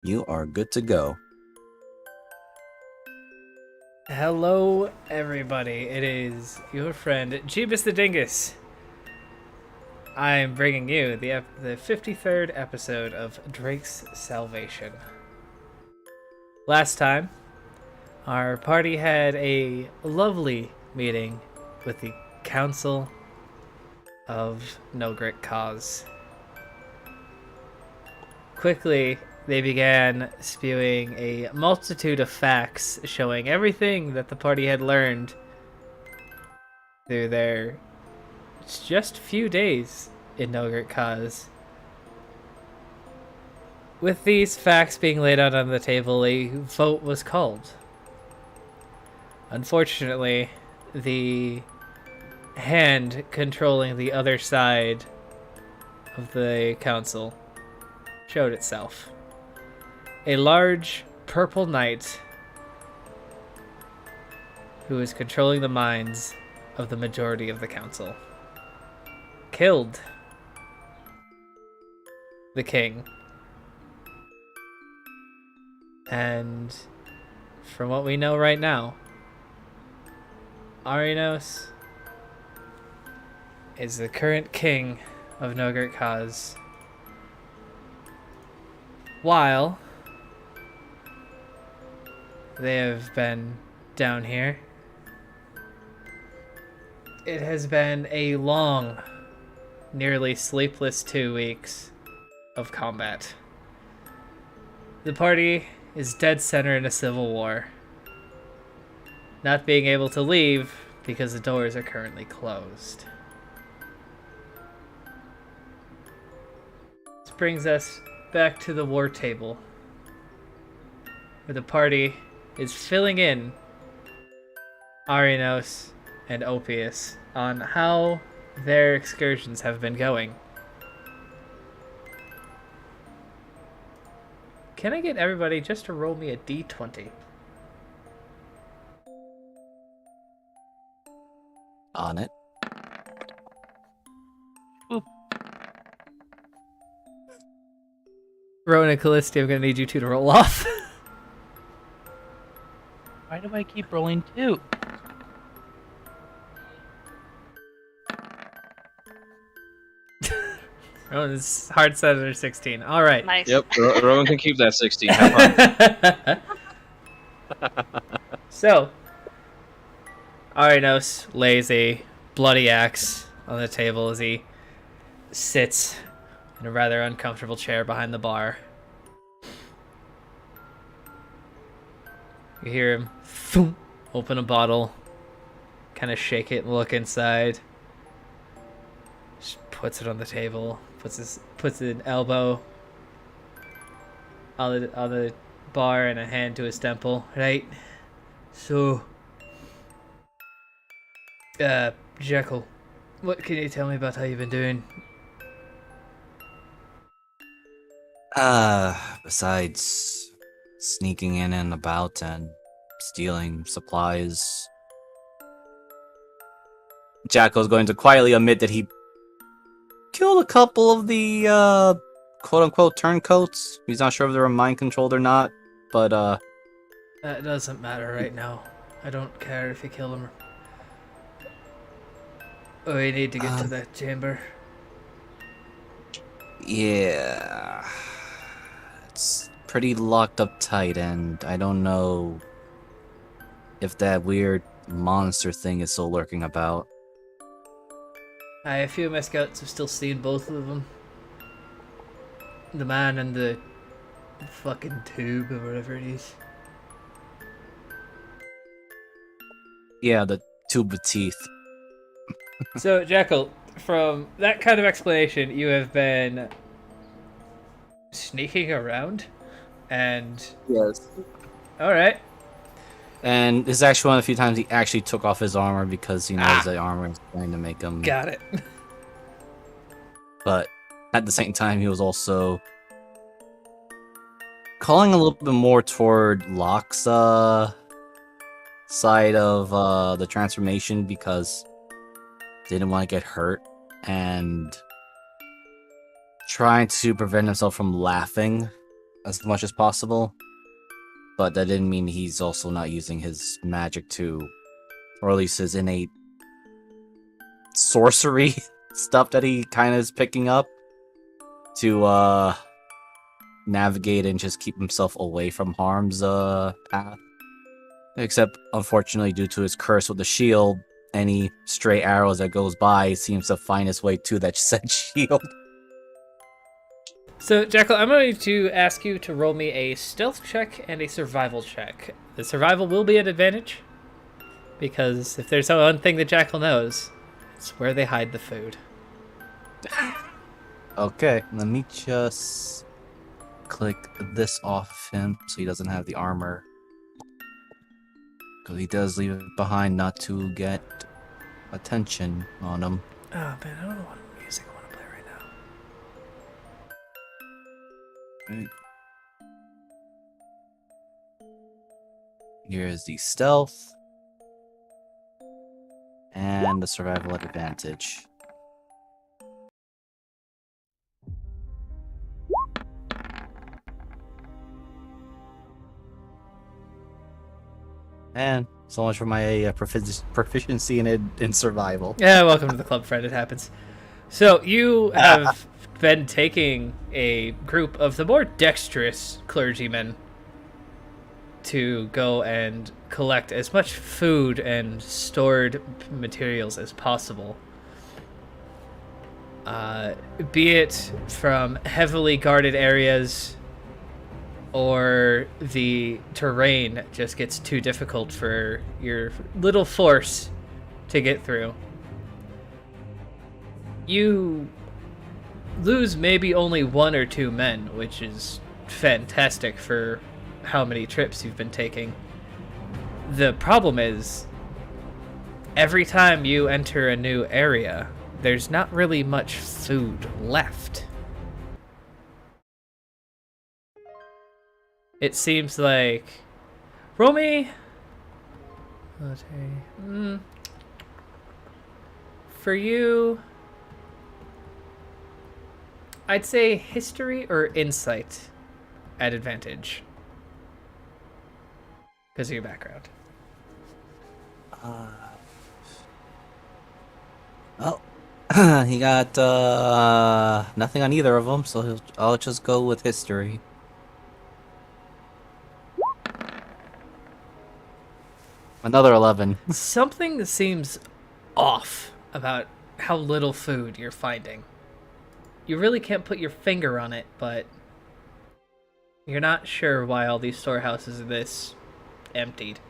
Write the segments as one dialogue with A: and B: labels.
A: You are good to go.
B: Hello, everybody. It is your friend Jeebus the Dingus. I'm bringing you the 53rd episode of Drake's Salvation. Last time, our party had a lovely meeting with the Council of No Great Cause. Quickly, they began spewing a multitude of facts showing everything that the party had learned through their just few days in No Great Cause. With these facts being laid out on the table, a vote was called. Unfortunately, the hand controlling the other side of the council showed itself. A large purple knight who was controlling the minds of the majority of the council killed the king. And from what we know right now, Arinos is the current king of No Great Cause, while they have been down here. It has been a long, nearly sleepless 2 weeks of combat. The party is dead center in a civil war, not being able to leave because the doors are currently closed. This brings us back to the war table, where the party is filling in Arinos and Opius on how their excursions have been going. Can I get everybody just to roll me a d20?
A: On it.
C: Boop.
B: Rowan and Callisti, I'm going to need you two to roll off.
C: Why do I keep rolling two?
B: Rowan's hard set under 16. All right.
D: Nice.
E: Yep, Rowan can keep that 16. Have fun.
B: So, Arinos lays a bloody axe on the table as he sits in a rather uncomfortable chair behind the bar. You hear him thump, open a bottle, kind of shake it and look inside. Just puts it on the table, puts an elbow on the bar and a hand to his temple. Right. So, Jekyll, what can you tell me about how you've been doing?
A: Besides sneaking in and about and stealing supplies, Jacko's going to quietly admit that he killed a couple of the, quote-unquote turncoats. He's not sure if they were mind-controlled or not, but,
B: That doesn't matter right now. I don't care if you kill him. We need to get to that chamber.
A: yeah. It's pretty locked up tight, and I don't know if that weird monster thing is still lurking about.
B: A few of my scouts have still seen both of them. The man and the fucking tube or whatever it is.
A: Yeah, the tube of teeth.
B: So, Jekyll, from that kind of explanation, you have been sneaking around, and
A: Yes.
B: all right.
A: And this is actually one of the few times he actually took off his armor because he knows the armor is going to make him.
B: Got it.
A: But at the same time, he was also calling a little bit more toward Locke's side of the transformation because they didn't want to get hurt, and trying to prevent himself from laughing as much as possible. But that didn't mean he's also not using his magic to, or at least his innate sorcery stuff that he kind of is picking up to navigate and just keep himself away from harm's path. Except, unfortunately, due to his curse with the shield, any stray arrows that goes by seems to find its way to that said shield.
B: So, Jackal, I'm going to ask you to roll me a stealth check and a survival check. The survival will be an advantage, because if there's one thing that Jackal knows, it's where they hide the food.
A: Okay, let me just click this off him so he doesn't have the armor. Because he does leave it behind not to get attention on him.
B: Oh, man, I don't know what music I want to play right now.
A: Right. Here's the stealth. And the survival at advantage. And so much for my proficiency in survival.
B: Yeah, welcome to the club, friend. It happens. So, you have been taking a group of the more dexterous clergymen to go and collect as much food and stored materials as possible. Be it from heavily guarded areas, or the terrain just gets too difficult for your little force to get through. You lose maybe only 1 or 2 men, which is fantastic for how many trips you've been taking. The problem is, every time you enter a new area, there's not really much food left. It seems like... Roll me... For you... I'd say history or insight at advantage. Because of your background.
A: Well, he got nothing on either of them, so I'll just go with history. Another 11.
B: Something seems off about how little food you're finding. You really can't put your finger on it, but you're not sure why all these storehouses are this emptied.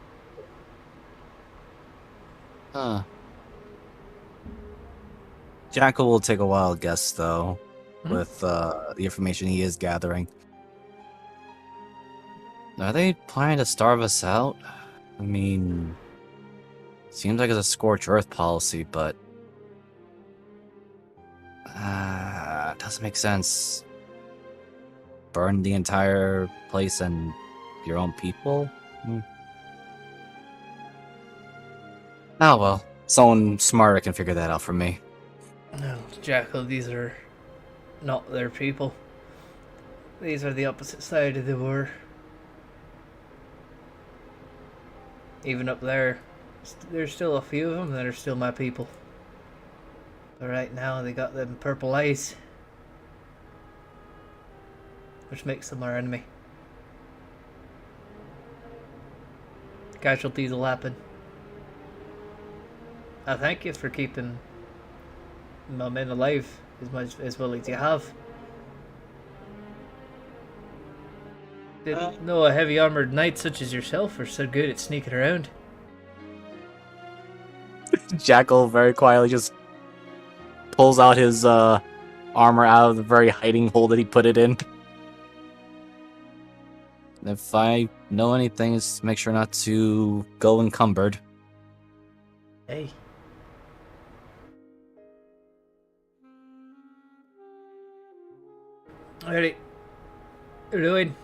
A: Huh. Jackal will take a wild guess, though, with the information he is gathering. Are they planning to starve us out? I mean, seems like it's a scorched earth policy, but it doesn't make sense. Burn the entire place and your own people? Oh well, someone smarter can figure that out for me.
B: No, Jackal, these are not their people. These are the opposite side of the war. Even up there, there's still a few of them that are still my people. But right now, they got them purple eyes, which makes them our enemy. Casualties will happen. I thank you for keeping my men alive as well as you have. Didn't know a heavy armored knight such as yourself are so good at sneaking around.
A: Jackal very quietly just pulls out his armor out of the very hiding hole that he put it in. If I know anything, just make sure not to go encumbered.
B: Hey. Alrighty. What are you doing?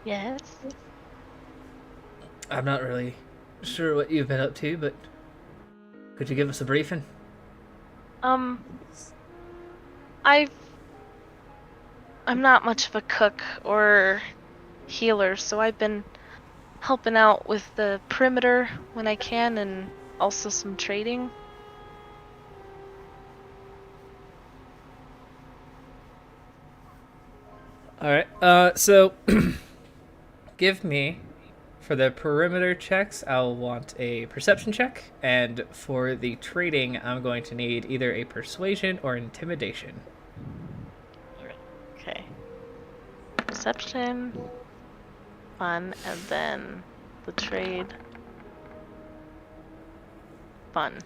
D: Yes.
B: I'm not really sure what you've been up to, but could you give us a briefing?
D: I'm not much of a cook or healer, so I've been helping out with the perimeter when I can, and also some trading.
B: All right. So give me for the perimeter checks. I'll want a perception check, and for the trading, I'm going to need either a persuasion or intimidation.
D: Okay. Perception, fun, and then the trade, fun.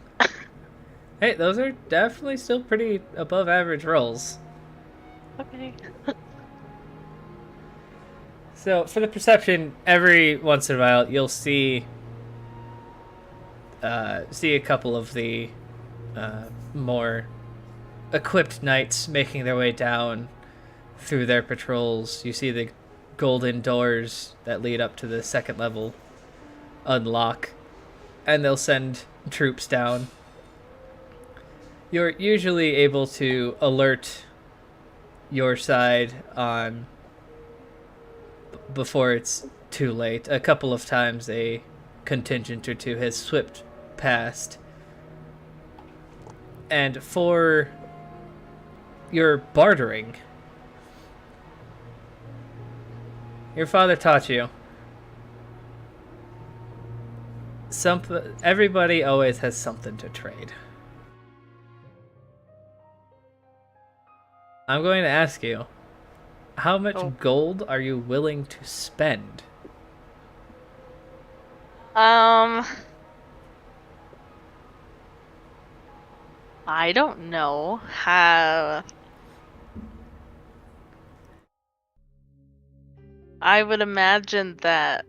B: Hey, those are definitely still pretty above average rolls.
D: Okay.
B: So for the perception, every once in a while you'll see a couple of the more equipped knights making their way down through their patrols. You see the golden doors that lead up to the second level unlock, and they'll send troops down. You're usually able to alert your side on before it's too late. A couple of times a contingent or two has swept past. And for your bartering, your father taught you everybody always has something to trade. I'm going to ask you, how much gold are you willing to spend?
D: I don't know. I would imagine that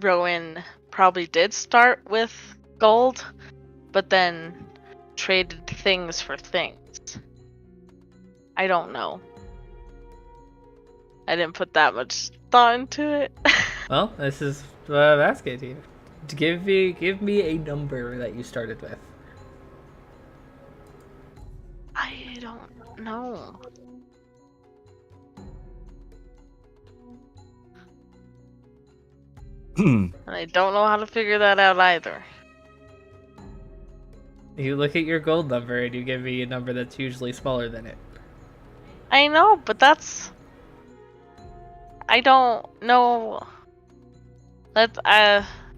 D: Rowan probably did start with gold, but then traded things for things. I don't know. I didn't put that much thought into it.
B: Well, this is what I'm asking you. Give me a number that you started with.
D: I don't know. And I don't know how to figure that out either.
B: You look at your gold number and you give me a number that's usually smaller than it.
D: I know, but that's... I don't know. Let's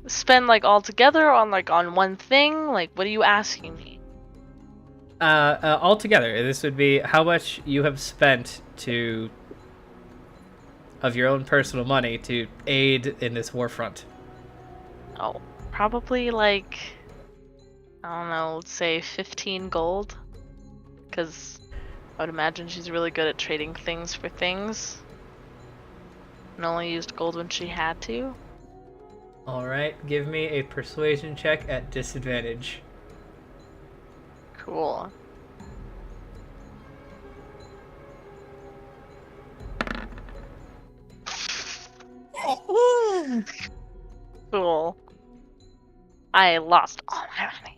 D: spend like all together on one thing. Like, what are you asking me?
B: Altogether, this would be how much you have spent of your own personal money to aid in this war front.
D: Oh, probably like, I don't know, let's say 15 gold. Because I would imagine she's really good at trading things for things. And only used gold when she had to.
B: Alright, give me a persuasion check at disadvantage.
D: Cool. Cool. I lost all my money.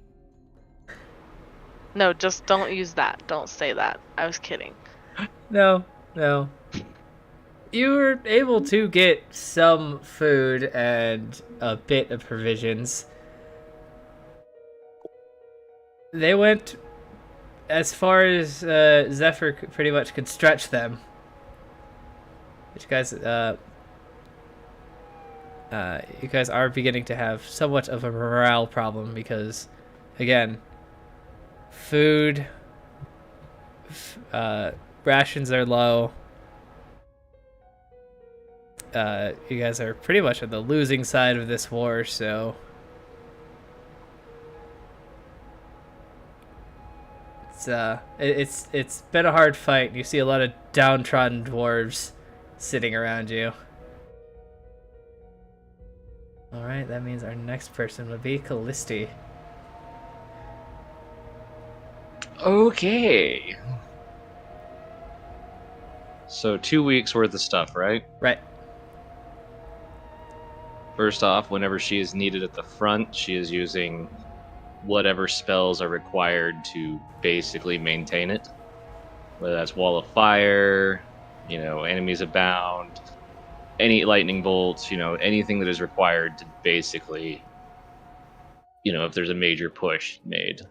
D: No, just don't use that. Don't say that. I was kidding.
B: No. You were able to get some food and a bit of provisions. They went as far as Zephyr pretty much could stretch them. Which you guys are beginning to have somewhat of a morale problem because, again, food, rations are low. You guys are pretty much on the losing side of this war, so it's been a hard fight. You see a lot of downtrodden dwarves sitting around you. All right, that means our next person would be Callisti.
E: Okay. So 2 weeks worth of stuff, right?
B: Right.
E: First off, whenever she is needed at the front, she is using whatever spells are required to basically maintain it. whether that's wall of fire, you know, enemies abound, any lightning bolts, you know, anything that is required to basically, you know, if there's a major push made.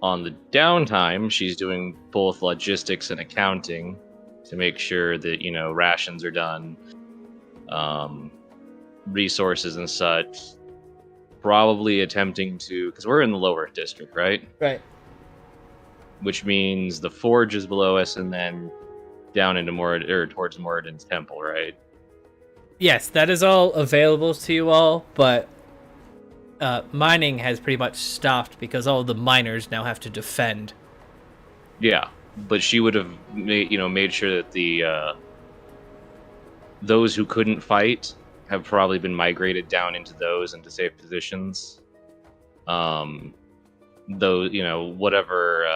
E: On the downtime, she's doing both logistics and accounting to make sure that, you know, rations are done, resources and such. Probably attempting to, because we're in the lower district, right?
B: Right.
E: Which means the forge is below us, and then down into towards Moradin's temple, right?
B: Yes, that is all available to you all, but mining has pretty much stopped because all the miners now have to defend.
E: Yeah, but she would have made sure that the those who couldn't fight have probably been migrated down into safe positions. Though, you know, whatever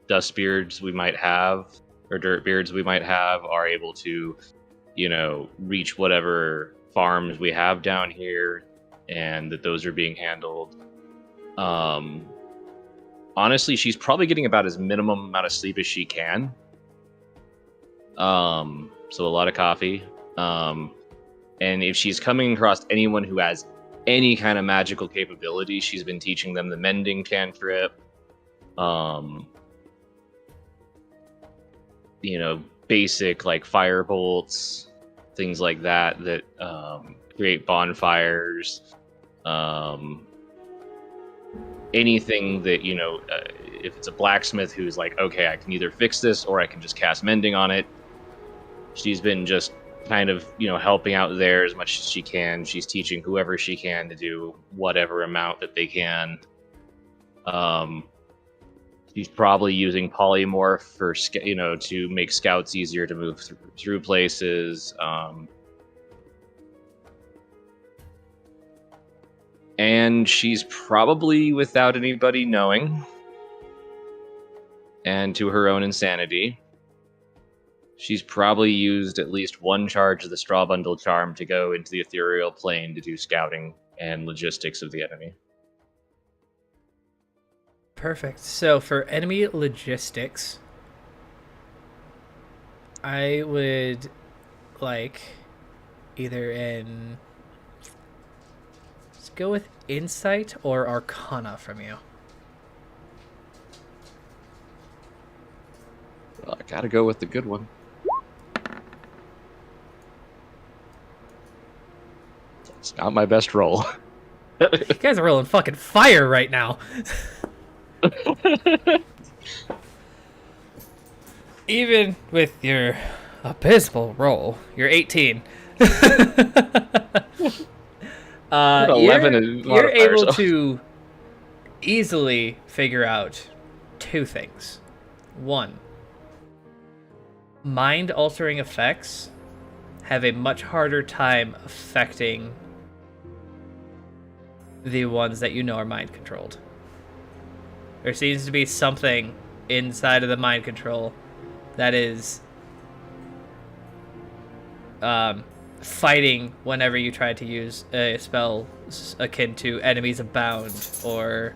E: dust beards we might have or dirt beards we might have are able to, you know, reach whatever farms we have down here, and that those are being handled. Honestly, she's probably getting about as minimum amount of sleep as she can. So a lot of coffee. And if she's coming across anyone who has any kind of magical capability, she's been teaching them the mending cantrip. You know, basic like fire bolts, things like that create bonfires. Anything that, you know, if it's a blacksmith who's like, okay, I can either fix this or I can just cast mending on it. She's been just kind of, you know, helping out there as much as she can. She's teaching whoever she can to do whatever amount that they can. She's probably using polymorph for, you know, to make scouts easier to move through places. And she's probably, without anybody knowing, and to her own insanity, she's probably used at least one charge of the Straw Bundle Charm to go into the ethereal plane to do scouting and logistics of the enemy.
B: Perfect. So for enemy logistics, I would like either in... Let's go with Insight or Arcana from you.
E: Well, I gotta go with the good one. It's not my best roll.
B: You guys are rolling fucking fire right now. Even with your abysmal roll, you're 18.
E: 11
B: you're able to easily figure out two things. One, mind-altering effects have a much harder time affecting the ones that you know are mind-controlled. There seems to be something inside of the mind control that is fighting whenever you try to use a spell akin to enemies abound or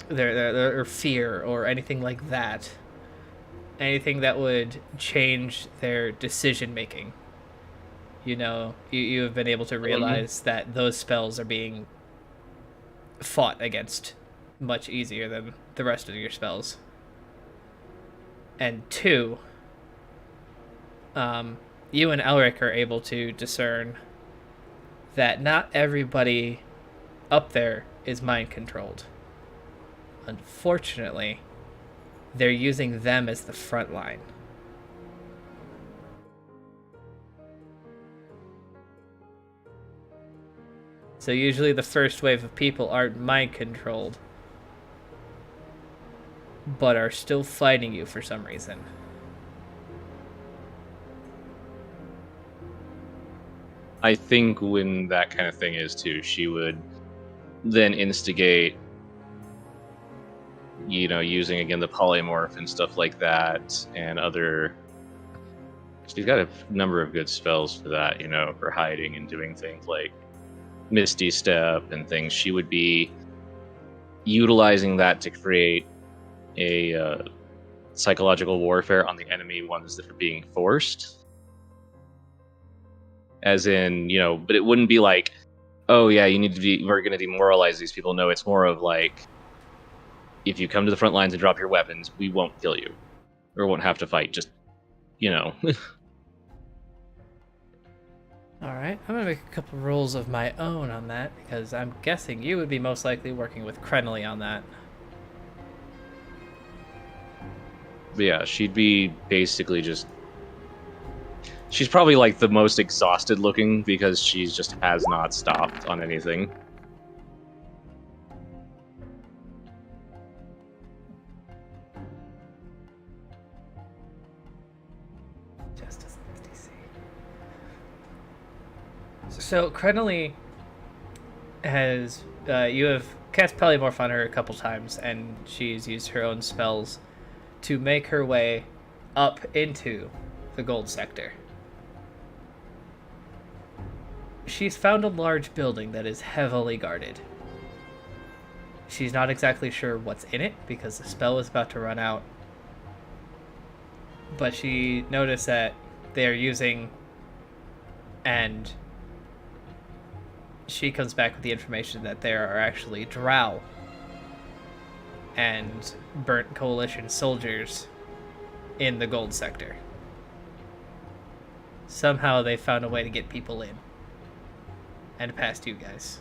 B: their fear or anything like that. Anything that would change their decision making. You know, you have been able to realize that those spells are being fought against much easier than the rest of your spells. And two, you and Elric are able to discern that not everybody up there is mind-controlled. Unfortunately, they're using them as the front line. So usually the first wave of people aren't mind-controlled, but are still fighting you for some reason.
E: I think when that kind of thing is too, she would then instigate, you know, using again the polymorph and stuff like that, and other. She's got a number of good spells for that, you know, for hiding and doing things like Misty Step and things, she would be utilizing that to create a psychological warfare on the enemy ones that are being forced. As in, but it wouldn't be like, oh yeah, we're going to demoralize these people. No, it's more of like, if you come to the front lines and drop your weapons, we won't kill you. Or won't have to fight, just,
B: Alright, I'm gonna make a couple rolls of my own on that, because I'm guessing you would be most likely working with Krenly on that.
E: But yeah, she'd be basically just... She's probably like the most exhausted looking because she just has not stopped on anything.
B: Justice DC. So Krenly has you have cast Polymorph on her a couple times, and she's used her own spells to make her way up into the gold sector. She's found a large building that is heavily guarded. She's not exactly sure what's in it because the spell is about to run out. But she noticed that they're using, and she comes back with the information that there are actually drow and burnt coalition soldiers in the gold sector. Somehow they found a way to get people in. And past you guys.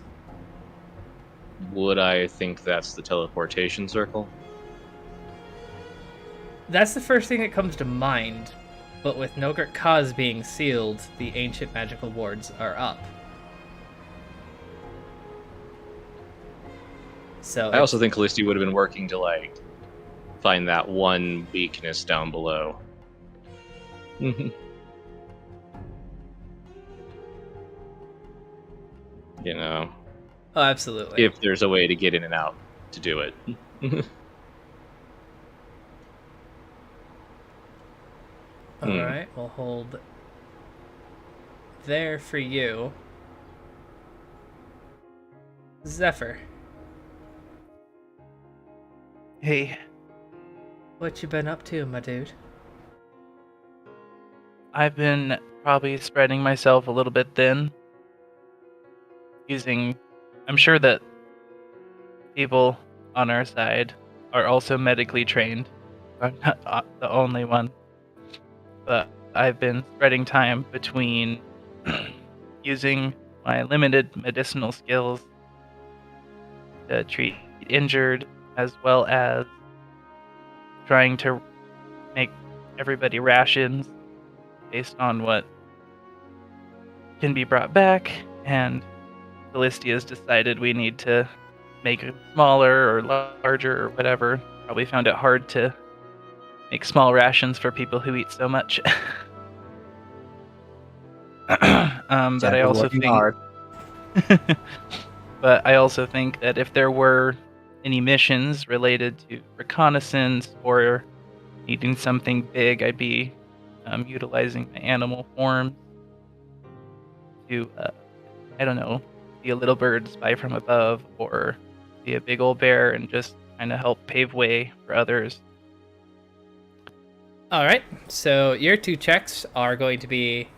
E: Would I think that's the teleportation circle?
B: That's the first thing that comes to mind, but with Nogurt Kaz being sealed, the ancient magical wards are up. So
E: I also think Callisti would have been working to, like, find that one weakness down below.
B: Oh, absolutely.
E: If there's a way to get in and out to do it.
B: Alright, we'll hold there for you. Zephyr,
C: Hey,
B: what you been up to, my dude?
C: I've been probably spreading myself a little bit thin. I'm sure that people on our side are also medically trained. I'm not the only one. But I've been spreading time between using my limited medicinal skills to treat injured, as well as trying to make everybody rations based on what can be brought back, and Callisti has decided we need to make it smaller or larger or whatever. Probably found it hard to make small rations for people who eat so much. But I also think but I also think that if there were any missions related to reconnaissance or needing something big, I'd be utilizing my animal form to, I don't know, be a little bird spy from above, or be a big old bear and just kind of help pave way for others.
B: Alright, so your two checks are going to be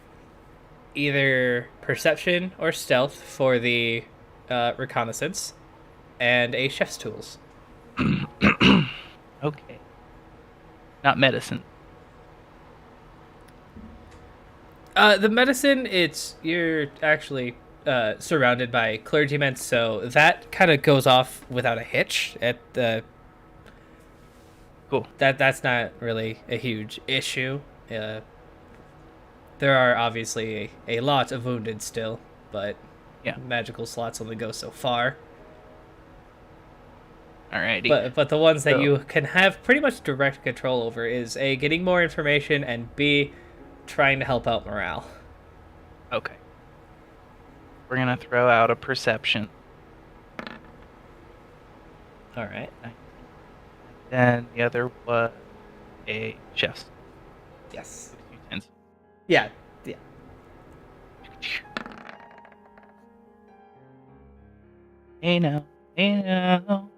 B: either perception or stealth for the reconnaissance, and a chef's tools.
C: Okay. Not medicine.
B: The medicine, you're actually surrounded by clergymen, so that kind of goes off without a hitch.
C: Cool.
B: That's not really a huge issue. There are obviously a lot of wounded still, but
C: Yeah.
B: magical slots only go so far.
C: Alrighty.
B: But the ones that
C: So-
B: you can have pretty much direct control over is A, getting more information, and B, trying to help out morale.
C: Okay. We're gonna throw out a perception.
B: Alright.
C: Then the other was a chef's
B: Yes.
C: utensil.
B: Yeah.
C: Hey now. Hey now.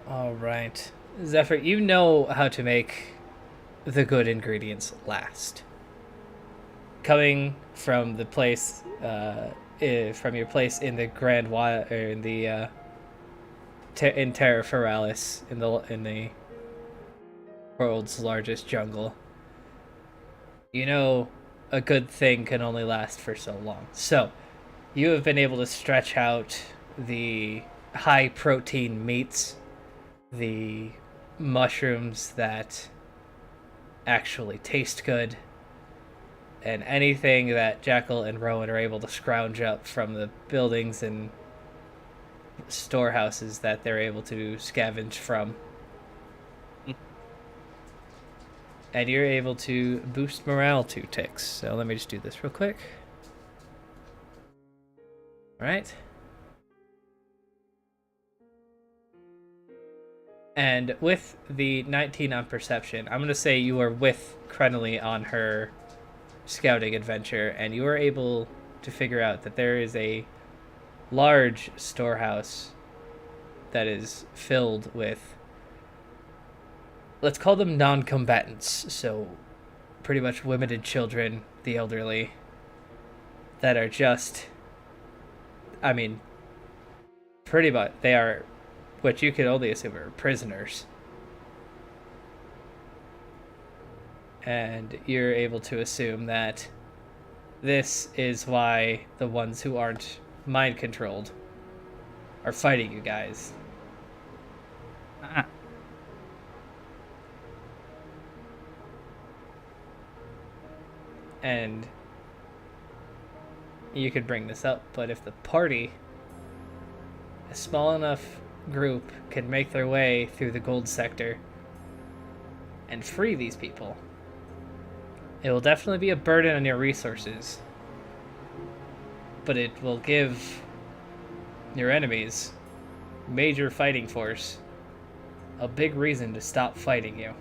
B: All right, Zephyr, you know how to make the good ingredients last. Coming from the place, from your place in the Grand Wild, or in the in Terra Feralis, in the world's largest jungle, you know a good thing can only last for so long. So, you have been able to stretch out the high protein meats, the mushrooms that actually taste good, and anything that Jackal and Rowan are able to scrounge up from the buildings and storehouses that they're able to scavenge from. And you're able to boost morale 2 ticks. So let me just do this real quick. Alright. And with the 19 on perception, I'm going to say you are with Crenely on her scouting adventure, and you are able to figure out that there is a large storehouse that is filled with, let's call them non-combatants, so pretty much women and children, the elderly, that are just, I mean, pretty much, they are what you can only assume are prisoners. And you're able to assume that this is why the ones who aren't mind-controlled are fighting you guys.
C: Ah.
B: And you could bring this up, but if the party, a small enough group, can make their way through the gold sector and free these people, it will definitely be a burden on your resources, but it will give your enemies, major fighting force, a big reason to stop fighting you.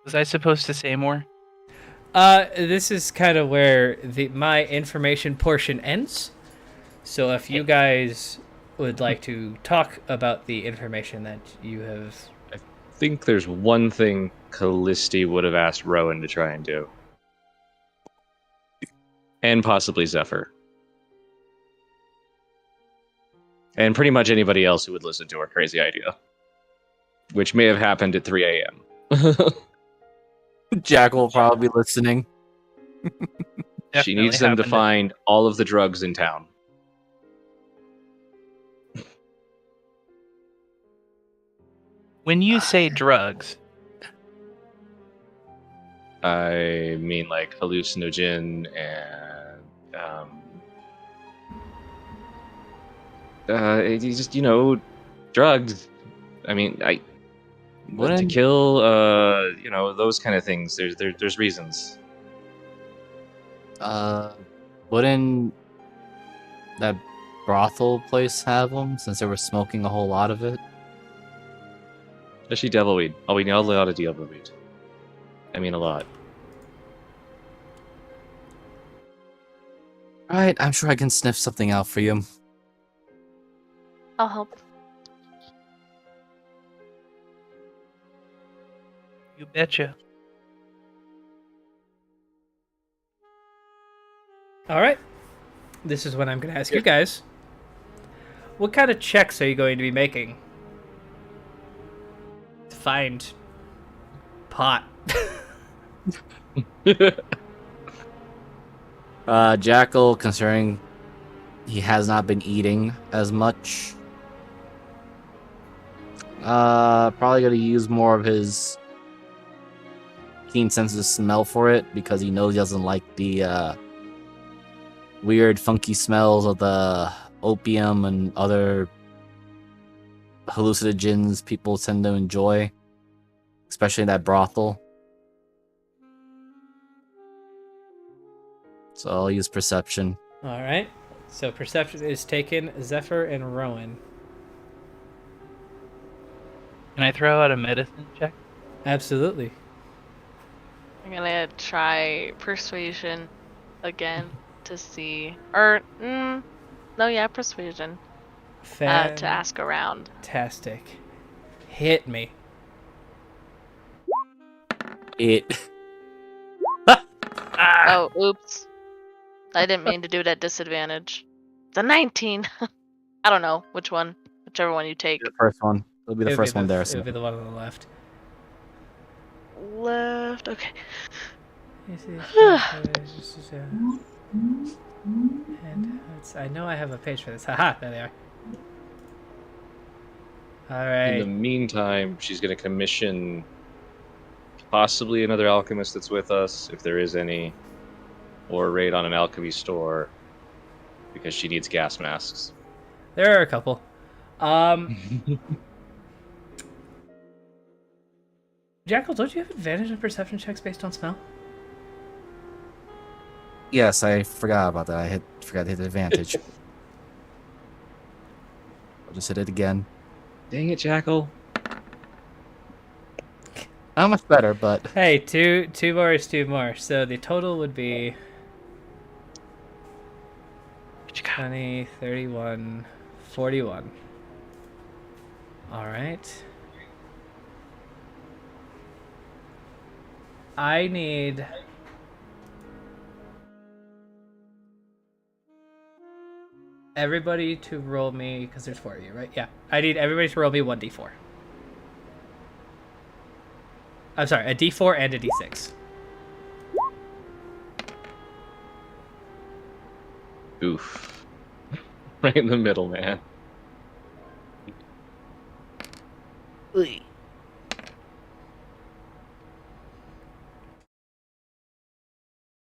C: Was I supposed to say more?
B: This is kind of where my information portion ends. So if you guys would like to talk about the information that you have...
E: I think there's one thing Callisti would have asked Rowan to try and do. And possibly Zephyr. And pretty much anybody else who would listen to her crazy idea. Which may have happened at 3 a.m.
A: Jack will probably be listening.
E: She needs them to find all of the drugs in town.
C: When you say drugs,
E: I mean like hallucinogen and just drugs. I mean, to kill, those kind of things. There's reasons.
A: Wouldn't that brothel place have them, since they were smoking a whole lot of it?
E: Especially devilweed. Oh, we know a lot of devilweed. I mean, a lot.
A: Alright, I'm sure I can sniff something out for you.
D: I'll help.
C: you betcha.
B: All right. This is what I'm going to ask you guys. What kind of checks are you going to be making to find pot?
A: Jackal, considering he has not been eating as much, probably gonna use more of his keen sense of smell for it, because he knows he doesn't like the weird funky smells of the opium and other hallucinogens people tend to enjoy, especially in that brothel. So I'll use perception.
B: All right. So perception is taken. Zephyr and Rowan.
C: Can I throw out a medicine check?
B: Absolutely.
D: I'm gonna try persuasion again to see, or no, yeah, persuasion. To ask around.
B: Fantastic. Hit me.
A: It.
D: Oh, oops. I didn't mean to do it at disadvantage. It's a 19. I don't know which one, whichever one you take.
A: The first one. It'll be the first one there.
B: It
A: So.
B: would be the one on the left.
D: Left. Okay.
B: I know I have a page for this. Haha, there they are. All
E: In the
B: right.
E: meantime, she's going to commission possibly another alchemist that's with us, if there is any, or raid on an alchemy store, because she needs gas masks.
B: There are a couple. Jackal, don't you have advantage on perception checks based on smell?
A: Yes, I forgot about that. I forgot to hit advantage. I'll just hit it again.
E: Dang it, Jackal.
A: Not much better, but
B: Hey, two more is two more. So the total would be 20, 31, 41. All right. I need everybody to roll me, because there's 4 of you, right? Yeah. I need everybody to roll me 1d4. I'm sorry, a d4 and a d6.
E: Oof. Right in the middle, man.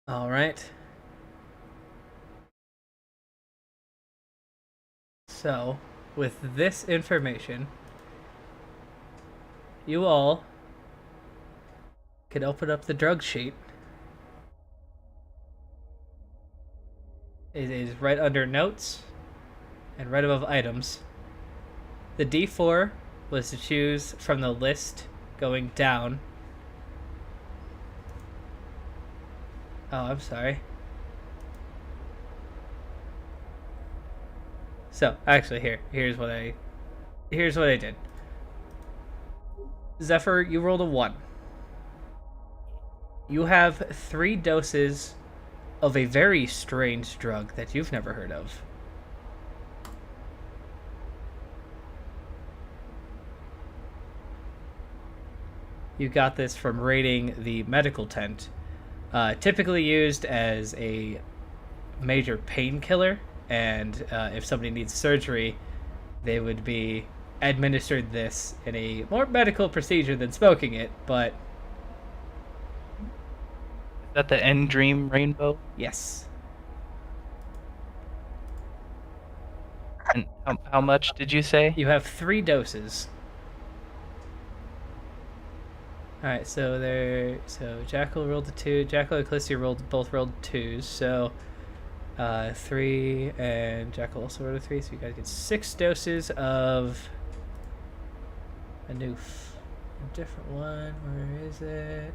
B: All right. So, with this information, you all can open up the drug sheet. It is right under notes and right above items. The D4 was to choose from the list going down. Oh, I'm sorry. So, actually, here's what I did. Zephyr, you rolled a 1. You have 3 doses of a very strange drug that you've never heard of. You got this from raiding the medical tent. Typically used as a major painkiller, and if somebody needs surgery, they would be administered this in a more medical procedure than smoking it, but
C: Is that the end dream rainbow?
B: yes.
C: And how much did you say?
B: You have 3 doses. Alright, so Jackal rolled a 2. Jackal and Callisto both rolled 2s, so 3, and Jackal also rolled a 3, so you guys get 6 doses of a different one. Where is it?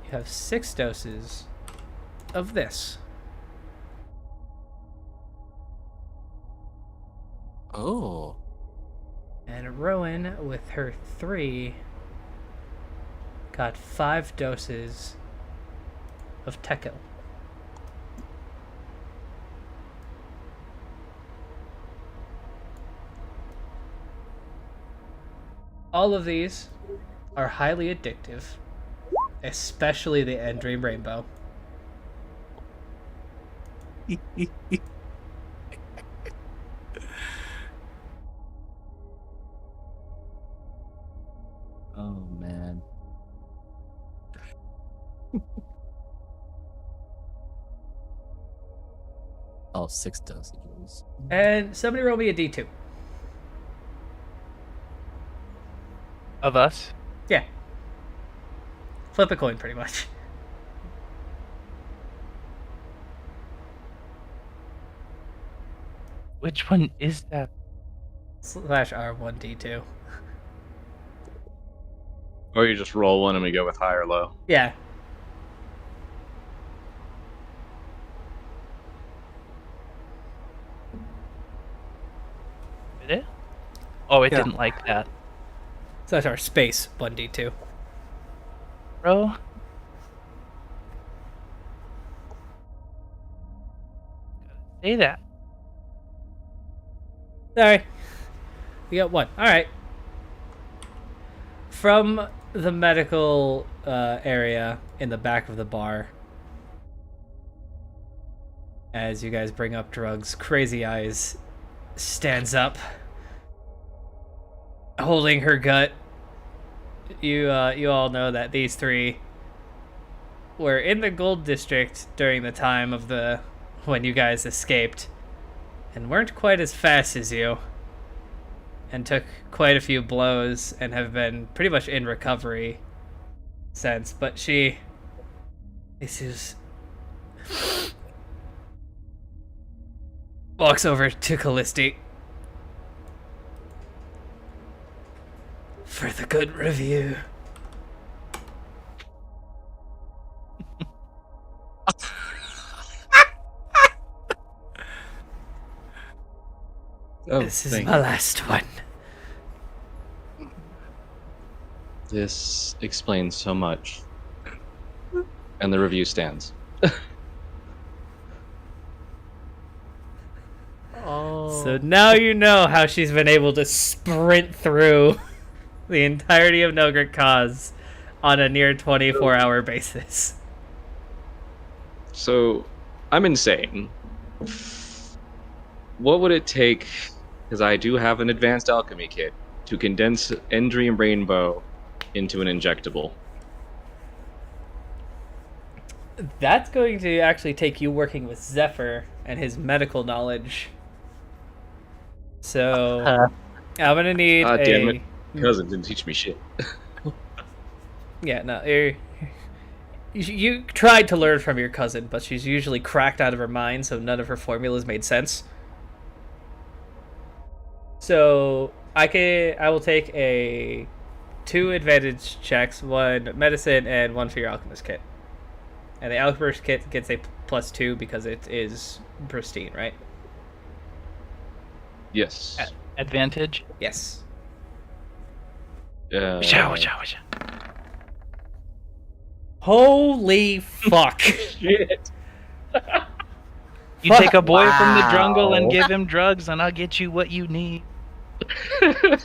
B: You have 6 doses of this.
A: oh,
B: And Rowan, with her 3, got 5 doses of Tekel. All of these are highly addictive, especially the End Dream Rainbow.
A: oh man. Oh, 6 dosages.
B: And somebody roll me a d2.
C: Of us?
B: Yeah. Flip a coin, pretty much.
C: Which one is that?
B: Slash R1d2.
E: Or you just roll one and we go with high or low.
B: Yeah.
C: Did it? Oh, it
A: Yeah.
C: didn't like that.
B: Slash R space 1d2.
C: Bro. Say that.
B: Sorry. We got one. Alright. From the medical area in the back of the bar, as you guys bring up drugs, Crazy Eyes stands up, holding her gut. You all know that these three were in the Gold District during the time of when you guys escaped, and weren't quite as fast as you, and took quite a few blows and have been pretty much in recovery since. But this is walks over to Callisti for the good review.
E: Oh,
B: This is
E: thank
B: my
E: you.
B: last one.
E: This explains so much. And the review stands.
A: Oh.
B: So now you know how she's been able to sprint through the entirety of Nogurt Cause on a near 24-hour basis.
E: So, I'm insane. What would it take, because I do have an advanced alchemy kit, to condense Endream Rainbow into an injectable?
B: That's going to actually take you working with Zephyr and his medical knowledge. So I'm gonna need
E: Ah, damn
B: a
E: it. Cousin didn't teach me shit.
B: yeah. No, you tried to learn from your cousin, but she's usually cracked out of her mind, so none of her formulas made sense. So I will take a 2 advantage checks, 1 medicine and 1 for your alchemist kit. And the alchemist kit gets a +2 because it is pristine, right?
E: Yes.
C: Advantage?
B: Yes.
C: Washa.
B: Holy fuck.
E: Shit.
C: You take a boy from the
A: Wow.
C: jungle and give him drugs, and I'll get you what you need.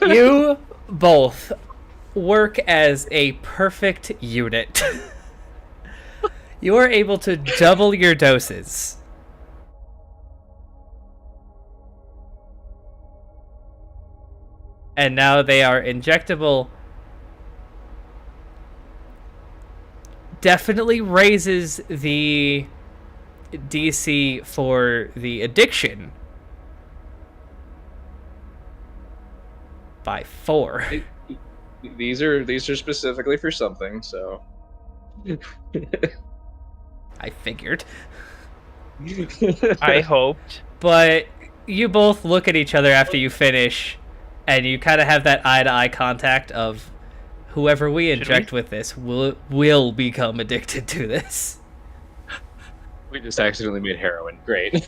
B: You both work as a perfect unit. You are able to double your doses. And now they are injectable. Definitely raises the DC for the addiction by 4.
E: These are specifically for something, so.
B: I figured.
C: I hoped.
B: But you both look at each other after you finish, and you kind of have that eye-to-eye contact of whoever we inject with this will become addicted to this.
E: We just accidentally made heroin. Great.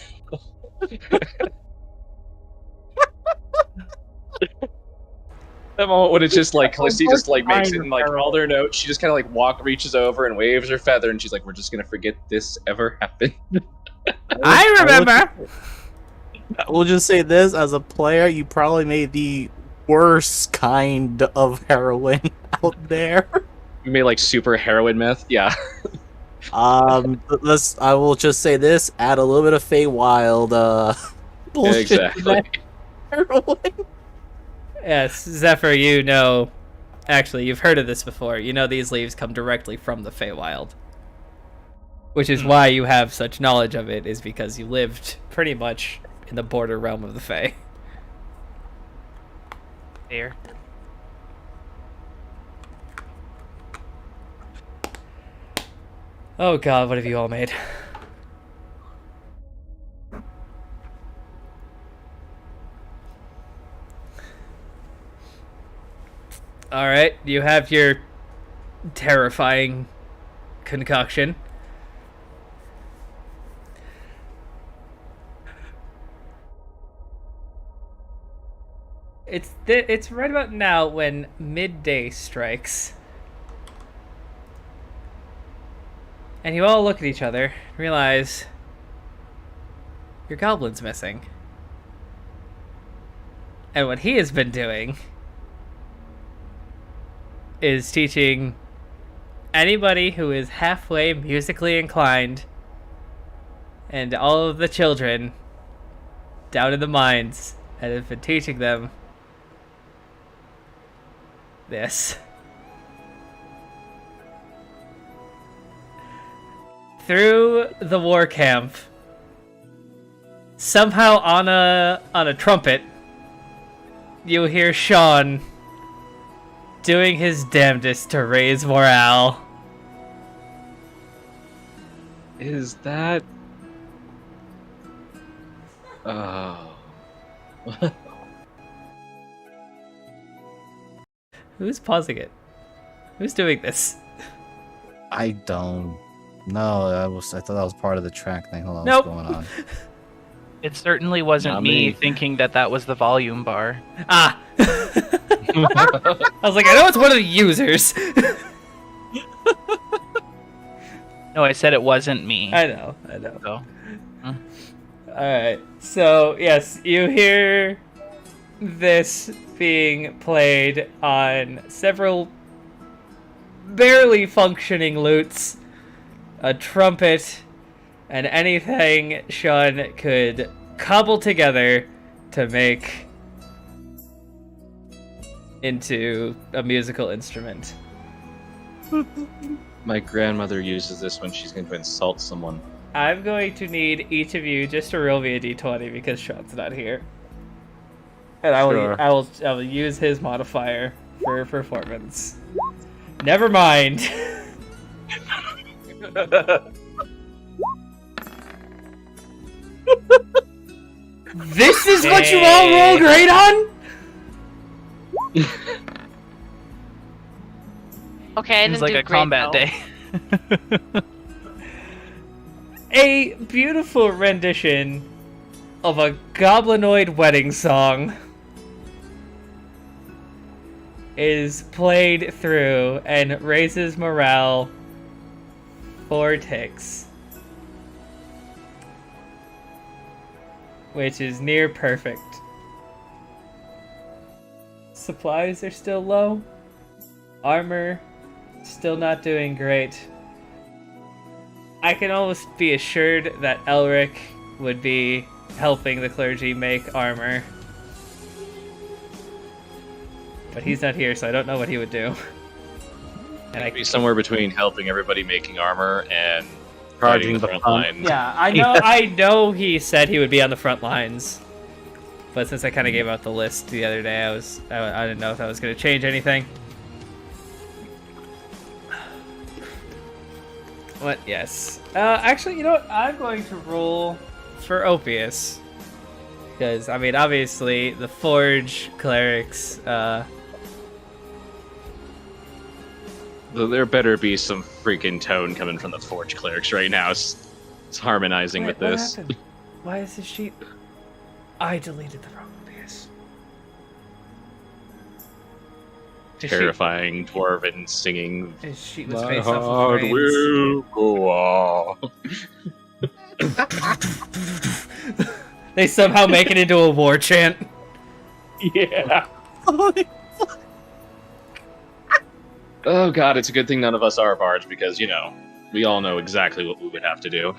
E: That moment when it's just like Callisti just like makes it and like all their notes, she just kind of like reaches over and waves her feather, and she's like, "We're just gonna forget this ever happened."
B: I remember.
A: We'll just say this: as a player, you probably made the worst kind of heroin out there.
E: We made like super heroin meth. Yeah.
A: I will just say this: add a little bit of Feywild, bullshit to
E: Exactly.
A: that heroin.
B: Yes, Zephyr, you know. Actually, you've heard of this before. You know these leaves come directly from the Feywild. Which is why you have such knowledge of it, is because you lived pretty much in the border realm of the Fae.
C: Fair.
B: Oh god, what have you all made? Alright, you have your terrifying concoction. It's right about now when midday strikes. And you all look at each other and realize your goblin's missing. And what he has been doing is teaching anybody who is halfway musically inclined and all of the children down in the mines, and have been teaching them this. Through the war camp, somehow on a trumpet, you hear Sean doing his damnedest to raise morale.
E: Is that? Oh.
B: Who's pausing it? Who's doing this?
A: I don't know. I thought that was part of the track thing. Hold on,
B: Nope.
A: what's going on?
C: It certainly wasn't
E: Not
C: me
E: me.
C: thinking that was the volume bar.
B: Ah! I was like, I know it's one of the users.
C: No, I said it wasn't me.
B: I know.
C: So,
B: Alright, so yes, you hear this being played on several barely functioning lutes, a trumpet, and anything Sean could cobble together to make into a musical instrument.
E: My grandmother uses this when she's going to insult someone.
B: I'm going to need each of you just to roll me a d20 because Sean's not here. And
A: Sure.
B: I will use his modifier for performance. Never mind. This is what you all roll great on?
D: Okay, I
C: seems
D: didn't
C: like
D: do
C: a
D: great,
C: combat
D: though.
C: day.
B: A beautiful rendition of a goblinoid wedding song is played through and raises morale 4 ticks, which is near perfect. Supplies are still low. Armor still not doing great. I can almost be assured that Elric would be helping the clergy make armor. But he's not here, so I don't know what he would do. And
E: I'd be somewhere between helping everybody making armor and
A: Charging
E: fighting the
A: the
E: front
A: front.
E: line.
B: yeah, I know he said he would be on the front lines. But since I kind of gave out the list the other day, I didn't know if that was going to change anything. What? Yes. Actually, you know what? I'm going to roll for Opius. Because, I mean, obviously, the Forge clerics,
E: There better be some freaking tone coming from the Forge clerics right now. It's harmonizing with
B: what
E: this.
B: happened? Why is this sheet... I deleted the wrong Opius. His sheet-
E: Terrifying dwarven singing.
B: His sheet was
E: My
B: based off of
E: heart
B: brains.
E: will go on.
B: They somehow make it into a war chant.
E: Yeah. Oh god, it's a good thing none of us are bards because, you know, we all know exactly what we would have to do.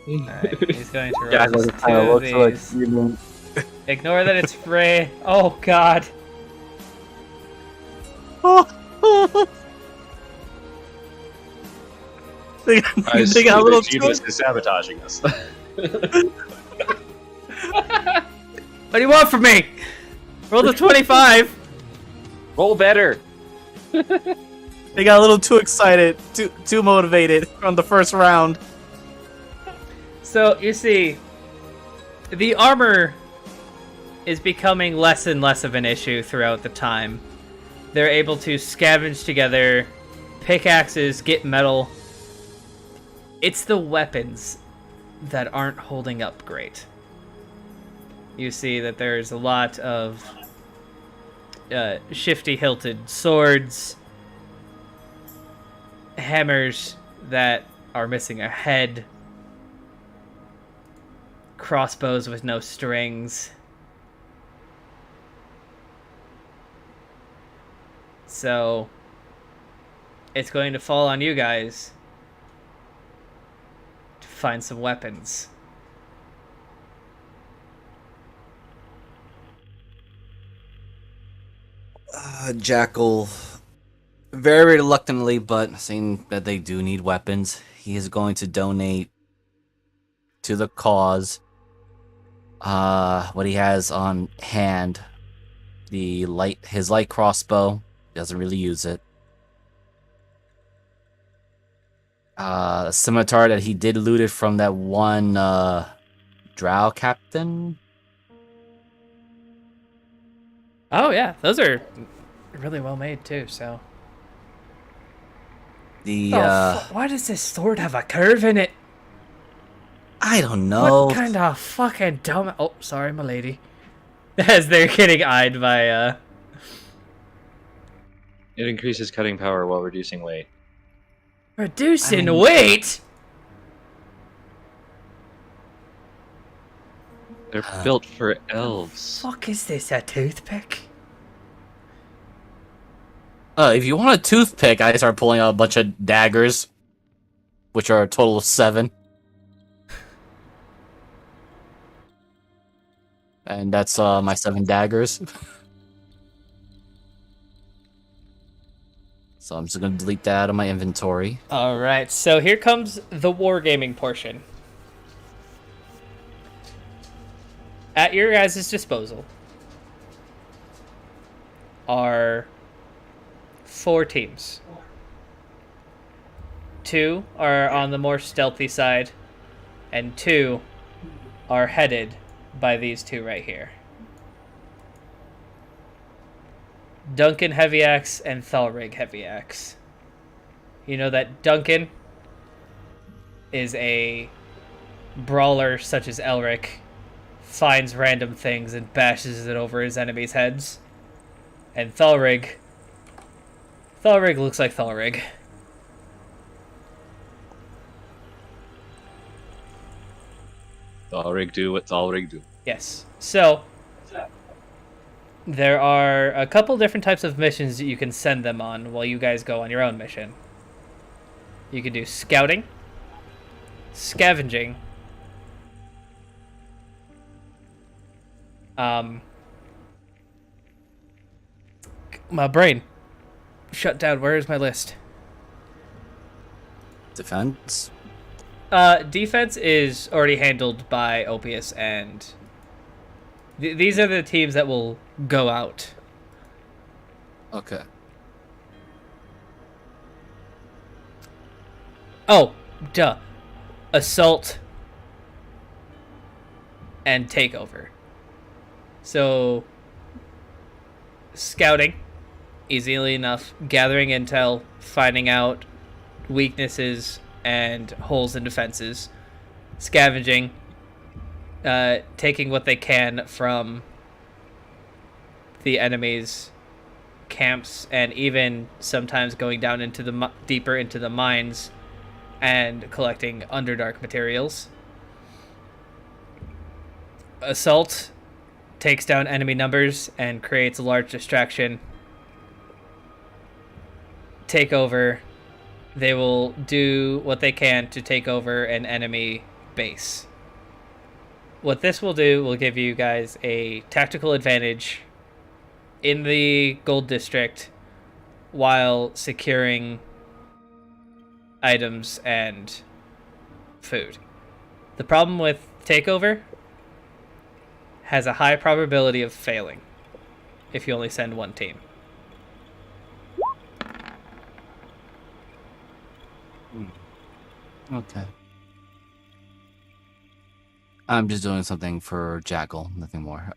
B: Alright, he's going to roll
A: Yeah,
B: just
A: it
B: two
A: kind of
B: of
A: looks like
B: these.
A: you mean-
B: Ignore that it's Frey. Oh god.
A: they,
E: I
A: they
E: see
A: got a little
E: that
A: too.
E: Genius is sabotaging us.
B: What do you want from me? Roll the 25.
E: Roll better.
A: They got a little too excited, too motivated on the first round.
B: So, you see, the armor is becoming less and less of an issue throughout the time. They're able to scavenge together pickaxes, get metal. It's the weapons that aren't holding up great. You see that there's a lot of shifty-hilted swords, hammers that are missing a head, crossbows with no strings. So it's going to fall on you guys to find some weapons.
A: Jackal, very reluctantly, but seeing that they do need weapons, he is going to donate to the cause what he has on hand. His light crossbow. Doesn't really use it. A scimitar that he did loot it from that one drow captain.
B: Oh yeah, those are really well made too, so. Why does this sword have a curve in it?
A: I don't know.
B: What kind of fucking dumb... Oh, sorry, my lady. As they're getting eyed by,
E: It increases cutting power while reducing weight.
B: Reducing weight?
E: They're built for elves.
B: Fuck is this, a toothpick?
A: If you want a toothpick, I start pulling out a bunch of daggers, which are a total of 7. And that's my 7 daggers. So I'm just gonna delete that out of my inventory.
B: Alright, so here comes the wargaming portion. At your guys' disposal are 4 teams. 2 are on the more stealthy side, and 2 are headed by these 2 right here. Duncan Heavy Axe and Thalrig Heavy Axe. You know that Duncan is a brawler such as Elric, finds random things and bashes it over his enemies' heads. And Thalrig looks like Thalrig.
E: Thalrig do what Thalrig do.
B: Yes. So, there are a couple different types of missions that you can send them on while you guys go on your own mission. You can do scouting, scavenging, my brain shut down. Where is my list?
A: Defense.
B: Defense is already handled by Opius, and these are the teams that will go out.
A: Okay.
B: Oh, duh. Assault and takeover. So, scouting, easily enough. Gathering intel, finding out weaknesses and holes in defenses. Scavenging, taking what they can from the enemy's camps, and even sometimes going down into the deeper into the mines and collecting Underdark materials. Assault takes down enemy numbers and creates a large distraction. Takeover, they will do what they can to take over an enemy base. What this will do will give you guys a tactical advantage in the Gold District while securing items and food. The problem with Takeover has a high probability of failing if you only send one team.
A: Okay. I'm just doing something for Jackal, nothing more.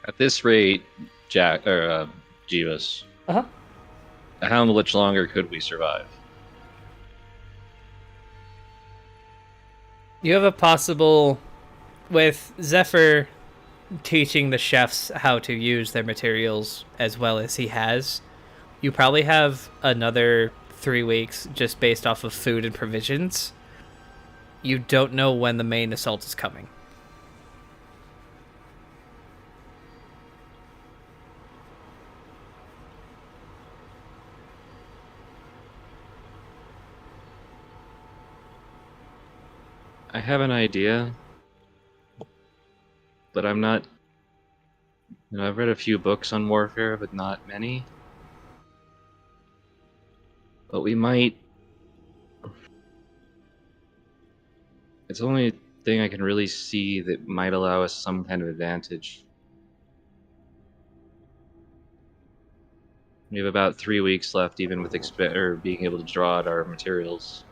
E: At this rate, Jeeves,
B: Uh-huh.
E: how much longer could we survive?
B: You have a possible... With Zephyr teaching the chefs how to use their materials as well as he has, you probably have another 3 weeks just based off of food and provisions. You don't know when the main assault is coming.
E: I have an idea, but I'm not. I've read a few books on warfare, but not many. But we might. It's the only thing I can really see that might allow us some kind of advantage. We have about 3 weeks left, even with being able to draw out our materials.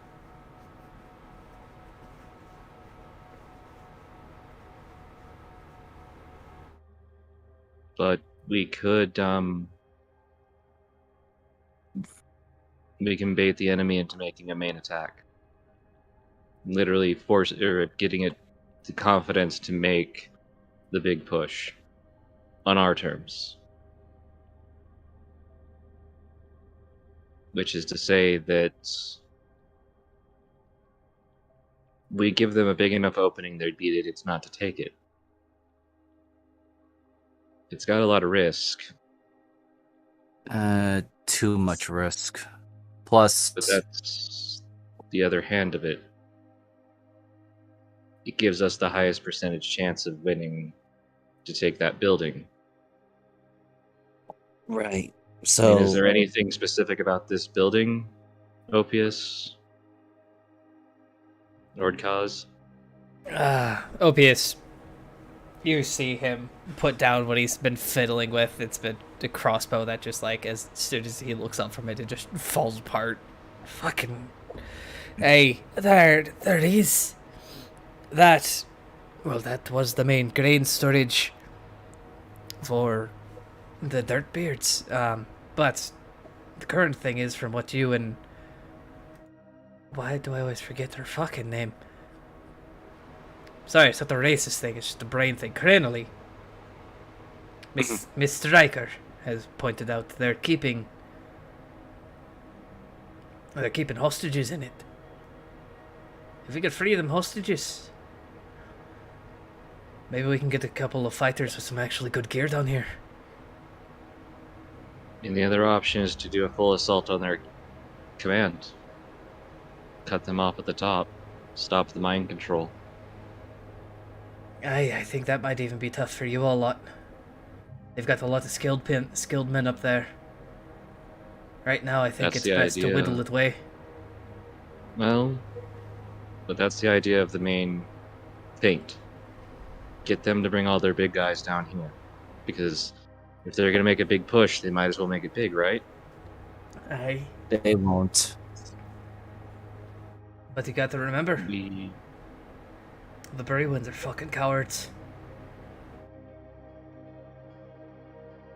E: But we could, we can bait the enemy into making a main attack. Literally force or getting it the confidence to make the big push on our terms. Which is to say that we give them a big enough opening, they'd be idiots not to take it. It's got a lot of risk.
A: Too much risk. Plus,
E: But that's the other hand of it. It gives us the highest percentage chance of winning to take that building.
A: right.
E: I
A: So,
E: mean, is there anything specific about this building, Opius? Nordkaz?
B: Opius, you see him put down what he's been fiddling with. It's been a crossbow that just, like, as soon as he looks up from it, it just falls apart. Fucking... Hey, there is... That... Well, that was the main grain storage for the Dirtbeards. But the current thing is, from what you and... Why do I always forget their fucking name? Sorry, it's not the racist thing, it's just the brain thing. Crenally. Miss Stryker has pointed out they're keeping hostages in it. If we could free them hostages, maybe we can get a couple of fighters with some actually good gear down here.
E: And the other option is to do a full assault on their command. Cut them off at the top. Stop the mind control.
B: I think that might even be tough for you all lot. They've got a lot of skilled men up there. Right now, I think
E: That's
B: it's
E: the
B: best to
E: idea.
B: whittle it away.
E: Well, but that's the idea of the main feint. Get them to bring all their big guys down here. Because if they're going to make a big push, they might as well make it big, right?
B: Aye.
A: they won't.
B: But you got to remember,
E: We
B: the Burrywinds are fucking cowards.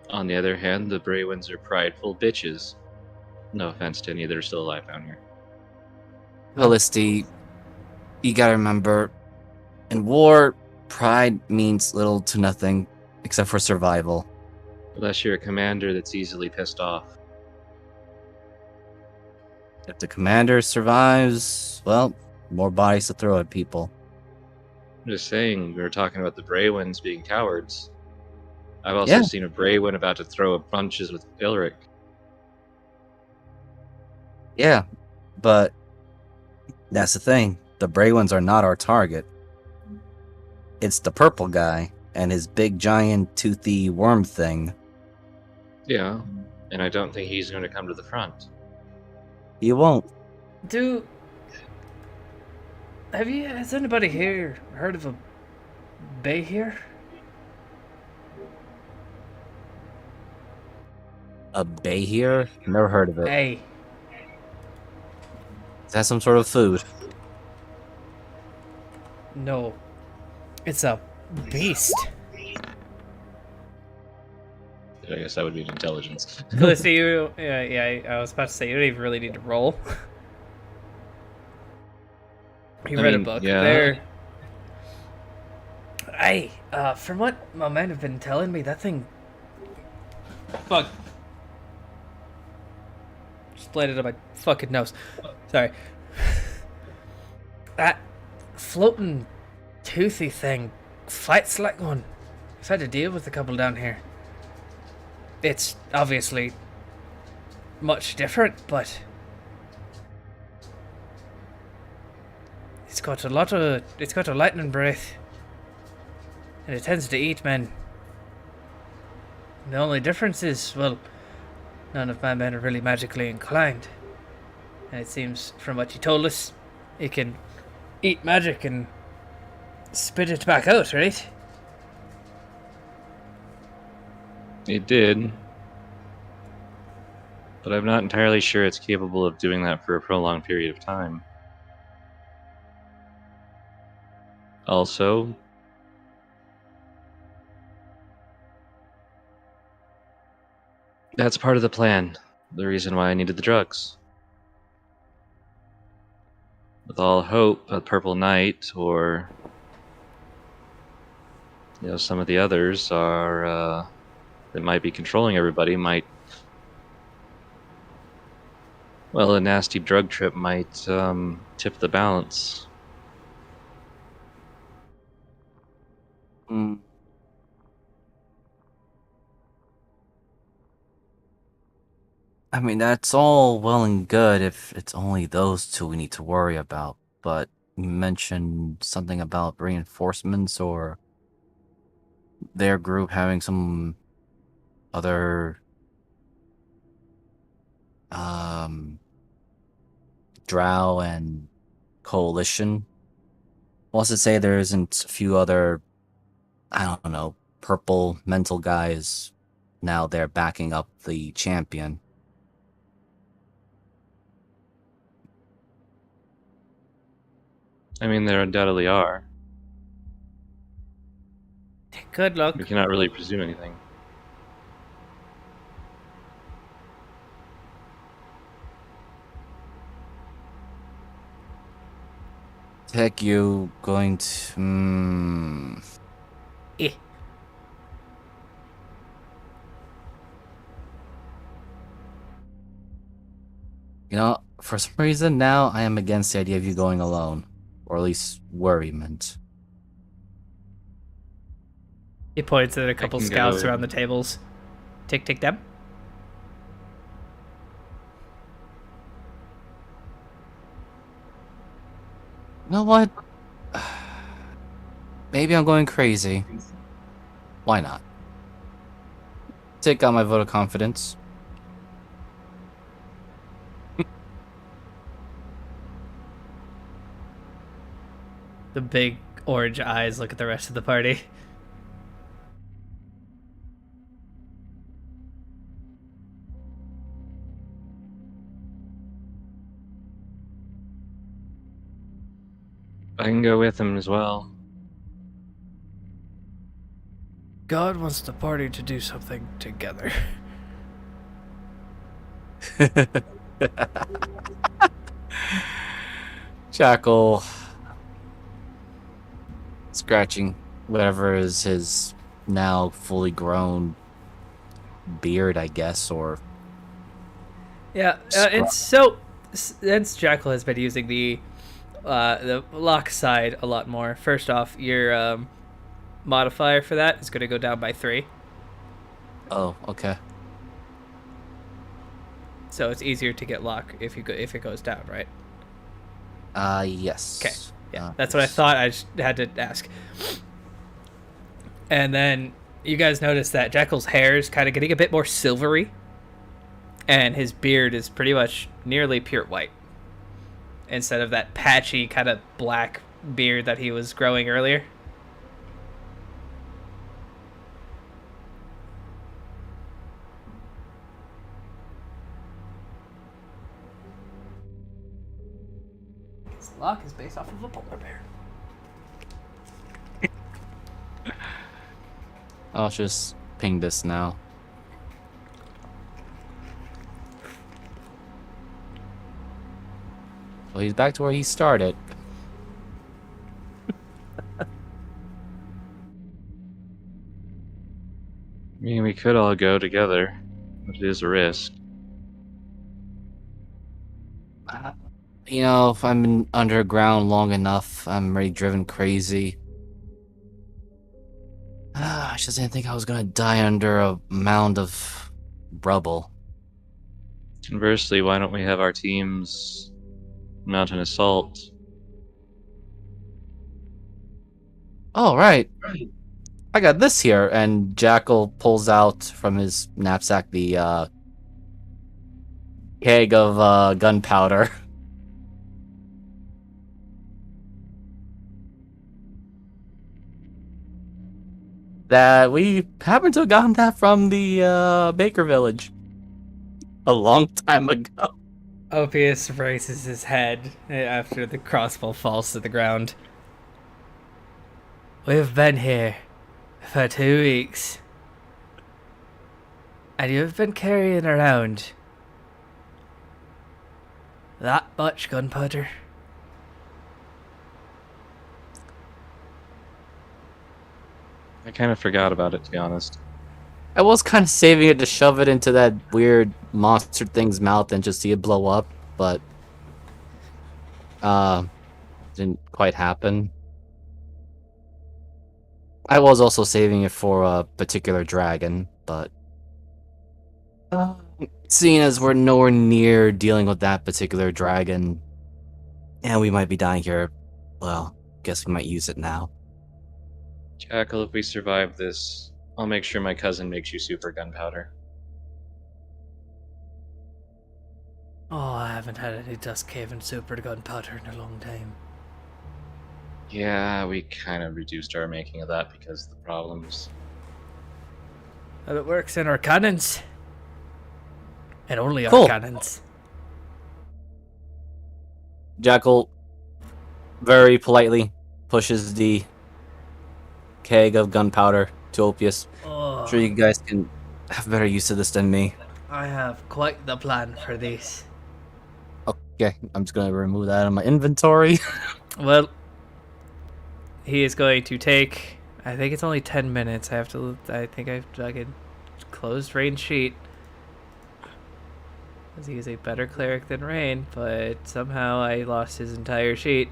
E: On the other hand, the Braywins are prideful bitches. No offense to any that are still alive down here.
A: Felicity, you gotta remember, in war, pride means little to nothing except for survival.
E: Unless you're a commander that's easily pissed off.
A: If the commander survives, well, more bodies to throw at people.
E: I'm just saying, we were talking about the Braywins being cowards. I've also seen a Braywin about to throw a punches with Ilric.
A: Yeah, but that's the thing. the Braylons are not our target. It's the purple guy and his big giant toothy worm thing.
E: Yeah, and I don't think he's going to come to the front.
A: He won't.
B: Has anybody here heard of a bay here?
A: A bay here? Never heard of it.
B: Hey,
A: Is that some sort of food?
B: no. It's a beast.
E: I guess that would be an intelligence.
B: Felicity, I was about to say, you don't even really need to roll. You read a book.
E: yeah.
B: Hey, from what my men have been telling me, that thing... Fuck. Just landed on my fucking nose. Sorry. That floating toothy thing fights like one. I've had to deal with a couple down here. It's obviously much different, but it's got a lightning breath, and it tends to eat men. The only difference is, well, none of my men are really magically inclined, and it seems from what you told us, it can eat magic and spit it back out, right?
E: It did. But I'm not entirely sure it's capable of doing that for a prolonged period of time. Also, that's part of the plan. The reason why I needed the drugs. With all hope, a Purple Knight or some of the others are that might be controlling everybody might. Well, a nasty drug trip might tip the balance.
A: Hmm. I mean, that's all well and good if it's only those two we need to worry about. But you mentioned something about reinforcements or their group having some other drow and coalition. What's to say there isn't a few other, I don't know, purple mental guys now there backing up the champion?
E: I mean, there undoubtedly are.
B: Good luck.
E: We cannot really presume anything.
A: Heck, you going to...
B: Eh.
A: You know, for some reason now I am against the idea of you going alone. Or at least worriment.
B: He points at a couple
E: can
B: scouts
E: go.
B: around the tables. Tick them.
A: You know what? Maybe I'm going crazy. Why not? Take out my vote of confidence.
B: The big orange eyes look at the rest of the party.
E: I can go with him as well.
B: God wants the party to do something together.
A: Jackal scratching whatever is his now fully grown beard, I guess, or
B: Yeah, since Jackal has been using the lock side a lot more. First off, your modifier for that is going to go down by 3.
A: oh, okay.
B: So it's easier to get lock if it goes down, right?
A: Yes.
B: Okay. Yeah, that's what I thought. I just had to ask. And then you guys notice that Jackal's hair is kind of getting a bit more silvery, and his beard is pretty much nearly pure white, instead of that patchy kind of black beard that he was growing earlier. His lock is based off of a polar bear.
A: I'll just ping this now. Well, he's back to where he started.
E: I mean, we could all go together, but it is a risk.
A: You know, if I'm been underground long enough, I'm already driven crazy. I just didn't think I was gonna die under a mound of rubble.
E: Conversely, why don't we have our teams mount an assault?
A: Oh, right. I got this here. And Jackal pulls out from his knapsack the keg of gunpowder. That we happen to have gotten that from the Baker Village a long time ago.
B: Opius raises his head after the crossbow falls to the ground. We've been here for 2 weeks, and you've been carrying around that much gunpowder.
E: I kind of forgot about it, to be honest.
A: I was kind of saving it to shove it into that weird monster thing's mouth and just see it blow up, but didn't quite happen. I was also saving it for a particular dragon, but seeing as we're nowhere near dealing with that particular dragon, and we might be dying here, well, guess we might use it now.
E: Jackal, if we survive this, I'll make sure my cousin makes you super gunpowder.
B: Oh, I haven't had any Dust Cave and Super gunpowder in a long time.
E: Yeah, we kind of reduced our making of that because of the problems.
B: Well, it works in our cannons. And only our
A: Cool.
B: cannons.
A: Jackal very politely pushes the keg of gunpowder to Opius.
B: Oh,
A: I'm sure you guys can have better use of this than me.
B: I have quite the plan for this.
A: Okay, I'm just gonna remove that out of my inventory.
B: Well, he is going to take, I think it's only 10 minutes. I think I've dug a closed rain sheet. Because he is a better cleric than Rain, but somehow I lost his entire sheet.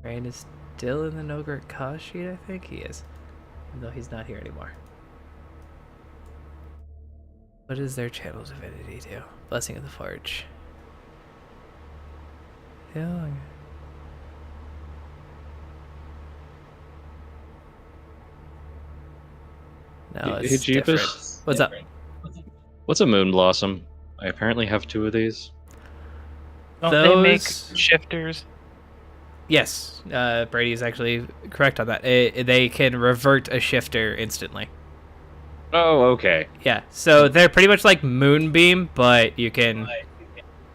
B: Rain is still in the Nogurt cause sheet, I think he is. Even though he's not here anymore. What does their channel divinity do? Blessing of the Forge. Yeah. No,
E: Hey,
B: it's
E: Jeepus?
B: different. What's up?
E: What's a moon blossom? I apparently have 2 of these.
C: Don't they make
B: Those-
C: shifters?
B: Yes, Brady is actually correct on that. They can revert a shifter instantly.
E: Oh, okay.
B: Yeah, so they're pretty much like Moonbeam, but you can,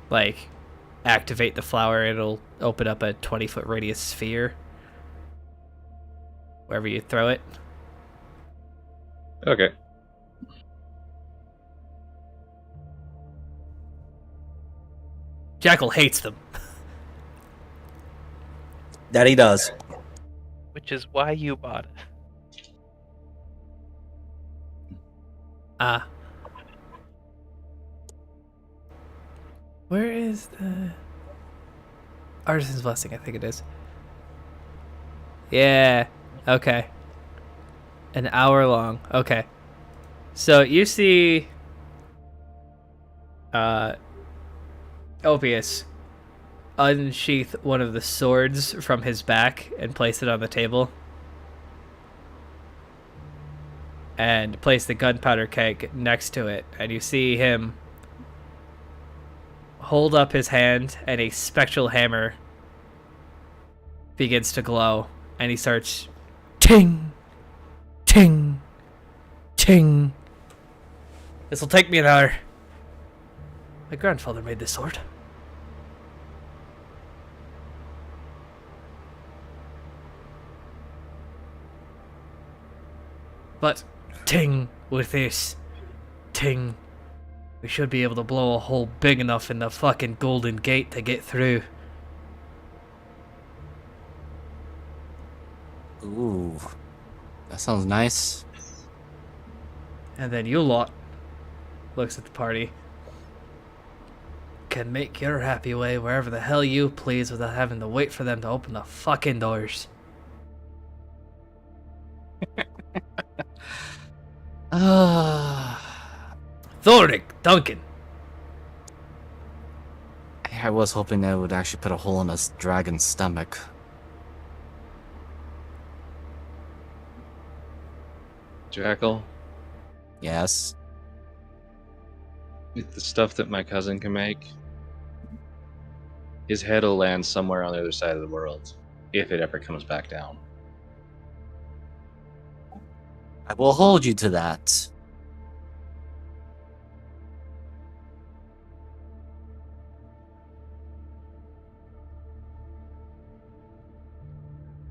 B: like, activate the flower. It'll open up a 20-foot radius sphere wherever you throw it.
E: Okay.
B: Jackal hates them.
A: That he does.
C: Which is why you bought it.
B: Ah. Where is the Artisan's Blessing? I think it is. Yeah. Okay. An hour long. Okay. So you see Opius, unsheath one of the swords from his back and place it on the table. And place the gunpowder keg next to it. And you see him hold up his hand, and a spectral hammer begins to glow. And he starts ting, ting, ting. This'll take me an hour. My grandfather made this sword. But ting with this. Ting. We should be able to blow a hole big enough in the fucking Golden Gate to get through.
A: Ooh, that sounds nice.
B: And then you lot looks at the party. Can make your happy way wherever the hell you please without having to wait for them to open the fucking doors. Thoric, Duncan.
A: I was hoping that would actually put a hole in this dragon's stomach.
E: Jackal,
A: Yes.
E: with the stuff that my cousin can make, his head will land somewhere on the other side of the world, if it ever comes back down.
A: I will hold you to that.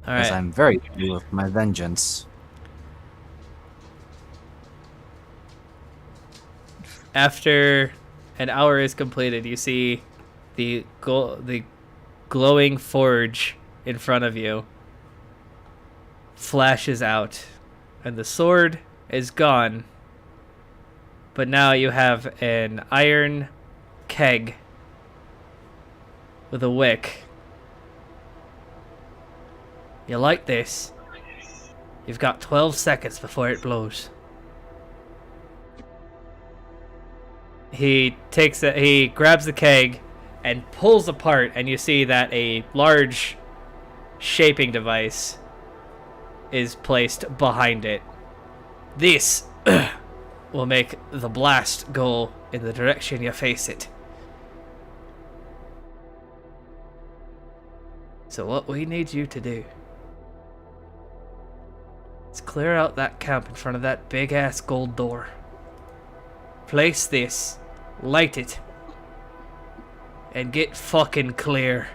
A: Because
B: Alright.
A: I'm very happy with my vengeance.
B: After an hour is completed, you see the glowing forge in front of you flashes out, and the sword is gone. But now you have an iron keg with a wick. You like this? You've got 12 seconds before it blows. He grabs the keg and pulls apart, and you see that a large shaping device is placed behind it. This will make the blast go in the direction you face it. So what we need you to do is clear out that camp in front of that big-ass gold door. Place this, light it, and get fucking clear.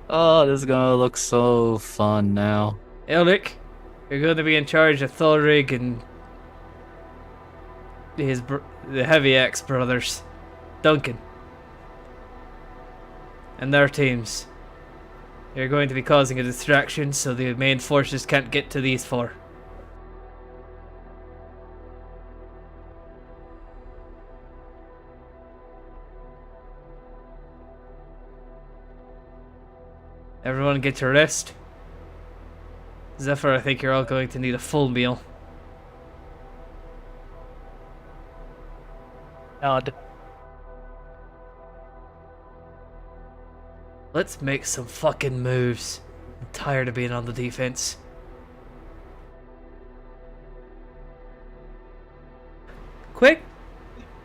A: Oh, this is gonna look so fun now.
B: Elric, you're going to be in charge of Thorrig and the Heavy Axe brothers, Duncan, and their teams. You're going to be causing a distraction so the main forces can't get to these four. Everyone get your rest. Zephyr, I think you're all going to need a full meal.
C: Nod.
B: Let's make some fucking moves. I'm tired of being on the defense. Quick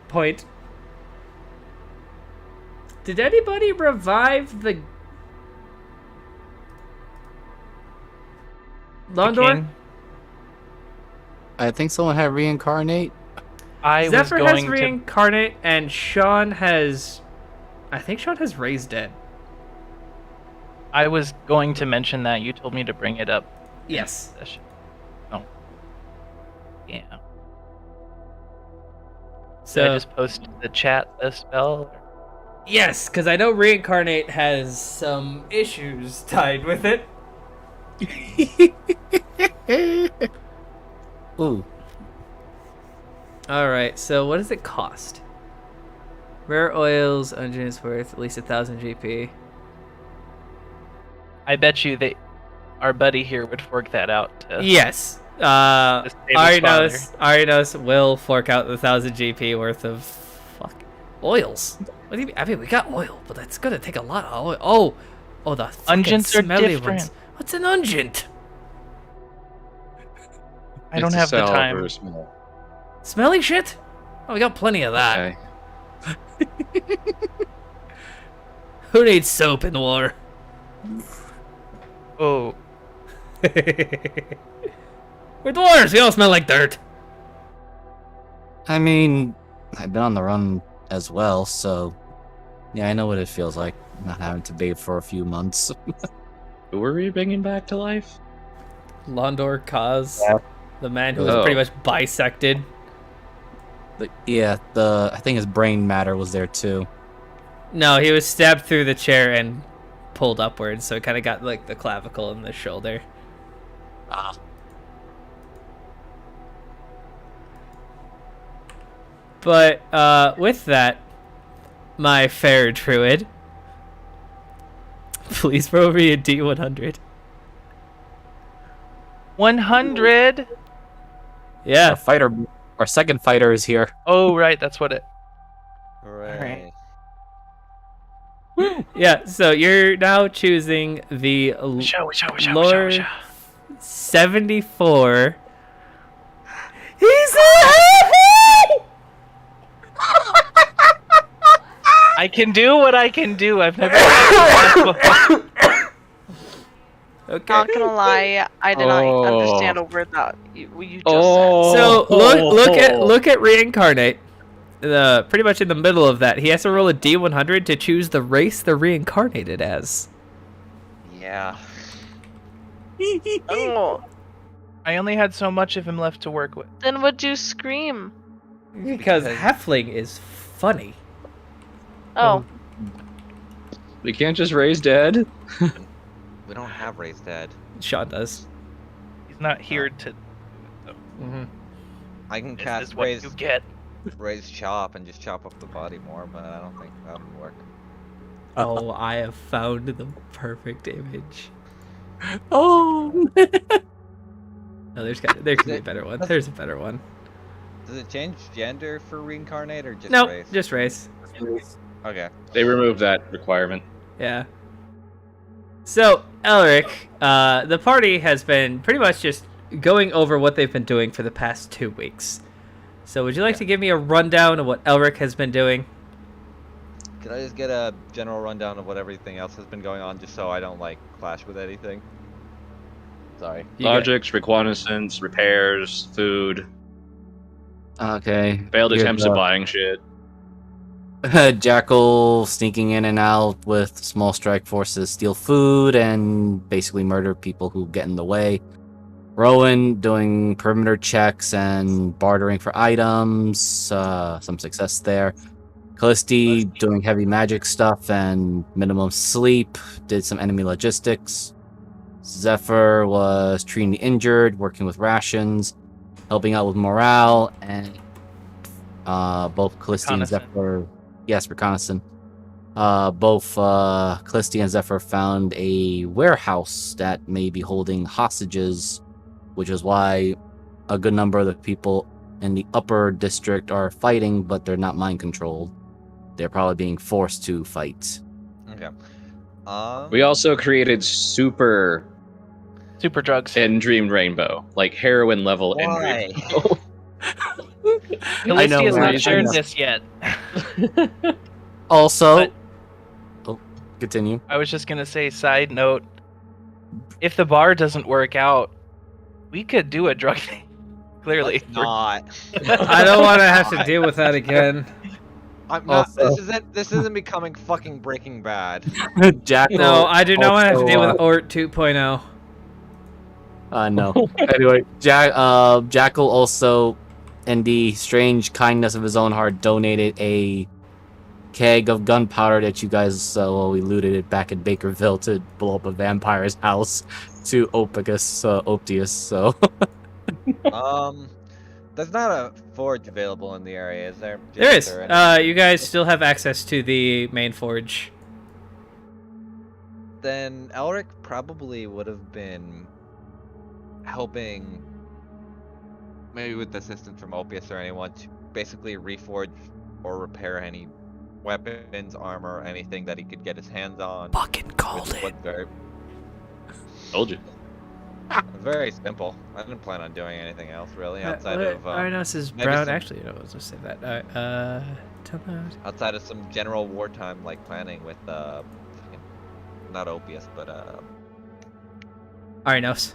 B: point. Did anybody revive the Londor?
C: King.
A: I think someone had reincarnate.
C: I
B: Zephyr
C: was
B: has
C: going to.
B: reincarnate, and Sean has... I think Sean has raised dead.
C: I was going to mention that. You told me to bring it up.
B: Yes.
C: Session. Oh. Yeah.
B: So
C: Did I just post the chat a spell?
B: yes, because I know reincarnate has some issues tied with it.
A: Ooh.
B: Alright, so what does it cost? Rare oils, engine is worth at least 1,000 GP.
C: I bet you that our buddy here would fork that out. To...
B: Yes.
C: To save his father.
B: Arinos will fork out the 1,000 GP worth of oils. What do you mean? I mean, we got oil, but that's gonna take a lot of oil. Oh, the fucking
C: Unguents are
B: smelly
C: different.
B: ones. What's an unguent?
C: I don't have the time.
E: Smell.
B: Smelly shit? Oh, we got plenty of that.
E: Okay.
B: Who needs soap in war?
C: Oh,
B: We're dwarves. We all smell like dirt.
A: I mean, I've been on the run as well, so yeah, I know what it feels like not having to bathe for a few months.
E: Who are we bringing back to life?
B: Londor Kaz,
A: Yeah.
B: the man who was
E: Oh.
B: pretty much bisected.
A: But yeah, I think his brain matter was there too.
B: No, he was stabbed through the chair and pulled upwards, so it kind of got like the clavicle and the shoulder.
A: Ah.
B: But with that, my fair druid, please roll me a D100.
C: 100.
B: Yeah.
A: Our second fighter is here.
C: Oh, right, that's what it.
F: Hooray.
B: Yeah, so you're now choosing the Lord 74. He's happy!
C: I can do what I can do. I've never done that before.
B: Okay.
D: Not gonna lie, I did not
E: Oh.
D: understand a word that you just
B: So look at reincarnate. Pretty much in the middle of that, he has to roll a D100 to choose the race they're reincarnated as.
F: Yeah.
D: said. Oh,
C: I only had so much of him left to work with.
D: then would you scream?
B: Because halfling is funny.
D: Oh,
E: We can't just raise dead.
F: We don't have raised dead.
B: Sean does.
C: He's not here to.
B: Mm-hmm.
F: I can
C: This
F: cast
C: is what you get.
F: raise chop and just chop up the body more, but I don't think that would work.
B: Oh, I have found the perfect image.
A: Oh.
B: No, there's gonna be a better one. There's a better one.
F: Does it change gender for reincarnate or just
B: Nope,
F: race?
B: just race.
F: Okay.
E: They removed that requirement.
B: Yeah. So, Elric, the party has been pretty much just going over what they've been doing for the past 2 weeks. So, would you like to give me a rundown of what Elric has been doing?
F: Could I just get a general rundown of what everything else has been going on, just so I don't like clash with anything? Sorry.
E: Logics, reconnaissance, repairs, food,
A: Okay.
E: failed
A: Here's
E: attempts at buying shit.
A: Jackal sneaking in and out with small strike forces, steal food, and basically murder people who get in the way. Rowan doing perimeter checks and bartering for items, some success there. Callisti doing heavy magic stuff and minimum sleep, did some enemy logistics. Zephyr was treating the injured, working with rations, helping out with morale, and both Callisti and
C: Reconnaissance.
A: Zephyr, yes, reconnaissance. Both Callisti and Zephyr found a warehouse that may be holding hostages, which is why a good number of the people in the upper district are fighting, but they're not mind controlled. They're probably being forced to fight.
F: Okay.
E: We also created super
C: Super drugs.
E: and Dream Rainbow, like heroin level and
F: Why?
E: Rainbow.
A: I know,
C: Felicity has
A: right?
C: not
A: I
C: shared
A: know.
C: this yet.
A: Also,
C: But-
A: continue.
C: I was just gonna say, side note, if the bar doesn't work out, we could do a drug thing. Clearly.
F: Let's not.
B: I don't want to have to deal with that again.
F: I'm not.
A: Also-
F: This isn't becoming fucking Breaking Bad.
A: Jackal.
B: No, I do not want to have to deal with
A: also,
B: Ort 2.0.
A: no. Anyway, Jackal also, in the strange kindness of his own heart, donated a keg of gunpowder that you guys, we looted it back in Bakerville to blow up a vampire's house to Optius, so.
F: There's not a forge available in the area, is there?
B: There
F: James,
B: is.
F: or any-
B: You guys still have access to the main forge.
F: Then Elric probably would have been helping maybe with assistance from Opius or anyone, to basically reforge or repair any weapons, armor, anything that he could get his hands on.
B: Fucking called
F: With
B: it.
F: what's very,
E: Told you.
F: very simple. I didn't plan on doing anything else really outside of
B: Arnos is
F: maybe
B: brown.
F: some-
B: Actually, no, let's just say that. Tell me.
F: outside of some general wartime like planning with fucking- not Opius but
B: Arnos.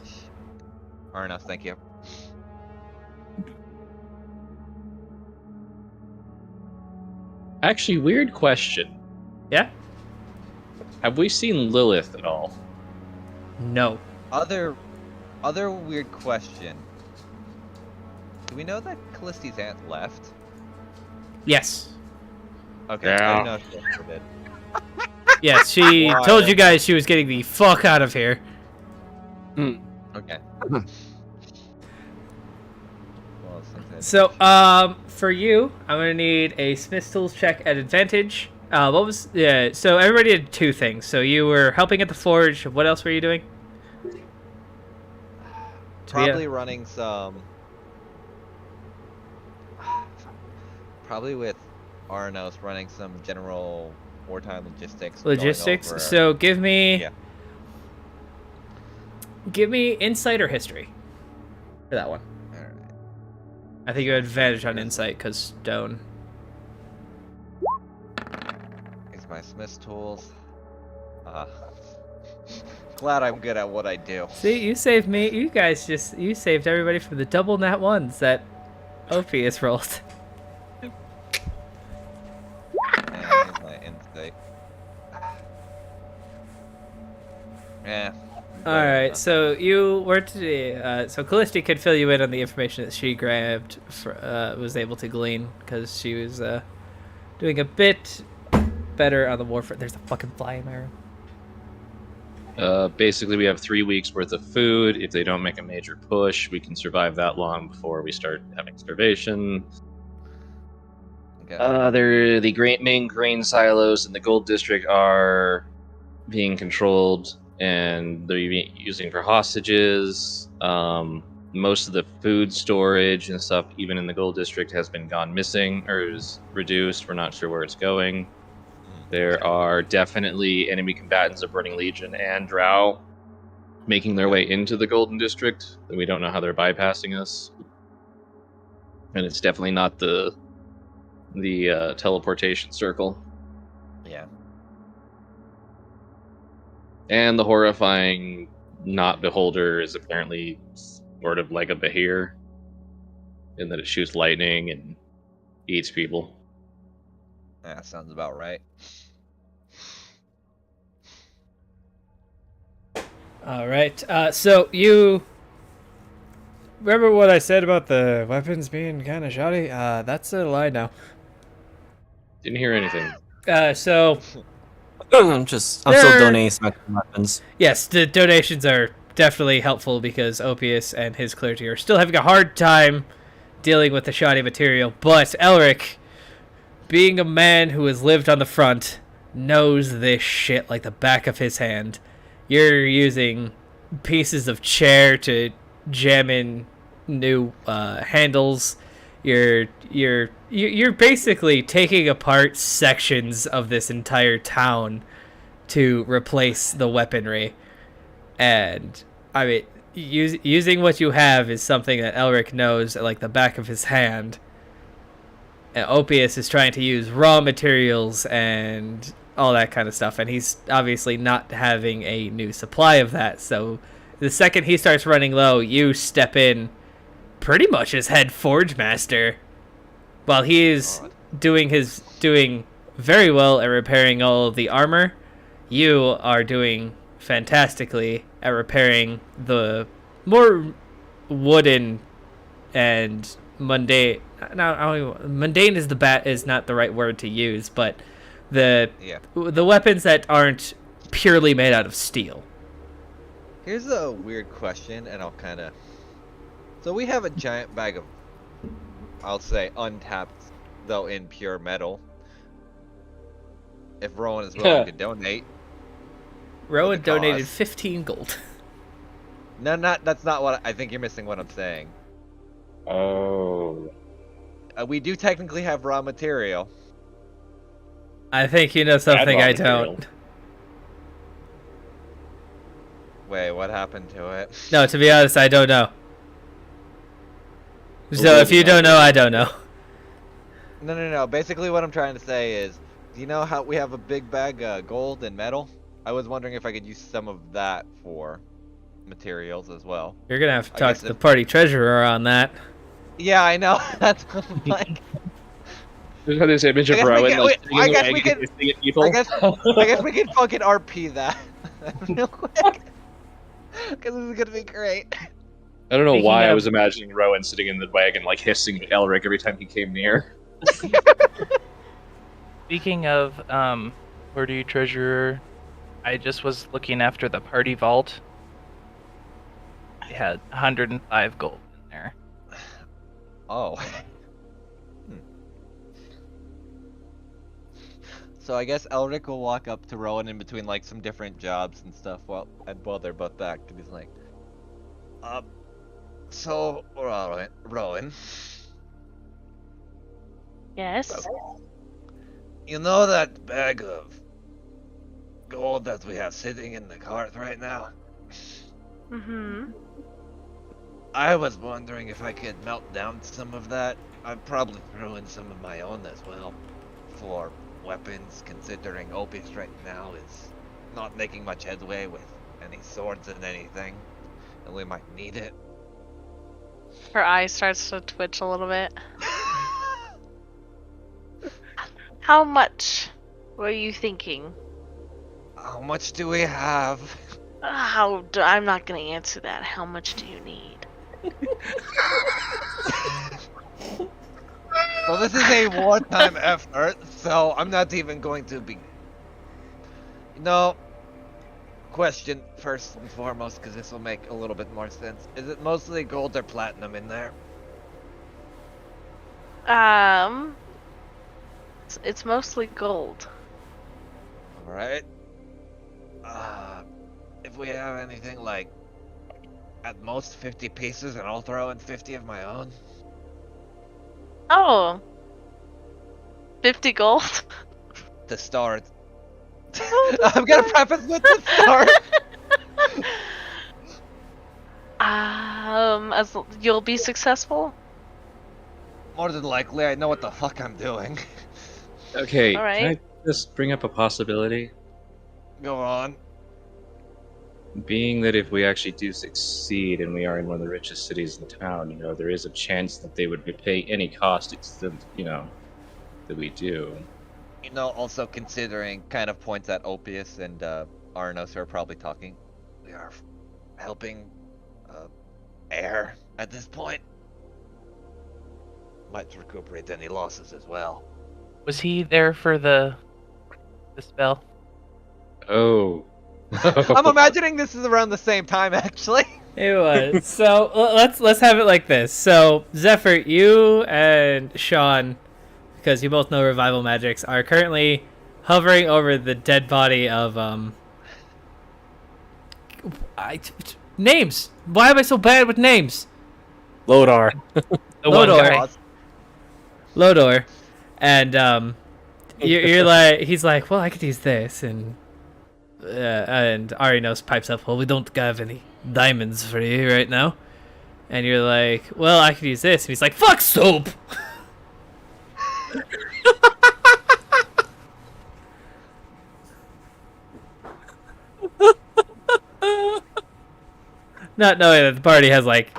F: Arnos. Thank you.
E: Actually, weird question.
B: Yeah.
E: Have we seen Lilith at all?
B: No.
F: Other weird question. Do we know that Calliste's aunt left?
B: Yes.
F: Okay,
E: Yeah.
F: I didn't know if she ever did.
B: Yes, she
F: Why?
B: told you guys she was getting the fuck out of here.
F: Okay. Well,
B: So, for you, I'm gonna need a Smith's Tools check at advantage. What was so everybody did two things. So you were helping at the forge. What else were you doing?
F: probably running some. Probably with Arnos running some general wartime logistics. going
B: Logistics.
F: over-
B: So give me
F: Yeah.
B: insight or history for that one.
F: Alright.
B: I think you have advantage on insight because stone.
F: Here's my Smith's tools. Glad I'm good at what I do.
B: See, you saved me. You guys you saved everybody from the double nat ones that Ophius rolled.
F: And here's my insight. Yeah.
B: All right, so you were to so Callisti could fill you in on the information that she grabbed, was able to glean because she was doing a bit better on the warfare. There's a fucking fly in my room.
E: Basically, we have 3 weeks worth of food. If they don't make a major push, we can survive that long before we start having starvation.
F: Okay.
E: The main grain silos in the gold district are being controlled, and they're being using for hostages. Most of the food storage and stuff, even in the gold district, has been gone missing or is reduced. We're not sure where it's going. There are definitely enemy combatants of Burning Legion and Drow making their way into the Golden District, and we don't know how they're bypassing us. And it's definitely not the teleportation circle.
F: Yeah.
E: And the horrifying not beholder is apparently sort of like a Behir, in that it shoots lightning and eats people.
F: That sounds about right.
B: All right, so you remember what I said about the weapons being kind of shoddy? That's a lie now.
E: Didn't hear anything.
B: So
A: I'm still
B: There-
A: donating some extra weapons.
B: yes, the donations are definitely helpful because Opius and his clergy are still having a hard time dealing with the shoddy material. But Elric, being a man who has lived on the front, knows this shit like the back of his hand. You're using pieces of chair to jam in new handles. You're basically taking apart sections of this entire town to replace the weaponry. And I mean, using what you have is something that Elric knows like the back of his hand. And Opius is trying to use raw materials and all that kind of stuff, and he's obviously not having a new supply of that. So the second he starts running low, you step in pretty much as head forge master, while he is doing very well at repairing all of the armor. You are doing fantastically at repairing the more wooden and mundane. Mundane is not the right word to use, but the weapons that aren't purely made out of steel.
F: Here's a weird question, and I'll kind of. So we have a giant bag of, I'll say, untapped, though in pure metal. If Rowan is willing to donate.
B: Rowan
F: the
B: donated
F: cause.
B: 15 gold.
F: No, that's not what I think. You're missing what I'm saying.
E: Oh.
F: We do technically have raw material.
B: I think you know something
E: raw
B: I
E: material.
B: don't.
F: Wait, what happened to it?
B: No, to be honest, I don't know.
E: Well,
B: So
E: gold
B: if
E: is
B: you
E: not
B: don't know,
E: very
B: I don't know.
F: No. Basically, what I'm trying to say is, do you know how we have a big bag of gold and metal? I was wondering if I could use some of that for materials as well.
B: You're gonna have to
F: I
B: talk
F: guess
B: to the
F: if-
B: party treasurer on that.
F: Yeah, I know. That's what I'm like.
E: There's got this image
F: I
E: of
F: guess we
E: Rowan
F: can.
E: like
F: Wait,
E: sitting
F: I
E: in the
F: guess we
E: wagon
F: can.
E: hissing at people.
F: I guess we can fucking RP that real quick. Because this is gonna be great.
E: I don't know
C: Speaking
E: why I
C: of-
E: was imagining Rowan sitting in the wagon like hissing at Elric every time he came near.
C: Speaking of party treasurer, I just was looking after the party vault. I had 105 gold in there.
F: Oh. So I guess Elric will walk up to Rowan in between like some different jobs and stuff while they're both back, and he's like, so Rowan,
D: Yes.
F: you know that bag of gold that we have sitting in the cart right now?
D: Mm-hmm.
F: I was wondering if I could melt down some of that. I'd probably throw in some of my own as well for weapons, considering Opus right now is not making much headway with any swords and anything, and we might need it.
D: Her eye starts to twitch a little bit. How much were you thinking?
F: How much do we have?
D: I'm not gonna answer that. How much do you need?
F: So this is a wartime effort, so I'm not even going to be... Question first and foremost, because this will make a little bit more sense. Is it mostly gold or platinum in there?
D: It's mostly gold.
F: Alright. If we have anything like, at most 50 pieces, and I'll throw in 50 of my own.
D: Oh. 50 gold?
F: To start. I'm gonna preface with the start.
D: As you'll be successful?
F: More than likely, I know what the fuck I'm doing.
E: Okay,
D: All right.
E: can I just bring up a possibility?
F: Go on.
E: Being that if we actually do succeed and we are in one of the richest cities in town, there is a chance that they would repay any cost that we do.
F: Also considering kind of points at Opius and Arnos who are probably talking, we are helping Air at this point. Might recuperate any losses as well.
C: Was he there for the spell?
E: Oh.
F: I'm imagining this is around the same time, actually.
B: It was. So let's have it like this. So Zephyr, you and Sean, because you both know revival magics, are currently hovering over the dead body of names. Why am I so bad with names?
A: Lodar.
C: The one
B: Lodor.
C: guy.
B: Lodor, and you're like, he's like, well, I could use this, and Arinos pipes up, well, we don't have any diamonds for you right now, and you're like, well, I could use this, and he's like, fuck soap. Not knowing that the party has like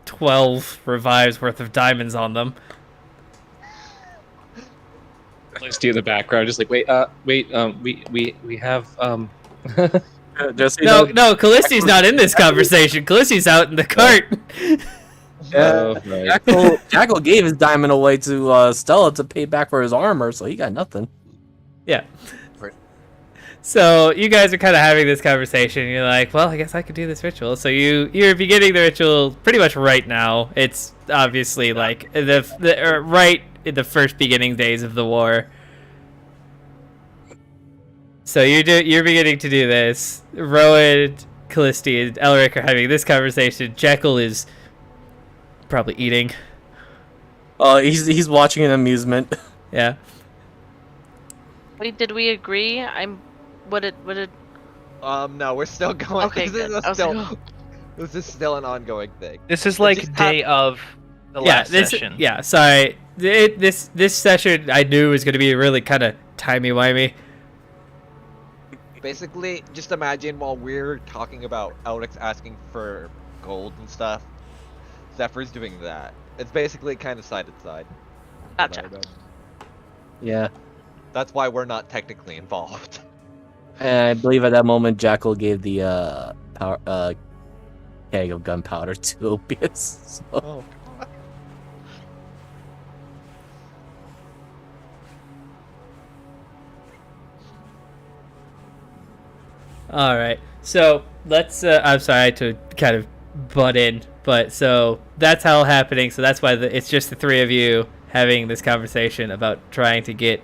B: 12 revives worth of diamonds on them.
E: Felicity in the background, just like, we have
A: Just
B: No, Callisti's not in this conversation. Callisti's out in the cart.
E: right.
A: Jackal gave his diamond away to Stella to pay back for his armor, so he got nothing.
B: Yeah. So you guys are kind of having this conversation. You're like, well, I guess I could do this ritual. So you're beginning the ritual pretty much right now. It's obviously like right in the first beginning days of the war. So you're beginning to do this. Rowan, Callisti, and Elric are having this conversation. Jekyll is probably eating.
A: Oh, he's watching an amusement.
B: Yeah.
D: Wait, did we agree? What did?
F: No, we're still going.
D: Okay,
F: this
D: good.
F: is
D: I was
F: still,
D: like, oh.
F: this is still an ongoing thing.
C: This is
F: It
C: like
F: just
C: day of the
B: Yeah,
C: last session.
B: Yeah, sorry. This session I knew was going to be really kind of timey-wimey.
F: Basically, just imagine while we're talking about Alex asking for gold and stuff, Zephyr's doing that. It's basically kind of side to side.
D: Gotcha.
A: Yeah.
F: That's why we're not technically involved.
A: And I believe at that moment, Jackal gave the keg of gunpowder to Opius. So.
F: Oh.
B: All right. So let's. I'm sorry to kind of butt in, but so that's how happening. So that's why it's just the three of you having this conversation about trying to get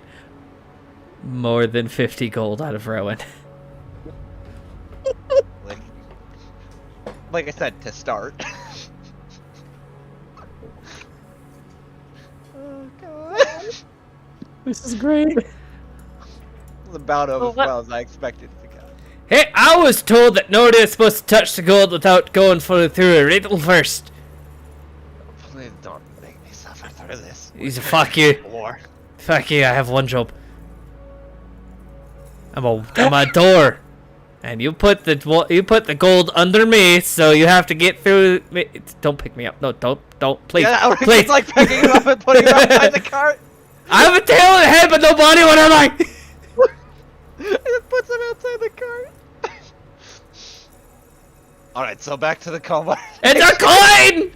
B: more than 50 gold out of Rowan.
F: Like I said, to start. Oh god.
A: This is great.
F: It's about as
D: Well,
F: well as I expected it to go.
B: Hey, I was told that nobody is supposed to touch the gold without going through a ritual first.
F: Please don't make me suffer through this.
B: He's a fuck you.
F: War.
B: Fuck you, I have one job. I'm a door. And you put the gold under me, so you have to get through me. Don't pick me up. No, don't, please.
F: Yeah,
B: please.
F: it's like picking him up and putting him outside the cart.
B: I have a tail and a head, but no body. What am I?
F: It puts him outside the cart. Alright, so back to the combat.
B: It's a coin!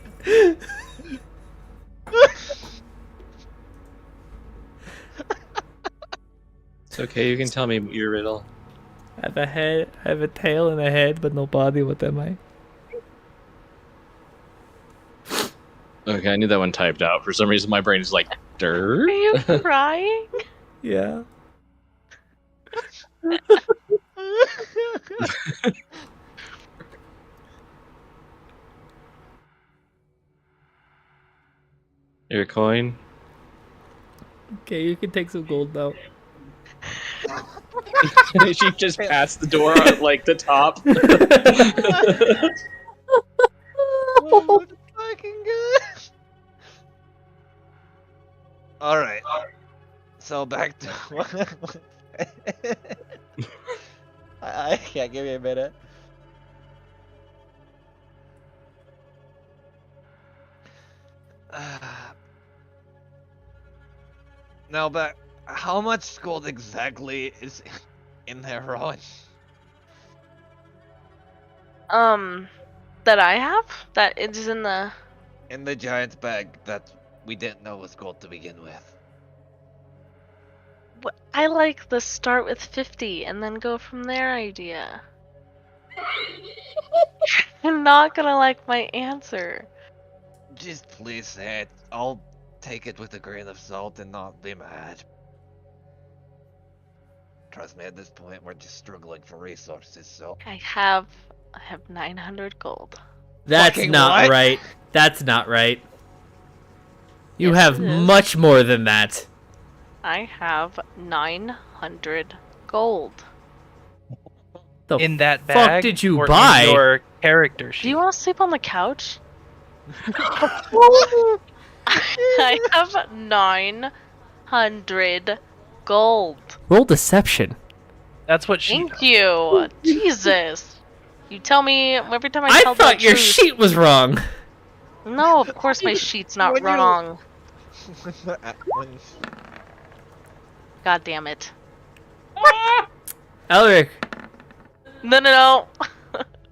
E: It's okay. You can tell me your riddle.
B: I have a head. I have a tail and a head, but no body. What am I?
E: Okay, I need that one typed out. For some reason, my brain is like, dirt.
D: Are you crying?
B: Yeah.
E: Your coin.
B: Okay, you can take some gold now.
E: She just passed the door on, like the top.
F: Oh, fucking good. Alright. So back to I can't give you a minute. No, but how much gold exactly is in there, Rowan?
D: That I have? That is in the...
F: In the giant's bag that we didn't know was gold to begin with.
D: I like the start with 50 and then go from there idea. I'm not gonna like my answer.
F: Just please say it. I'll take it with a grain of salt and not be mad. Trust me, at this point, we're just struggling for resources, so...
D: I have 900 gold.
B: That's
F: Fucking
B: not
F: what?
B: right. That's not right. You
D: Yes,
B: have
D: it is.
B: much more than that.
D: I have 900 gold.
B: The
C: In that
B: fuck
C: bag,
B: did you
C: or in
B: buy?
C: your character sheet?
D: Do you want to sleep on the couch? I have 900 gold.
B: Roll deception.
C: That's what she.
D: Thank you. Jesus. You tell me every time I
B: I
D: tell
B: thought
D: the
B: your
D: truth.
B: sheet was wrong.
D: No, of course my sheet's not
F: When you-
D: wrong.
F: When-
D: God damn it.
B: Elric,
D: No.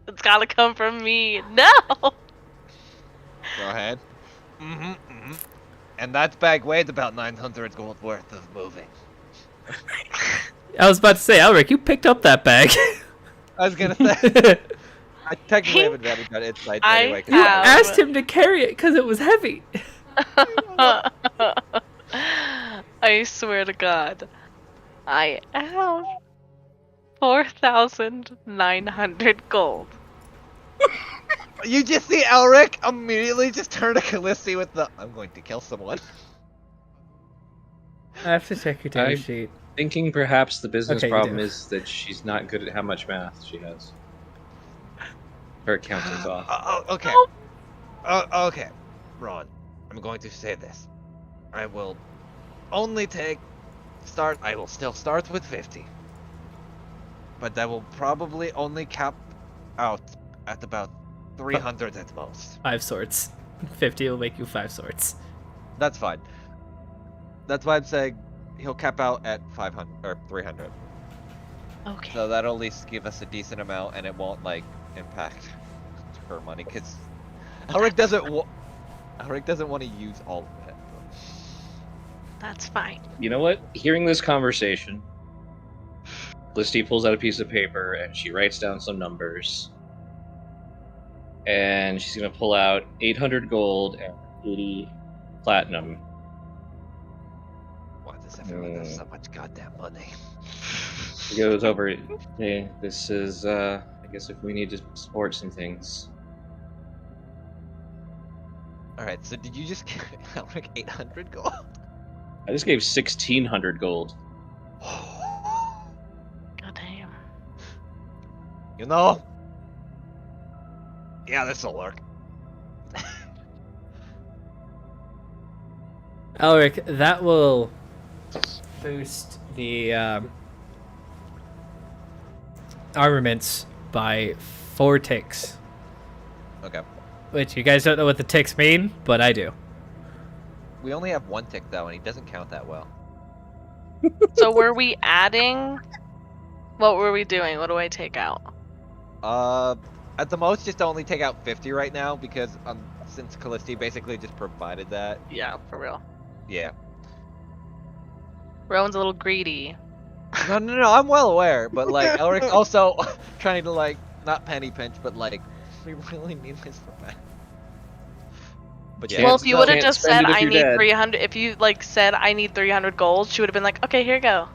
D: It's gotta come from me. No.
F: Go ahead. And that bag weighed about 900 gold worth of moving.
B: I was about to say, Elric, you picked up that bag.
F: I was gonna say, I technically haven't read about insight
D: I
F: anyway. 'cause
B: You
D: have-
B: asked him to carry it because it was heavy.
D: I swear to God. I have 4,900 gold.
F: You just see Elric immediately just turn to Callisti with the "I'm going to kill someone."
B: I have to check your data
E: I-
B: sheet.
E: Thinking perhaps the business
B: Okay, you
E: problem
B: do.
E: is that she's not good at how much math she has. Her accounting's off.
F: Okay. Okay, Ron. I'm going to say this. I will only I will still start with 50. But I will probably only cap out at about 300 at most.
B: 5 swords. 50 will make you 5 swords.
F: That's fine. That's why I'm saying he'll cap out at 500 or 300.
D: Okay.
F: So that'll at least give us a decent amount, and it won't like impact her money because Elric doesn't want to use all of it.
D: That's fine.
E: You know what? Hearing this conversation, Listy pulls out a piece of paper and she writes down some numbers. And she's gonna pull out 800 gold and 80 platinum.
F: Why does everyone have so much goddamn money?
E: She goes over. Hey, this is. I guess if we need to support some things.
F: All right. So did you just give Elric 800 gold?
E: I just gave 1600 gold.
D: God damn.
F: You know? Yeah, this'll work.
B: Elric, that will boost the armaments by 4 ticks.
F: Okay.
B: Which you guys don't know what the ticks mean, but I do.
F: We only have 1 tick though, and he doesn't count that well.
D: So were we adding? What were we doing? What do I take out?
F: At the most, just only take out 50 right now because since Callisti basically just provided that.
D: Yeah, for real.
F: Yeah.
D: Rowan's a little greedy.
F: No, I'm well aware, but like Elric's also trying to like not penny pinch, but like we really need this for that. But yeah.
D: Well, if you would have
E: can't
D: just
E: spend
D: said
E: it if
D: I
E: you're
D: need
E: dead.
D: 300, if you like said I need 300 gold, she would have been like, okay, here you go.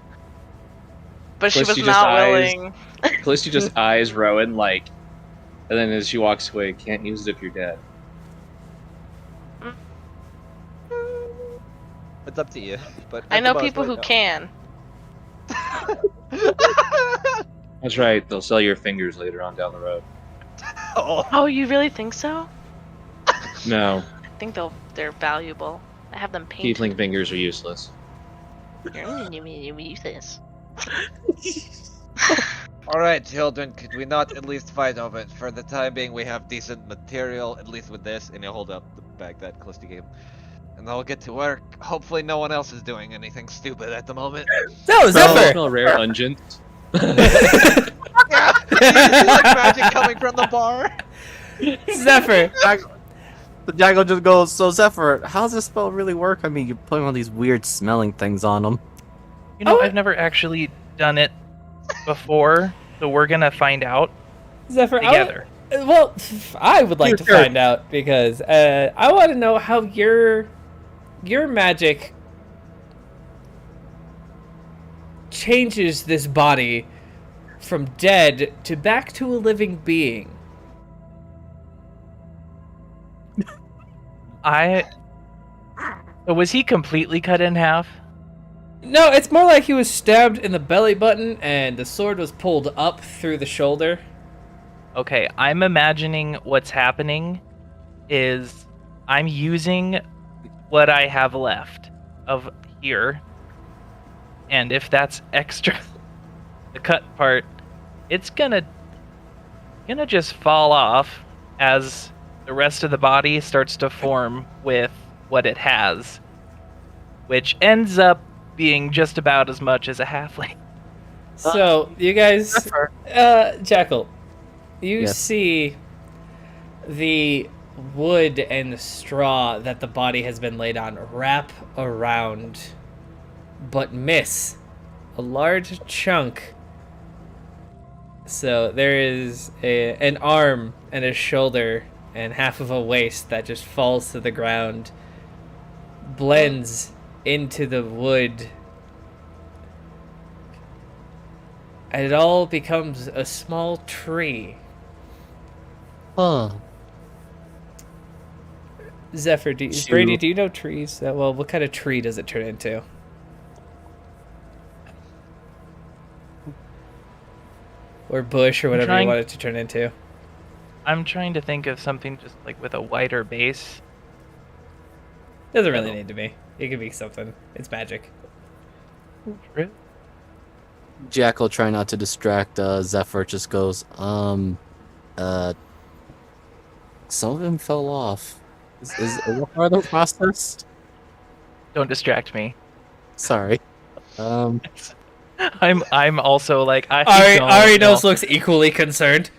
D: But she
E: Plus,
D: was
E: she just
D: not
E: eyes-
D: willing.
E: Callisti just eyes Rowan like, and then as she walks away, can't use it if you're dead.
F: It's up to you. But
D: I
F: at
D: know
F: the most
D: people
F: right
D: who
F: now-
D: can.
E: That's right. They'll sell your fingers later on down the road.
F: Oh.
D: Oh, you really think so?
E: No,
D: I think they're valuable. I have them painted.
E: tiefling fingers are useless.
D: Useless.
F: Alright, children, could we not at least fight over it? For the time being, we have decent material, at least with this, and he'll hold up the bag that Callisti gave him. And I'll get to work. Hopefully no one else is doing anything stupid at the moment.
B: No, Zephyr!
E: Smell rare unguent.
F: Yeah! You see like magic coming from the bar?
B: Zephyr!
A: The Jackal just goes, so Zephyr, how does this spell really work? I mean, you're putting all these weird smelling things on them.
C: You know,
B: Oh.
C: I've never actually done it before, so we're gonna find out
B: Zephyr,
C: together.
B: I would like to
A: Sure.
B: find out because I want to know how your magic changes this body from dead to back to a living being.
C: So was he completely cut in half?
B: No, it's more like he was stabbed in the belly button and the sword was pulled up through the shoulder.
C: Okay, I'm imagining what's happening is I'm using what I have left of here, and if that's extra, the cut part, it's gonna just fall off as the rest of the body starts to form with what it has, which ends up being just about as much as a halfling.
B: So, you guys, Jackal, you
A: Yes.
B: see the wood and the straw that the body has been laid on wrap around, but miss a large chunk. So there is an arm and a shoulder and half of a waist that just falls to the ground, blends into the wood, and it all becomes a small tree.
A: Huh.
B: Zephyr,
A: Shoot.
B: Brady, do you know trees? Well, what kind of tree does it turn into? Or bush, or whatever you want it to turn into.
C: I'm trying to think of something just like with a wider base.
B: Doesn't really need to be. It could be something. It's magic.
A: Jackal, try not to distract Zephyr, just goes, some of them fell off. Is what part of the process?
C: Don't distract me.
A: Sorry.
C: I'm also like
B: Ari knows looks equally concerned.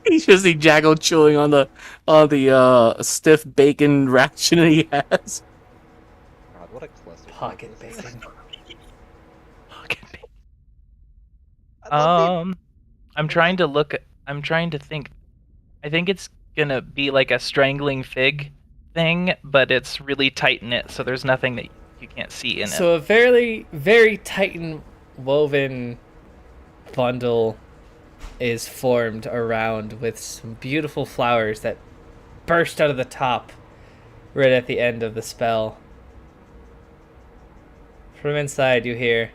A: You should see Jackal chewing on the stiff bacon ration he has.
G: God, what a cluster.
B: Pocket bacon.
C: I'm trying to think. I think it's gonna be like a strangling fig thing, but it's really tight in it, so there's nothing that you can't see in it.
B: So a very, very tight and woven bundle is formed around with some beautiful flowers that burst out of the top right at the end of the spell. From inside you hear,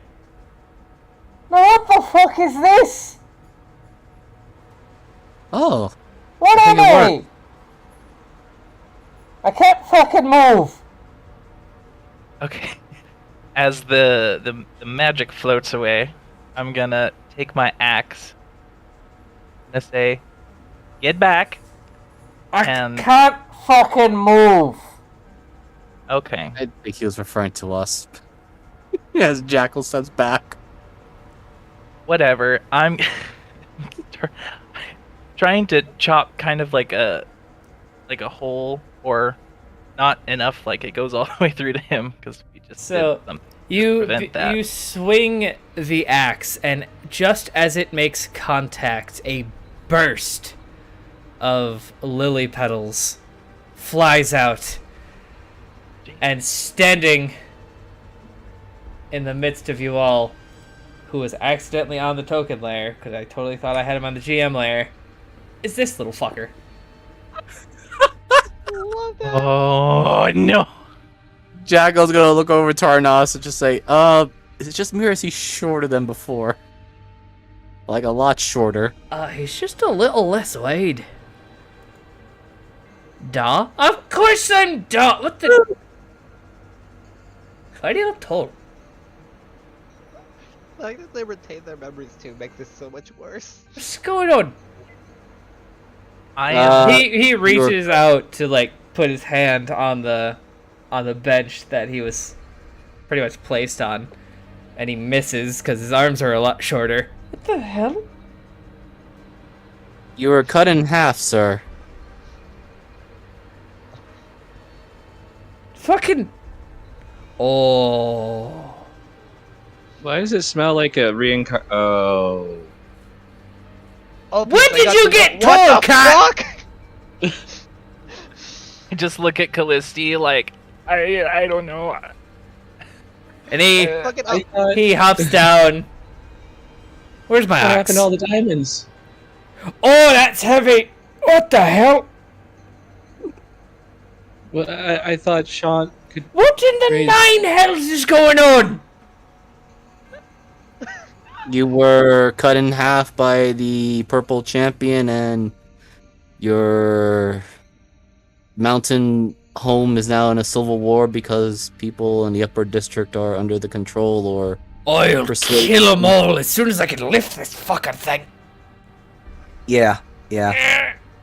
B: "Now what the fuck is this?
A: Oh.
B: What
A: I
B: am
A: think it
B: I? I can't fucking move."
C: Okay. As the magic floats away, I'm gonna take my axe. I'm gonna say, "Get back."
B: I
C: And-
B: can't fucking move.
C: Okay.
A: I think he was referring to us. As Jackal steps back.
C: Whatever. I'm trying to chop kind of like a hole, or not enough like it goes all the way through to him, because we just
B: So,
C: did something to
B: You
C: prevent that.
B: you swing the axe, and just as it makes contact, a burst of lily petals flies out, and standing in the midst of you all, who was accidentally on the token layer, because I totally thought I had him on the GM layer, is this little fucker.
C: Oh no!
A: Jackal's gonna look over to Arnos and just say, is it just me or is he shorter than before? Like a lot shorter.
B: He's just a little less wide. Da? Of course I'm da! What the? Why do you look tall?
G: Like that they retain their memories too makes this so much worse.
B: What's going on?
C: I am.
B: He reaches out to like put his hand on the bench that he was pretty much placed on, and he misses because his arms are a lot shorter. What the hell?
A: You were cut in half, sir.
B: Fucking. Oh.
E: Why does it smell like a Oh.
G: Oh,
B: When
G: people,
B: did
G: got
B: you
G: to-
B: get
G: what
B: told,
G: the
B: Cat?
G: fuck?
C: Just look at Callisti like, I don't know.
B: And he
G: Fucking
H: I thought,
B: he hops down. Where's my
H: what
B: axe?
H: happened to all the diamonds?
B: Oh, that's heavy. What the hell?
H: Well, I thought Sean could.
B: What in the
H: Raise-
B: nine hells is going on?
A: You were cut in half by the purple champion, and your mountain home is now in a civil war because people in the upper district are under the control or
B: I'll
A: persuade-
B: kill them all as soon as I can lift this fucking thing.
A: Yeah.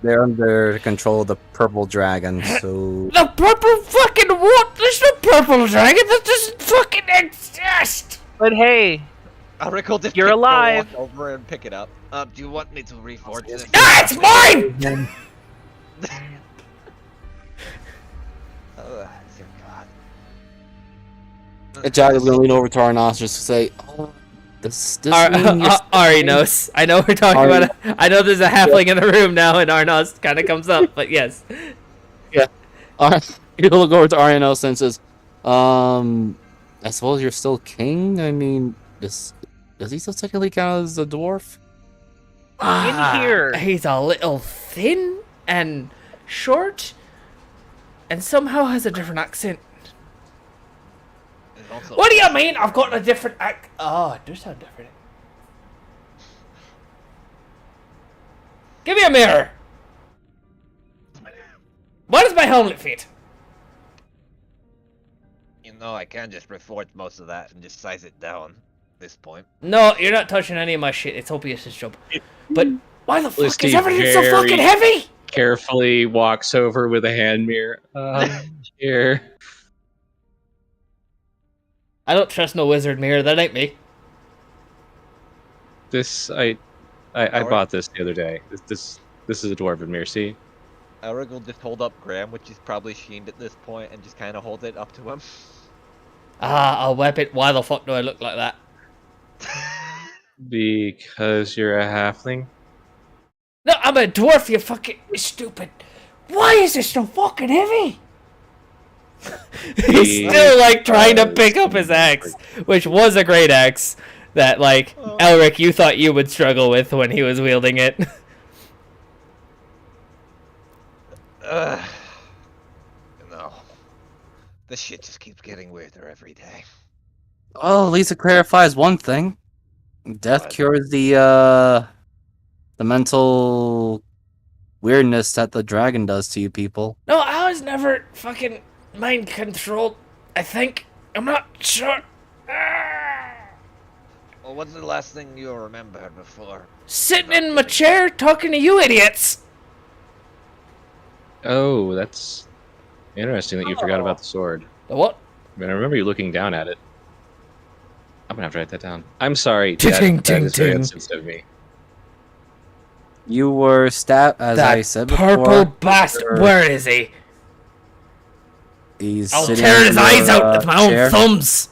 A: They're under the control of the purple dragon, so
B: The purple fucking what? There's no purple dragon. That doesn't fucking exist.
C: But hey,
G: Oracle just
C: You're
G: go
C: alive.
G: walk over and pick it up. Do you want me to reforge this?
B: Ah, it's mine.
G: Oh, dear God.
A: Jack is gonna lean over to Arnos just to say, "Oh, this mean you're
B: Ari knows. I know we're talking
A: Ari-
B: about. I know there's a halfling in the room now, and Arnos kind of comes up. But yes.
A: He'll look over to Arnos and says, I suppose you're still king? I mean, does he still technically count as a dwarf?
C: in here,
B: He's a little thin, and short and somehow has a different accent.
F: There's also
B: What do you mean I've got a different accent? Oh, it does sound different. Give me a mirror. Why does my helmet fit?
F: You know, I can just reforge most of that and just size it down at this point.
B: No, you're not touching any of my shit. It's Obvious' job. But why the fuck
E: Listy
B: is everything so fucking heavy?
E: Carefully walks over with a hand mirror. Here.
B: I don't trust no wizard mirror. That ain't me.
E: This I bought this the other day. This is a dwarven mirror. See?
F: Elric will just hold up Graham, which is probably sheened at this point, and just kind of hold it up to him.
B: I'll whip it. Why the fuck do I look like that?
E: Because you're a halfling.
B: No, I'm a dwarf, you fucking stupid. Why is this so fucking heavy? He's still, like, trying to pick up his axe, which was a great axe that, like, Elric, you thought you would struggle with when he was wielding it.
F: No. This shit just keeps getting weirder every day.
A: Well, at least it clarifies one thing. Death
F: What?
A: cures the mental weirdness that the dragon does to you people.
B: No, I was never fucking mind controlled, I think. I'm not sure.
F: Well, what's the last thing you remember before?
B: Sitting in my chair talking to you idiots.
E: Oh, that's interesting that you forgot about the sword.
B: The what?
E: I mean, I remember you looking down at it. I'm gonna have to write that down. I'm sorry.
B: Ting,
E: That
B: ting,
E: is very
B: ting.
E: insensitive of me.
A: You were stabbed, as
B: That
A: I said
B: purple
A: before.
B: bastard. Where is he?
A: He's
B: I'll
A: sitting
B: tear
A: in
B: his eyes
A: your,
B: out with my own
A: chair.
B: thumbs.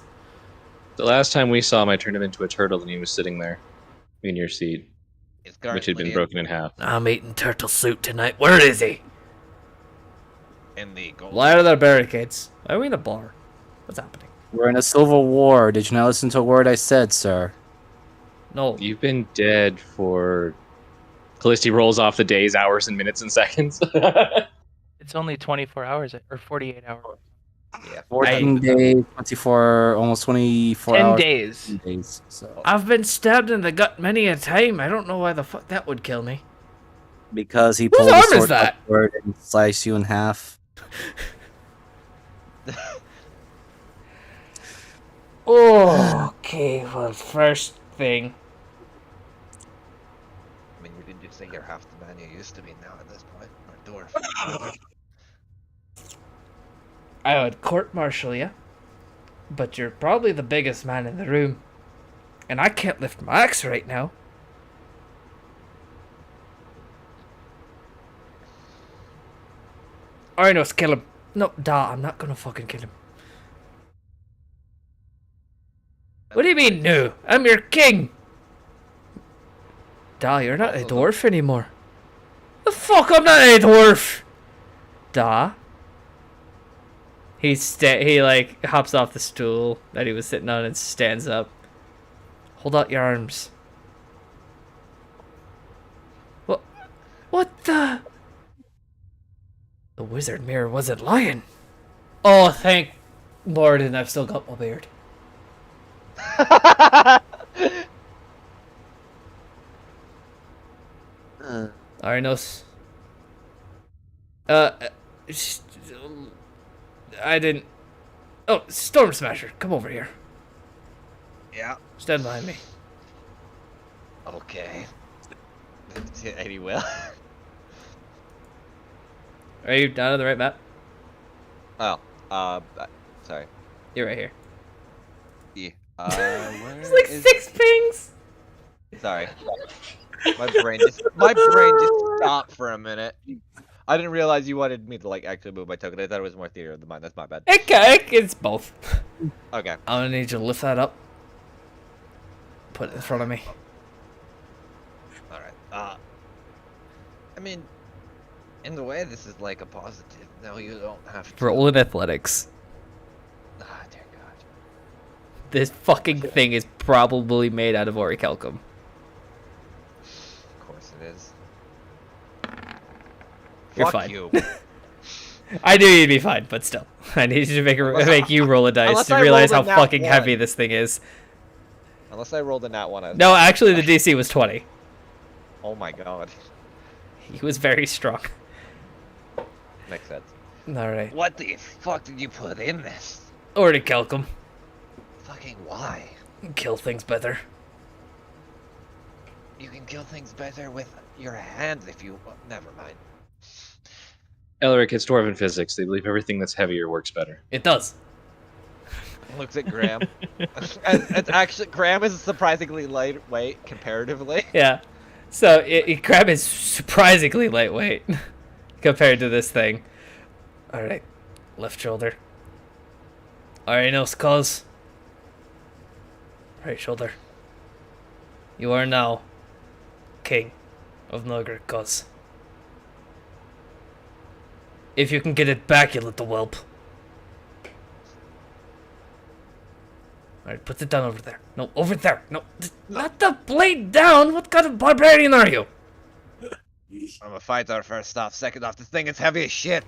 E: The last time we saw him, I turned him into a turtle, and he was sitting there in your seat,
F: It's
E: which had been
F: currently
E: broken in half.
B: I'm eating turtle soup tonight. Where is he?
F: in the gold.
B: Why are there barricades? Are we in a bar? What's happening?
A: We're in a civil war. Did you not listen to a word I said, sir?
B: No.
E: You've been dead for. Callisti rolls off the days, hours, and minutes and seconds.
C: It's only 24 hours or 48 hours.
F: Yeah.
A: 14 days, 24, almost 24
C: 10
A: hours.
C: days.
A: 10 days. So
B: I've been stabbed in the gut many a time. I don't know why the fuck that would kill me.
A: because he
B: Whose
A: pulled the
B: arm is
A: sword
B: that?
A: upward and sliced you in half.
B: Okay, well, first thing.
F: I mean, you did just say you're half the man you used to be now at this point. Or dwarf.
B: I would court-martial you, but you're probably the biggest man in the room. And I can't lift my axe right now. Arnos, kill him. No, I'm not gonna fucking kill him. What do you mean, no? I'm your king! You're not a dwarf anymore. The fuck, I'm not a dwarf! He like hops off the stool that he was sitting on and stands up. Hold out your arms. What the? The wizard mirror wasn't lying. Oh, thank Lord, and I've still got my beard. Arnos. I didn't. Oh, Storm Smasher, come over here.
F: Yeah.
B: Stand behind me.
F: Okay. Any will.
B: Are you down on the right map?
F: Oh. Sorry.
B: You're right here.
F: Yeah. Where
B: It's like
F: is...
B: 6 pings.
F: Sorry. My brain just stopped for a minute. I didn't realize you wanted me to like actually move my token. I thought it was more theater of the mind. That's my bad.
B: It's both.
F: Okay.
B: I'm gonna need you to lift that up. Put it in front of me.
F: All right. I mean, in the way, this is like a positive. No, you don't have to.
B: Roll in athletics.
F: Ah, dear God.
B: This fucking thing is probably made out of orichalcum.
F: Of course it is.
B: You're
F: Fuck
B: fine.
F: you.
B: I knew you'd be fine, but still, I need you to make you roll a dice
G: Unless
B: to
G: I
B: realize how
G: rolled a nat
B: fucking
G: one.
B: heavy this thing is.
G: Unless I rolled a nat one. I was
B: No,
G: not-
B: actually, the DC was 20.
G: Oh my god.
B: He was very strong.
G: Makes sense.
B: All right,
F: What the fuck did you put in this?
B: or to kill him,
F: Fucking why?
B: kill things better.
F: You can kill things better with your hands if you. Never mind.
E: Elric, it's dwarven physics. They believe everything that's heavier works better.
B: It does.
G: Looks at Graham. and it's actually Graham is surprisingly lightweight comparatively.
B: Yeah. So crab is surprisingly lightweight compared to this thing. All right, left shoulder. All right, no skulls. Right shoulder. You are now king of Nogric Cause. If you can get it back, you little whelp. Alright, put it down over there. No, over there. No, not the blade down. What kind of barbarian are you?
F: I'm a fighter first off. Second off, this thing is heavy as shit.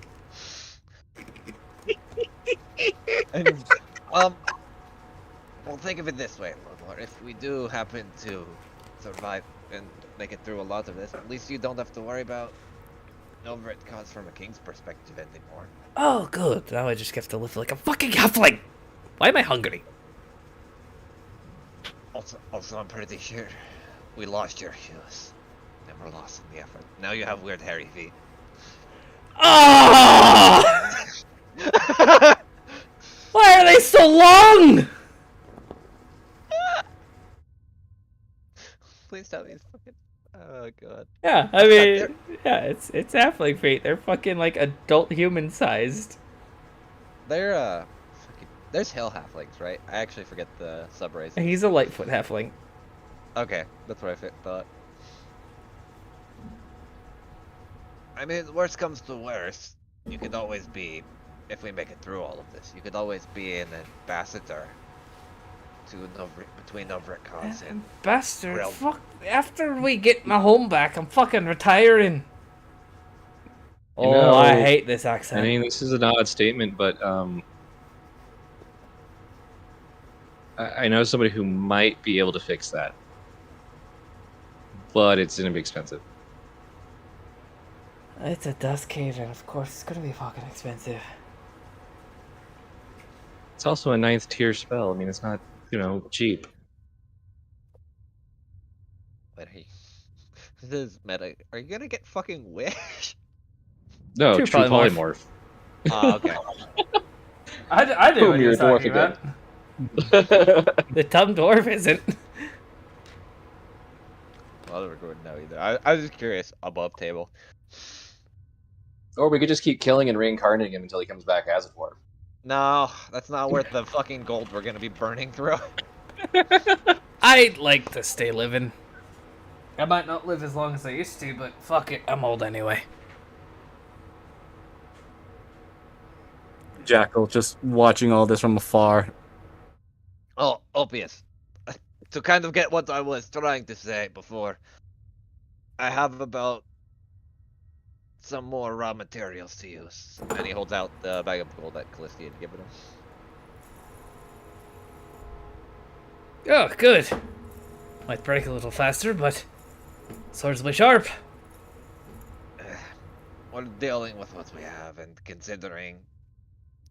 G: And
F: Well, think of it this way, Lord. If we do happen to survive and make it through a lot of this, at least you don't have to worry about over it cause from a king's perspective anymore.
B: Oh, good. Now I just have to live like a fucking halfling. Why am I hungry?
F: Also, I'm pretty sure we lost your shoes. And we're lost in the effort. Now you have weird hairy feet.
B: Oh! Why are they so long?
G: please tell me it's fucking. Oh god.
B: Yeah, I mean, yeah, it's halfling feet. They're fucking like adult human sized.
G: They're fucking. There's hill halflings, right? I actually forget the subrace.
B: He's a lightfoot halfling.
G: Okay, that's what I thought.
F: I mean, worst comes to worst, you could always be, if we make it through all of this, you could always be an ambassador to between Novrikos and
B: Bastard,
F: Realm.
B: fuck. After we get my home back, I'm fucking retiring.
E: You
B: Oh,
E: know,
B: I hate this accent.
E: I mean, this is an odd statement, but I know somebody who might be able to fix that, but it's gonna be expensive.
B: It's a dust cave, and of course it's gonna be fucking expensive.
E: It's also a 9th tier spell. I mean, it's not, cheap.
G: But hey, this is meta. Are you gonna get fucking wish?
E: No,
B: True
E: true
B: polymorph.
E: polymorph.
G: Ah, okay.
B: I knew
E: Boom,
B: what
E: you're
B: you
E: a
B: were
E: dwarf
B: talking about. The dumb dwarf isn't.
G: Well, we're going now either. I was just curious. Above table.
E: Or we could just keep killing and reincarnating him until he comes back as a dwarf.
G: No, that's not worth the fucking gold we're gonna be burning through.
B: I'd like to stay living. I might not live as long as I used to, but fuck it, I'm old anyway.
A: Jackal just watching all this from afar.
F: Oh, obvious. To kind of get what I was trying to say before, I have about some more raw materials to use.
G: And he holds out the bag of gold that Callisti had given him.
B: Oh, good. Might break a little faster, but swords will be sharp.
F: We're dealing with what we have, and considering,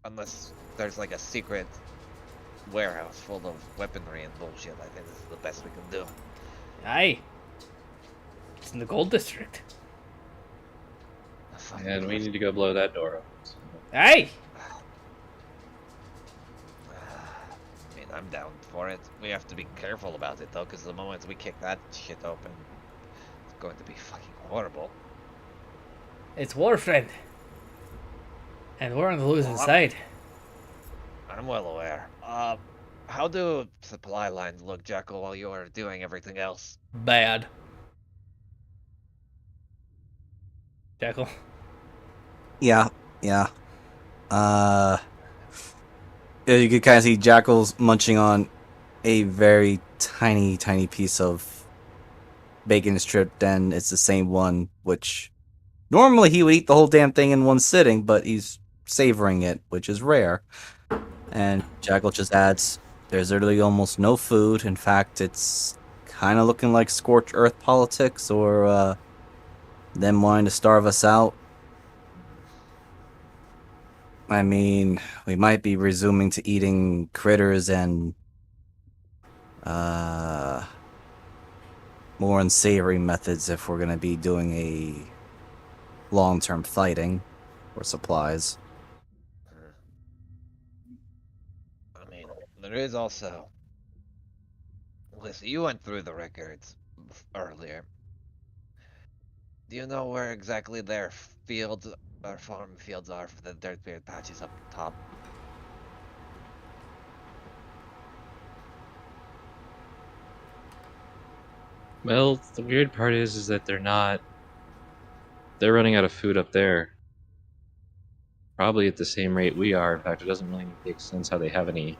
F: unless there's like a secret warehouse full of weaponry and bullshit, I think this is the best we can do.
B: Aye. It's in the gold district.
E: And we need to go blow that door up.
B: Aye.
F: I mean, I'm down for it. We have to be careful about it though, because the moment we kick that shit open, it's going to be fucking horrible.
B: It's war, friend. And we're on the losing
F: Well,
B: side.
F: I'm well aware. How do supply lines look, Jackal, while you are doing everything else?
B: Bad. Jackal.
A: Yeah. Yeah, you can kind of see Jackal's munching on a very tiny, tiny piece of bacon strip. Then it's the same one which Normally he would eat the whole damn thing in one sitting, but he's savoring it, which is rare. And Jackal just adds, there's literally almost no food. In fact, it's kind of looking like scorched earth politics or them wanting to starve us out. I mean, we might be resuming to eating critters and uh, more unsavory methods if we're going to be doing a long-term fighting or supplies.
F: I mean, there is also. Listen, you went through the records earlier. Do you know where exactly their fields or farm fields are for the Dirtbeard patches up top?
I: Well, the weird part is that they're not. They're running out of food up there. Probably at the same rate we are. In fact, it doesn't really make sense how they have any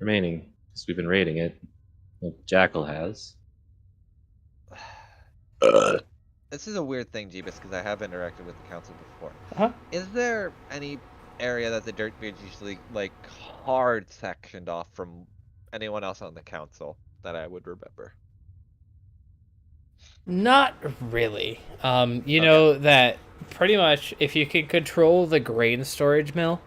I: remaining, because we've been raiding it. Well, Jackal has.
F: This is a weird thing, Jeebus, because I have interacted with the council before.
B: Huh?
F: Is there any area that the Dirtbeards usually, like, hard sectioned off from anyone else on the council that I would remember?
B: Not really. You
F: Okay.
B: know that pretty much if you can control the grain storage mill,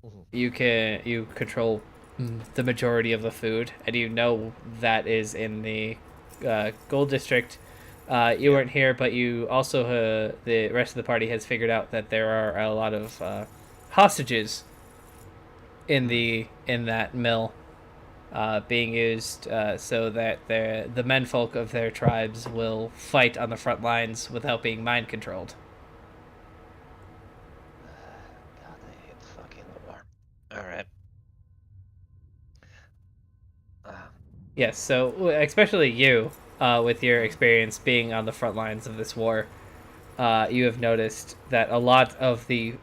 F: Mhm.
B: you control the majority of the food, and you know that is in the gold district. You weren't here, but you also the rest of the party has figured out that there are a lot of hostages in that mill being used so that the menfolk of their tribes will fight on the front lines without being mind controlled.
F: God, I hate fucking war. Alright.
B: Yes, so especially you, with your experience being on the front lines of this war, you have noticed that a lot of the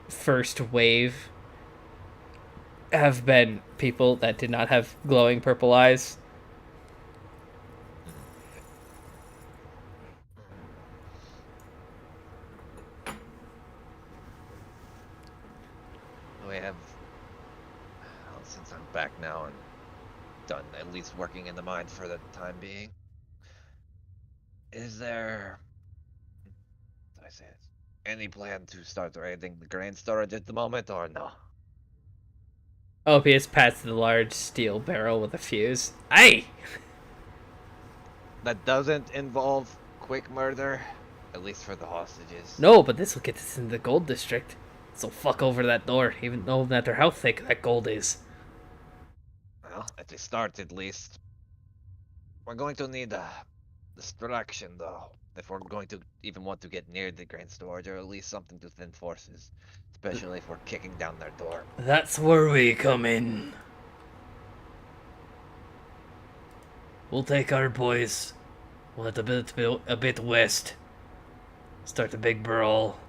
B: first wave have been people that did not have glowing purple eyes.
F: We have, well, since I'm back now and done at least working in the mines for the time being, is there, how do I say this, any plan to start raiding the grain storage at the moment, or no?
B: Opius pats the large steel barrel with a fuse. Aye!
F: That doesn't involve quick murder, at least for the hostages.
B: No, but this will get us in the gold district. So fuck over that door, even though no matter how thick that gold is.
F: Well, at the start at least. We're going to need a distraction, though, if we're going to even want to get near the grain storage, or at least something to thin forces, especially if we're kicking down their door.
B: That's where we come in. We'll take our boys. We'll head a bit west. Start a big brawl.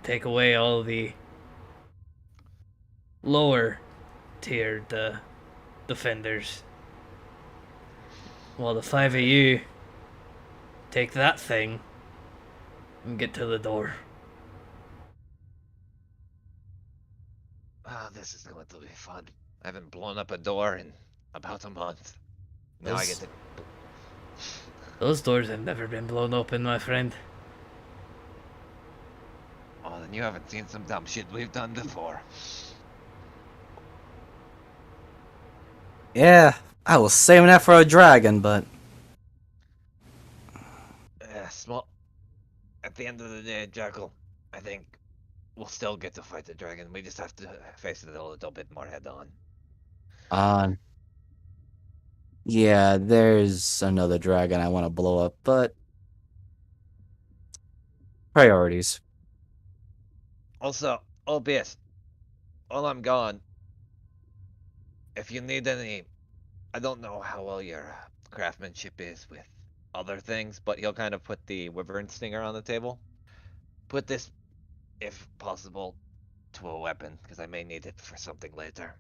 B: Take away all the lower tiered defenders. While the five of you take that thing and get to the door.
F: Ah, this is going to be fun. I haven't blown up a door in about a month. Now I get to.
B: Those doors have never been blown open, my friend.
F: Oh, then you haven't seen some dumb shit we've done before.
A: Yeah, I was saving that for a dragon, but
F: Yeah, small. At the end of the day, Jackal, I think we'll still get to fight the dragon. We just have to face it a little bit more head on.
A: uh, yeah, there's another dragon I want to blow up, but priorities.
F: Also, OBS, while I'm gone, if you need any, I don't know how well your craftsmanship is with other things, but he'll kind of put the wyvern stinger on the table. Put this, if possible, to a weapon, because I may need it for something later.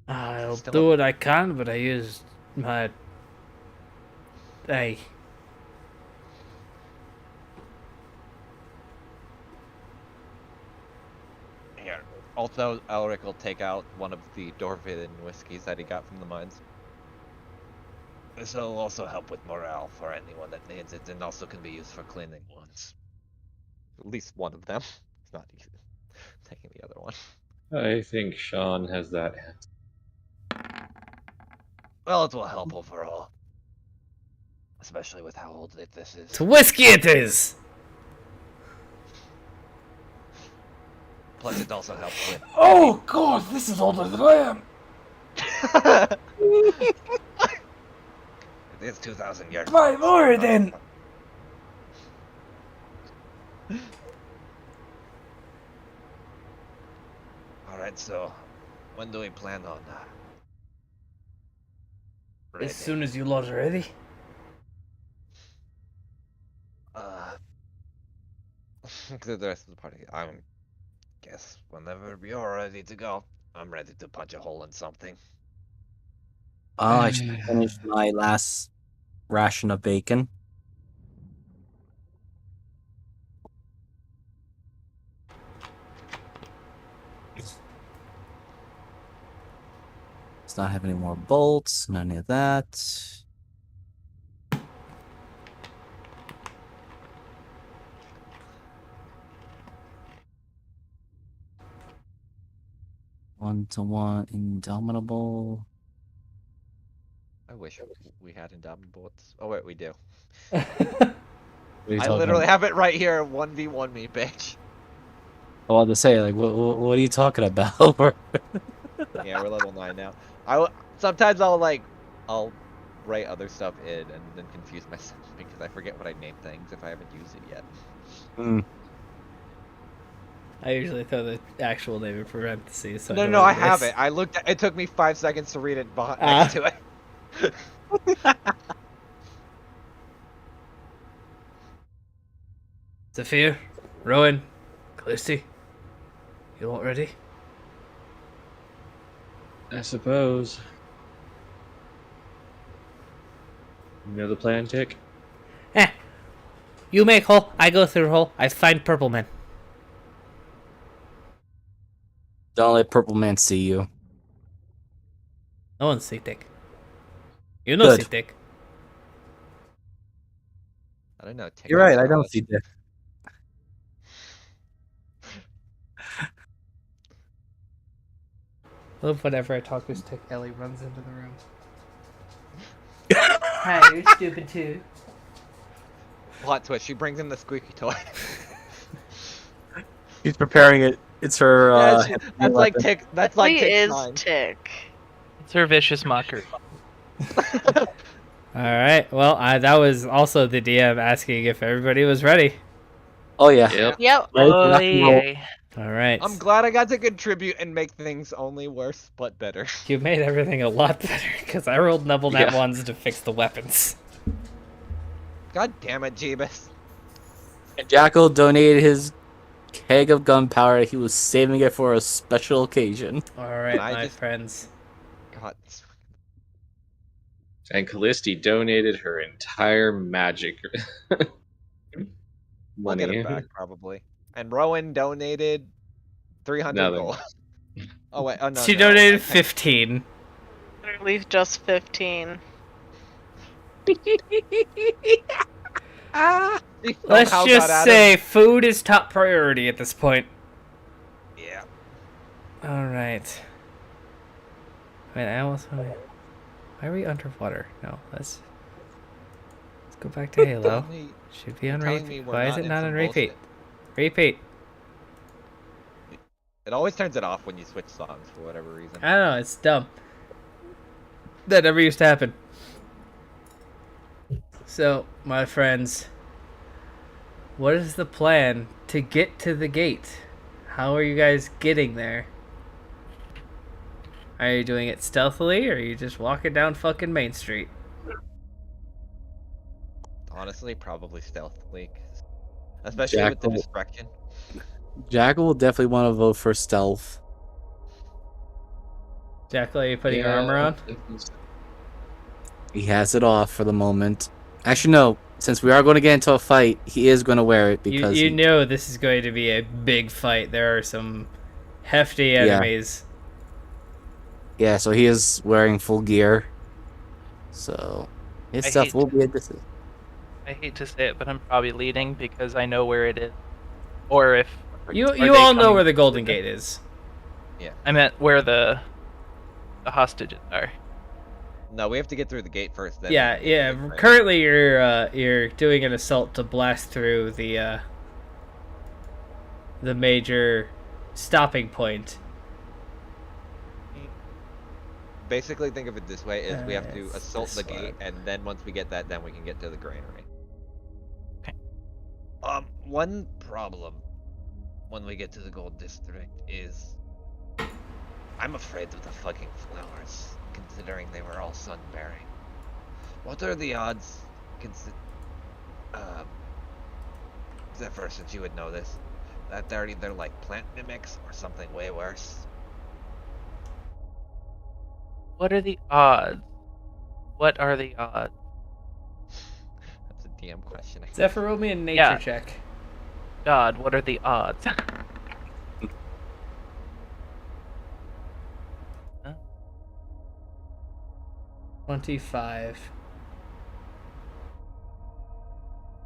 B: I'll
F: Still
B: do what I can, but I used my Hey.
G: Here. Also, Elric will take out one of the Dwarven whiskeys that he got from the mines. This will also help with morale for anyone that needs it, and also can be used for cleaning wounds. At least one of them. It's not easy. Taking the other one.
I: I think Sean has that.
G: Well, it will help overall. Especially with how old this is.
B: It's whiskey it is!
G: Plus, it also helps with.
B: Oh god, this is older than I am!
G: It is 2,000 years.
B: My lord, then!
G: Alright, so when do we plan on
B: As soon as you lot are ready.
G: the rest of the party. I guess whenever you're ready to go, I'm ready to punch a hole in something.
A: I just finished my last ration of bacon. Does not have any more bolts, none of that. One-to-one indomitable.
G: I wish we had indomitable. Oh wait, we do.
A: What are you
G: I
A: talking
G: literally
A: about?
G: have it right here. 1v1 me, bitch.
A: I wanted to say, like, what are you talking about?
G: Yeah, we're level 9 now. Sometimes I'll write other stuff in and then confuse myself because I forget what I name things if I haven't used it yet.
B: I usually throw the actual name in parentheses. So
G: No, I have it. I looked. It took me 5 seconds to read it next to it.
B: Zephyr, Rowan, Callisti, you all ready?
I: I suppose. You know the plan, Tick?
B: You make hole, I go through hole, I find purple man.
A: Don't let Purple Man see you.
B: No one see Dick. You know
A: Good.
B: see Dick.
G: I don't know.
A: You're right, I don't see that.
B: I love whenever I talk with Tick, Ellie runs into the room. Hi, you're stupid too.
G: Plot twist. She brings in the squeaky toy.
A: She's preparing it. It's her.
G: That's like Tick. That's like
D: Tick
G: Tick's
D: is
G: sign.
D: Tick.
C: It's her vicious mockery.
B: Alright, well, that was also the DM asking if everybody was ready.
A: Oh yeah.
I: Yep.
D: Yep.
A: Right?
C: Oh,
A: Rock and roll.
C: yeah.
B: Alright.
G: I'm glad I got to contribute and make things only worse, but better.
B: You made everything a lot better, because I rolled double nat
I: Yeah.
B: ones to fix the weapons.
G: God damn it, Jeebus.
A: And Jackal donated his keg of gunpowder. He was saving it for a special occasion.
B: Alright,
G: I
B: my
G: just-
B: friends.
G: God.
I: And Callisti donated her entire magic
G: We'll get
I: money.
G: it back, probably. And Rowan donated 300
I: Nothing.
G: gold. Oh, wait. Oh, no.
B: She
G: no,
B: donated
G: okay.
B: 15.
D: Literally just 15.
B: Let's
G: Somehow got
B: just
G: out
B: say food is top priority at this point.
G: Yeah.
B: Alright. Wait, I almost want to... Why are we underwater? No, let's go back to Halo. Should be on
G: telling me
B: repeat.
G: we're
B: Why is
G: not
B: it
G: in
B: not
G: some
B: on repeat?
G: bullshit.
B: Repeat.
G: It always turns it off when you switch songs for whatever reason.
B: I don't know, it's dumb. That never used to happen. So, my friends, what is the plan to get to the gate? How are you guys getting there? Are you doing it stealthily, or are you just walking down fucking Main Street?
G: Honestly, probably stealthily. Especially with the
A: Jackal.
G: distraction.
A: Jackal will definitely want to vote for stealth.
B: Jackal, are you putting your
I: Yeah,
B: armor on?
A: He has it off for the moment. Actually, no. Since we are going to get into a fight, he is going to wear it because
B: You know this is going to be a big fight. There are some hefty enemies.
A: yeah. So he is wearing full gear. So his
C: I
A: stuff
C: hate
A: will
C: to-
A: be a distance.
C: I hate to say it, but I'm probably leading because I know where it is. Or if
B: You
C: are
B: you
C: they
B: all know
C: coming
B: where the Golden
C: with it?
B: Gate is.
C: I meant where the hostages are.
G: No, we have to get through the gate first. Then we
B: Yeah,
G: can get to
B: yeah.
G: the train.
B: Currently, you're doing an assault to blast through the major stopping point.
G: Basically, think of it this way: is we have to
B: It's
G: assault
B: this
G: the gate,
B: one.
G: and then once we get that, then we can get to the granary.
C: Okay.
G: One problem when we get to the Gold District is I'm afraid of the fucking flowers, considering they were all sun-bearing. What are the odds, um, Zephyr, since you would know this, that they're either like plant mimics or something way worse?
C: What are the odds? What are the odds?
G: That's a DM question.
B: Zephyr, roll me a nature
C: Yeah.
B: check.
C: God, what are the odds?
B: 25.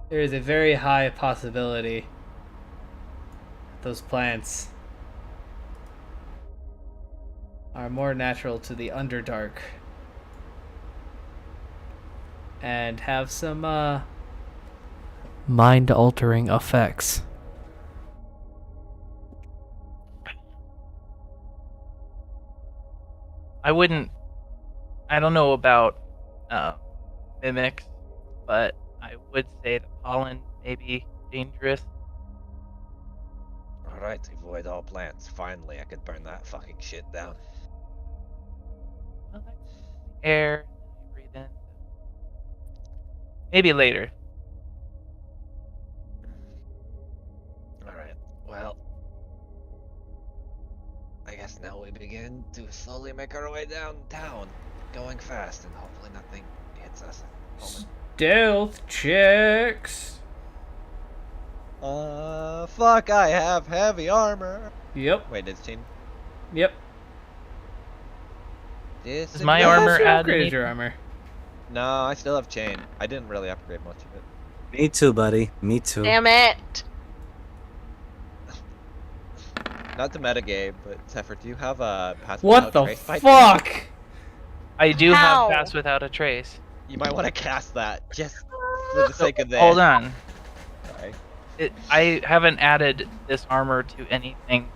B: There is a very high possibility that those plants are more natural to the Underdark and have some mind-altering effects.
C: I don't know about mimics, but I would say the pollen may be dangerous.
G: Alright, avoid all plants. Finally, I could burn that fucking shit down.
C: Well, air, breathe in. Maybe later.
G: Alright, well, I guess now we begin to slowly make our way downtown, going fast, and hopefully nothing hits us at the moment.
B: Stealth checks.
G: Fuck, I have heavy armor.
B: Yep.
G: Wait, it's team.
B: Yep.
G: This
C: Does my
B: Oh,
C: armor
B: that's you
C: add
B: upgraded
C: anything?
B: your armor.
G: No, I still have chain. I didn't really upgrade much of it.
A: Me too, buddy. Me too.
D: Damn it!
G: Not to metagame, but Zephyr, do you have a pass
B: What
G: without
B: the
G: trace by chance?
B: fuck?
C: I do
D: How?
C: have pass without a trace.
G: You might want to cast that just for the sake of this.
C: Hold on.
G: Sorry.
C: I haven't added this armor to anything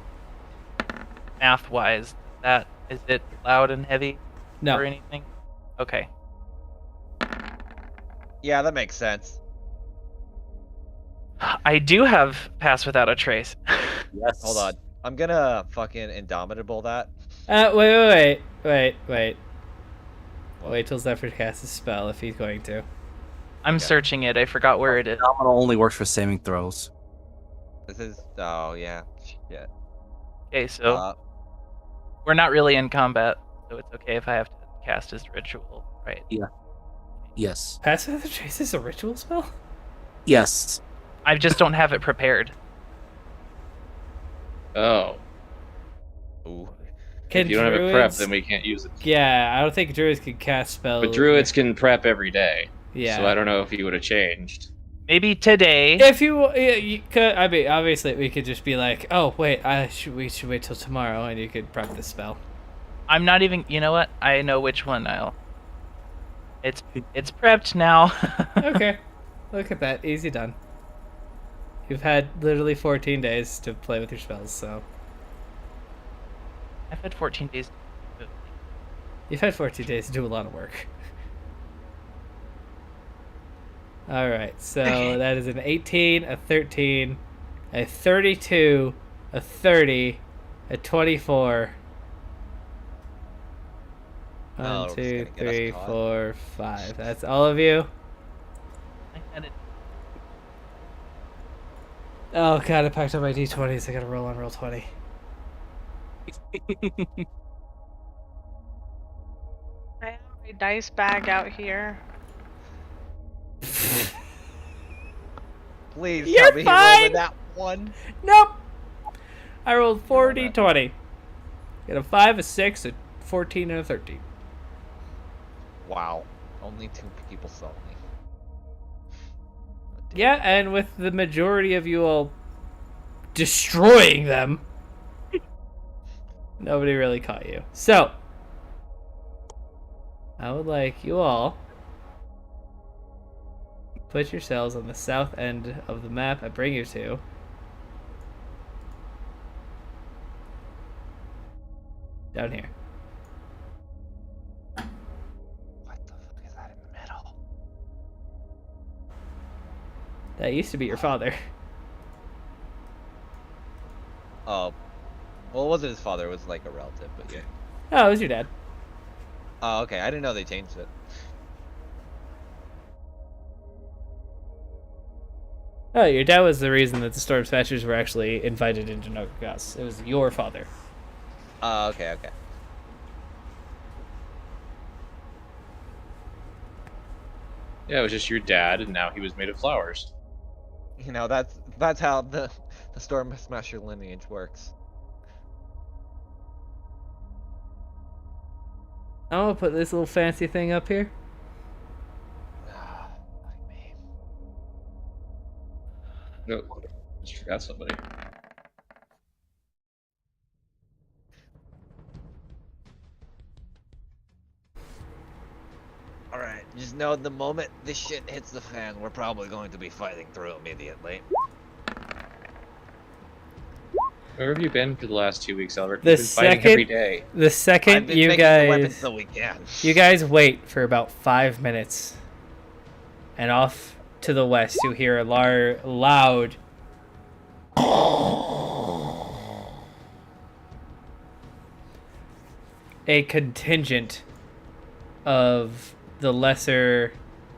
C: math-wise. Is it loud and heavy or
B: No.
C: anything? Okay.
G: Yeah, that makes sense.
C: I do have pass without a trace.
A: Yes.
G: Hold on. I'm gonna fucking indomitable that.
B: Wait. Wait till Zephyr casts a spell if he's going to.
C: I'm
G: Okay.
C: searching it. I forgot where it is.
A: Phenomenal only works for saving throws.
G: This is. Oh, yeah. Shit.
C: Okay, so
G: Uh,
C: we're not really in combat, so it's okay if I have to cast as ritual, right?
A: Yes.
B: Pass Without a Trace is a ritual spell?
A: Yes.
C: I just don't have it prepared.
I: Oh,
G: ooh.
B: Can
I: if you don't have it prepped,
B: druids-
I: then we can't use it.
B: Yeah, I don't think druids can cast spells.
I: But druids can prep every day.
B: Yeah.
I: So I don't know if he would have changed.
C: Maybe today.
B: If you could, I mean, obviously we could just be like, oh wait, we should wait till tomorrow, and you could prep the spell.
C: I'm not even. You know what? I know which one I'll. It's prepped now.
B: Okay, look at that, easy done. You've had literally 14 days to play with your spells, so
C: I've had 14 days.
B: you've had 14 days to do a lot of work. All right, so that is an 18, a 13, a 32, a 30, a 24.
G: Oh,
B: 1,
G: it's
B: 2,
G: gonna get us
B: 3,
G: caught.
B: 4, 5. That's all of you.
C: I had it.
B: Oh god, I packed up my d20s. I gotta roll on roll 20.
D: I have my dice bag out here.
F: Please
B: You're
F: tell me he rolled
B: fine!
F: a that one.
B: Nope. I rolled
F: You rolled
B: 40-20. Get a 5, a 6, a 14, and a 13.
F: Wow. Only 2 people saw me. Oh, damn.
B: Yeah, and with the majority of you all destroying them, nobody really caught you. So, I would like you all put yourselves on the south end of the map I bring you to. Down here.
F: What the fuck is that in the middle?
B: That used to be your father.
F: Oh. Well, it wasn't his father. It was like a relative, but yeah.
B: Oh, it was your dad.
F: Oh, okay. I didn't know they changed it.
B: Oh, your dad was the reason that the Storm Smashers were actually invited into Nokogas. It was your father.
F: Oh, okay, okay.
I: Yeah, it was just your dad, and now he was made of flowers.
F: You know, that's how the Storm Smasher lineage works.
B: I'm gonna put this little fancy thing up here.
F: Fuck me.
I: No, just forgot somebody.
F: Alright, just know the moment this shit hits the fan, we're probably going to be fighting through immediately.
I: Where have you been for the last 2 weeks, Albert?
B: The
I: You've been fighting every day.
B: The
F: I've
B: second
F: been
B: you
F: making the weapons
B: guys,
F: so we can.
B: you guys wait for about 5 minutes, and off to the west you hear a loud. A contingent of the lesser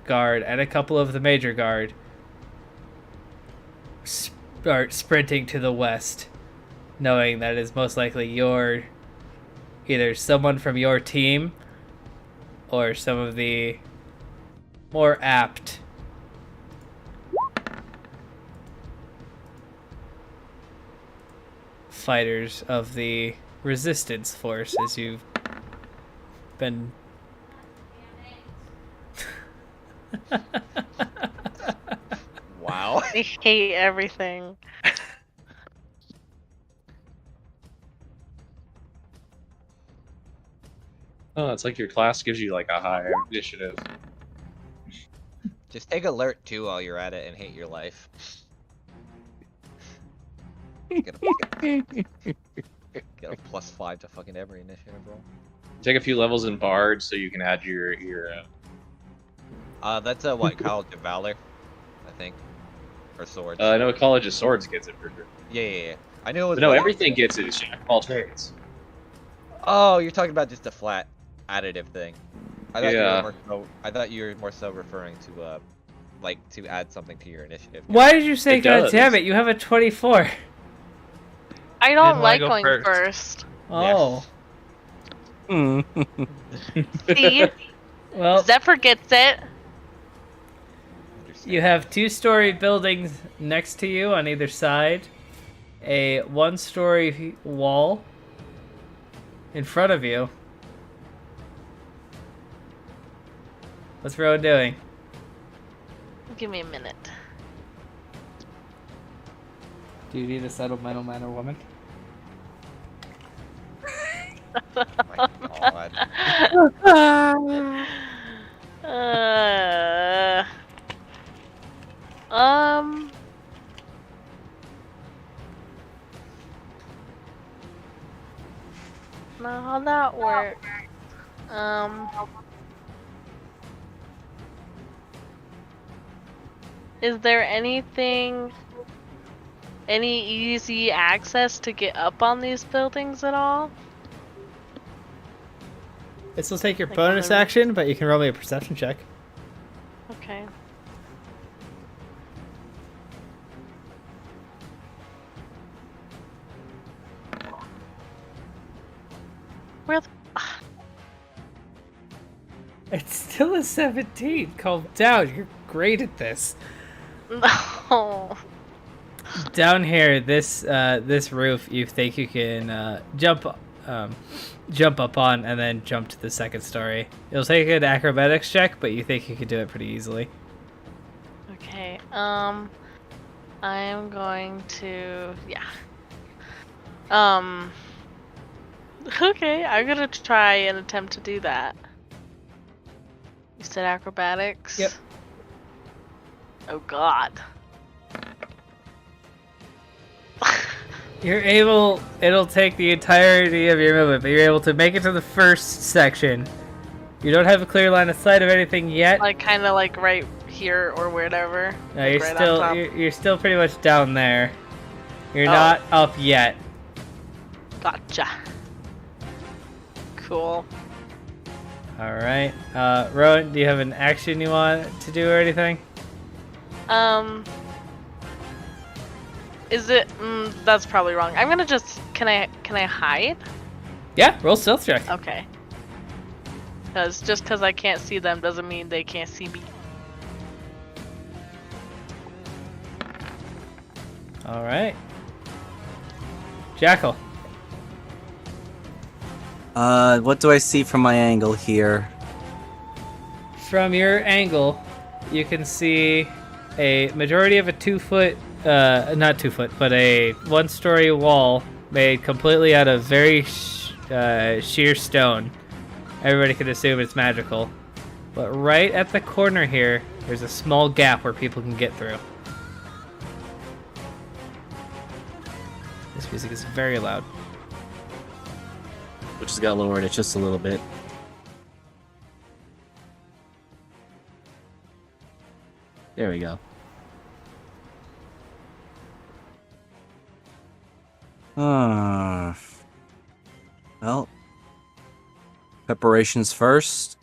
B: guard and a couple of the major guard start sprinting to the west, knowing that it is most likely either someone from your team or some of the more apt fighters of the resistance force, as you've been
F: Wow.
D: I hate everything.
I: Oh, it's like your class gives you like a high initiative.
F: Just take alert 2 while you're at it and hate your life. Get a +5 to fucking every initiative roll.
I: Take a few levels in Bard so you can add your
F: That's what, College of Valor, I think, or Swords.
I: I know College of Swords gets it for sure.
F: Yeah. I knew it was.
I: But no, everything gets it. It's Jack of all trades.
F: Oh, you're talking about just a flat additive thing. I thought
I: Yeah.
F: you were I thought you were more so referring to like to add something to your initiative.
B: Why did you say
I: It
B: God
I: does.
B: damn it? You have a 24.
D: I don't
C: wanna
D: like
C: go
D: going
C: first.
D: first.
B: Oh.
D: See?
B: Well,
D: Zephyr gets it.
B: you have 2-story buildings next to you on either side, a 1-story wall in front of you. What's Rowan doing?
D: Give me a minute.
B: Do you need a settlemental man or woman?
F: Oh my god.
D: Now how'd that work? Is there any easy access to get up on these buildings at all?
B: This will take your
D: Like on
B: bonus
D: the roof?
B: action, but you can roll me a perception check.
D: Okay. Where the
B: It's still a 17. Calm down. You're great at this.
D: No.
B: Down here, this roof, you think you can jump up on and then jump to the second story. It'll take an acrobatics check, but you think you can do it pretty easily.
D: Okay. I am going to Okay, I'm gonna try and attempt to do that. You said acrobatics?
B: Yep.
D: Oh god.
B: You're able, it'll take the entirety of your movement, but you're able to make it to the first section. You don't have a clear line of sight of anything yet.
D: Like kinda like right here or whatever.
B: No,
D: like
B: you're
D: right
B: still
D: on top.
B: you're still pretty much down there. You're
D: Oh.
B: not up yet.
D: Gotcha. Cool.
B: All right, Rowan, do you have an action you want to do or anything?
D: Is it? That's probably wrong. I'm gonna just. Can I hide?
B: Yeah, roll stealth check.
D: Okay. Because just because I can't see them doesn't mean they can't see me.
B: All right, Jackal.
A: What do I see from my angle here?
B: From your angle, you can see a majority of a 2 foot, not 2 foot, but a 1-story wall made completely out of very sheer stone. Everybody could assume it's magical. But right at the corner here, there's a small gap where people can get through. This music is very loud.
A: Which has got lowered it just a little bit. There we go. Well, preparations first.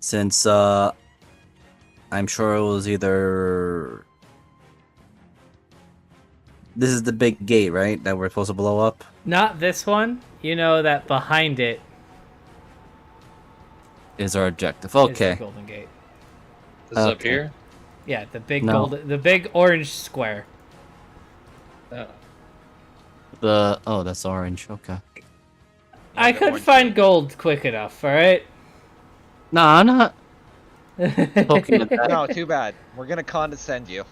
A: Since I'm sure it was either this is the big gate, right? That we're supposed to blow up.
B: Not this one. You know that behind it
A: Is our objective.
B: is the
A: Okay.
B: Golden Gate.
I: This is up
A: Okay.
I: here.
B: Yeah, the big
A: No.
B: the big orange square.
A: Oh, that's orange. Okay.
B: I
G: the
B: could
G: orange
B: find
G: gate.
B: gold quick enough. All right.
A: No, I'm not poking at that.
G: No, too bad. We're gonna condescend you.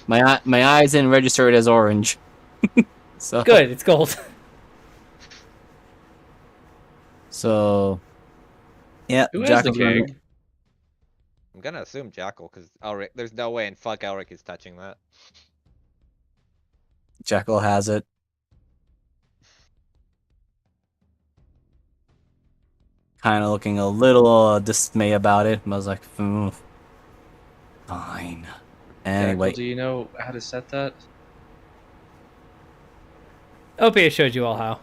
A: My eyes didn't register it as orange. So
B: Good, it's gold.
A: So yeah,
I: Who has the
A: Jackal's gonna-
I: keg?
G: I'm gonna assume Jackal, because Elric. There's no way in fuck Elric is touching that.
A: Jackal has it. Kind of looking a little dismay about it. I was like, fine. Anyway,
I: Jackal, do you know how to set that?
B: Opia showed you all how.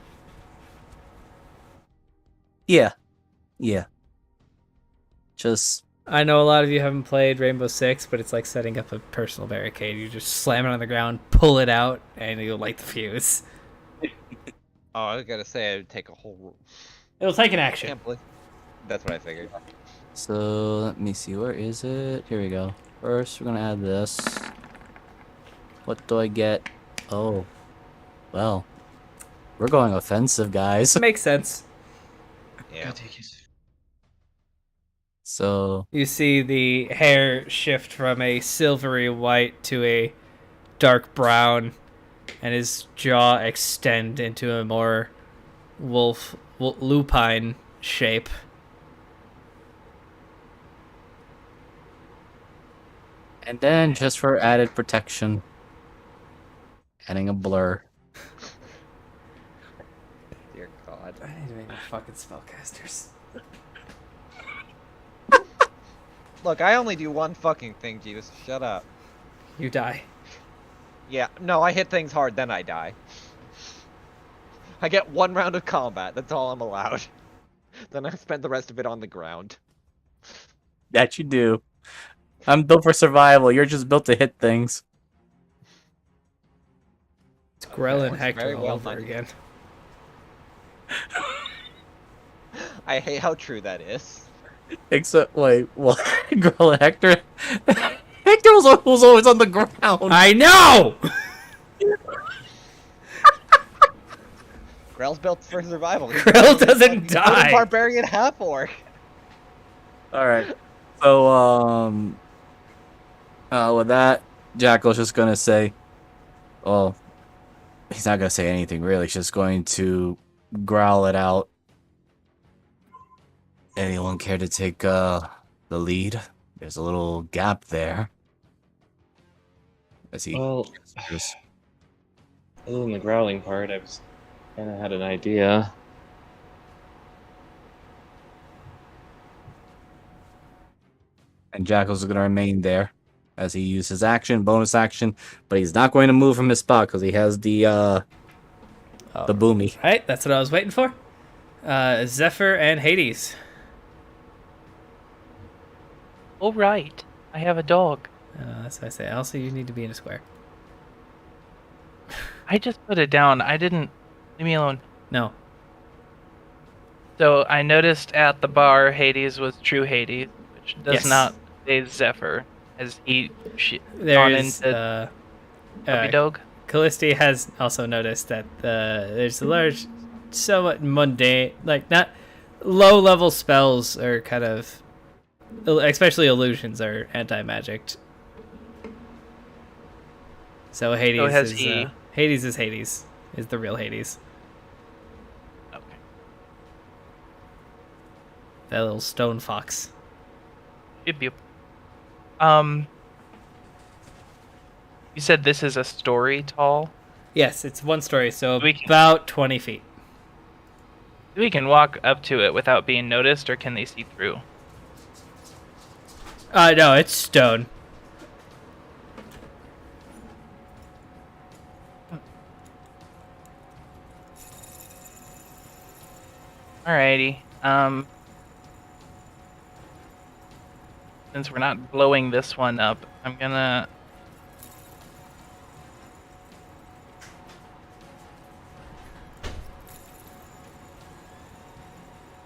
A: yeah. Just
B: I know a lot of you haven't played Rainbow Six, but it's like setting up a personal barricade. You just slam it on the ground, pull it out, and you'll light the fuse.
G: Oh, I was gonna say it would take a whole.
B: It'll take an action.
G: Can't believe. That's what I figured.
A: so. Let me see. Where is it? Here we go. First, we're gonna add this. What do I get? Oh, well, we're going offensive, guys.
B: Makes sense.
G: Yeah.
I: God, take it.
A: So
B: You see the hair shift from a silvery white to a dark brown, and his jaw extend into a more lupine shape.
A: and then just for added protection, adding a blur.
G: Dear God.
B: I need to make my fucking spellcasters.
G: Look, I only do one fucking thing, Jeeves. Shut up.
B: You die.
G: Yeah, no, I hit things hard, then I die. I get 1 round of combat. That's all I'm allowed. Then I spend the rest of it on the ground.
A: That you do. I'm built for survival. You're just built to hit things.
B: It's Grell and
G: Works
B: Hector
G: very
B: all
G: well,
B: over
G: Mikey.
B: again.
G: I hate how true that is.
A: Except, wait, what? Girl, Hector? Hector was always on the ground.
B: I know!
G: Grell's built for survival. He's
B: Grell
G: literally a
B: doesn't
G: fucking
B: die.
G: total barbarian half orc.
A: All right. So, with that, Jackal's just gonna say, well, he's not gonna say anything really. He's just going to growl it out. Anyone care to take the lead? There's a little gap there. As he
I: Well,
A: gestures.
I: other than the growling part, I was kind of had an idea.
A: And Jackal's going to remain there as he uses action, bonus action, but he's not going to move from his spot because he has the boomy.
B: Right, that's what I was waiting for. Zephyr and Hades.
C: All right. I have a dog.
B: That's what I say. Also, you need to be in a square.
C: I just put it down. I didn't. Leave me alone.
B: No.
C: So I noticed at the bar Hades was true Hades, which does
B: Yes.
C: not say Zephyr, as he gone
B: There's
C: into Puppy Dog.
B: Callisti has also noticed that there's a large, somewhat mundane, like not low-level spells are kind of, especially illusions, are anti-magicked. So Hades
C: So has
B: is
C: he-
B: Hades is the real Hades.
C: Okay.
B: That little stone fox.
C: Beep, beep. You said this is a story tall.
B: Yes, it's one story, so
C: We can-
B: about 20 feet.
C: We can walk up to it without being noticed, or can they see through?
B: No, it's stone.
C: Alrighty. Since we're not blowing this one up, I'm gonna.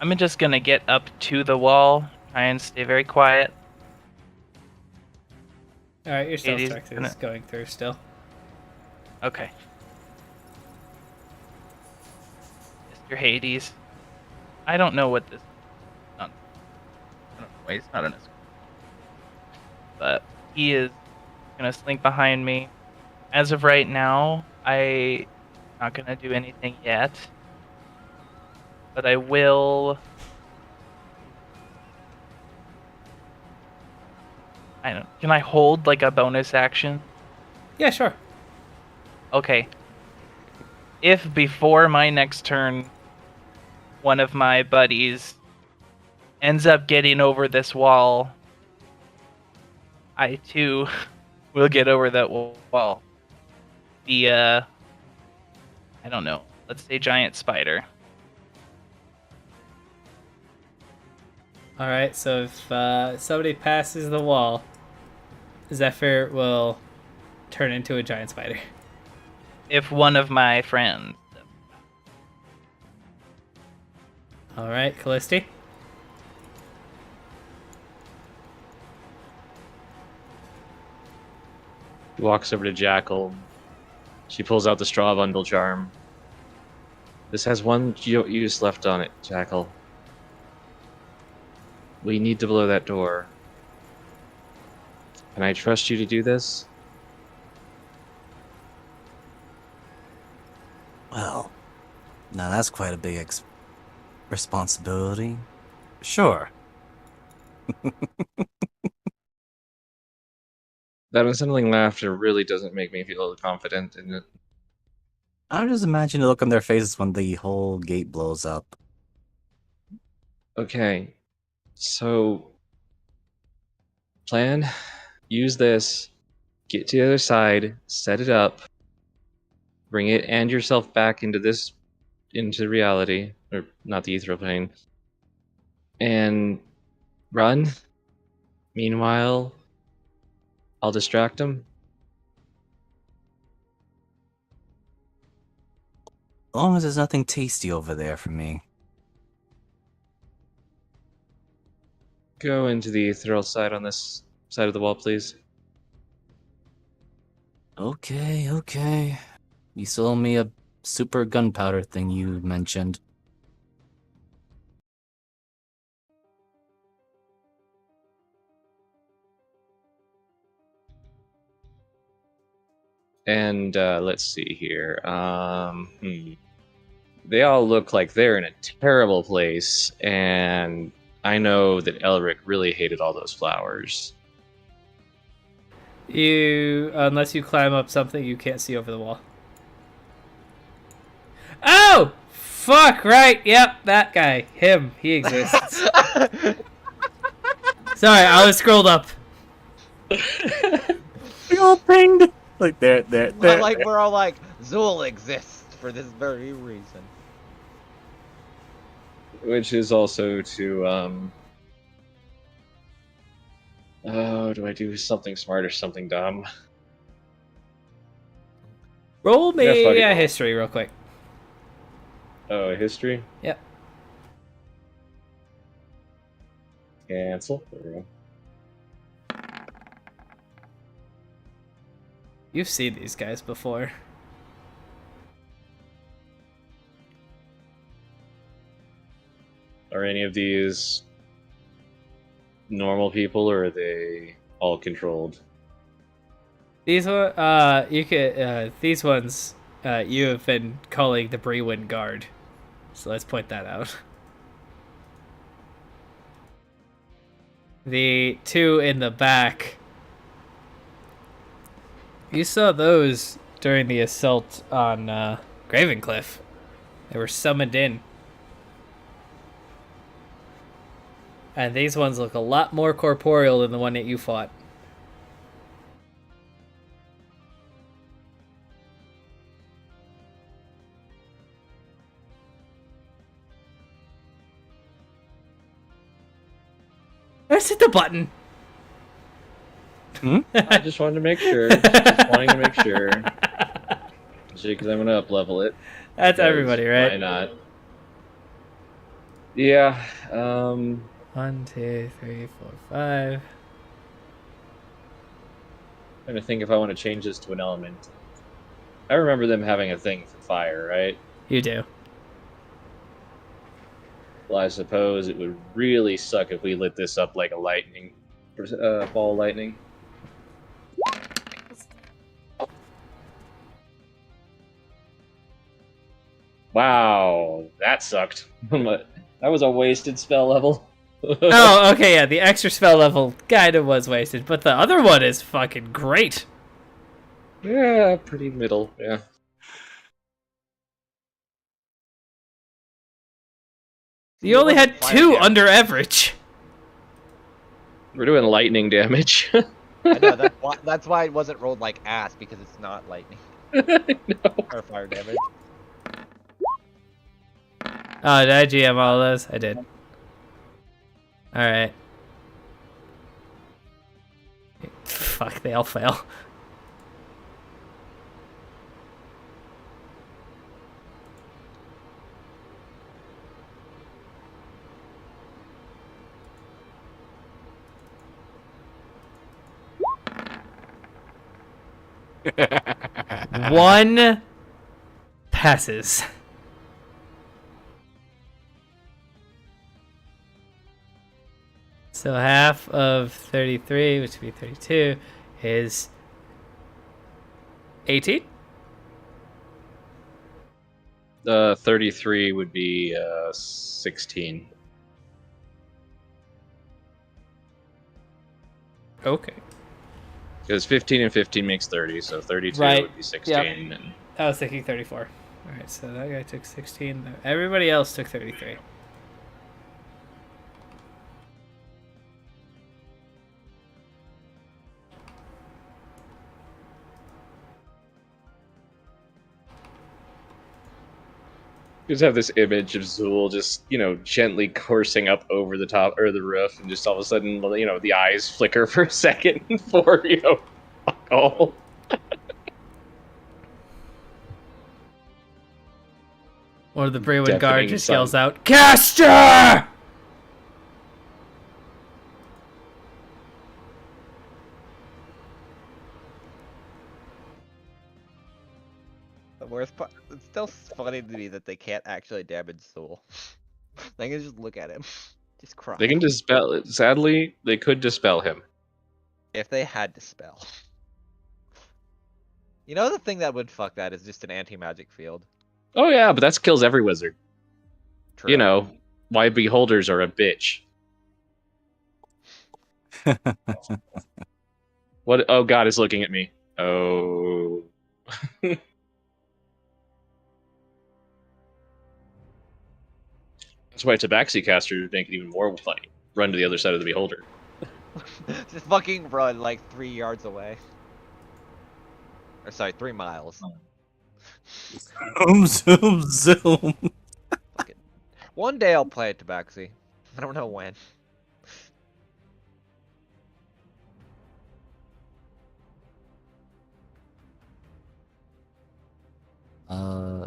C: I'm just gonna get up to the wall, try and stay very quiet.
B: All right, your stealth
C: Hades
B: check
C: gonna-
B: is going through still.
C: Okay. Mr. Hades. I don't know what this. I don't know why he's not in a school. But he is gonna slink behind me. As of right now, I'm not gonna do anything yet. But I will. I don't. Can I hold like a bonus action?
B: Yeah, sure.
C: Okay. If before my next turn, one of my buddies ends up getting over this wall, I too will get over that wall. The, I don't know. Let's say giant spider.
B: All right, so if somebody passes the wall, Zephyr will turn into a giant spider.
C: If one of my friends.
B: All right, Callisti.
I: Walks over to Jackal. She pulls out the straw bundle charm. This has one use left on it, Jackal. We need to blow that door. Can I trust you to do this?
A: Well, now that's quite a big responsibility. Sure.
I: That unsettling laughter really doesn't make me feel confident in it.
A: I'm just imagining the look on their faces when the whole gate blows up.
I: Okay, so plan, use this, get to the other side, set it up, bring it and yourself back into reality, or not the ethereal plane, and run. Meanwhile, I'll distract him.
A: As long as there's nothing tasty over there for me.
I: Go into the ethereal side on this side of the wall, please.
A: Okay. You still owe me a super gunpowder thing you mentioned.
I: And let's see here. They all look like they're in a terrible place, and I know that Elric really hated all those flowers.
B: Unless you climb up something, you can't see over the wall. Oh! Fuck, right. Yep, that guy. Him. He exists. Sorry, I was scrolled up.
A: We all pinged. Like there.
G: Like we're all like, Zool exists for this very reason.
I: Which is also to oh, do I do something smart or something dumb?
B: Roll me
I: Yeah, fuck it.
B: a history real quick.
I: Oh, history?
B: Yep.
I: Cancel. There we go.
B: You've seen these guys before.
I: Are any of these normal people, or are they all controlled?
B: These one, these ones, you have been calling the Brewind Guard. So let's point that out. The two in the back, you saw those during the assault on Gravencliff. They were summoned in. And these ones look a lot more corporeal than the one that you fought. Let's hit the button.
I: I just wanted to make sure. Just wanting to make sure. Because I'm going to up level it.
B: That's everybody, right?
I: Why not? Yeah.
B: 1, 2, 3, 4, 5.
I: Trying to think if I want to change this to an element. I remember them having a thing for fire, right?
B: You do.
I: Well, I suppose it would really suck if we lit this up like a lightning, ball of lightning. Wow, that sucked. That was a wasted spell level.
B: Oh, okay, yeah, the extra spell level kinda was wasted, but the other one is fucking great.
I: Yeah, pretty middle, yeah.
B: You only had 2 under average.
I: We're doing lightning damage.
G: I know, that's why it wasn't rolled like ass, because it's not lightning.
I: No.
G: Or fire damage.
B: Oh, did I GM all those? I did. Alright. Fuck, they all fail. One passes. So half of 33, which would be 32, is 18?
I: 33 would be 16.
B: Okay.
I: Because 15 and 15 makes 30, so 32
B: Right.
I: would be 16.
B: Yep.
I: And
B: I was thinking 34. Alright, so that guy took 16. Everybody else took 33.
I: just have this image of Zool just, gently coursing up over the top or the roof, and just all of a sudden, the eyes flicker for a second for, fuck all.
B: One of the Brewind Guard
I: Deafening
B: just
I: sun.
B: yells out, Caster!
G: funny to me that they can't actually damage Soul. They can just look at him, just cry.
I: They can dispel. Sadly, they could dispel him.
G: If they had to spell. You know the thing that would fuck that is just an anti-magic field.
I: Oh yeah, but that kills every wizard.
G: True.
I: You know why beholders are a bitch. What? Oh, God is looking at me. Oh. That's why Tabaxi casters make it even more funny. Run to the other side of the beholder.
G: Just fucking run like 3 yards away. Or sorry, 3 miles.
A: Zoom, zoom, zoom.
G: Fucking. One day I'll play Tabaxi. I don't know when.
A: Huh.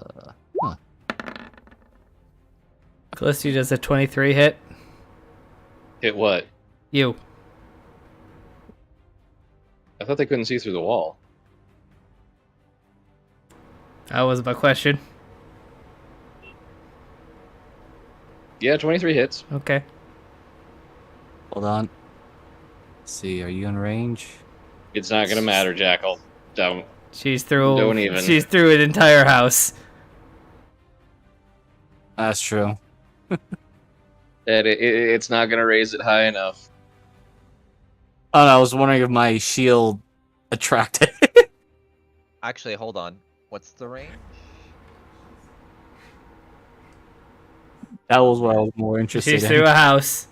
B: Callisto does a 23 hit.
I: Hit what?
B: You.
I: I thought they couldn't see through the wall.
B: That was my question.
I: Yeah, 23 hits.
B: Okay.
A: Hold on. Let's see, are you in range?
I: It's not gonna matter, Jackal. Don't.
B: She's through.
I: Don't even.
B: She's through an entire house.
A: That's true.
I: It's not gonna raise it high enough.
A: Oh, no, I was wondering if my shield attracted.
G: Actually, hold on. What's the range?
A: That was what I was more interested
B: She's
A: in.
B: through a house.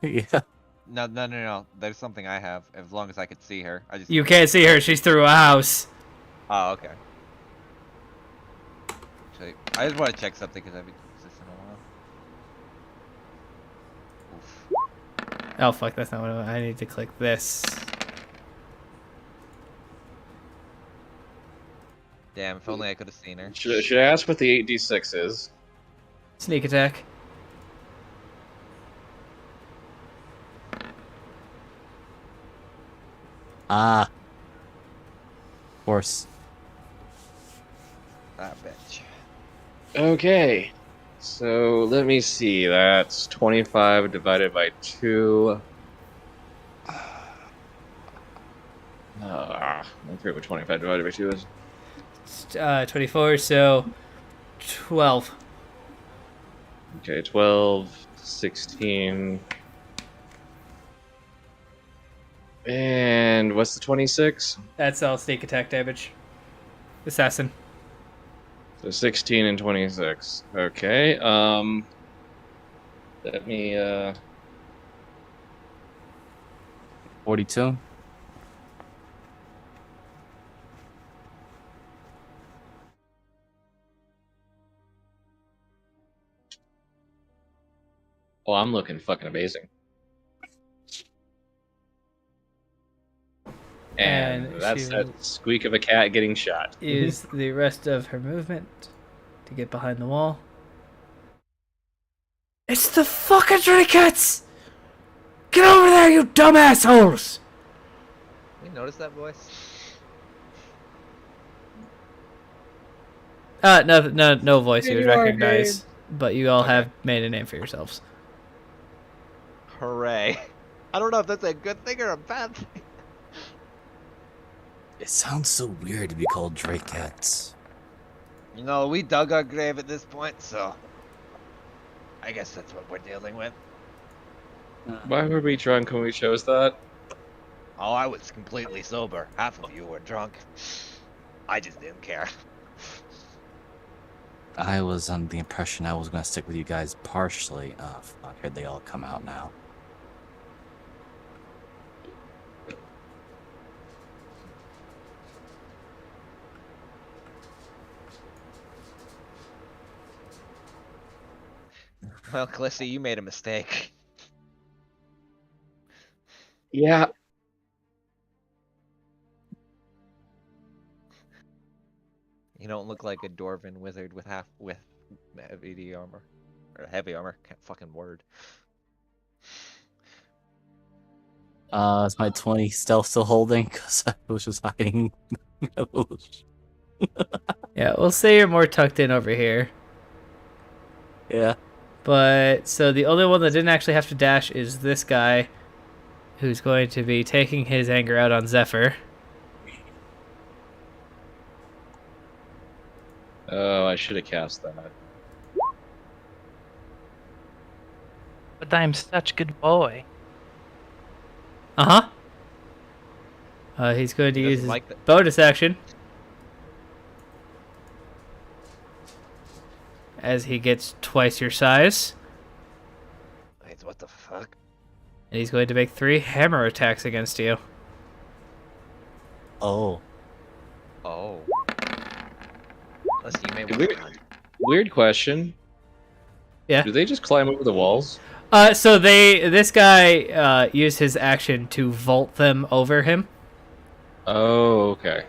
A: Yeah.
G: No. There's something I have. As long as I could see her. I just.
B: You can't see her. She's through a house.
G: Oh, okay. Actually, I just want to check something because I've been doing this in a while. Oof.
B: Oh fuck! That's not what I need to click. This.
G: Damn! If only I could have seen her.
I: Should I ask what the 8d6 is?
B: Sneak attack.
A: Ah. Of course.
G: That bitch.
I: Okay. So let me see. That's 25 divided by 2. I forget what 25 divided by 2 is.
B: 24. So 12.
I: Okay, 12, 16. And what's the 26?
B: That's all sneak attack damage. Assassin.
I: So 16 and 26. Okay. Let me
A: 42.
I: Oh, I'm looking fucking amazing. And that's
B: she
I: that squeak of a cat getting shot.
B: use the rest of her movement to get behind the wall. It's the fucking trinkets! Get over there, you dumb assholes!
G: You notice that voice?
B: No voice you would
H: You are
B: recognize, but you all have made a name for yourselves.
G: Hooray! I don't know if that's a good thing or a bad thing.
A: It sounds so weird to be called Drakettes.
G: You know, we dug our grave at this point, so I guess that's what we're dealing with.
I: Why were we drunk when we chose that?
G: Oh, I was completely sober. Half of you were drunk. I just didn't care.
A: I was under the impression I was going to stick with you guys partially. Oh, fuck. Here they all come out now.
G: Well, Callisto, you made a mistake.
I: Yeah.
G: You don't look like a dwarven wizard with heavy armor. Or heavy armor. Can't fucking word.
A: Is my 20 stealth still holding? Because I was just hiding.
B: Yeah, we'll say you're more tucked in over here.
A: Yeah.
B: But, so the only one that didn't actually have to dash is this guy, who's going to be taking his anger out on Zephyr.
I: Oh, I should have cast that.
C: But I'm such good boy.
B: Uh-huh. He's going to
G: He
B: use
G: doesn't
B: his
G: like that.
B: bonus action as he gets twice your size.
G: Wait, what the fuck?
B: And he's going to make 3 hammer attacks against you.
A: Oh.
G: Oh. Let's see, maybe
I: Weird, weird question.
B: Yeah.
I: Do they just climb over the walls?
B: So this guy used his action to vault them over him.
I: Oh, okay.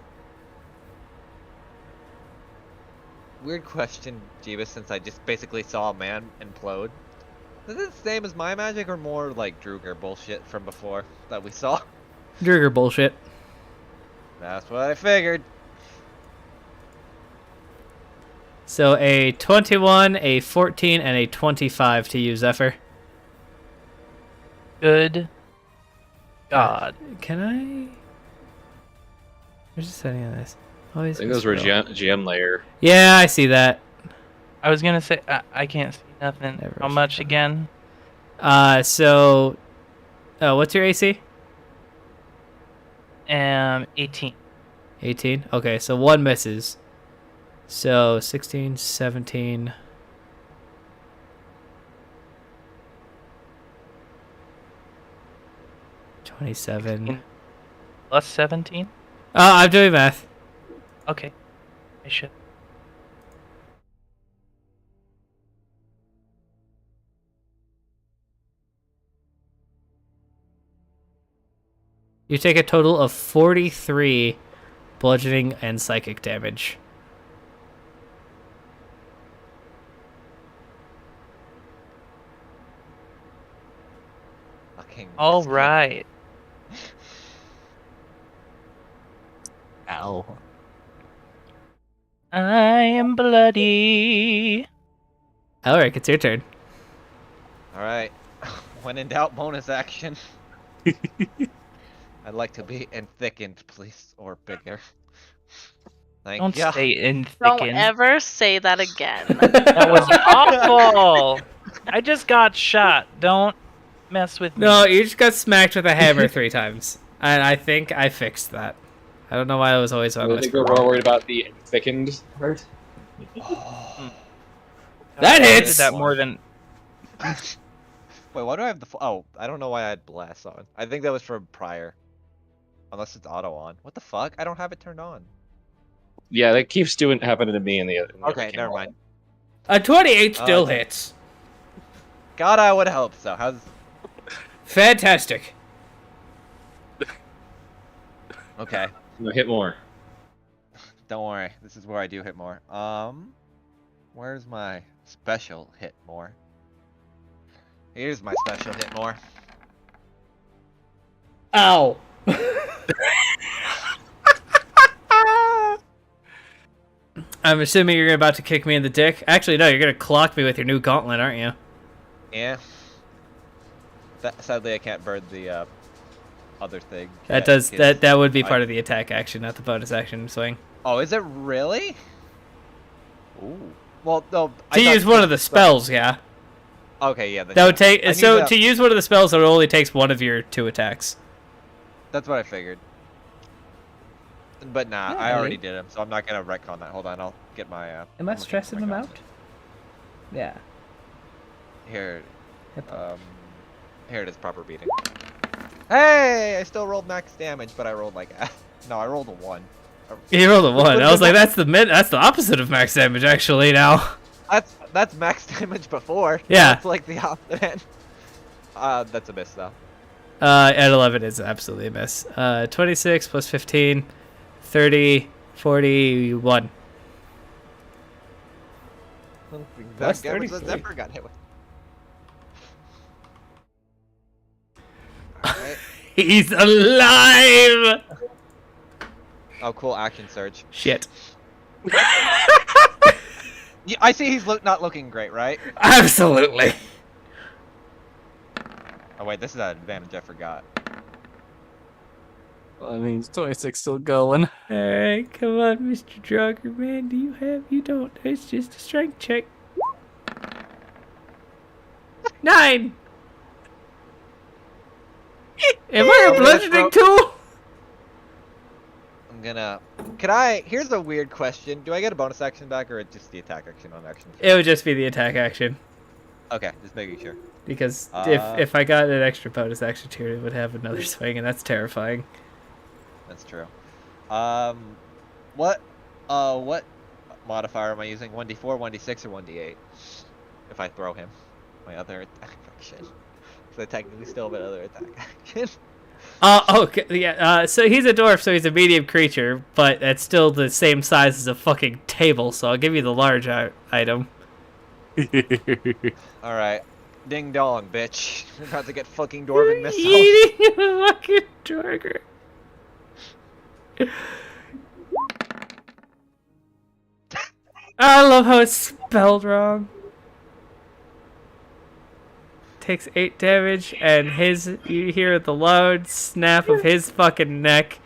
G: Weird question, Jeebus, since I just basically saw a man implode. Is it the same as my magic or more like Druger bullshit from before that we saw?
B: Druger bullshit.
G: That's what I figured.
B: So a 21, a 14, and a 25 to you, Zephyr.
C: Good God.
B: Can I? Where's the setting on this? Always
I: I think those were GM layer.
B: Yeah, I see that.
C: I was gonna say I can't see nothing.
B: Never
C: How
B: see
C: much
B: that.
C: again?
B: So, what's your AC?
C: 18.
B: 18. Okay, so 1 misses. So 16, 17. $27.
C: Plus 17?
B: I'm doing math.
C: Okay. I should.
B: You take a total of 43 bludgeoning and psychic damage.
G: Fucking.
C: All right.
A: Ow.
C: I am bloody.
B: Alric, it's your turn.
G: Alright. When in doubt, bonus action. I'd like to be in thickened, please, or bigger. Thank
C: Don't
G: ya.
C: stay in
D: Don't
C: thicken.
D: ever say that again.
C: That was awful. I just got shot. Don't mess with me.
B: No, you just got smacked with a hammer 3 times. And I think I fixed that. I don't know why I was always on
I: I
B: this.
I: think we're more worried about the thickened part.
B: That
C: I
B: hits!
C: did that more than.
G: Wait, why do I have the? Oh, I don't know why I had blast on. I think that was from prior. Unless it's auto on. What the fuck? I don't have it turned on.
I: Yeah, that keeps happening to me in the other
G: Okay, never
I: camera.
G: mind.
B: A 28 still
G: okay.
B: hits.
G: God, I would hope so. How's?
B: Fantastic.
G: Okay.
I: No, hit more.
G: Don't worry. This is where I do hit more. Where's my special hit more? Here's my special hit more.
B: Ow. I'm assuming you're about to kick me in the dick. Actually, no, you're gonna clock me with your new gauntlet, aren't you?
G: Yeah. Sadly, I can't burn the other thing.
B: That does that would be part of the attack action, not the bonus action swing.
G: Oh, is it really? Ooh. Well, no.
B: To use one of the spells, yeah.
G: Okay, yeah.
B: That would take.
G: I
B: So
G: knew that-
B: to use one of the spells, it only takes one of your 2 attacks.
G: That's what I figured. But nah,
B: Yeah,
G: I already
B: right.
G: did them, so I'm not gonna retcon that. Hold on, I'll get my.
B: Am
G: I'm
B: I
G: looking for
B: stressing
G: my
B: them
G: gauntlet.
B: out? Yeah.
G: Here,
B: Hit them.
G: here it is, proper beating. Hey, I still rolled max damage, but I rolled like, no, I rolled a 1.
B: You rolled a 1. I was like, that's the opposite of max damage, actually. Now.
G: That's max damage before.
B: Yeah.
G: That's like the opposite end. That's a miss though.
B: At 11 is absolutely a miss. 26 plus 15, 30, 41. Plus
G: That damage that
B: 33.
G: Zephyr got hit with. Alright.
B: He's alive!
G: Oh, cool, action surge.
B: Shit.
G: I see he's not looking great, right?
B: Absolutely.
G: Oh wait, this is an advantage I forgot.
A: I mean, 26 still going.
B: Alright, come on, Mr. Drugger, man. Do you have? You don't. It's just a strength check. 9! Am I a bludgeoning tool?
G: I'm gonna. Can I? Here's a weird question. Do I get a bonus action back, or just the attack action on action?
B: It would just be the attack action.
G: Okay, just making sure.
B: Because
G: Uh,
B: if I got an extra bonus action to it, it would have another swing, and that's terrifying.
G: That's true. What modifier am I using? 1d4, 1d6, or 1d8? If I throw him, my other attack action. So I technically still have another attack action.
B: Okay, yeah. So he's a dwarf, so he's a medium creature, but that's still the same size as a fucking table. So I'll give you the large item.
G: All right, ding dong, bitch. We're about to get fucking dwarven missiles.
B: Eating a fucking Jorger. I love how it's spelled wrong. Takes 8 damage, and you hear the loud snap of his fucking neck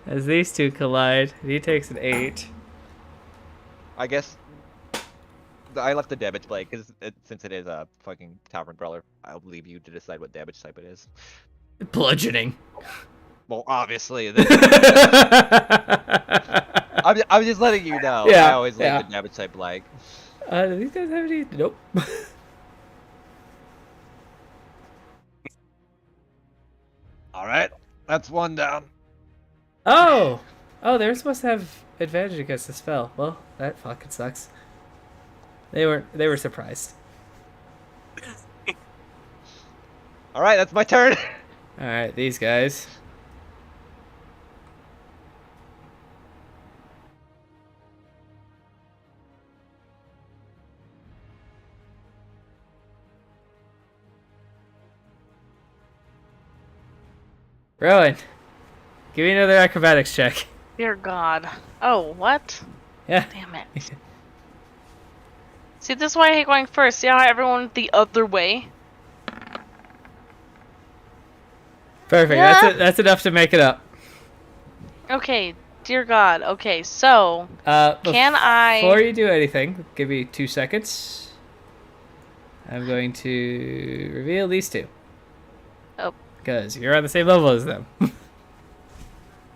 B: as these two collide. He takes an 8.
G: I guess I left the damage blade because since it is a fucking tavern brawler, I'll leave you to decide what damage type it is.
B: Bludgeoning.
G: Well, obviously, this I'm just letting you know.
B: Yeah,
G: I always leave
B: yeah.
G: the damage type blank.
B: Do these guys have any? Nope.
G: All right, that's one down.
B: Oh! Oh, they're supposed to have advantage against the spell. Well, that fucking sucks. They were surprised.
G: All right, that's my turn.
B: Alright, these guys. Rowan, give me another acrobatics check.
D: Dear God. Oh, what?
B: Yeah.
D: Damn it. See, this is why I hate going first. See how everyone went the other way?
B: Perfect.
D: Yeah.
B: That's enough to make it up.
D: Okay, dear God. Okay, so can
B: Before
D: I?
B: you do anything, give me 2 seconds. I'm going to reveal these two.
D: Oh.
B: Because you're on the same level as them.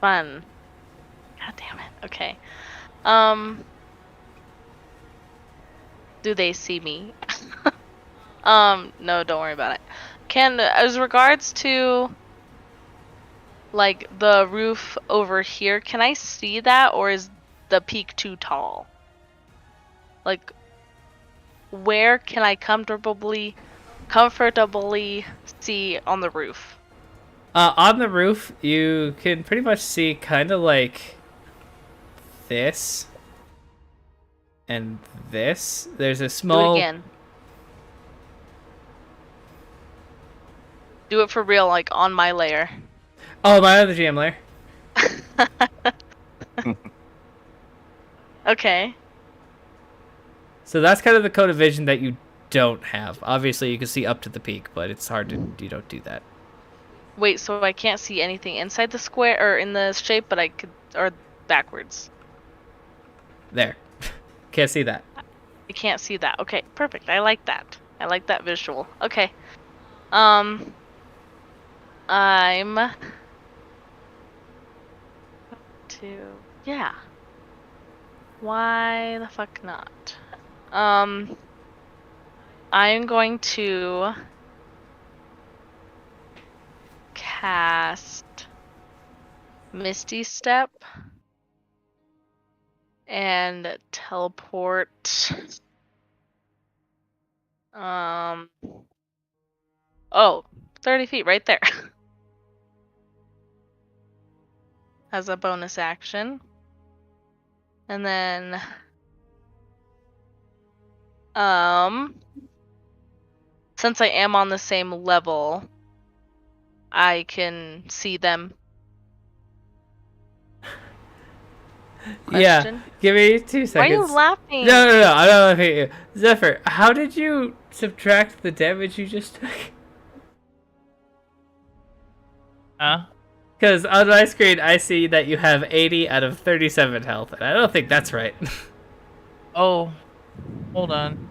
D: Fun. God damn it. Okay. Do they see me? No, don't worry about it. As regards to like the roof over here, can I see that, or is the peak too tall? Like, where can I comfortably see on the roof?
B: On the roof, you can pretty much see kind of like this and this. There's a
D: Do it
B: small.
D: again. Do it for real, like on my layer.
B: Oh, my other GM layer.
D: Okay.
B: So that's kind of the code of vision that you don't have. Obviously, you can see up to the peak, but it's hard to you don't do that.
D: Wait, so I can't see anything inside the square or in the shape, but I could, or backwards.
B: There. Can't see that.
D: I can't see that. Okay, perfect. I like that. I like that visual. Okay. I'm yeah. Why the fuck not? I'm going to cast Misty Step and teleport. Oh, 30 feet right there. As a bonus action. And then since I am on the same level, I can see them.
B: Yeah,
D: Question?
B: give me 2
D: Why are
B: seconds.
D: you laughing?
B: No, I'm not laughing at you. Zephyr, how did you subtract the damage you just took?
C: Huh?
B: Because on my screen, I see that you have 80 out of 37 health, and I don't think that's right.
C: Oh, hold on.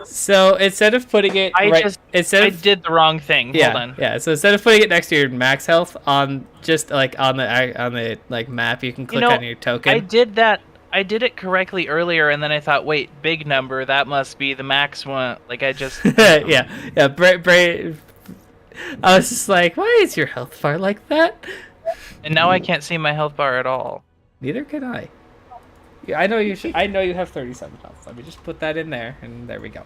B: So instead of putting it
C: I did the wrong thing.
B: yeah,
C: Hold on.
B: yeah. So instead of putting it next to your max health on just like on the like map, you can click on your token.
C: I did that. I did it correctly earlier, and then I thought, wait, big number. That must be the max one. Like I just.
B: yeah. I was just like, why is your health bar like that?
C: And now I can't see my health bar at all.
B: Neither can I. Yeah, I know you should. I know you have 37 health. Let me just put that in there, and there we go.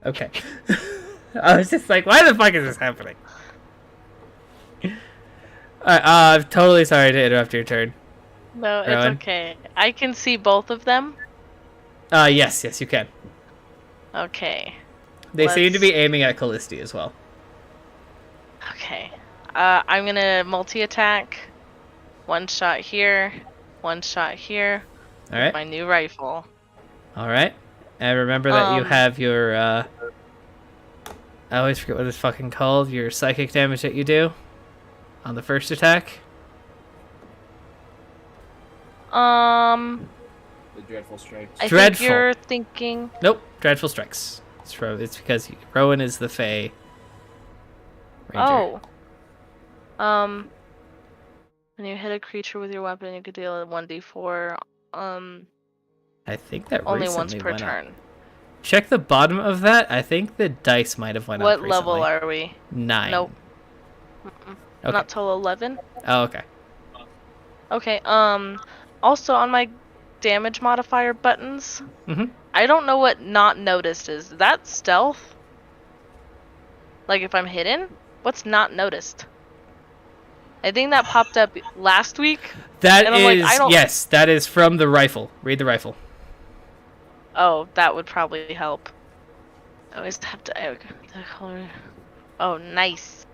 B: Okay. I was just like, why the fuck is this happening? I'm totally sorry to interrupt your turn.
D: No, it's
B: Rowan?
D: okay. I can see both of them.
B: Yes, you can.
D: Okay.
B: They seem to
D: Let's-
B: be aiming at Callisti as well.
D: Okay. I'm gonna multi-attack. One shot here. One shot here.
B: All right.
D: My new rifle.
B: All right. And remember that you have your. I always forget what it's fucking called. Your psychic damage that you do on the first attack.
A: The dreadful strikes.
D: I think
B: Dreadful.
D: you're thinking.
B: Nope. Dreadful strikes. It's because Rowan is the Fae. Ranger.
D: Oh. When you hit a creature with your weapon, you could deal a 1d4.
B: I think that
D: Only
B: recently
D: once per
B: went up.
D: turn.
B: Check the bottom of that. I think the dice might have went up
D: What
B: recently.
D: level are we?
B: 9.
D: Nope. Mm-mm.
B: Okay.
D: Not till 11.
B: Oh, okay.
D: Okay. Also on my damage modifier buttons,
B: Mhm.
D: I don't know what not noticed is. Is that stealth? Like if I'm hidden? What's not noticed? I think that popped up last week.
B: That
D: And I'm like,
B: is
D: I don't-
B: yes. That is from the rifle. Read the rifle.
D: Oh, that would probably help. I always have to. The color. Oh, nice.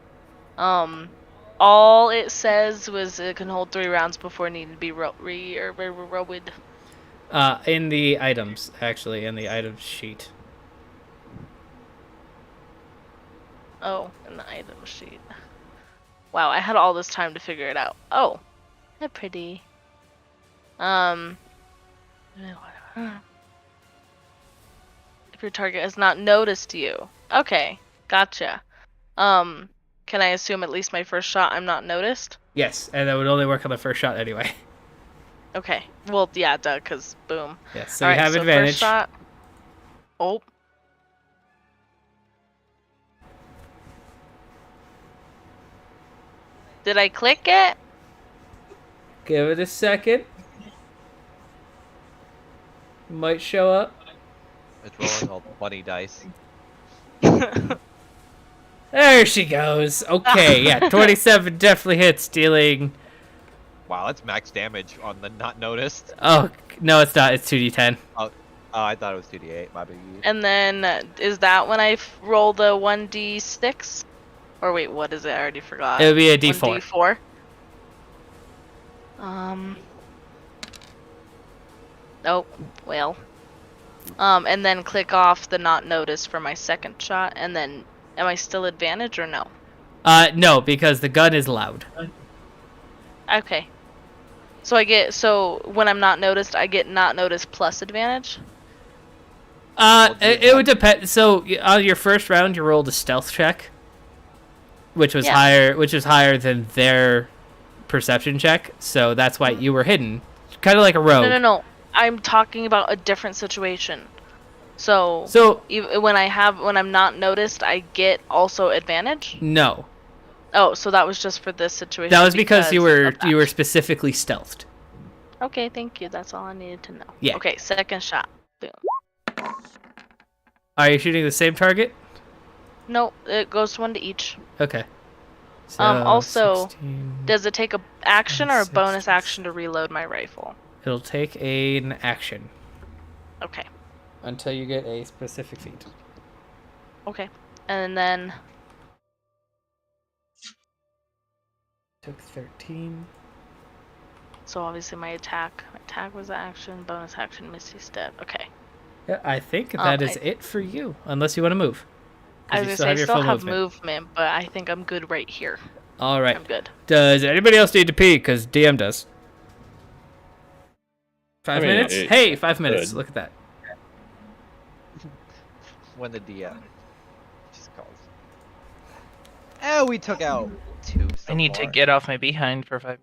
D: All it says was it can hold 3 rounds before needing to be rolled.
B: In the items, actually, in the items sheet.
D: Oh, in the item sheet. Wow, I had all this time to figure it out. Oh, they're pretty. If your target has not noticed you. Okay, gotcha. Can I assume at least my first shot I'm not noticed?
B: Yes, and that would only work on the first shot anyway.
D: Okay. Well, yeah, duh, because boom.
B: Yes, so
D: All
B: you
D: right,
B: have
D: so
B: advantage.
D: First shot. Oh. Did I click it?
B: Give it a second. Might show up.
G: It's rolling all 20 dice.
B: There she goes. Okay, yeah, 27 definitely hits, dealing.
G: Wow, that's max damage on the not noticed.
B: Oh no, it's not. It's 2d10.
G: Oh, I thought it was 2d8. My bad.
D: And then, is that when I roll the 1d6? Or wait, what is it? I already forgot.
B: It would be a d4.
D: 1d4? Oh, well. And then click off the not noticed for my second shot, and then, am I still advantage or no?
B: No, because the gun is loud.
D: Okay. So when I'm not noticed, I get not noticed plus advantage?
B: It would depend. So on your first round, you rolled a stealth check, which was higher than their perception check. So that's why you were hidden, kind of like a rogue.
D: No. I'm talking about a different situation. So when I'm not noticed, I get also advantage?
B: No.
D: Oh, so that was just for this situation.
B: That was because you
D: of that.
B: were specifically stealthed.
D: Okay, thank you. That's all I needed to know.
B: Yeah.
D: Okay, second shot. Boom.
B: Are you shooting the same target?
D: No, it goes 1 to each.
B: Okay. So,
D: Also,
B: 16,
D: does it take a action or a
B: 6,
D: bonus action to reload my rifle?
B: it'll take an action
D: Okay.
B: until you get a specific feat.
D: Okay. And then
B: Took 13.
D: so obviously my attack was action, bonus action, Misty Step. Okay.
B: Yeah, I think that is
D: I
B: it for you, unless you want to move.
D: I
B: 'Cause
D: was
B: you
D: gonna
B: still
D: say I
B: have your
D: still
B: full
D: have
B: movement.
D: movement, but I think I'm good right here.
B: All right.
D: I'm good.
B: Does anybody else need to pee? Because DM does. 5 minutes? Hey, 5 minutes.
I: Good.
B: Look at that.
G: When the DM just calls. Oh, we took out 2 so
C: I need to
G: far.
C: get off my behind for 5 minutes.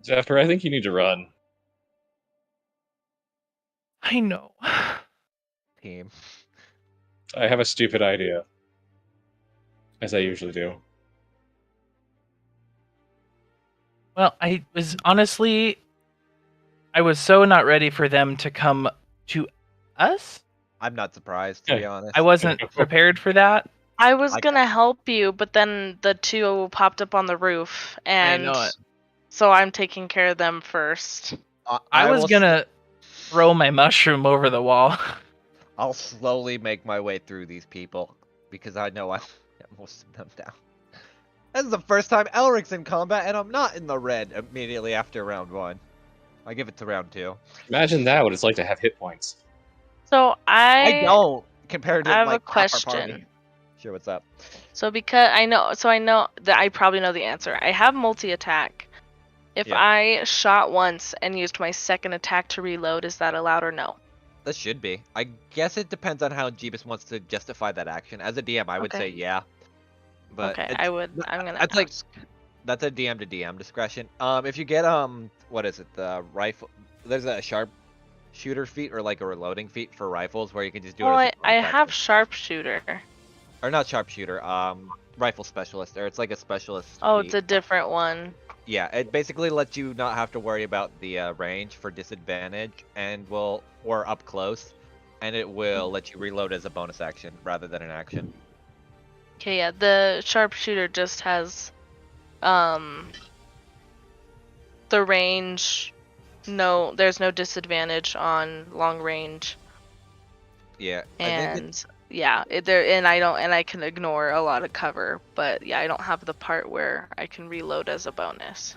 I: Zephyr, I think you need to run.
C: I know.
G: Team.
I: I have a stupid idea. As I usually do.
C: Well, I was so not ready for them to come to us.
G: I'm not surprised, to be honest.
C: I wasn't prepared for that.
D: I was
G: Like
D: gonna help you, but then the 2 popped up on the roof, and
C: know it.
D: so I'm taking care of them first.
C: I was
G: will
C: gonna throw my mushroom over the wall.
G: I'll slowly make my way through these people because I know I get most of them down. This is the first time Elric's in combat, and I'm not in the red immediately after round 1. I give it to round 2.
I: Imagine that, what it's like to have hit points.
D: So
G: I don't compared to
D: I have a
G: like half our
D: question.
G: party. Sure, what's up?
D: So because I know that I probably know the answer. I have multi-attack. If
G: Yeah.
D: I shot once and used my second attack to reload, is that allowed or no?
G: That should be. I guess it depends on how Jeebus wants to justify that action. As a DM, I would
D: Okay.
G: say yeah. But
D: Okay,
G: it's-
D: I'm gonna
G: That's like
D: ask.
G: that's a DM to DM discretion. If you get what is it? The rifle. There's a sharp shooter feat or like a reloading feat for rifles where you can just do
D: Well,
G: it.
D: I
G: As a
D: have sharpshooter.
G: or not sharpshooter. Rifle specialist, or it's like a specialist.
D: Oh,
G: feat.
D: it's a different one.
G: Yeah, it basically lets you not have to worry about the range for disadvantage, and or up close, and it will let you reload as a bonus action rather than an action.
D: Okay, yeah, the sharpshooter just has the range. No, there's no disadvantage on long range,
G: Yeah, I think
D: and yeah, I can ignore a lot of cover, but yeah, I don't have the part where I can reload as a bonus.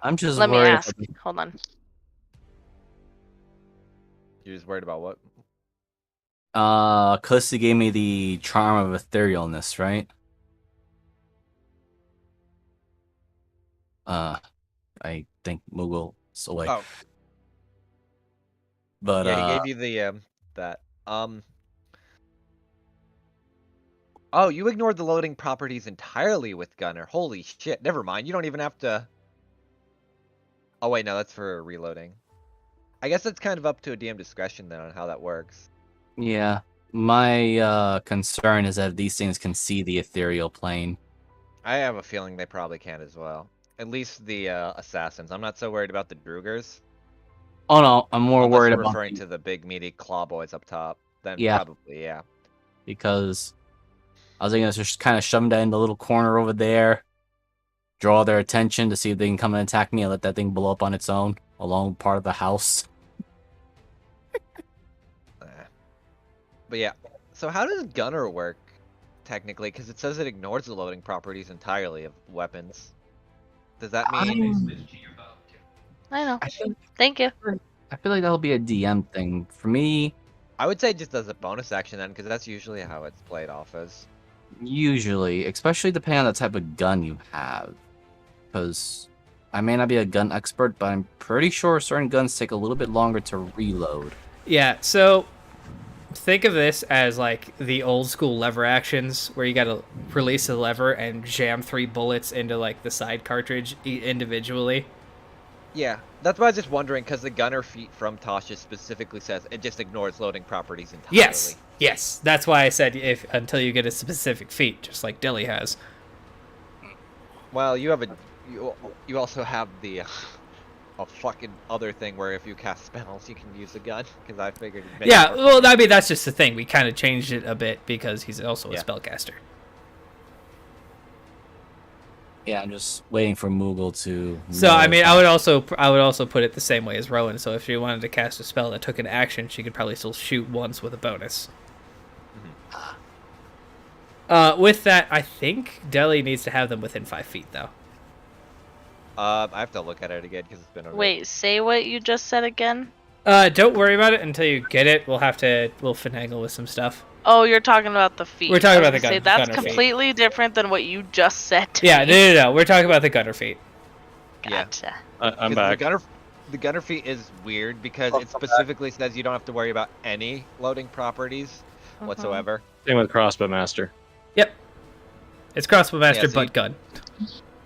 A: I'm just
D: Let me
A: worried.
D: ask. Hold on.
G: you're just worried about what?
A: Kusti gave me the charm of etherealness, right? I think Moogle's away.
G: Oh,
A: But
G: yeah, he gave you the that. Oh, you ignored the loading properties entirely with Gunner. Holy shit! Never mind. You don't even have to. Oh wait, no, that's for reloading. I guess it's kind of up to a DM discretion then on how that works.
A: yeah, my concern is that these things can see the ethereal plane.
G: I have a feeling they probably can as well. At least the assassins. I'm not so worried about the Drugers.
A: Oh no, I'm more
G: Unless
A: worried
G: you're
A: about
G: referring to the big meaty claw boys up top. Then
A: Yeah.
G: probably, yeah.
A: because I was thinking just kind of shove that in the little corner over there, draw their attention to see if they can come and attack me, and let that thing blow up on its own along part of the house.
G: But yeah. So how does Gunner work, technically? Because it says it ignores the loading properties entirely of weapons. Does that mean...
D: I know.
A: I feel
D: Thank you.
A: like that'll be a DM thing for me.
G: I would say just as a bonus action then, because that's usually how it's played off as.
A: Usually, especially depending on the type of gun you have, because I may not be a gun expert, but I'm pretty sure certain guns take a little bit longer to reload.
B: Yeah, so think of this as like the old school lever actions where you gotta release the lever and jam 3 bullets into like the side cartridge individually.
G: Yeah, that's why I was just wondering, because the Gunner feat from Tasha specifically says it just ignores loading properties entirely.
B: Yes, that's why I said until you get a specific feat, just like Dilly has.
G: Well, you have you also have the a fucking other thing where if you cast spells, you can use a gun. Because I figured.
B: Yeah, well, I mean that's just the thing. We kind of changed it a bit because he's also a spellcaster.
A: Yeah, I'm just waiting for Moogle to.
B: So I mean, I would also put it the same way as Rowan. So if she wanted to cast a spell that took an action, she could probably still shoot once with a bonus. With that, I think Deli needs to have them within 5 feet, though.
G: I have to look at it again because it's been a bit.
D: Wait, say what you just said again.
B: Don't worry about it until you get it. We'll finagle with some stuff.
D: Oh, you're talking about the feet.
B: We're talking
D: I was
B: about the
D: gonna say,
B: gun-
D: that's
B: gunner feet.
D: completely different than what you just said to
B: Yeah,
D: me.
B: no. We're talking about the gunner feet.
G: Yeah.
D: Gotcha.
I: I'm
G: 'Cause
I: back.
G: The gunner feat is weird because it specifically says you don't have to worry about any loading properties whatsoever.
I: Same with crossbow master.
B: Yep. It's crossbow master,
G: Yeah, so
B: butt gun.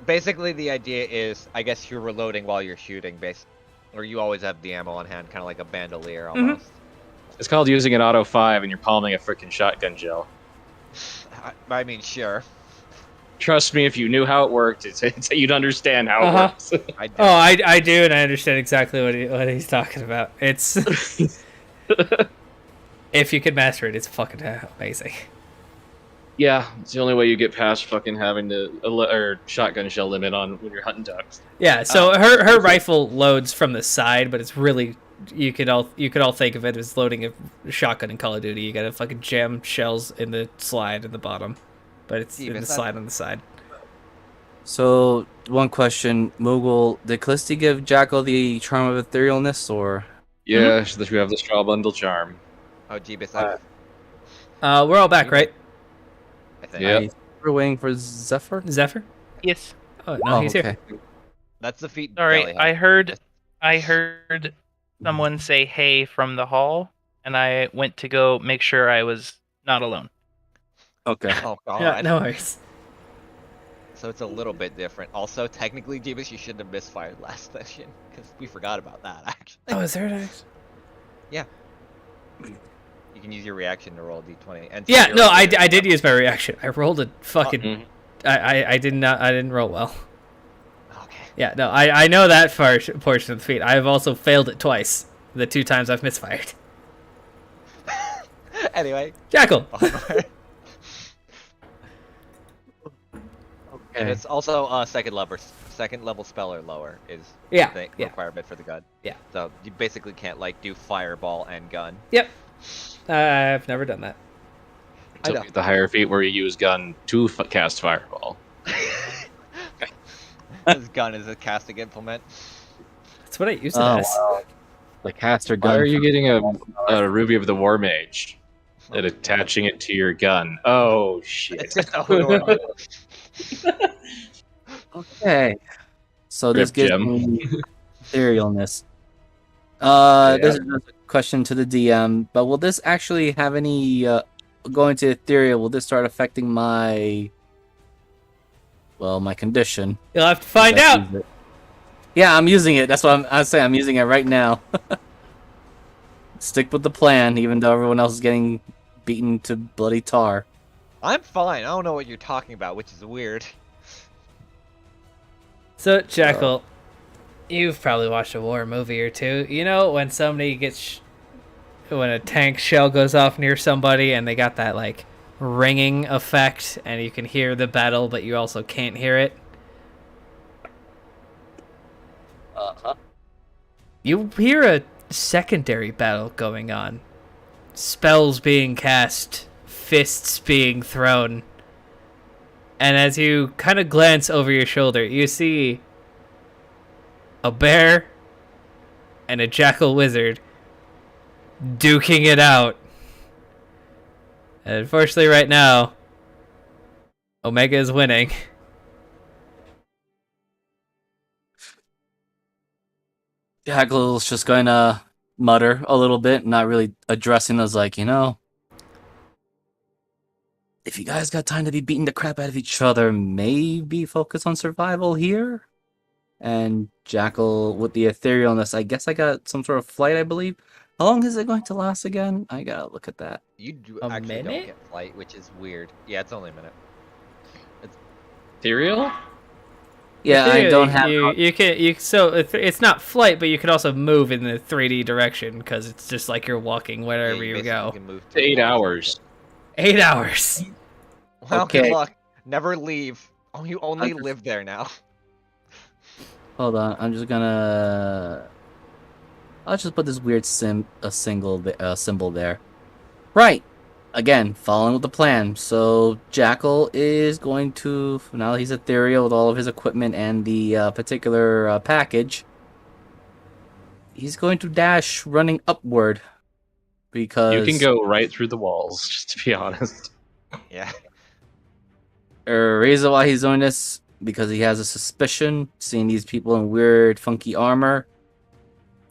G: Basically, the idea is, I guess you're reloading while you're shooting, or you always have the ammo on hand, kind of like a bandolier almost.
I: It's called using an auto 5 and you're palming a freaking shotgun gel.
G: I mean, sure.
I: Trust me, if you knew how it worked, you'd understand how it works.
G: I don't.
B: Oh, I do, and I understand exactly what he's talking about. It's if you could master it, it's fucking amazing.
I: Yeah, it's the only way you get past fucking having or shotgun shell limit on when you're hunting ducks.
B: Yeah, so her rifle loads from the side, but it's really you could all think of it as loading a shotgun in Call of Duty. You gotta fucking jam shells in the slide in the bottom, but it's in the slide on the side.
A: So, one question, Moogle, did Callisti give Jackal the charm of etherealness, or?
I: Yeah, we have the straw bundle charm.
G: Oh, Jeebus,
B: We're all back, right?
G: I think.
I: Yeah.
A: We're waiting for Zephyr?
B: Zephyr?
C: Yes.
B: Oh, no, he's here.
G: That's the feat.
C: Sorry,
G: Deli
C: I
G: had.
C: heard someone say "hey" from the hall, and I went to go make sure I was not alone.
A: Okay.
G: Oh god.
B: Yeah, no worries.
G: So it's a little bit different. Also, technically, Jeebus, you shouldn't have misfired last session because we forgot about that. Actually.
B: Oh, is there an axe?
G: Yeah. You can use your reaction to roll a d20. And
B: Yeah,
G: zero
B: no, I
G: zero.
B: did use my reaction. I rolled a fucking.
I: Mhm.
B: I didn't roll well.
G: Okay.
B: Yeah, no, I know that portion of the feat. I've also failed it twice. The 2 times I've misfired.
G: Anyway.
B: Jackal.
G: And it's also second level spell or lower is
B: Yeah,
G: the
B: yeah.
G: requirement for the gun.
B: Yeah.
G: So you basically can't like do fireball and gun.
B: Yep. I've never done that.
G: I know.
I: Until the higher feat where you use gun to cast fireball.
G: This gun is a casting implement.
B: That's what I use it
A: Oh,
B: as.
A: wow. The caster gun.
I: Why are you getting a Ruby of the War Mage and attaching it to your gun? Oh, shit.
G: It's just a Hodor.
A: Okay. So this
I: Rip
A: gives
I: gem.
A: me etherealness. This is just a question to the DM, but will this actually have any going to ethereal? Will this start affecting my my condition?
B: You'll have to find
A: If I
B: out.
A: use it? Yeah, I'm using it. That's what I'm saying. I'm using it right now. Stick with the plan, even though everyone else is getting beaten to bloody tar.
G: I'm fine. I don't know what you're talking about, which is weird.
B: So, Jackal, you've probably watched a war movie or two. You know when somebody gets, when a tank shell goes off near somebody and they got that like ringing effect, and you can hear the battle, but you also can't hear it. You hear a secondary battle going on. Spells being cast, fists being thrown. And as you kind of glance over your shoulder, you see a bear and a jackal wizard duking it out. And unfortunately right now, Omega is winning.
A: Jackal's just going to mutter a little bit, not really addressing us, like, if you guys got time to be beating the crap out of each other, maybe focus on survival here? And Jackal, with the etherealness, I guess I got some sort of flight, I believe. How long is it going to last again? I gotta look at that.
G: You do
B: A
G: actually
B: minute?
G: don't get flight, which is weird. Yeah, it's only a minute.
I: Ethereal?
A: Yeah, I don't have...
B: So it's not flight, but you could also move in the 3D direction because it's just like you're walking wherever you
G: basically
B: go.
G: can move
I: 8 hours.
B: 8 hours.
G: Well,
A: Okay.
G: good luck. Never leave. Oh, you only
A: I'm just-
G: live there now.
A: Hold on, I'm just gonna... I'll just put this weird symbol there. Right. again, following with the plan. So Jackal is going to, now that he's ethereal with all of his equipment and the particular package, he's going to dash running upward because
I: You can go right through the walls, just to be honest.
G: Yeah.
A: reason why he's doing this because he has a suspicion, seeing these people in weird, funky armor,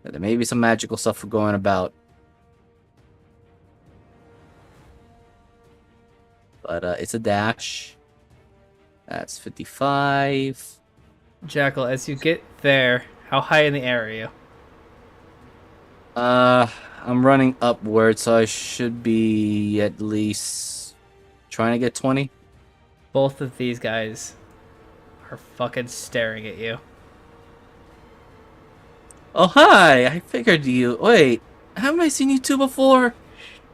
A: that there may be some magical stuff going about. But it's a dash. That's 55.
B: Jackal, as you get there, how high in the air are you?
A: I'm running upward, so I should be at least trying to get 20.
B: Both of these guys are fucking staring at you.
A: Oh, hi! I figured you. Wait, haven't I seen you two before?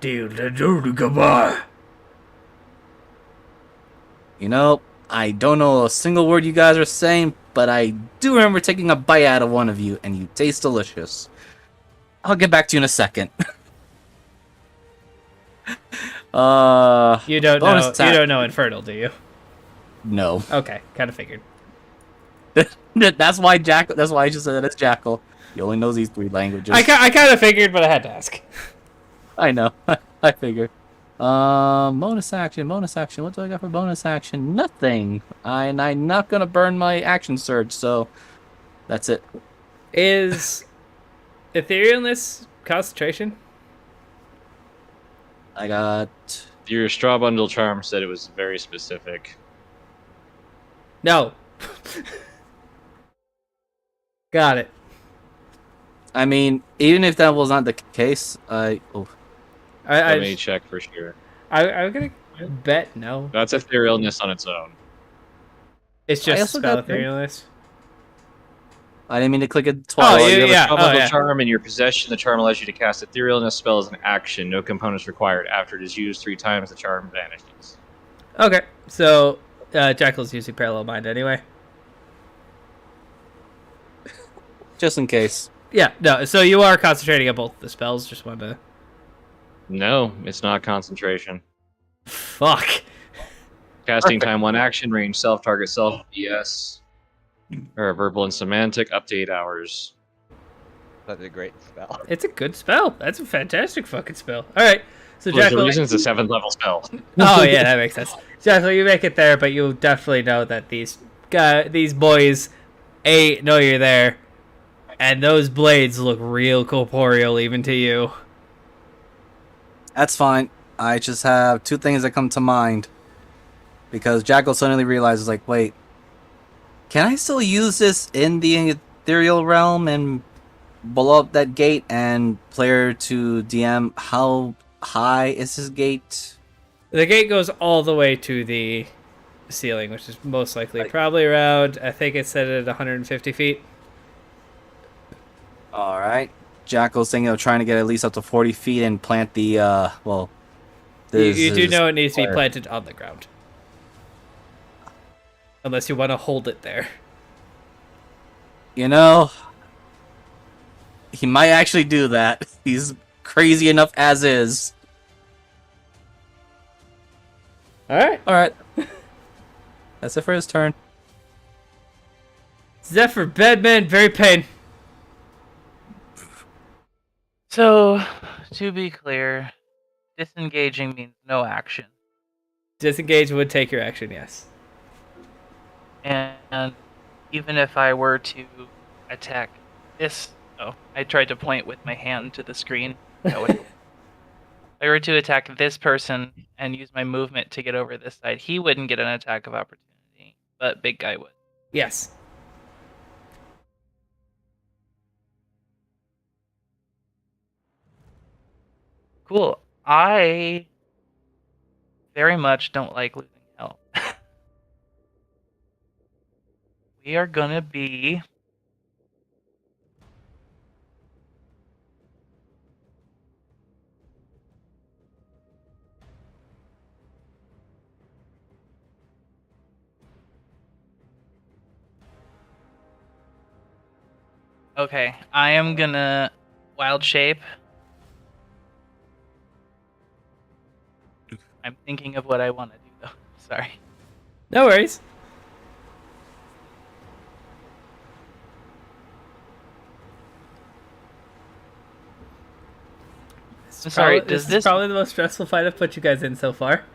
B: Goodbye.
A: You know, I don't know a single word you guys are saying, but I do remember taking a bite out of one of you, and you taste delicious. I'll get back to you in a second.
B: You don't
A: bonus
B: know.
A: attack.
B: You don't know Infernal, do you?
A: No.
B: Okay, kind of figured.
A: That's why I just said it's Jackal. He only knows these 3 languages.
B: I kind of figured, but I had to ask.
A: I know. I figured. Bonus action. What do I got for bonus action? Nothing. And I'm not gonna burn my action surge, so that's it.
B: Is etherealness concentration?
A: I got.
I: Your straw bundle charm said it was very specific.
B: No. Got it.
A: I mean, even if that was not the case,
B: I
I: Let me check for sure.
B: I'm gonna bet no.
I: That's etherealness on its own.
B: It's
A: I
B: just
A: also
B: spell
A: got-
B: etherealness.
A: I didn't mean to click it twice.
B: Oh,
I: While you have
B: yeah,
I: a straw
B: oh,
I: bundle
B: yeah.
I: charm in your possession, the charm allows you to cast etherealness spell as an action. No components required. After it is used 3 times, the charm vanishes.
B: Okay, so Jackal's using parallel mind anyway.
A: Just in case.
B: Yeah, no. So you are concentrating on both the spells. Just wanted to.
I: No, it's not concentration.
B: Fuck.
I: Casting time 1 action, range self-target self, BS. Or verbal and semantic, up to 8 hours.
G: That's a great spell.
B: It's a good spell. That's a fantastic fucking spell. All right. So
I: There's a
B: Jackal.
I: reason it's a 7th level spell.
B: Oh yeah, that makes sense. Jackal, you make it there, but you definitely know that these boys, know you're there, and those blades look real corporeal even to you.
A: That's fine. I just have 2 things that come to mind. Because Jackal suddenly realizes, like, wait, can I still use this in the ethereal realm and blow up that gate? And player to DM, how high is this gate?
B: The gate goes all the way to the ceiling, which is most likely probably around, I think it said at 150 feet.
A: Alright. Jackal's thinking of trying to get at least up to 40 feet and plant the, well...
B: You do
A: this
B: know it needs to be
A: fire.
B: planted on the ground. Unless you want to hold it there.
A: You know... He might actually do that. He's crazy enough as is. Alright. That's it for his turn.
B: Zephyr, Bedman, very pain.
C: So, to be clear, disengaging means no action.
B: Disengage would take your action, yes.
C: And even if I were to attack this... Oh, I tried to point with my hand to the screen. That would... If I were to attack this person and use my movement to get over this side, he wouldn't get an attack of opportunity, but big guy would.
B: Yes.
C: Cool. I very much don't like losing health. We are gonna be... Okay, I am gonna wild shape. I'm thinking of what I want to do, though. Sorry.
B: No worries.
C: I'm sorry,
B: This
C: does
B: is
C: this
B: probably the most stressful fight I've put you guys in so far.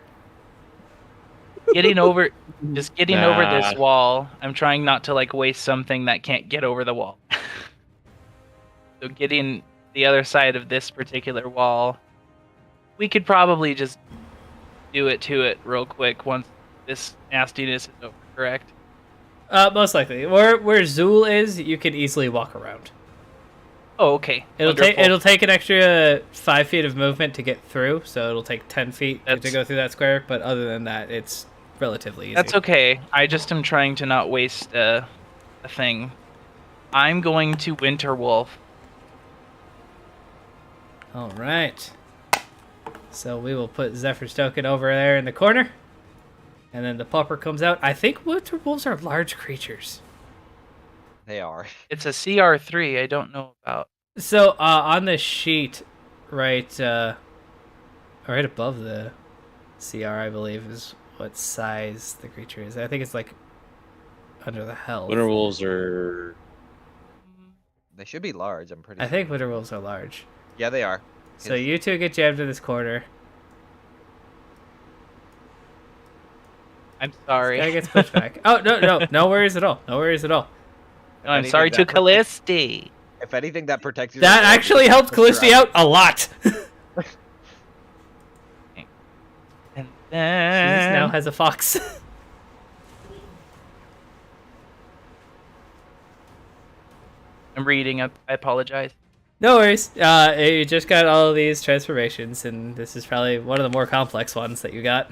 C: getting over over this
I: Nah.
C: wall? I'm trying not to like waste something that can't get over the wall. So getting the other side of this particular wall, we could probably just do it to it real quick once this nastiness is over, correct?
B: Most likely. Where Zool is, you can easily walk around.
C: Oh, okay.
B: It'll take an extra 5 feet of movement to get through, so it'll take 10 feet to go through that square. But other than that, it's relatively easy.
C: That's okay. I just am trying to not waste a thing. I'm going to Winterwolf.
B: All right. So we will put Zephyr's token over there in the corner, and then the pupper comes out. I think winter wolves are large creatures.
G: They are.
C: It's a CR3. I don't know about.
B: So on the sheet, right above the CR, I believe, is what size the creature is. I think it's like under the health.
I: Winter wolves are.
G: They should be large. I'm pretty.
B: I think winter wolves are large.
G: Yeah, they are.
B: So you two get jammed in this corner.
C: I'm sorry.
B: This guy gets pushed back. Oh no worries at all. No worries at all.
C: No, I'm sorry to Callisti.
G: If anything, that protects you.
B: That actually helped Callisti out a lot.
C: And
B: She
C: then
B: now has a fox.
C: I'm reading. I apologize.
B: No worries. You just got all of these transformations, and this is probably one of the more complex ones that you got.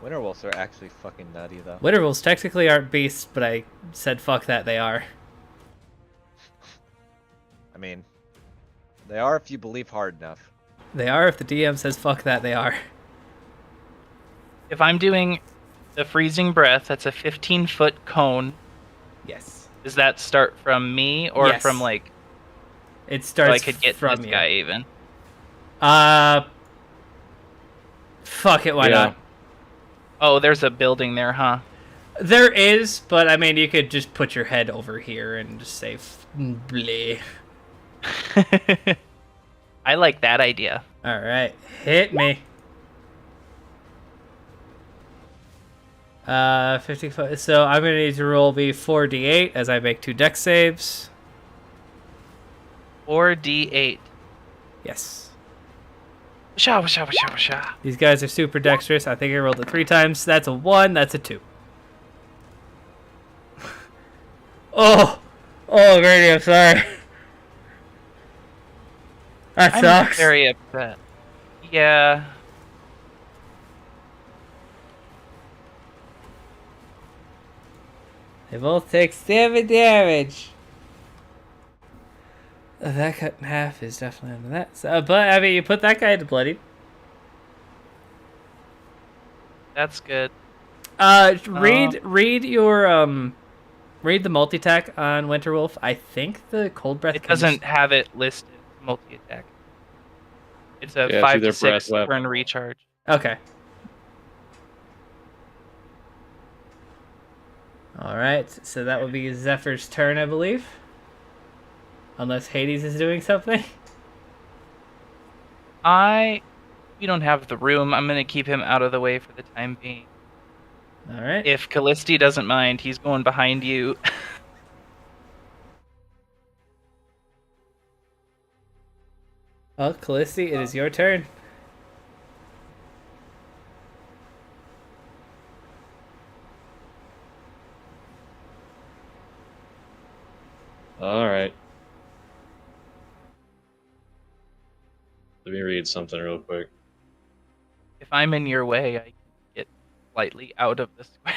G: Winterwolves are actually fucking nutty, though.
B: Winterwolves technically aren't beasts, but I said fuck that they are.
G: I mean, they are if you believe hard enough.
B: They are if the DM says fuck that they are.
C: If I'm doing the freezing breath, that's a 15-foot cone.
B: Yes.
C: Does that start from me or
B: Yes.
C: from like?
B: It
C: So
B: starts
C: I could get
B: from
C: this
B: you.
C: guy even.
B: Fuck it, why
I: Yeah.
B: not?
C: Oh, there's a building there, huh?
B: There is, but I mean, you could just put your head over here and just say bleh.
C: I like that idea.
B: All right, hit me. 50 foot. So I'm gonna need to roll the 4d8 as I make 2 dex saves.
C: 4d8.
B: Yes.
C: Washa, washa, washa, washa.
B: These guys are super dexterous. I think I rolled it 3 times. That's a 1. That's a 2. Oh, Grady, I'm sorry. That
C: I'm
B: sucks.
C: very upset. Yeah.
B: They both take 7 damage. That cut in half is definitely under that. So, but I mean, you put that guy into bloodied.
C: That's good.
B: Read your read the multi-attack on Winterwolf. I think the cold breath.
C: It doesn't have it listed multi-attack. It's a
I: Yeah, it's
C: 5
I: either
C: to 6
I: breath,
C: turn recharge.
B: Okay. All right, so that would be Zephyr's turn, I believe. Unless Hades is doing something.
C: We don't have the room. I'm gonna keep him out of the way for the time being.
B: All right.
C: If Callisti doesn't mind, he's going behind you.
B: Well, Callisti, it is your turn.
I: All right. Let me read something real quick.
C: If I'm in your way, I can get slightly out of the square.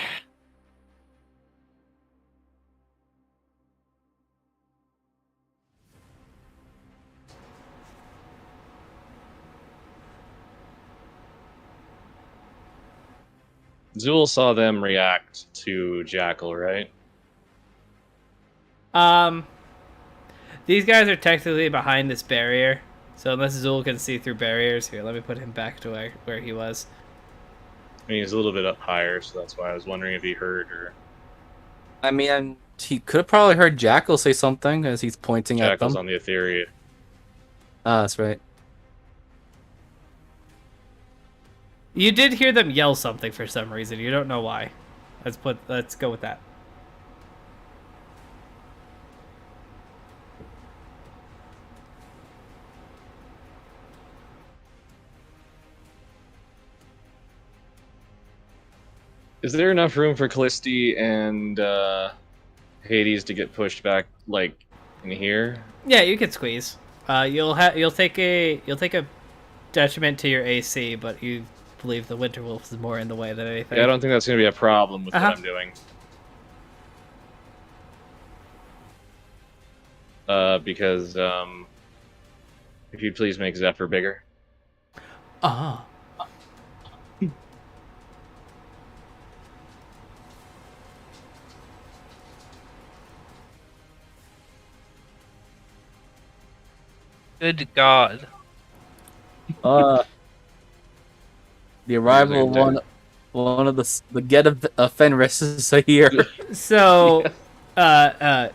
I: Zool saw them react to Jackal, right?
B: These guys are technically behind this barrier, So unless Zul can see through barriers, here, let me put him back to where he was.
E: I mean, he's a little bit up higher, so that's why I was wondering if he heard or
A: I mean, he could have probably heard Jackal say something as he's pointing at
E: Jackal's
A: them.
E: on the Ethereum.
A: Ah, that's right.
B: You did hear them yell something for some reason. You don't know why. Let's go with that.
E: Is there enough room for Callisti and Hades to get pushed back, like, in here?
B: Yeah, you can squeeze. You'll take a detriment to your AC, but you believe the Winter Wolf is more in the way than anything.
E: Yeah, I don't think that's going to be a problem with what I'm doing. Because, if you'd please make Zephyr bigger.
B: Ah.
C: Good God.
A: The arrival of one of the get of Fenris is here.
B: So,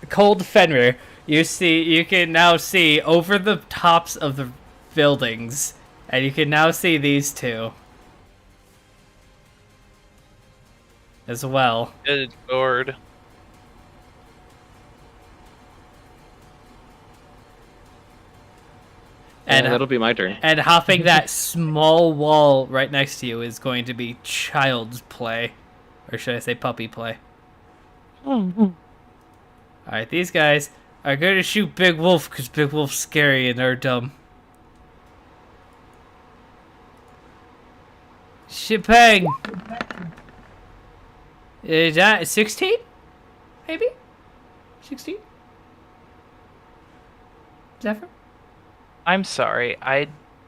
B: Cold Fenrir, you can now see over the tops of the buildings, and you can now see these two as well.
C: Good Lord.
B: And
E: that'll be my turn.
B: And hopping that small wall right next to you is going to be child's play. Or should I say puppy play? Alright, these guys are going to shoot Big Wolf because Big Wolf's scary and they're dumb. Shipang! Is that 16? Maybe? 16? Zephyr?
C: I'm sorry, I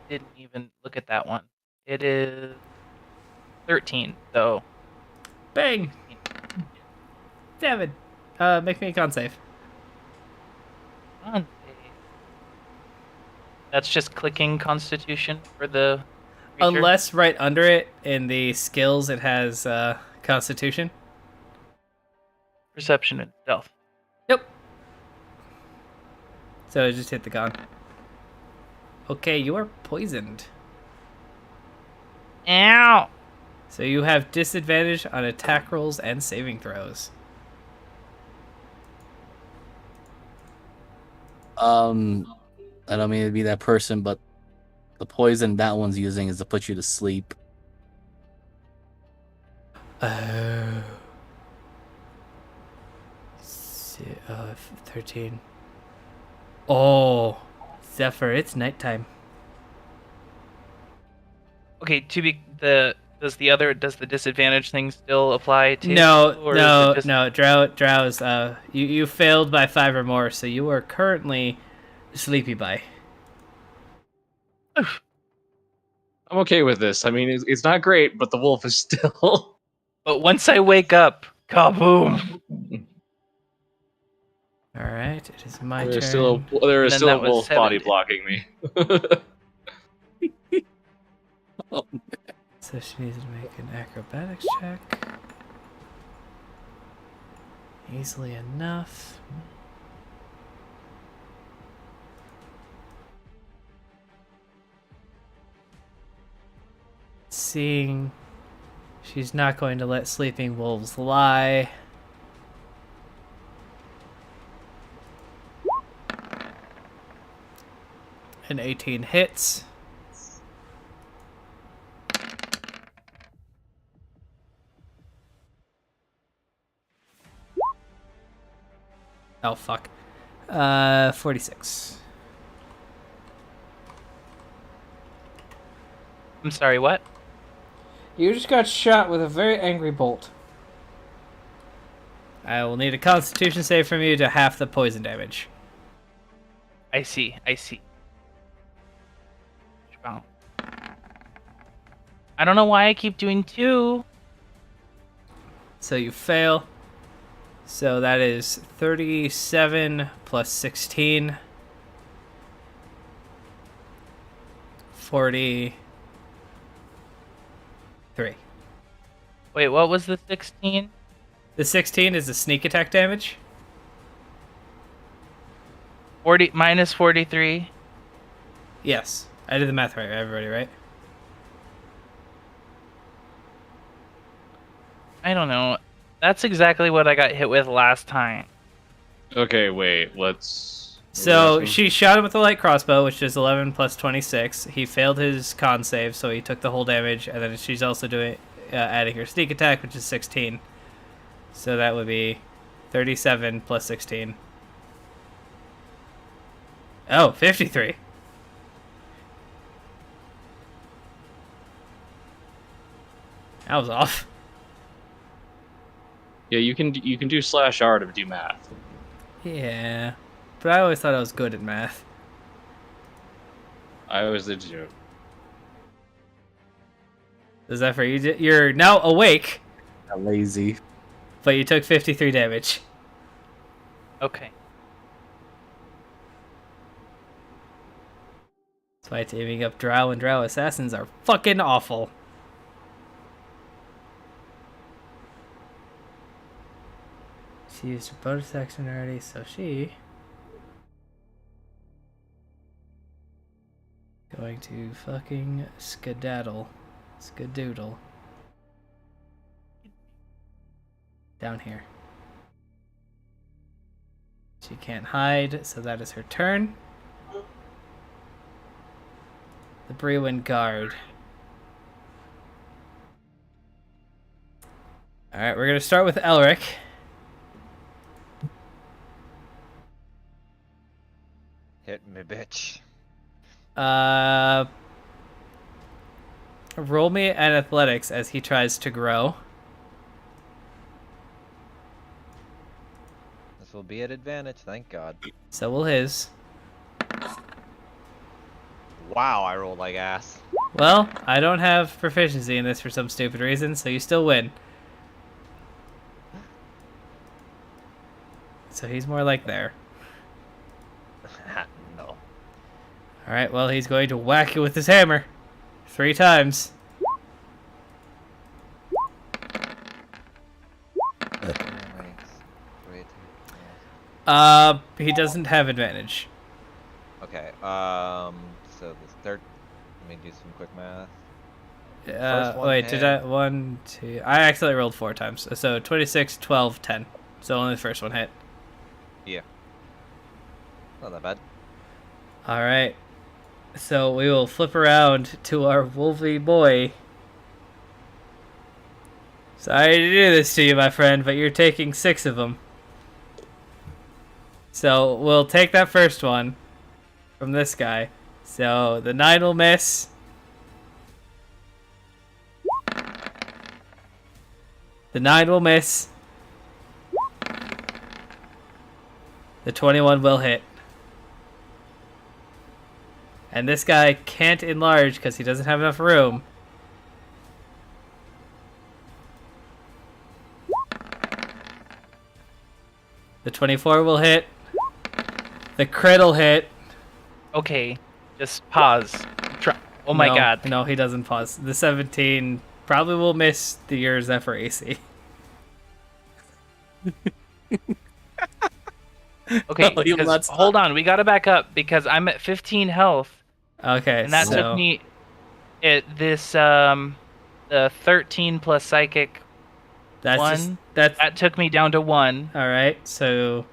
C: didn't even look at that one. It is 13, though.
B: Bang! 7. Make me a con save.
C: Con save. That's just clicking Constitution for the creature?
B: Unless right under it in the skills it has Constitution.
C: Perception and stealth.
B: Yep. So just hit the con. Okay, you are poisoned.
C: Ow!
B: So you have disadvantage on attack rolls and saving throws.
A: I don't mean to be that person, but the poison that one's using is to put you to sleep.
B: Oh. 13. Oh. Zephyr, it's nighttime.
C: Okay, does the disadvantage thing still apply to?
B: No. Drowse. You failed by 5 or more, so you are currently sleepy by.
E: I'm okay with this. I mean, it's not great, but the wolf is still.
C: But once I wake up, kaboom!
B: All right, it is my turn.
E: There is still a wolf
C: 70.
E: body blocking me.
B: So she needs to make an acrobatics check. Easily enough. Seeing she's not going to let sleeping wolves lie. An 18 hits. Oh, fuck. 46.
C: I'm sorry, what?
B: You just got shot with a very angry bolt. I will need a constitution save from you to half the poison damage.
C: I see. Wow. I don't know why I keep doing 2.
B: So you fail. So that is 37 plus 16. 43.
C: Wait, what was the 16?
B: The 16 is the sneak attack damage.
C: 40 minus 43.
B: Yes. I did the math right, everybody, right?
C: I don't know. That's exactly what I got hit with last time.
E: Okay, wait. Let's. what were you
B: So
E: asking?
B: she shot him with a light crossbow, which is 11 plus 26. He failed his con save, so he took the whole damage. And then she's also doing adding her sneak attack, which is 16. So that would be 37 plus 16. Oh, 53. That was off.
E: Yeah, you can do /R to do math.
B: Yeah. But I always thought I was good at math.
E: I always did too.
B: Is that for you? You're now awake,
A: Lazy.
B: but you took 53 damage.
C: Okay.
B: That's why teaming up Drow and Drow assassins are fucking awful. She used her bonus action already, so she going to fucking skedaddle. Skadoodle. Down here. She can't hide, so that is her turn. The Brewin Guard. Alright, we're gonna start with Elric.
G: Hit me, bitch.
B: Roll me at athletics as he tries to grow.
G: This will be at advantage, thank God.
B: So will his.
G: Wow, I rolled like ass.
B: Well, I don't have proficiency in this for some stupid reason, so you still win. So he's more like there.
G: No.
B: Alright, well, he's going to whack you with his hammer. 3 times. He doesn't have advantage.
G: Okay, so this third. Let me do some quick math. First one
B: Wait,
G: hit.
B: did I? 1, 2. I accidentally rolled 4 times. So 26, 12, 10. So only the first one hit.
G: Yeah. Not that bad.
B: Alright. So we will flip around to our wolfy boy. Sorry to do this to you, my friend, but you're taking 6 of them. So we'll take that first one from this guy. So the 9 will miss. The 9 will miss. The 21 will hit. And this guy can't enlarge because he doesn't have enough room. The 24 will hit. The crit will hit.
C: Okay, just pause. Oh my
B: No,
C: god.
B: No, he doesn't pause. The 17 probably will miss the your Zephyr AC.
C: Okay,
A: No, you'll
C: because
A: not stop.
C: hold on, we gotta back up because I'm at 15 health,
B: Okay,
C: and that
B: so
C: took me the 13 plus psychic
B: that's
C: one.
B: just, that's
C: That took me down to 1.
B: all right. So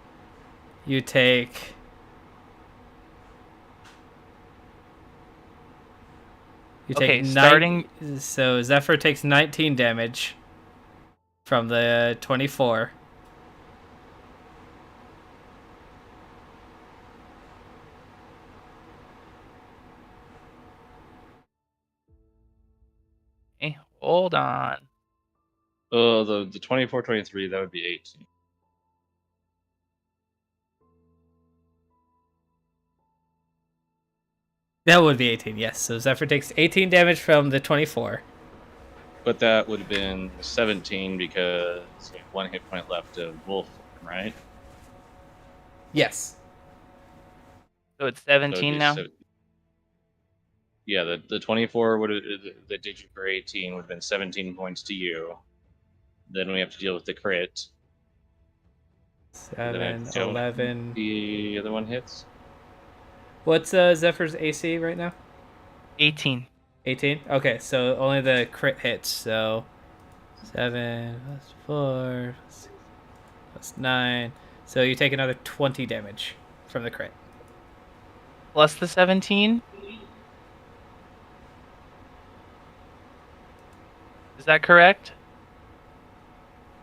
B: you take
C: Okay, starting-
B: So Zephyr takes 19 damage from the 24.
C: Okay, hold on.
E: The 24, 23, that would be 18.
B: That would be 18, yes. So Zephyr takes 18 damage from the 24.
E: But that would have been 17 because you have 1 hit point left of Wolf, right?
B: Yes.
C: So it's
E: So it'd
C: 17
E: be
C: now.
E: Yeah, the 24 would the digit for 18 would have been 17 points to you. Then we have to deal with the crit. And then I
B: 7,
E: don't
B: 11.
E: think the other one hits.
B: What's Zephyr's AC right now?
C: 18.
B: 18? Okay, so only the crit hits, so 7 plus 4 plus 6 plus 9. So you take another 20 damage from the crit.
C: Plus the 17? Is that correct?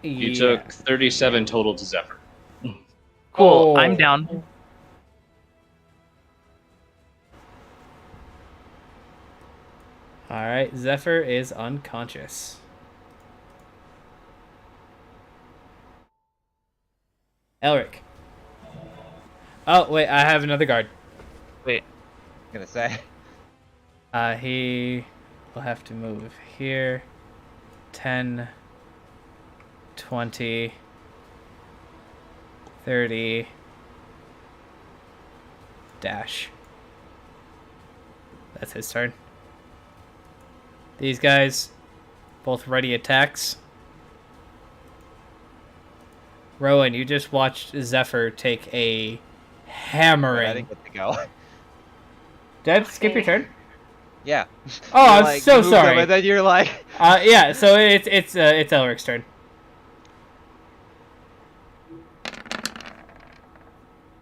E: You
B: Yeah.
E: took 37 total to Zephyr.
C: Cool.
B: Oh.
C: I'm down.
B: Alright, Zephyr is unconscious. Elric. Oh, wait, I have another guard.
C: Wait.
G: I'm gonna say.
B: He will have to move here. 10, 20, 30, dash. That's his turn. These guys, both ready attacks. Rowan, you just watched Zephyr take a
G: But I
B: hammering.
G: didn't get to go.
B: Did I skip your
D: Okay.
B: turn?
G: Yeah.
B: Oh,
G: You're
B: I'm
G: like,
B: so
G: you moved up,
B: sorry.
G: and then you're like,
B: Yeah. So it's Elric's turn.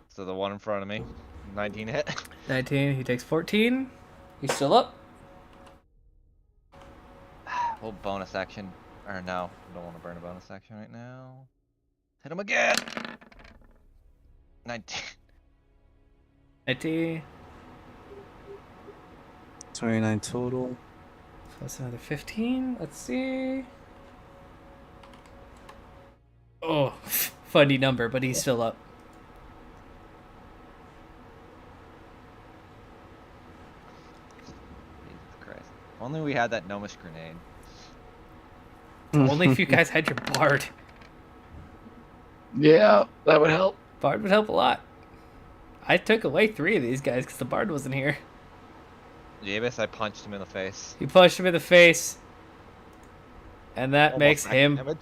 G: so the one in front of me, 19 hit.
B: 19. He takes 14. He's still up.
G: Well, bonus action. Or no, I don't want to burn a bonus action right now. Hit him again. 19.
B: 19
A: 29 total.
B: plus another 15. Let's see. Oh, funny number, but he's still up.
G: Jesus Christ. Only we had that gnomish grenade.
B: Only if you guys had your bard.
I: Yeah, that would help.
B: Bard would help a lot. I took away 3 of these guys because the bard wasn't here.
G: Jabus, I punched him in the face.
B: You punched him in the face, and that
G: Almost
B: makes
G: back
B: him.
G: damage.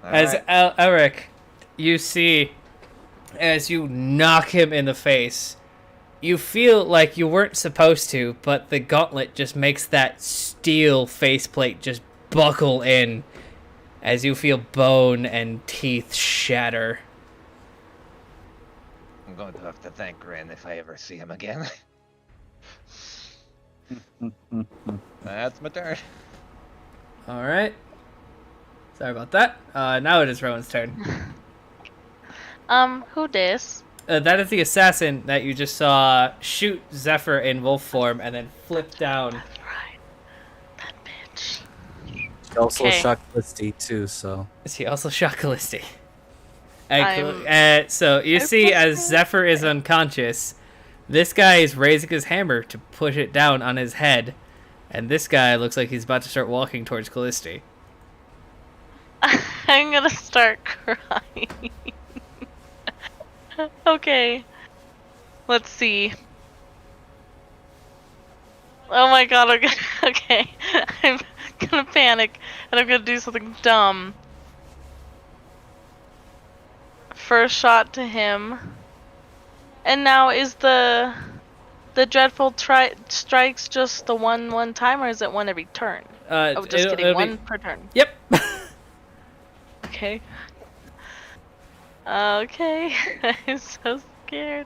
B: As
G: Alright.
B: Eric, you see, as you knock him in the face, you feel like you weren't supposed to, but the gauntlet just makes that steel faceplate just buckle in as you feel bone and teeth shatter.
G: I'm going to have to thank Grin if I ever see him again. That's my turn.
B: All right. Sorry about that. Now it is Rowan's turn.
D: Who dis?
B: That is the assassin that you just saw shoot Zephyr in wolf form and then flip down.
D: Right. That bitch.
A: She also
D: Okay.
A: shot Callisti too, so.
B: He also shot Callisti.
D: I'm-
B: So you
D: I'm
B: see, as
D: frustrated.
B: Zephyr is unconscious, this guy is raising his hammer to push it down on his head, and this guy looks like he's about to start walking towards Callisti.
D: I'm gonna start crying. Okay. Let's see. Oh my god, okay. I'm gonna panic and I'm gonna do something dumb. First shot to him. And now is the dreadful strikes just the one time, or is it one every turn? Oh, just kidding,
B: it'll be-
D: one per turn.
B: Yep.
D: Okay. Okay. I'm so scared.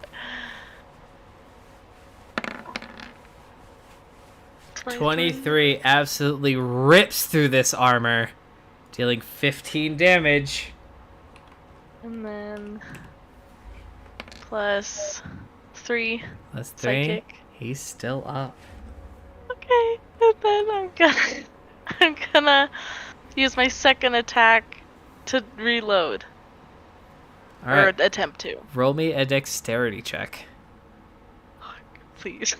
B: 23 absolutely rips through this armor, dealing 15 damage.
D: And then plus 3
B: That's 3.
D: psychic.
B: He's still up.
D: Okay, and then I'm gonna use my second attack to reload.
B: All right.
D: Or attempt to.
B: Roll me a dexterity check.
D: Please.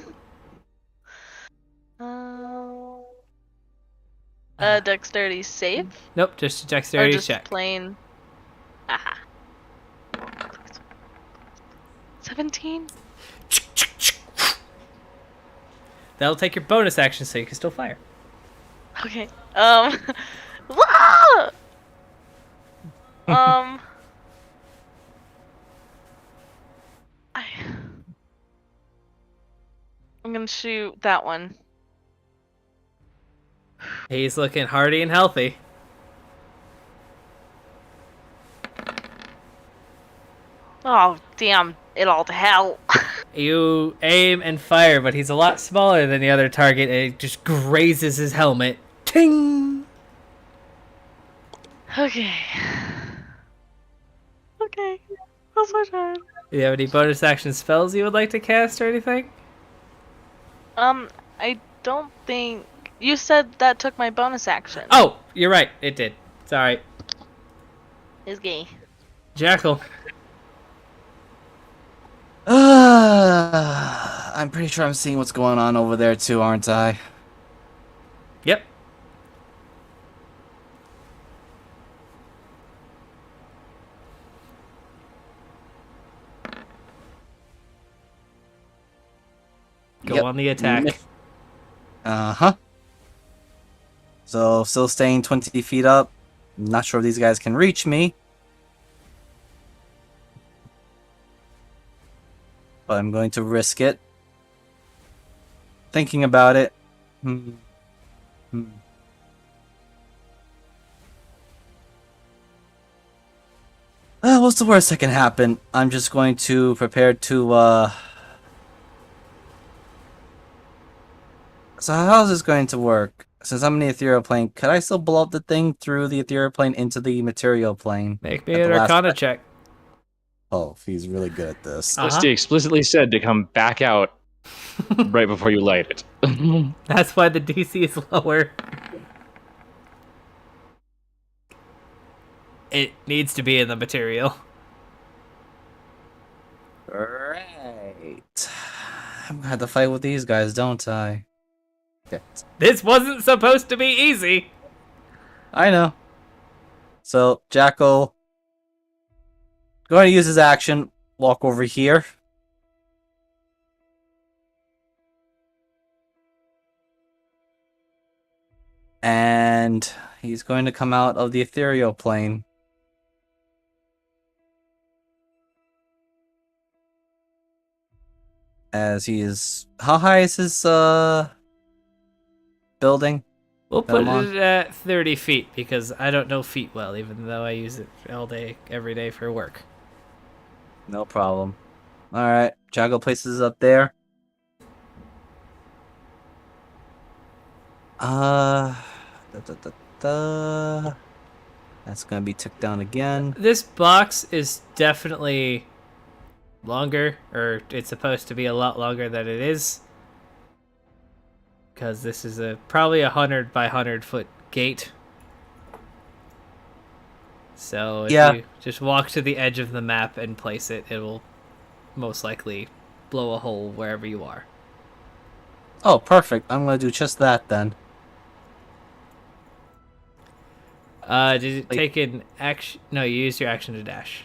D: Dexterity save?
B: Nope, just a
D: Or
B: dexterity
D: just
B: check.
D: plain. Aha. 17?
B: That'll take your bonus action, so you can still fire.
D: Okay. Wah! um. I, I'm gonna shoot that one.
B: He's looking hearty and healthy.
D: Oh, damn it all to hell.
B: You aim and fire, but he's a lot smaller than the other target, and it just grazes his helmet. Ting!
D: Okay. Okay. That's my turn.
B: Do you have any bonus action spells you would like to cast or anything?
D: I don't think... You said that took my bonus action.
B: Oh, you're right. It did. Sorry.
D: Is gay.
B: Jackal.
A: I'm pretty sure I'm seeing what's going on over there too, aren't I?
B: Yep. Go
A: Yep.
B: on the attack.
A: Uh-huh. So, still staying 20 feet up. Not sure if these guys can reach me. But I'm going to risk it. Thinking about it. What's the worst that can happen? I'm just going to prepare to, So how's this going to work? Since I'm in the ethereal plane, could I still blow up the thing through the ethereal plane into the material plane?
B: Make me
A: at
B: an
A: the last
B: Arcana
A: second?
B: check.
A: Oh, he's really good at this.
I: Felicity explicitly said to come back out right before you light it.
B: That's why the DC is lower. It needs to be in the material.
A: Alright. I'm gonna have to fight with these guys, don't I? Okay.
B: This wasn't supposed to be easy.
A: I know. So, Jackal, going to use his action, walk over here. And he's going to come out of the ethereal plane. As he is... How high is his, building?
B: We'll
A: that
B: put
A: I'm on?
B: it at 30 feet because I don't know feet well, even though I use it all day, every day for work.
A: No problem. Alright, Jackal places up there. That's gonna be took down again.
B: This box is definitely longer, or it's supposed to be a lot longer than it is. Because this is probably 100 by 100 foot gate. So if you just walk to the edge of the map and place it, it will most likely blow a hole wherever you are.
A: Oh, perfect. I'm gonna do just that then.
B: Did it take an action? No, you used your action to dash.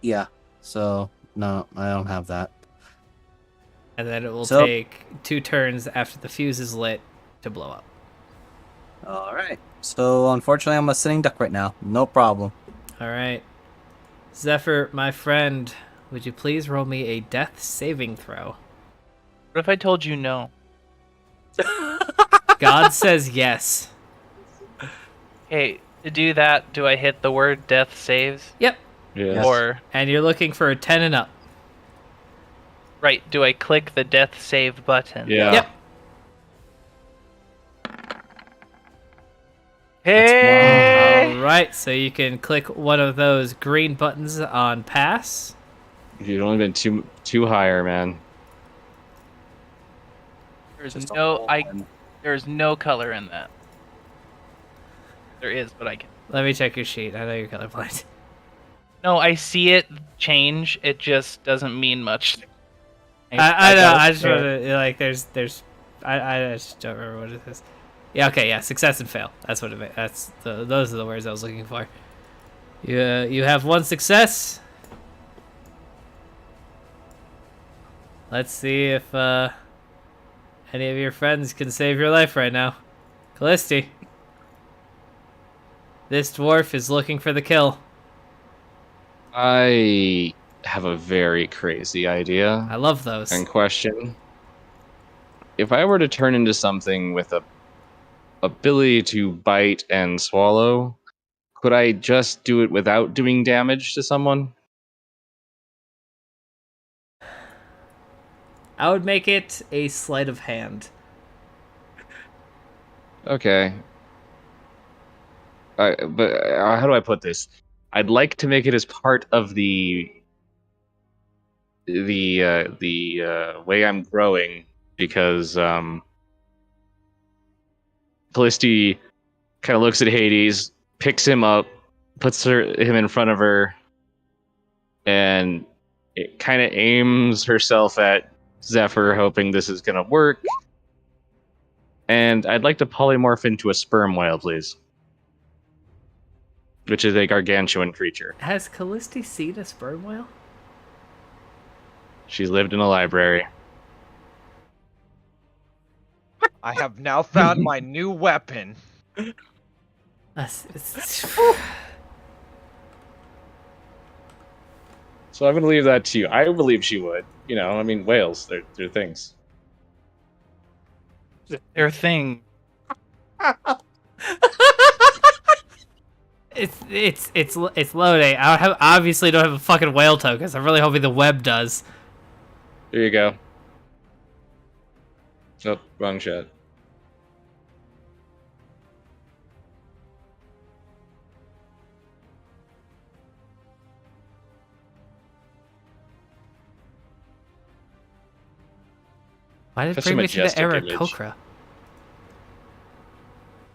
A: Yeah. So, no, I don't have that.
B: And then it will take 2 turns after the fuse is lit to blow up.
A: Alright. So, unfortunately, I'm a sitting duck right now. No problem.
B: Alright. Zephyr, my friend, would you please roll me a death saving throw?
C: What if I told you no?
B: God says yes.
C: Hey, to do that, do I hit the word death saves?
B: Yep.
I: Yes.
C: Or,
B: And you're looking for a 10 and up.
C: right, do I click the death save button?
I: Yeah.
B: Yep.
C: Hey!
B: Alright, so you can click one of those green buttons on pass.
I: You've only been too higher, man.
C: There's no color in that. There is, but I can.
B: Let me check your sheet. I know you're colorblind.
C: No, I see it change. It just doesn't mean much.
B: I know. I just want to like. I just don't remember what it is. Yeah. Okay. Yeah. Success and fail. That's what it meant. Those are the words I was looking for. You have 1 success. Let's see if any of your friends can save your life right now. Callisti. This dwarf is looking for the kill.
E: I have a very crazy idea
B: I love those.
E: and question. If I were to turn into something with a ability to bite and swallow, could I just do it without doing damage to someone?
B: I would make it a sleight of hand.
E: Okay. But how do I put this? I'd like to make it as part of the way I'm growing because Callisti kind of looks at Hades, picks him up, puts him in front of her, and it kind of aims herself at Zephyr, hoping this is gonna work. And I'd like to polymorph into a sperm whale, please. Which is a gargantuan creature.
B: Has Callisti seen a sperm whale?
E: She's lived in a library.
F: I have now found my new weapon.
E: So I'm gonna leave that to you. I believe she would. You know, I mean, whales, they're things.
C: Their thing.
B: It's loading. Obviously don't have a fucking whale token. So I'm really hoping the web does.
E: There you go. Oh, wrong shot.
B: Why did it
E: Such a
B: bring me to the
E: majestic image.
B: Aarakocra?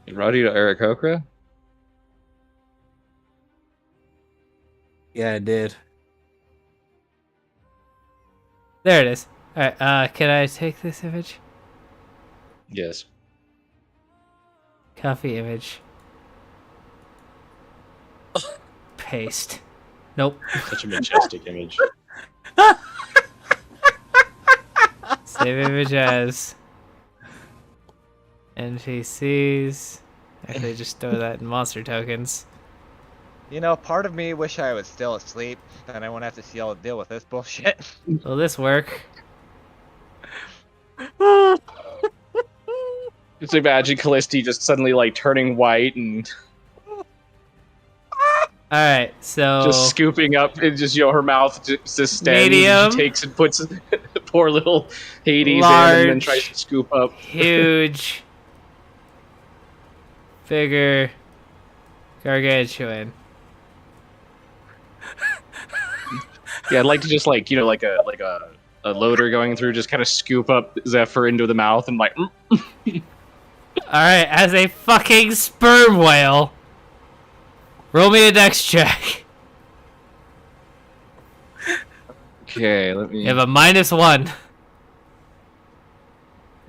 E: It brought you to Aarakocra?
A: Yeah, I did.
B: There it is. Alright, can I take this image?
E: Yes.
B: Copy image. Paste. Nope.
E: Such a majestic image.
B: Save image as NPCs. Actually, just throw that in monster tokens.
F: You know, part of me wish I was still asleep, then I won't have to deal with this bullshit.
B: Will this work?
E: Just imagine Callisti just suddenly like turning white and
B: Alright, so
E: just scooping up and just her mouth just extends.
B: Medium.
E: She takes and puts poor little Hades
B: Large.
E: in and then tries to scoop up.
B: Huge. Bigger. Gargantuan.
E: Yeah, I'd like to just like like a loader going through, just kind of scoop up Zephyr into the mouth and like.
B: Alright, as a fucking sperm whale. Roll me a dex check.
E: Okay, let me.
B: You have a -1.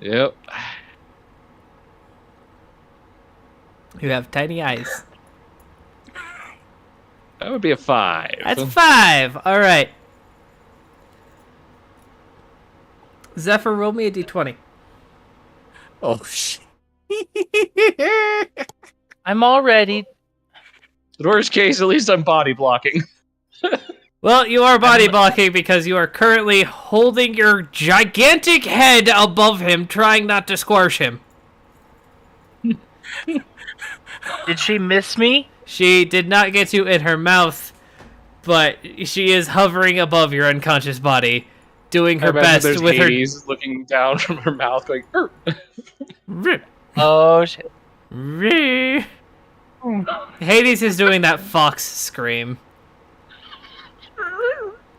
E: Yep.
B: You have tiny eyes.
E: That would be a 5.
B: That's 5. Alright. Zephyr, roll me a d20.
A: Oh shit.
C: I'm already.
E: In worst case, at least I'm body blocking.
B: Well, you are body blocking because you are currently holding your gigantic head above him, trying not to squash him.
C: Did she miss me?
B: She did not get you in her mouth, but she is hovering above your unconscious body, doing her best
E: there's
B: with
E: Hades looking down from her mouth, going.
B: her.
C: Oh shit.
B: Hades is doing that fox scream.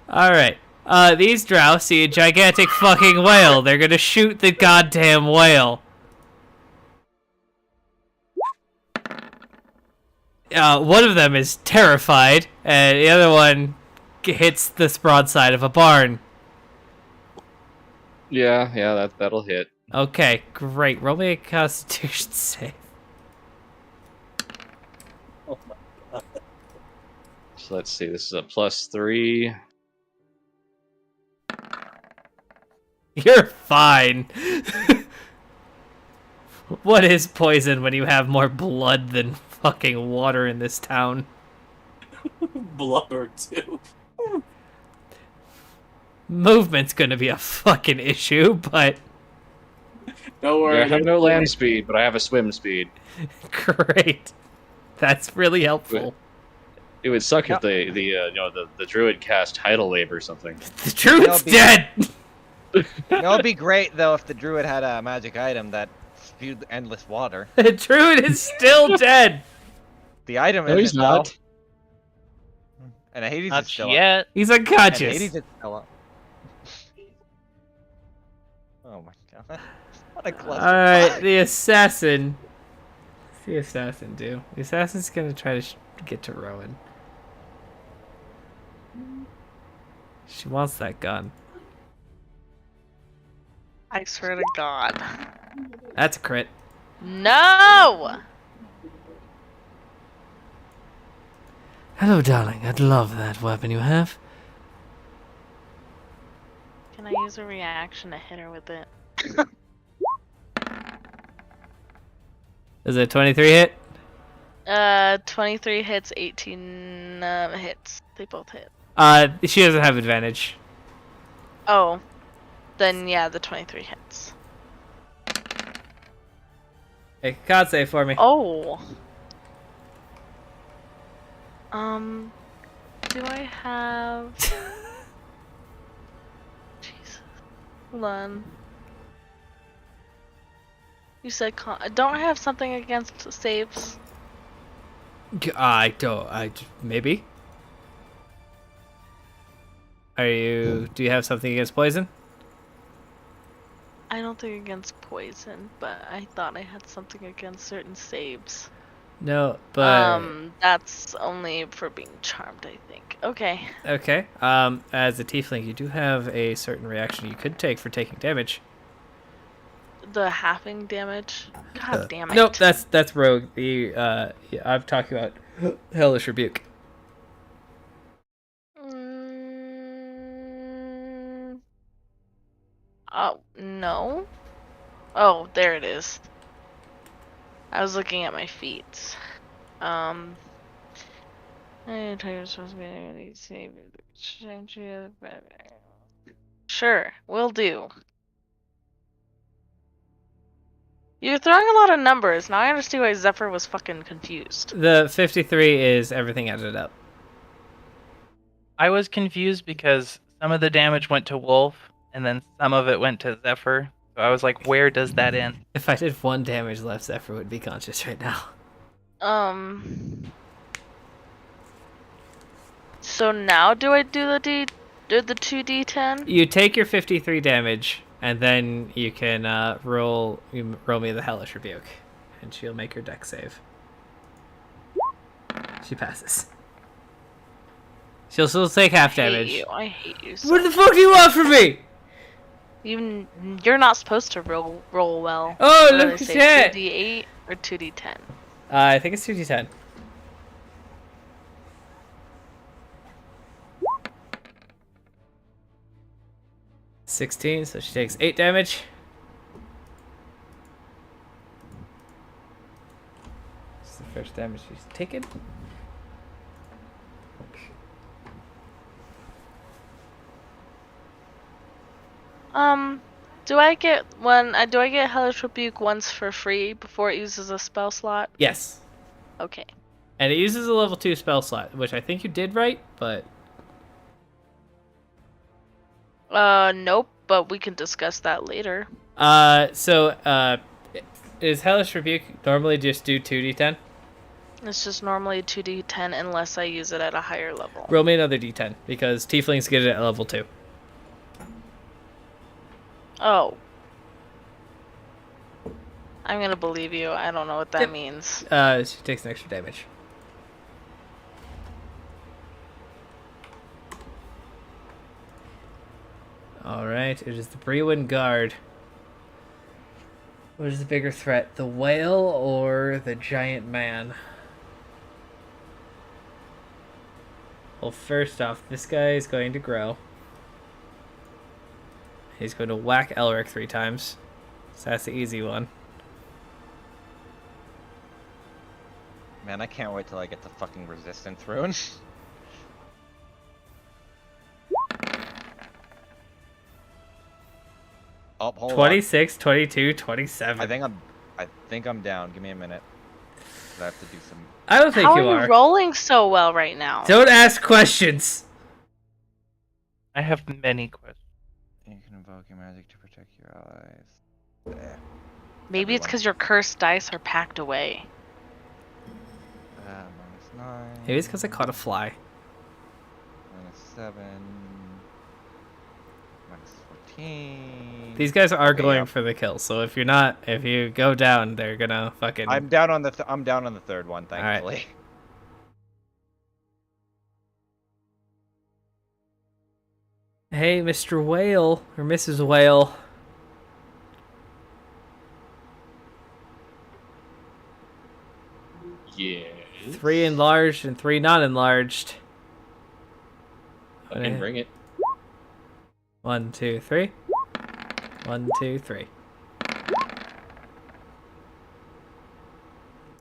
B: Alright. These drow see a gigantic fucking whale. They're gonna shoot the goddamn whale. One of them is terrified, and the other one hits the broadside of a barn.
E: Yeah, that'll hit.
B: Okay, great. Roll me a Constitution save.
E: So let's see. This is a +3.
B: You're fine. What is poison when you have more blood than fucking water in this town?
A: Blubber too.
B: Movement's gonna be a fucking issue, but
A: Don't
E: Yeah, I
A: worry.
E: have no land speed, but I have a swim speed.
B: great. That's really helpful.
E: It would suck if the druid cast tidal wave or something.
B: The druid's
F: be-
B: dead!
F: That would be great though if the druid had a magic item that spewed endless water.
B: The druid is still dead!
F: The item
I: No, he's
F: isn't,
I: not.
F: though. And Hades is
C: Not
F: still up.
C: yet.
B: He's
F: And
B: unconscious.
F: Hades is still up. Oh my god. What a cluster.
B: Alright, the assassin. What's the assassin do? The assassin's gonna try to get to Rowan. She wants that gun.
D: I swear to God.
B: That's a crit.
D: No!
B: Hello, darling. I'd love that weapon you have.
D: Can I use a reaction to hit her with it?
B: Is it 23 hit?
D: 23 hits, 18 hits. They both hit.
B: She doesn't have advantage.
D: Oh. Then yeah, the 23 hits.
B: Hey, con save for me.
D: Oh. Do I have... Jesus. Hold on. You said don't I have something against saves?
B: I don't. Maybe. Do you have something against poison?
D: I don't think against poison, but I thought I had something against certain saves.
B: No, but
D: That's only for being charmed, I think. Okay.
B: okay. As a tiefling, you do have a certain reaction you could take for taking damage.
D: The halving damage. God damn it.
B: Nope, that's rogue. I'm talking about hellish rebuke.
D: Oh, no. Oh, there it is. I was looking at my feet. Sure, will do. You're throwing a lot of numbers. Now I understand why Zephyr was fucking confused.
B: The 53 is everything added up.
C: I was confused because some of the damage went to Wolf, and then some of it went to Zephyr. So I was like, where does that end?
B: If I did 1 damage left, Zephyr would be conscious right now.
D: So now do I do the 2d10?
B: You take your 53 damage, and then you can roll me the hellish rebuke, and she'll make her dex save. She passes. She'll still take half damage.
D: I hate you. So
B: What the fuck do you want from me?
D: You're not supposed to roll well.
B: Oh,
D: What do
B: look
D: they
B: at
D: say,
B: that!
D: 2d8 or 2d10?
B: I think it's 2d10. $16, so she takes 8 damage. This is the first damage she's taken.
D: Do I get Hellish Rebuke once for free before it uses a spell slot?
B: Yes.
D: Okay.
B: And it uses a level 2 spell slot, which I think you did right, but...
D: Nope, but we can discuss that later.
B: Is Hellish Rebuke normally just do 2d10?
D: It's just normally 2d10 unless I use it at a higher level.
B: Roll me another d10, because Tieflings get it at level 2.
D: Oh. I'm gonna believe you. I don't know what that means.
B: She takes an extra damage. Alright, it is the Brewin Guard. What is the bigger threat, the whale or the giant man? Well, first off, this guy is going to grow. He's going to whack Elric 3 times. So that's the easy one.
G: Man, I can't wait till I get the fucking resistance rune. Oh, hold on.
B: 26, 22, 27.
G: I think I'm down. Give me a minute. I have to do some.
B: I don't think
D: How
B: you
D: are
B: are.
D: you rolling so well right now?
B: Don't ask questions.
C: I have many questions.
G: You can invoke your magic to protect your allies. There.
D: Maybe it's
G: everyone.
D: because your cursed dice are packed away.
G: -9.
B: Maybe it's because I caught a fly.
G: -7. -14.
B: These guys are going
G: Yep.
B: for the kill, so if you go down, they're gonna fucking.
G: I'm down on the third one,
B: right.
G: thankfully.
B: Hey, Mr. Whale or Mrs. Whale.
I: Yeah.
B: 3 enlarged and 3 non-enlarged.
I: I can bring it.
B: 1, 2, 3. 1, 2, 3.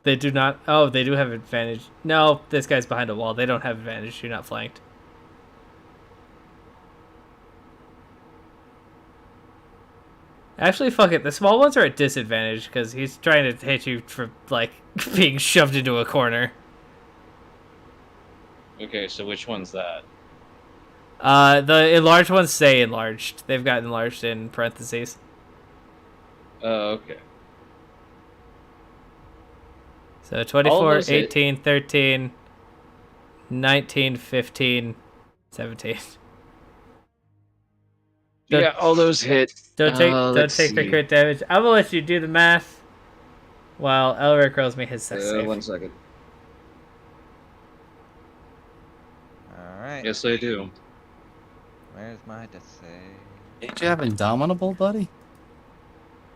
B: They do not. Oh, they do have advantage. No, this guy's behind a wall. They don't have advantage. You're not flanked. Actually, fuck it. The small ones are at disadvantage because he's trying to hit you for, like, being shoved into a corner.
I: Okay, so which one's that?
B: The enlarged ones say enlarged. They've got enlarged in parentheses.
I: Oh, okay.
B: So
I: All
B: 24,
I: those hit.
B: 18, 13, 19, 15, 17.
I: Yeah, all those hit.
B: Don't
I: Let's
B: take the
I: see.
B: crit damage. I'm gonna let you do the math while Elric rolls me his save.
I: 1 second.
G: Alright.
I: Yes, I do.
G: Where's my death save?
A: Did you have Indomitable, buddy?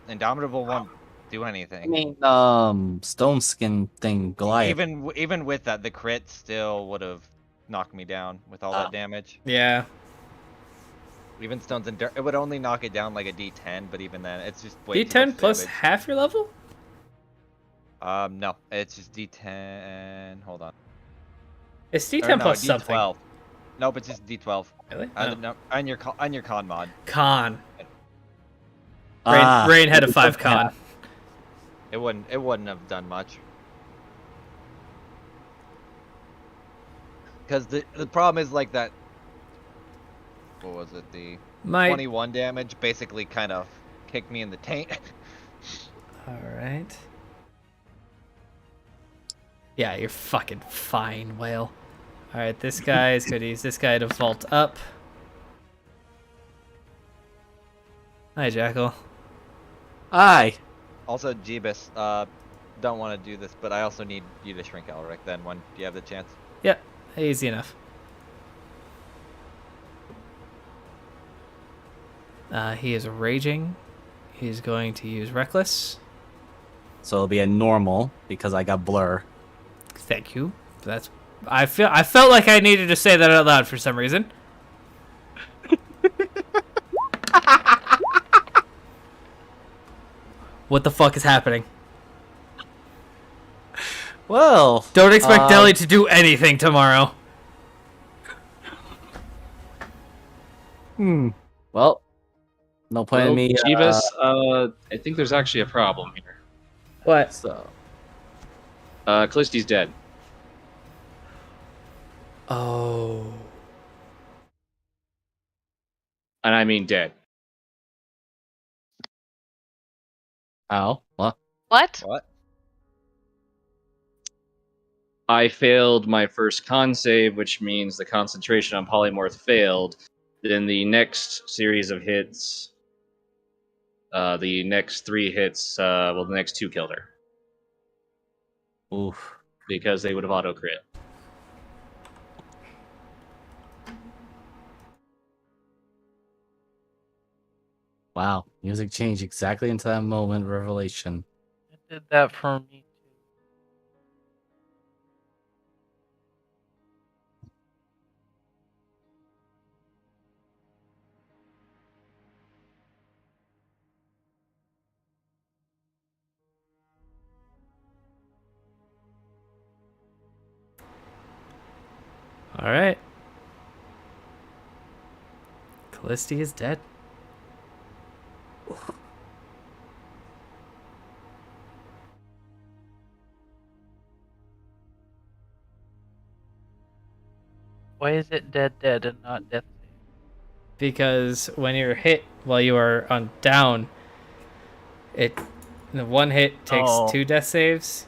G: Indomitable won't do anything.
A: I mean, Stone Skin thing, Goliath.
G: Even with that, the crit still would have knocked me down with all that damage.
B: Yeah.
G: Even Stone's it would only knock it down like a D10, but even then, it's just way too
B: D10
G: much
B: plus
G: damage.
B: half your level?
G: No, it's just D10. Hold on.
B: It's
G: Or
B: D10
G: no,
B: plus
G: D12.
B: something.
G: Nope, it's just D12.
B: Really?
G: On your con mod.
B: Con.
A: Ah,
B: Rain had a 5 con.
G: It wouldn't have done much. Because the problem is like that. What was it? The 21 damage basically kind of kicked me in the taint.
B: Alright. Yeah, you're fucking fine, Whale. Alright, this guy is going to use this guy to vault up. Hi, Jackal.
A: Hi.
G: Also, Jeebus, don't want to do this, but I also need you to shrink Elric then when you have the chance.
B: Yep, easy enough. He is raging. He's going to use Reckless.
A: So it'll be a normal because I got blur.
B: Thank you. I felt like I needed to say that out loud for some reason. What the fuck is happening?
A: Well,
B: Don't expect Deli to do anything tomorrow.
A: Well, no point in me.
I: Jeebus, I think there's actually a problem here.
B: What?
A: So,
I: Callisti's dead.
B: Oh.
I: And I mean dead.
A: how? What?
D: What?
G: What?
I: I failed my first con save, which means the concentration on polymorph failed. Then the next series of hits, the next 3 hits, the next 2 killed her.
A: Oof.
I: Because they would have auto crit.
A: Wow. Music changed exactly into that moment. Revelation.
C: It did that for me too.
B: right. Callisti is dead.
C: Why is it dead and not death save?
B: Because when you're hit while you are on down, the one hit takes
C: Oh.
B: 2 death saves.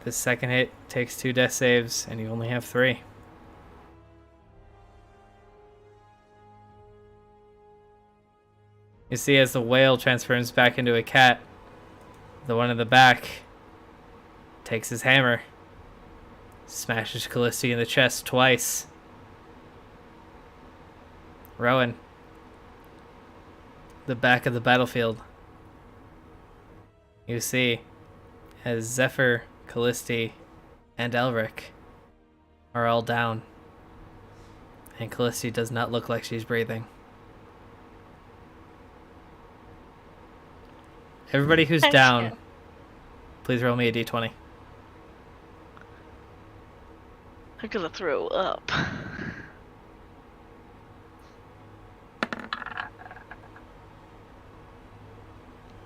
B: The second hit takes 2 death saves, and you only have 3. You see, as the whale transforms back into a cat, the one in the back takes his hammer, smashes Callisti in the chest twice. Rowan, the back of the battlefield. You see, as Zephyr, Callisti, and Elric are all down, and Callisti does not look like she's breathing. Everybody who's
D: I
B: down,
D: can't.
B: please roll me a d20.
D: I'm gonna throw up.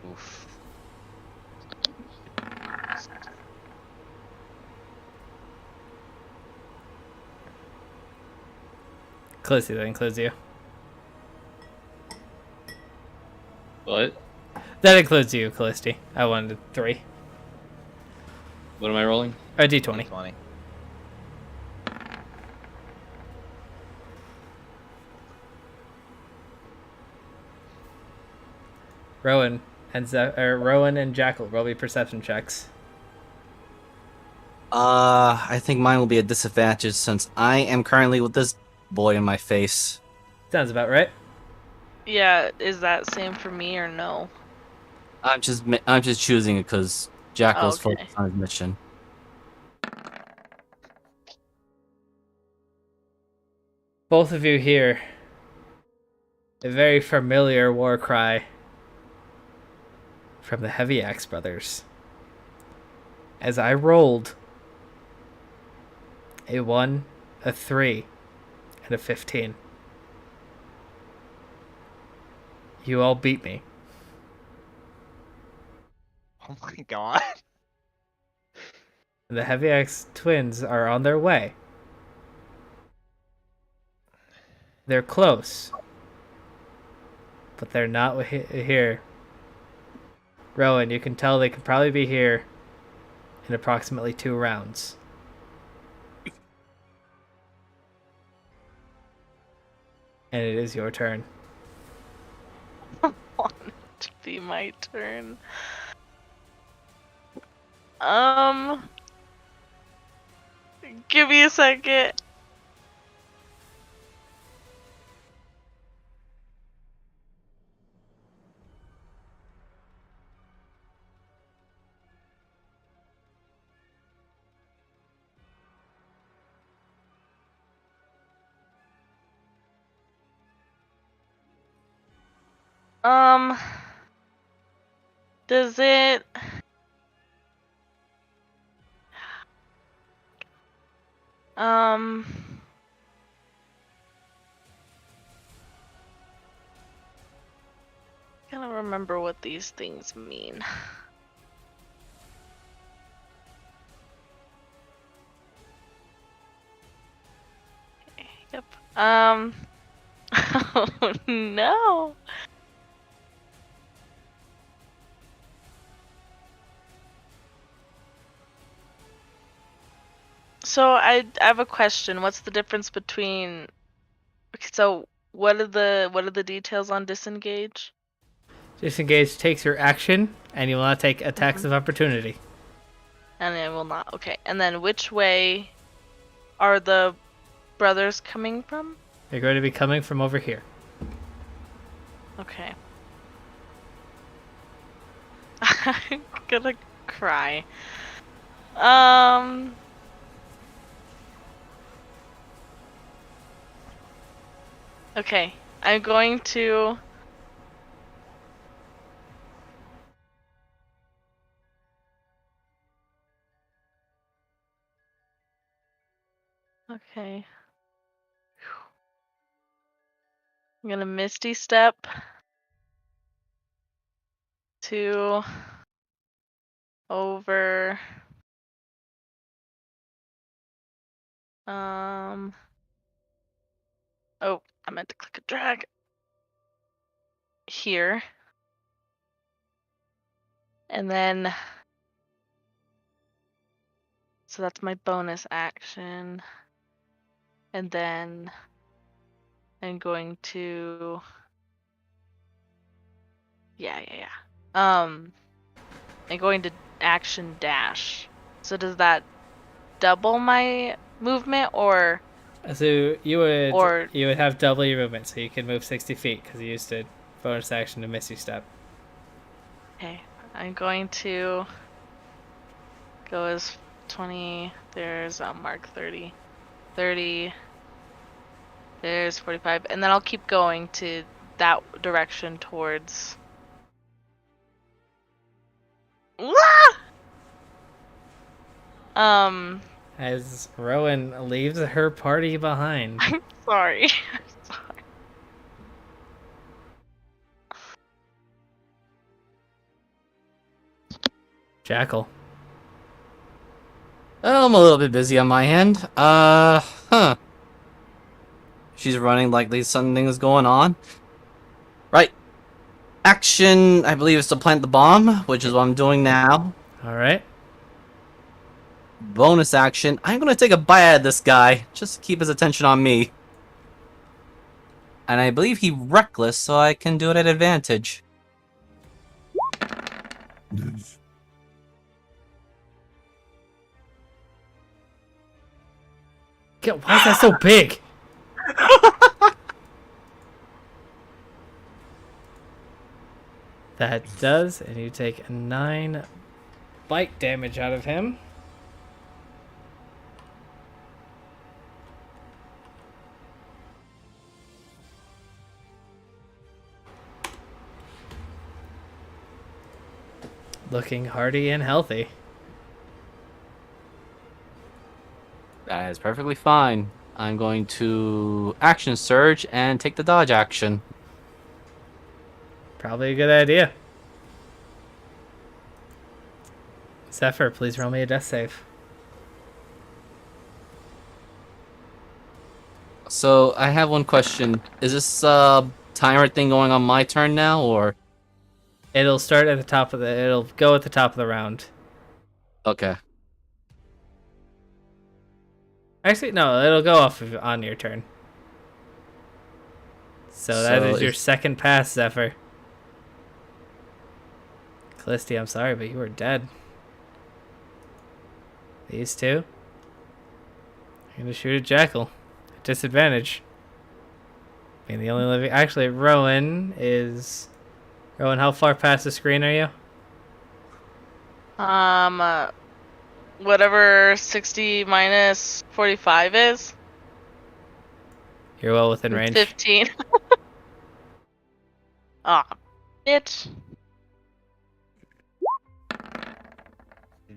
G: Oof.
B: Callisti, that includes you.
I: What?
B: That includes you, Callisti. I wanted 3.
I: What am I rolling?
B: A d20.
G: 20.
B: Rowan Rowan and Jackal, roll me perception checks.
A: I think mine will be a disadvantage since I am currently with this boy in my face.
B: Sounds about right.
D: Yeah, is that same for me or no?
A: I'm just choosing it because Jackal's
D: Okay.
A: focused on his mission.
B: Both of you hear a very familiar war cry from the Heavy Axe brothers. As I rolled a 1, a 3, and a 15. You all beat me.
G: Oh my god.
B: The Heavy Axe twins are on their way. They're close, but they're not here. Rowan, you can tell they could probably be here in approximately 2 rounds. And it is your turn.
D: Want it to be my turn. Give me a second. Does it? Um. I can't remember what these things mean. Yep. Oh no. So I have a question. What's the difference between? So what are the details on disengage?
B: Disengage takes your action, and you will not take attacks
D: Mhm.
B: of opportunity.
D: And I will not. Okay. And then which way are the brothers coming from?
B: They're going to be coming from over here.
D: Okay. I'm gonna cry. Okay. I'm going to. Okay. I'm gonna Misty Step to over oh, I meant to click a drag here. And then so that's my bonus action. And then I'm going to yeah. I'm going to action dash. So does that double my movement or
B: So you
D: or
B: would have double your movement, so you can move 60 feet because you used a bonus action to Misty Step.
D: okay, I'm going to go as 20. There's mark 30. 30. There's 45, and then I'll keep going to that direction towards. Ah!
B: As Rowan leaves her party behind.
D: I'm sorry. I'm sorry.
B: Jackal.
A: I'm a little bit busy on my end. She's running like something is going on. Right. Action, I believe, is to plant the bomb, which is what I'm doing now.
B: All right.
A: Bonus action, I'm gonna take a bite at this guy, just to keep his attention on me. And I believe he's reckless, so I can do it at advantage.
B: Why is that so big? That does, and you take 9 bite damage out of him. Looking hardy and healthy.
A: That is perfectly fine. I'm going to action surge and take the dodge action.
B: Probably a good idea. Zephyr, please roll me a death save.
A: So I have one question. Is this timer thing going on my turn now, or?
B: It'll start at the top of the. It'll go at the top of the round.
A: Okay.
B: Actually, no. It'll go off on your turn. So that is your second pass, Zephyr. Callisti, I'm sorry, but you are dead. These two. I'm gonna shoot a jackal. At disadvantage. I mean, the only living. Actually, Rowan is. Rowan, how far past the screen are you?
D: Whatever 60 minus 45 is.
B: You're well within range.
D: 15. Ah, bitch.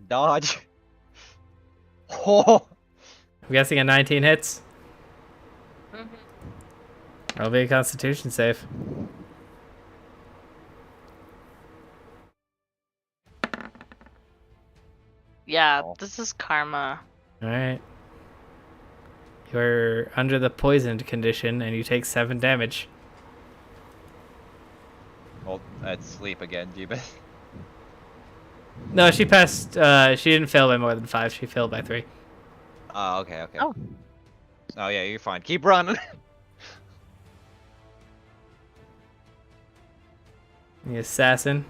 G: Dodge. Oh.
B: I'm guessing a 19 hits.
D: Mhm.
B: That'll be a Constitution save.
D: Yeah,
G: Oh.
D: this is karma.
B: Alright. You're under the poisoned condition and you take 7 damage.
G: Well, that's sleep again, Jeebus.
B: No, she passed. She didn't fail by more than 5. She failed by 3.
G: Oh, okay.
D: Oh.
G: Oh, yeah, you're fine. Keep running.
B: The assassin.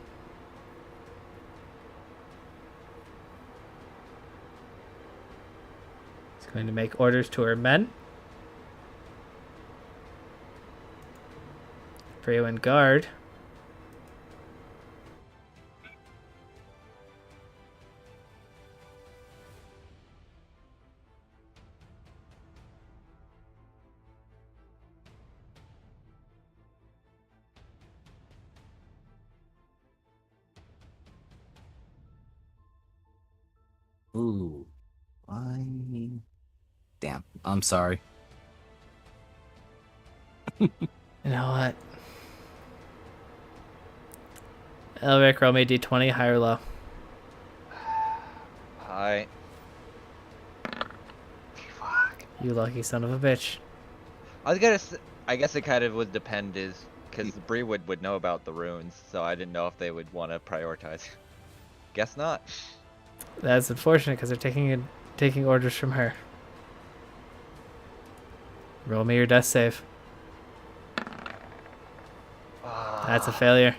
B: Is going to make orders to her men. Brio and guard.
A: Ooh. Why? Damn. I'm sorry.
B: You know what? Elric, roll me a d20, high or low.
G: Hi. Fuck.
B: You lucky son of a bitch.
G: I was gonna. I guess it kind of would depend, is because the Bree would know about the runes, so I didn't know if they would want to prioritize. Guess not.
B: That's unfortunate because they're taking orders from her. Roll me your death save. That's a failure.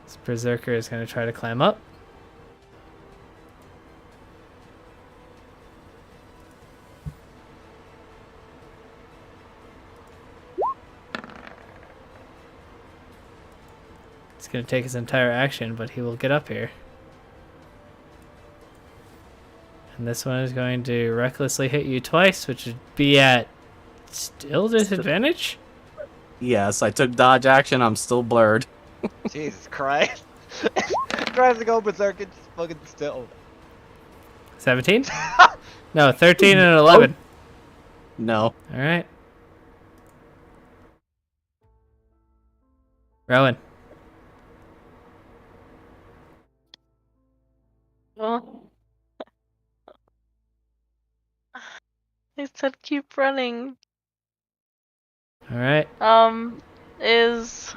B: This berserker is going to try to climb up. It's going to take his entire action, but he will get up here. And this one is going to recklessly hit you twice, which would be at still disadvantage?
A: Yes, I took dodge action. I'm still blurred.
G: Jesus Christ. Tries to go berserk and just fucking still.
B: 17? No, 13 and 11.
A: No.
B: All right. Rowan.
D: Well, I said keep running.
B: All right.
D: Is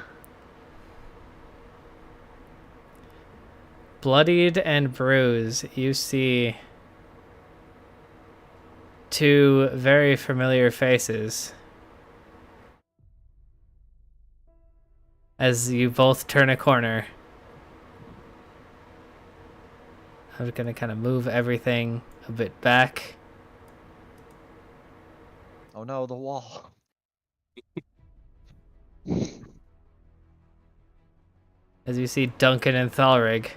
B: Bloodied and bruised, you see two very familiar faces as you both turn a corner. I'm going to kind of move everything a bit back.
G: Oh no, the wall.
B: As you see Duncan and Thalrig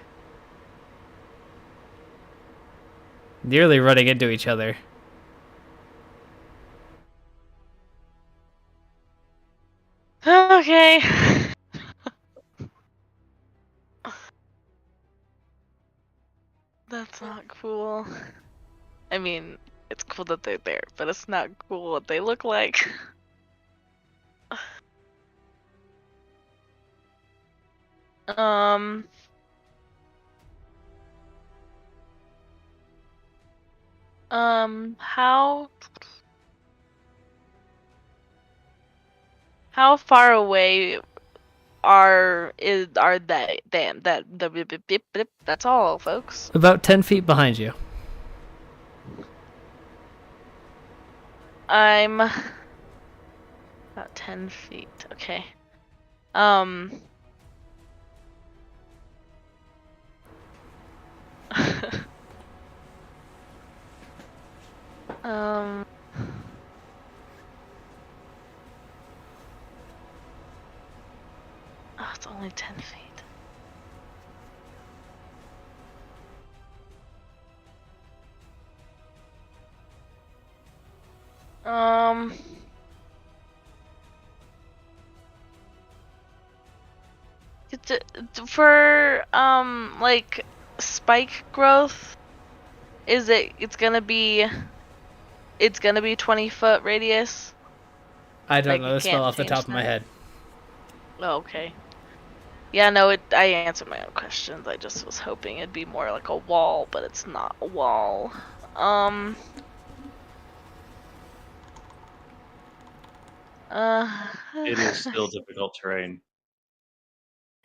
B: nearly running into each other.
D: okay. That's not cool. I mean, it's cool that they're there, but it's not cool what they look like. Um. How far away are they? Damn, that's all, folks.
B: About 10 feet behind you.
D: I'm about 10 feet. Okay. Um. um. Oh, it's only 10 feet. For like spike growth, it's gonna be 20-foot radius?
B: I don't
D: Like,
B: know
D: you
B: the spell
D: can't
B: off the
D: change
B: top of my
D: that?
B: head.
D: Oh, okay. Yeah, no, I answered my own questions. I just was hoping it'd be more like a wall, but it's not a wall.
I: It is still difficult terrain.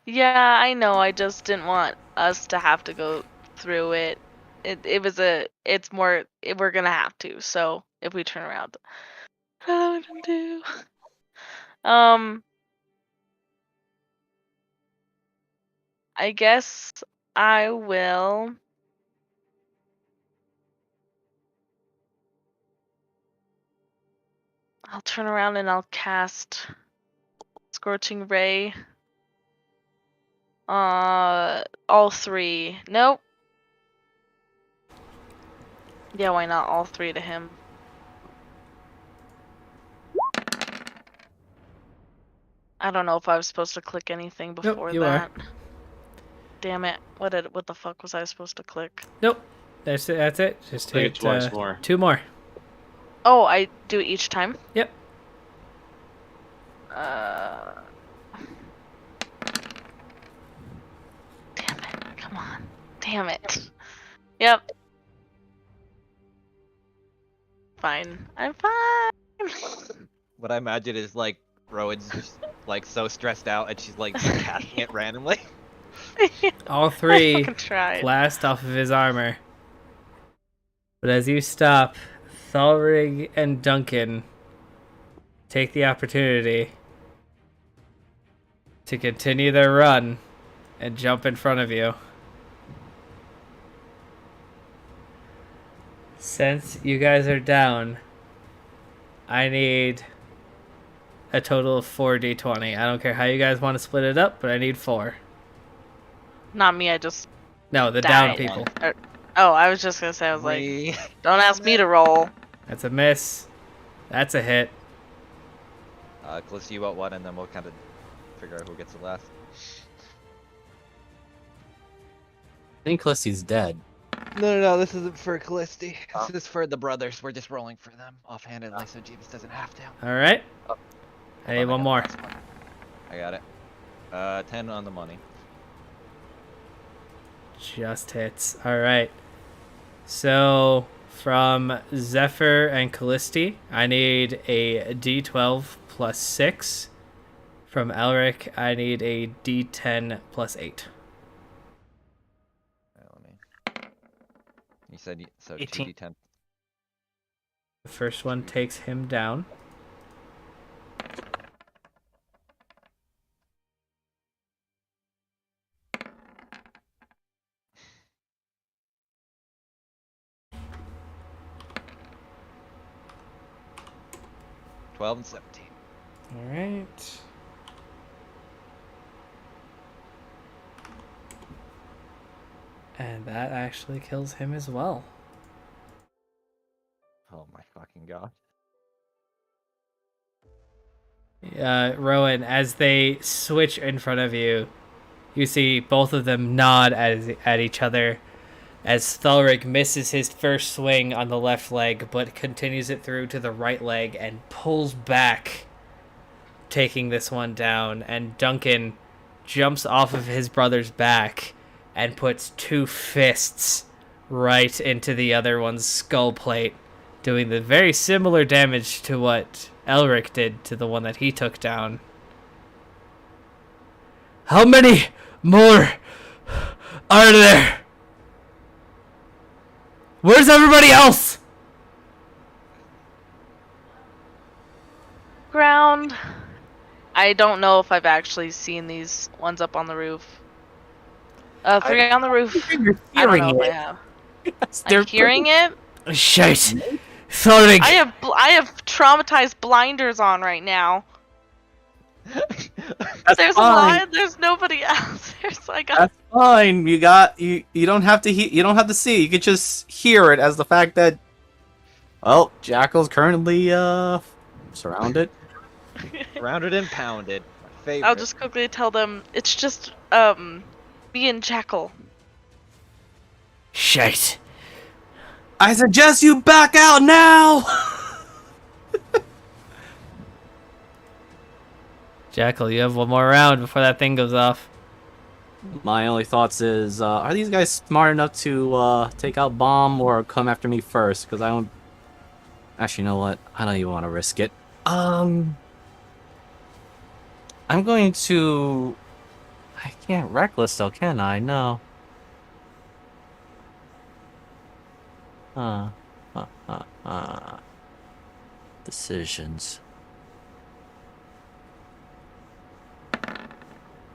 D: Yeah, I know. I just didn't want us to have to go through it. It's more, we're gonna have to. So if we turn around, I don't know what to do. I guess I will. I'll turn around and I'll cast Scorching Ray. All three. Nope. Yeah, why not all three to him? I don't know if I was supposed to click anything before
B: you
D: that.
B: are.
D: Damn it. What the fuck was I supposed to click?
B: Nope. That's it. Just
I: Click it
B: hit
I: twice more.
B: 2 more.
D: Oh, I do it each time?
B: Yep.
D: Damn it. Come on. Damn it. Yep. Fine. I'm fine.
G: What I imagine is like Rowan's just like so stressed out and she's like just casting it randomly.
B: All
D: I
B: 3
D: fucking tried.
B: blast off of his armor. But as you stop, Thalrig and Duncan take the opportunity to continue their run and jump in front of you. Since you guys are down, I need a total of 4d20. I don't care how you guys want to split it up, but I need 4.
D: Not me, I just
B: No, the
D: died.
B: down people.
D: Oh, I was just gonna say, I was like, don't ask me to roll.
B: That's a miss. That's a hit.
G: Callisto, you want one, and then we'll kind of figure out who gets the last.
A: I think Callisti's dead.
G: No, this isn't for Callisti. This is for the brothers. We're just rolling for them offhandedly, so Jeeves doesn't have to.
B: All right. I need
G: Hold on,
B: one more.
G: got the last one. I got it. 10 on the money.
B: Just hits. All right. So from Zephyr and Callisti, I need a D12 plus 6. From Elric, I need a D10 plus 8.
G: Let me. You said so
C: 18.
G: 2d10.
B: The first one takes him down.
G: $12 and 17.
B: All right. And that actually kills him as well.
G: Oh my fucking god.
B: Rowan, as they switch in front of you, you see both of them nod at each other as Thalrig misses his first swing on the left leg, but continues it through to the right leg and pulls back, taking this one down. And Duncan jumps off of his brother's back and puts 2 fists right into the other one's skull plate, doing the very similar damage to what Elric did to the one that he took down. How many more are there? Where's everybody else?
D: Ground. I don't know if I've actually seen these ones up on the roof. 3 on the roof.
A: You're
D: I don't
A: hearing
D: know if I
A: it.
D: have.
A: Yes, they're
D: I'm hearing it.
B: Shite. Thalrig.
D: I have traumatized blinders on right now.
A: That's
D: There's
A: fine.
D: there's nobody else.
A: That's fine. You don't have to you don't have to see. You can just hear it as the fact that, well, Jackal's currently surrounded.
G: Rounded and pounded. My favorite.
D: I'll just quickly tell them it's just me and Jackal.
B: Shite.
A: I suggest you back out now.
B: Jackal, you have one more round before that thing goes off.
A: My only thoughts is, are these guys smart enough to take out Bomb or come after me first? Because I don't. Actually, you know what? I don't even want to risk it. I'm going to. I can't reckless though, can I? No. Decisions.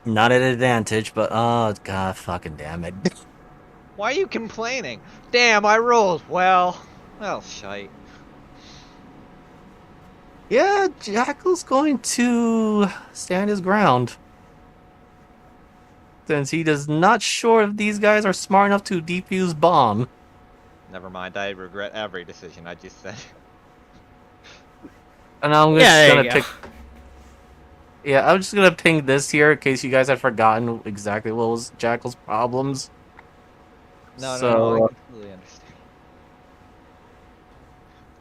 A: Not at advantage, but oh god, fucking damn it.
G: Why are you complaining? Damn, I rolled. Well, shite.
A: Yeah, Jackal's going to stand his ground. Since he is not sure if these guys are smart enough to defuse Bomb.
G: Never mind, I regret every decision I just said.
A: And I'm just
B: Yeah, there
A: gonna
B: you
A: pick.
B: go.
A: Yeah, I'm just gonna ping this here in case you guys had forgotten exactly what was Jackal's problems.
G: No,
A: So,
G: I completely understand.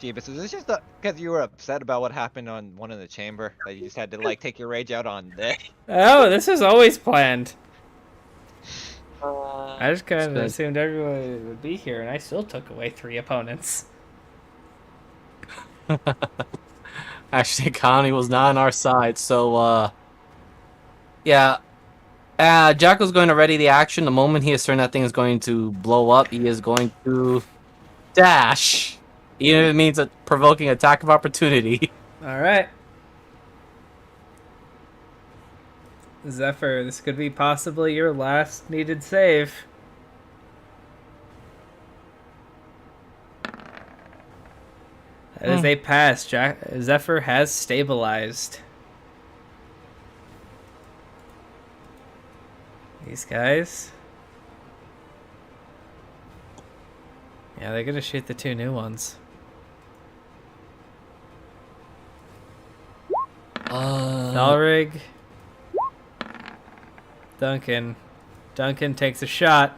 G: Jeebus, is this just because you were upset about what happened on one in the chamber that you just had to like take your rage out on this?
B: Oh, this was always planned. I just kind of
I: good.
B: assumed everyone would be here, and I still took away 3 opponents.
A: Actually, Connie was not on our side, so yeah. Jacko's going to ready the action. The moment he is certain that thing is going to blow up, he is going to dash. Even if it means a provoking attack of opportunity.
B: All right. Zephyr, this could be possibly your last needed save. That is a pass. Zephyr has stabilized. These guys. Yeah, they're gonna shoot the 2 new ones. Thalrig. Duncan. Duncan takes a shot.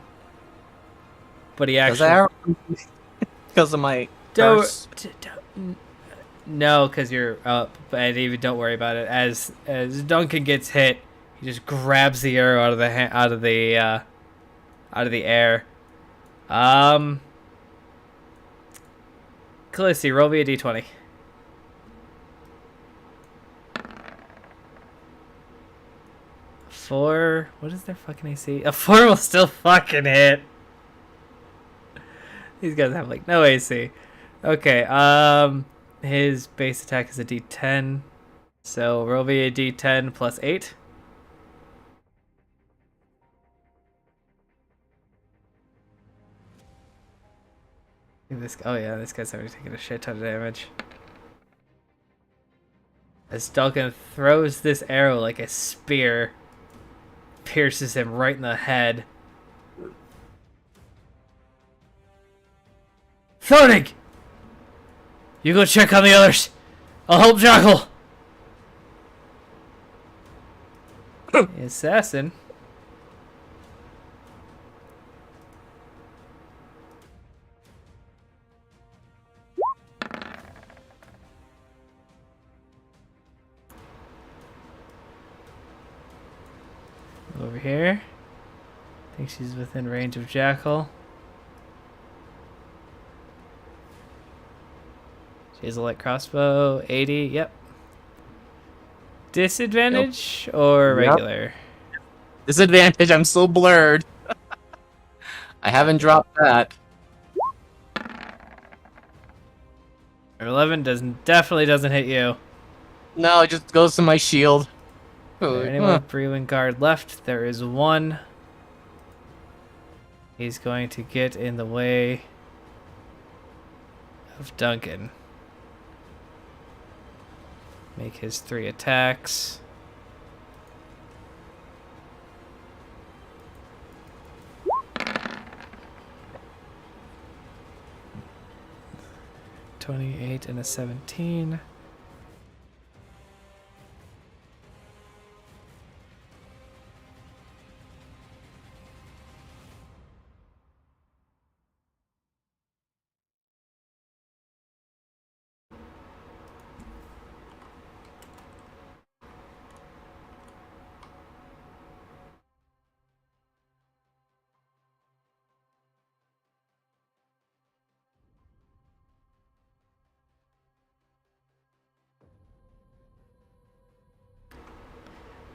B: But he actually...
A: Because of my
B: Don't... No, because you're up. And even don't worry about it. As Duncan gets hit, he just grabs the arrow out of the air. Callisti, roll me a d20. 4. What is their fucking AC? A 4 will still fucking hit. These guys have like no AC. Okay. His base attack is a d10. So roll me a d10 plus 8. Oh yeah, this guy's already taking a shit ton of damage. As Duncan throws this arrow like a spear, pierces him right in the head. Thonig! You go check on the others. I'll help Jackal. The assassin. Over here. I think she's within range of Jackal. She has a light crossbow. 80, yep. Disadvantage or regular?
A: Disadvantage, I'm so blurred. I haven't dropped that.
B: 11 definitely doesn't hit you.
A: No, it just goes to my shield.
B: There anyone with Brewing Guard left? There is one. He's going to get in the way of Duncan. Make his 3 attacks. $28 and a 17.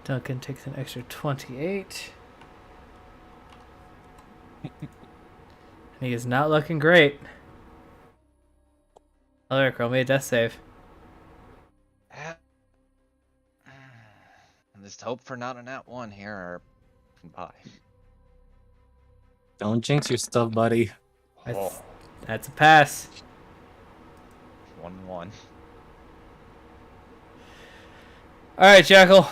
B: Duncan takes an extra 28. He is not looking great. Alric, roll me a death save.
G: Just hope for not a nat 1 here or bye.
A: Don't jinx your stuff, buddy.
B: That's a pass.
G: 1-1.
B: Alright, Jackal.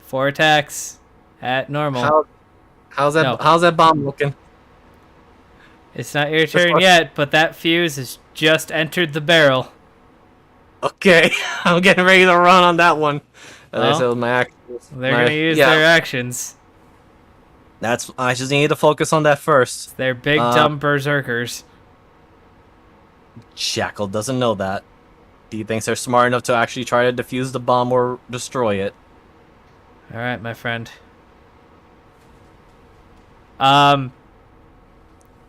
B: 4 attacks at normal.
A: How's that bomb looking?
B: It's not your turn yet, but that fuse has just entered the barrel.
A: Okay, I'm getting ready to run on that one.
B: Well,
A: So my
B: they're going to use their actions.
A: I just need to focus on that first.
B: They're big, dumb berserkers.
A: Jackal doesn't know that. He thinks they're smart enough to actually try to defuse the bomb or destroy it.
B: All right, my friend.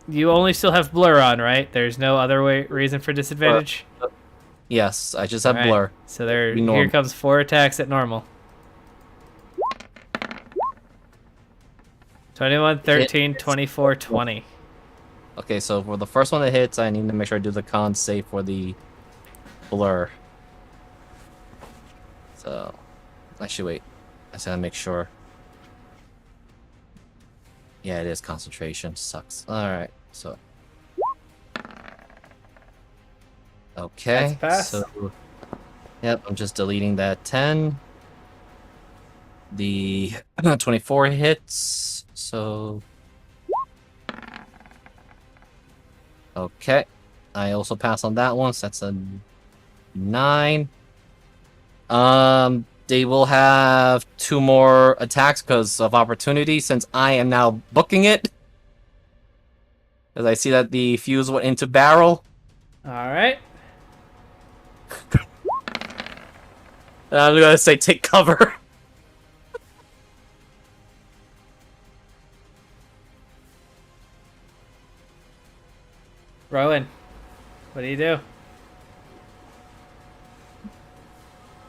B: You only still have blur on, right? There's no other reason for disadvantage.
A: Yes, I just have
B: All right,
A: blur.
B: So there,
A: Be
B: here
A: normal.
B: comes 4 attacks at normal. 21, 13, 24, 20.
A: Okay, so for the first one that hits, I need to make sure I do the con save for the blur. So, actually, wait. I just gotta make sure. Yeah, it is concentration. Sucks. Alright, so. Okay,
B: That's a pass.
A: so. Yep, I'm just deleting that 10. The 24 hits, so. Okay. I also pass on that one, so that's a 9. They will have 2 more attacks because of opportunity since I am now booking it. As I see that the fuse went into barrel.
B: All right.
A: And I'm gonna say take cover.
B: Rowan, what do you do?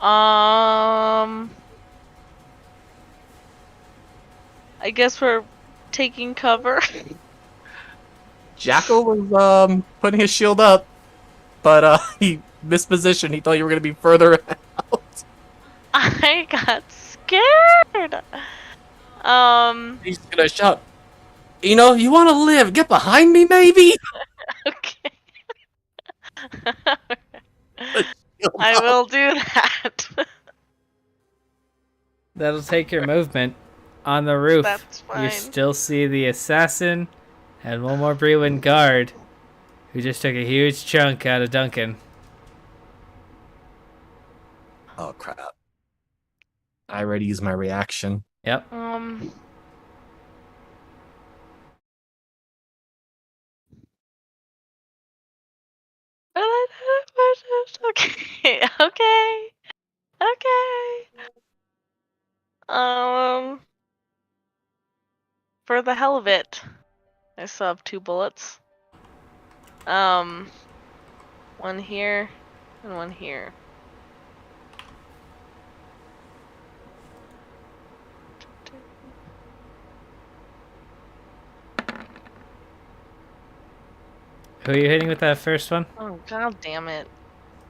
D: I guess we're taking cover.
A: Jackal was putting his shield up, but he mispositioned. He thought you were gonna be further out.
D: I got scared.
A: He's gonna shout, you know, you wanna live, get behind me maybe?
D: Okay. I will do that.
B: That'll take your movement. On the roof,
D: That's fine.
B: you still see the assassin and one more Brewen guard who just took a huge chunk out of Duncan.
A: Oh crap. I already used my reaction.
B: Yep.
D: Okay, okay, okay. For the hell of it, I still have 2 bullets. One here and one here.
B: Who are you hitting with that first one?
D: Oh, god damn it.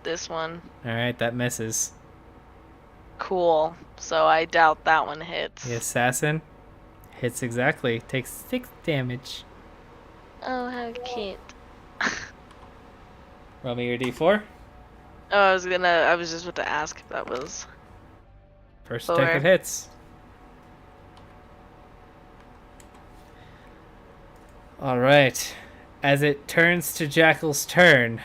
D: This one.
B: Alright, that misses.
D: Cool. So I doubt that one hits.
B: The assassin hits exactly. Takes 6 damage.
D: Oh, how cute.
B: Roll me your d4.
D: Oh, I was just about to ask if that was...
B: First
D: 4.
B: attack that hits. Alright. As it turns to Jackal's turn.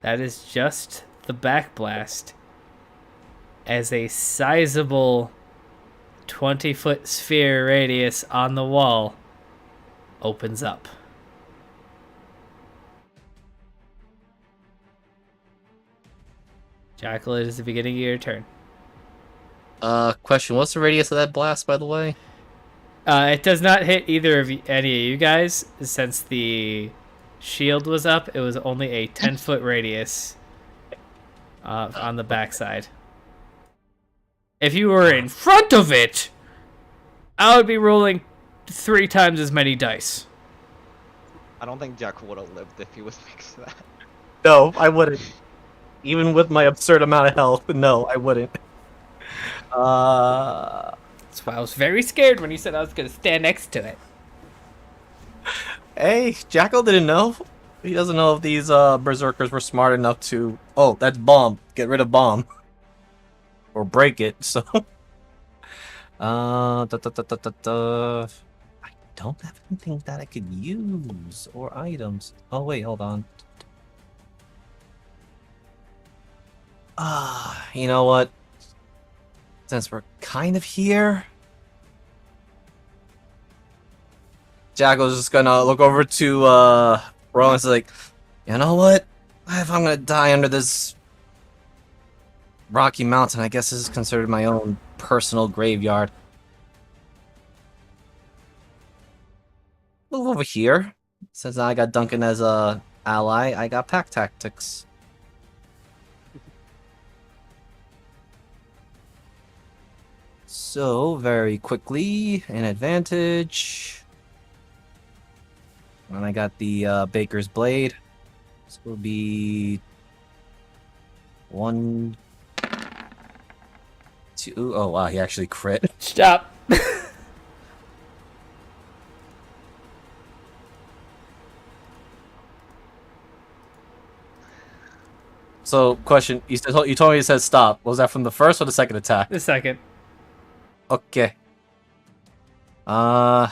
B: That is just the backblast. As a sizable 20-foot sphere radius on the wall opens up. Jackal, it is the beginning of your turn.
A: Question, what's the radius of that blast, by the way?
B: It does not hit either of any of you guys, since the shield was up. It was only a 10-foot radius on the backside. If you were in front of it, I would be rolling 3 times as many dice.
G: I don't think Jack would have lived if he was next to that.
A: No, I wouldn't. Even with my absurd amount of health, no, I wouldn't.
B: That's why I was very scared when you said I was going to stand next to it.
A: Hey, Jackal didn't know. He doesn't know if these berserkers were smart enough to... Oh, that's bomb. Get rid of bomb. Or break it, so... I don't have anything that I could use or items. Oh wait, hold on. You know what? Since we're kind of here, Jackal's just gonna look over to Ro and say like, you know what? If I'm gonna die under this rocky mountain, I guess this is considered my own personal graveyard. Move over here. Since I got Duncan as a ally, I got pack tactics. So, very quickly, an advantage. And I got the Baker's Blade. This will be 1, 2. Oh, wow, he actually crit.
B: Stop.
A: So, question, you told me you said stop. Was that from the first or the second attack?
B: The second.
A: Okay. Damn.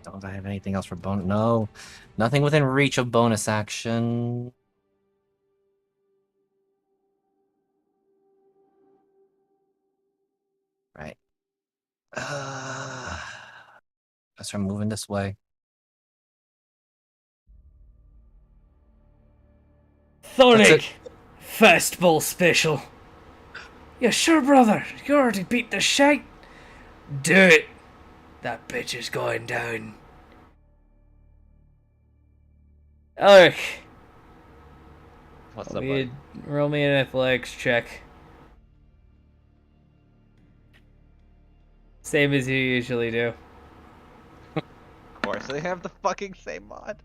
A: Don't I have anything else for bonus? No. Nothing within reach of bonus action. Right. Let's start moving this way.
B: Thornig! First ball special. Yeah, sure, brother. You already beat the shite. Do it. That bitch is going down. Alric.
G: What's up, bud?
B: Roll me an athletics check. Same as you usually do.
G: Of course, they have the fucking same mod.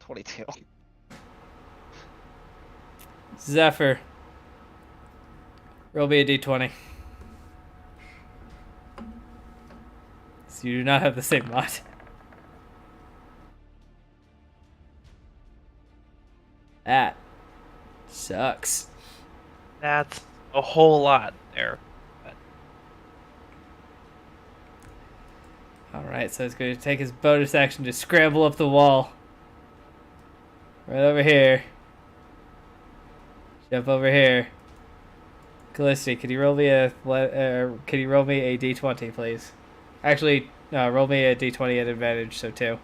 G: 22.
B: Zephyr. Roll me a d20. So you do not have the same mod. That sucks.
C: That's a whole lot there.
B: Alright, so it's going to take his bonus action to scramble up the wall. Right over here. Jump over here. Callisti, could you roll me a d20, please? Actually, no, roll me a d20 at advantage, so 2.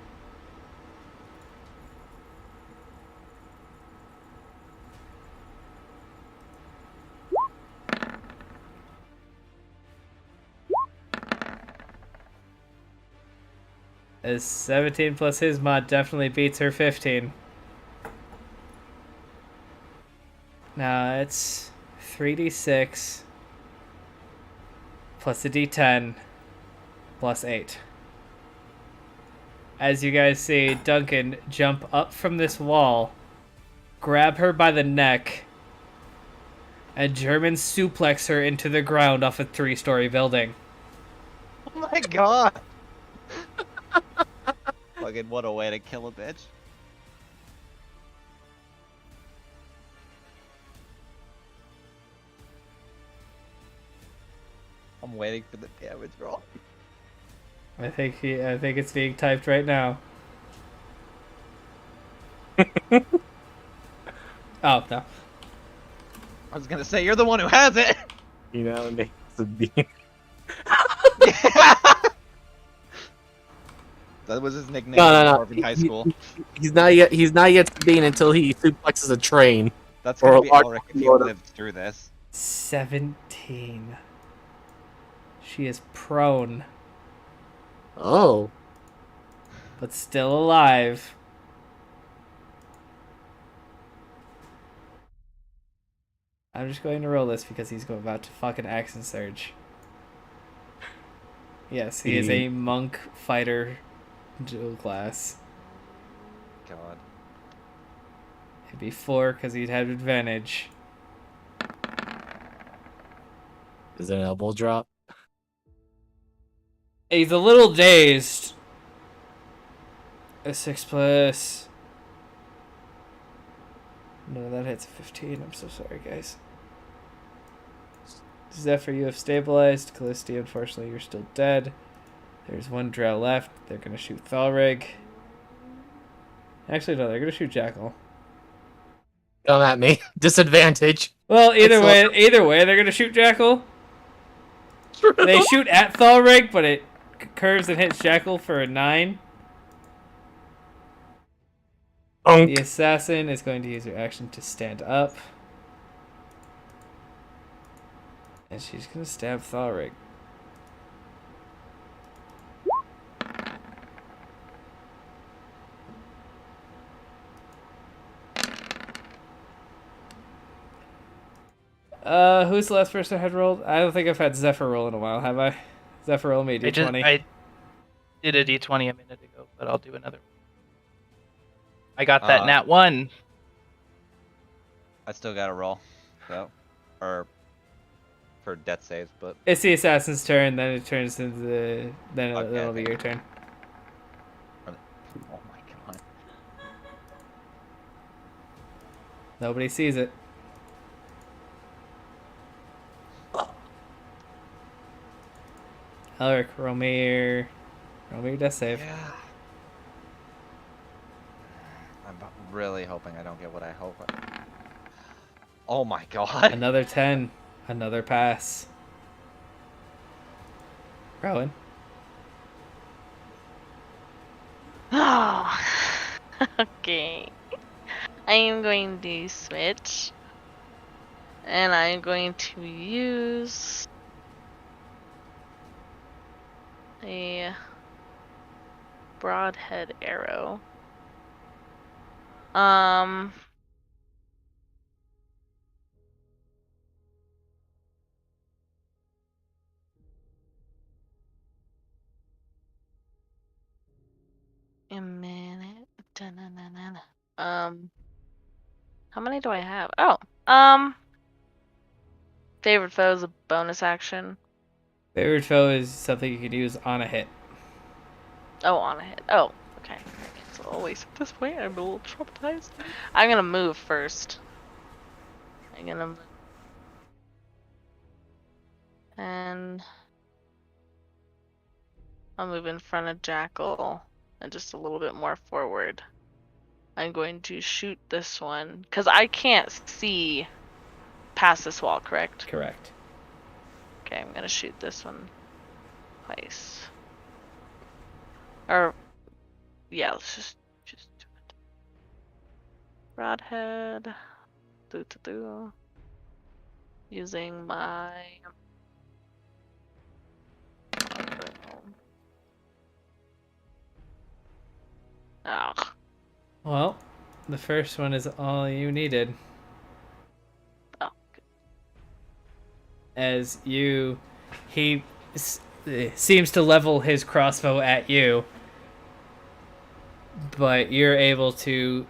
B: As 17 plus his mod definitely beats her 15. Now it's 3d6 plus a d10 plus 8. As you guys see Duncan jump up from this wall, grab her by the neck, and German suplex her into the ground off a 3-story building.
G: Oh my god! Fucking what a way to kill a bitch. I'm waiting for the damage roll.
B: I think it's being typed right now. Oh, no.
G: I was gonna say, you're the one who has it!
A: You know, Nate's a bean.
G: Yeah! That was his nickname
A: No.
G: in high school.
A: He's not yet Sabine until he suplexes a train.
G: That's
A: or
G: gonna
A: a
G: be
A: large
G: Ulrich if he
A: locomotive.
G: lives through this.
B: 17. She is prone,
A: Oh.
B: but still alive. I'm just going to roll this because he's about to fucking accent surge. Yes, he is a monk fighter dual class.
G: God.
B: It'd be 4 because he'd have advantage.
A: Is it an elbow drop?
B: He's a little dazed. A 6 plus. No, that hits a 15. I'm so sorry, guys. Zephyr, you have stabilized. Callisti, unfortunately, you're still dead. There's one Drow left. They're going to shoot Thalrig. Actually, no, they're going to shoot Jackal.
A: Come at me. Disadvantage.
B: Well, either
A: It's
B: way, they're going to shoot Jackal. They shoot at Thalrig, but it curves and hits Jackal for a 9. The assassin is going to use her action to stand up. And she's going to stab Thalrig. Who's the last person I had rolled? I don't think I've had Zephyr roll in a while, have I? Zephyr roll me a d20.
C: I did a d20 a minute ago, but I'll do another one. I got that nat 1.
G: I still got to roll. So, or for death saves, but
B: It's the assassin's turn, then it turns into the... Then
G: Okay,
B: it'll be
G: okay.
B: your turn.
G: oh my god.
B: Nobody sees it. Elric, roll me your death save.
G: Yeah. I'm really hoping I don't get what I hope. Oh my god.
B: Another 10. Another pass. Rowan.
D: Oh, okay. I am going to switch. And I'm going to use a broadhead arrow. A minute. Da-na-na-na-na. How many do I have? Oh, favorite foe is a bonus action.
B: Favorite foe is something you can use on a hit.
D: Oh, on a hit. Oh, okay. So always at this point, I'm a little traumatized. I'm gonna move first. I'm gonna move. And I'll move in front of Jackal and just a little bit more forward. I'm going to shoot this one because I can't see past this wall, correct?
B: Correct.
D: Okay, I'm gonna shoot this one twice. Or yeah, let's just do it. Broadhead. Do. Using my oh.
B: Well, the first one is all you needed.
D: Oh, good.
B: As he seems to level his crossbow at you, but you're able to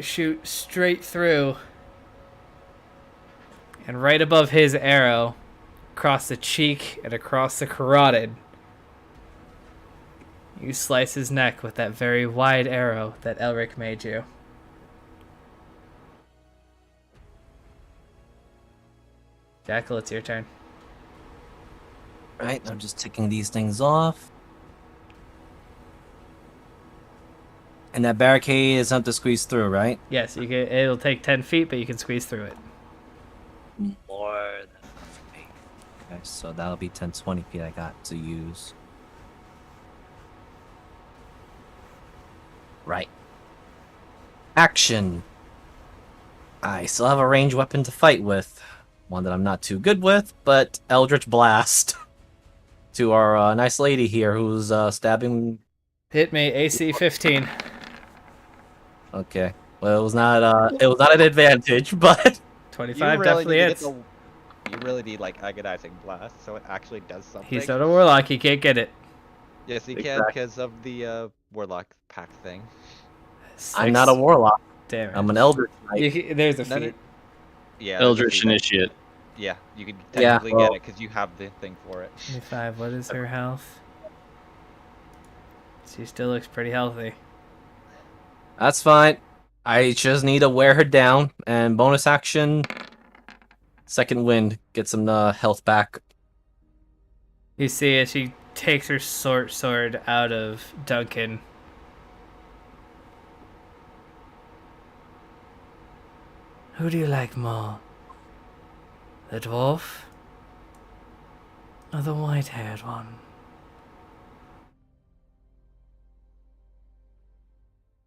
B: shoot straight through and right above his arrow, across the cheek and across the carotid. You slice his neck with that very wide arrow that Elric made you. Jackal, it's your turn.
A: Right, I'm just ticking these things off. And that barricade is not to squeeze through, right?
B: Yes, you can. It'll take 10 feet, but you can squeeze through it.
A: More than enough for me. Okay, so that'll be 10, 20 feet I got to use. Right. Action. I still have a ranged weapon to fight with. One that I'm not too good with, but Eldritch Blast. To our nice lady here who's stabbing.
B: Hit me, AC 15.
A: Okay. Well, it was not an advantage, but
B: 25 definitely hits.
G: You really need like agonizing blast, so it actually does something.
B: He's not a warlock, he can't get it.
G: Yes, he can
A: Exactly.
G: because of the warlock pack thing.
A: I'm not a warlock.
B: Damn it.
A: I'm an Eldritch Knight.
B: There's a
G: None
B: feat.
G: of- Yeah.
I: Eldritch
G: that's
I: Initiate.
G: Yeah, you can
A: Yeah,
G: technically
A: well-
G: get it because you have the thing for it.
B: 25, what is her health? She still looks pretty healthy.
A: That's fine. I just need to wear her down, and bonus action. Second wind, get some health back.
B: You see as she takes her sword out of Duncan. Who do you like more? The dwarf? Or the white-haired one?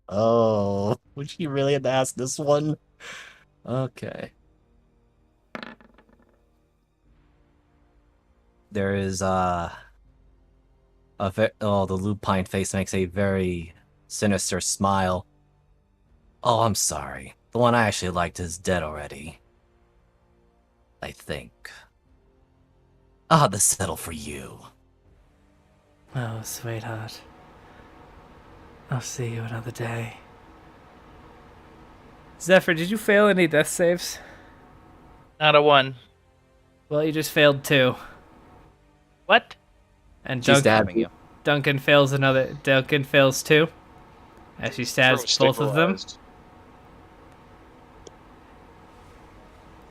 A: Oh, would she really have to ask this one? Okay. There is the lupine face makes a very sinister smile. Oh, I'm sorry. The one I actually liked is dead already. I think. I'll have to settle for you.
B: Oh, sweetheart. I'll see you another day. Zephyr, did you fail any death saves?
C: Not a 1.
B: Well, you just failed 2.
C: What?
B: And
A: She stabbed you.
B: Duncan fails 2. As she stabs both of them.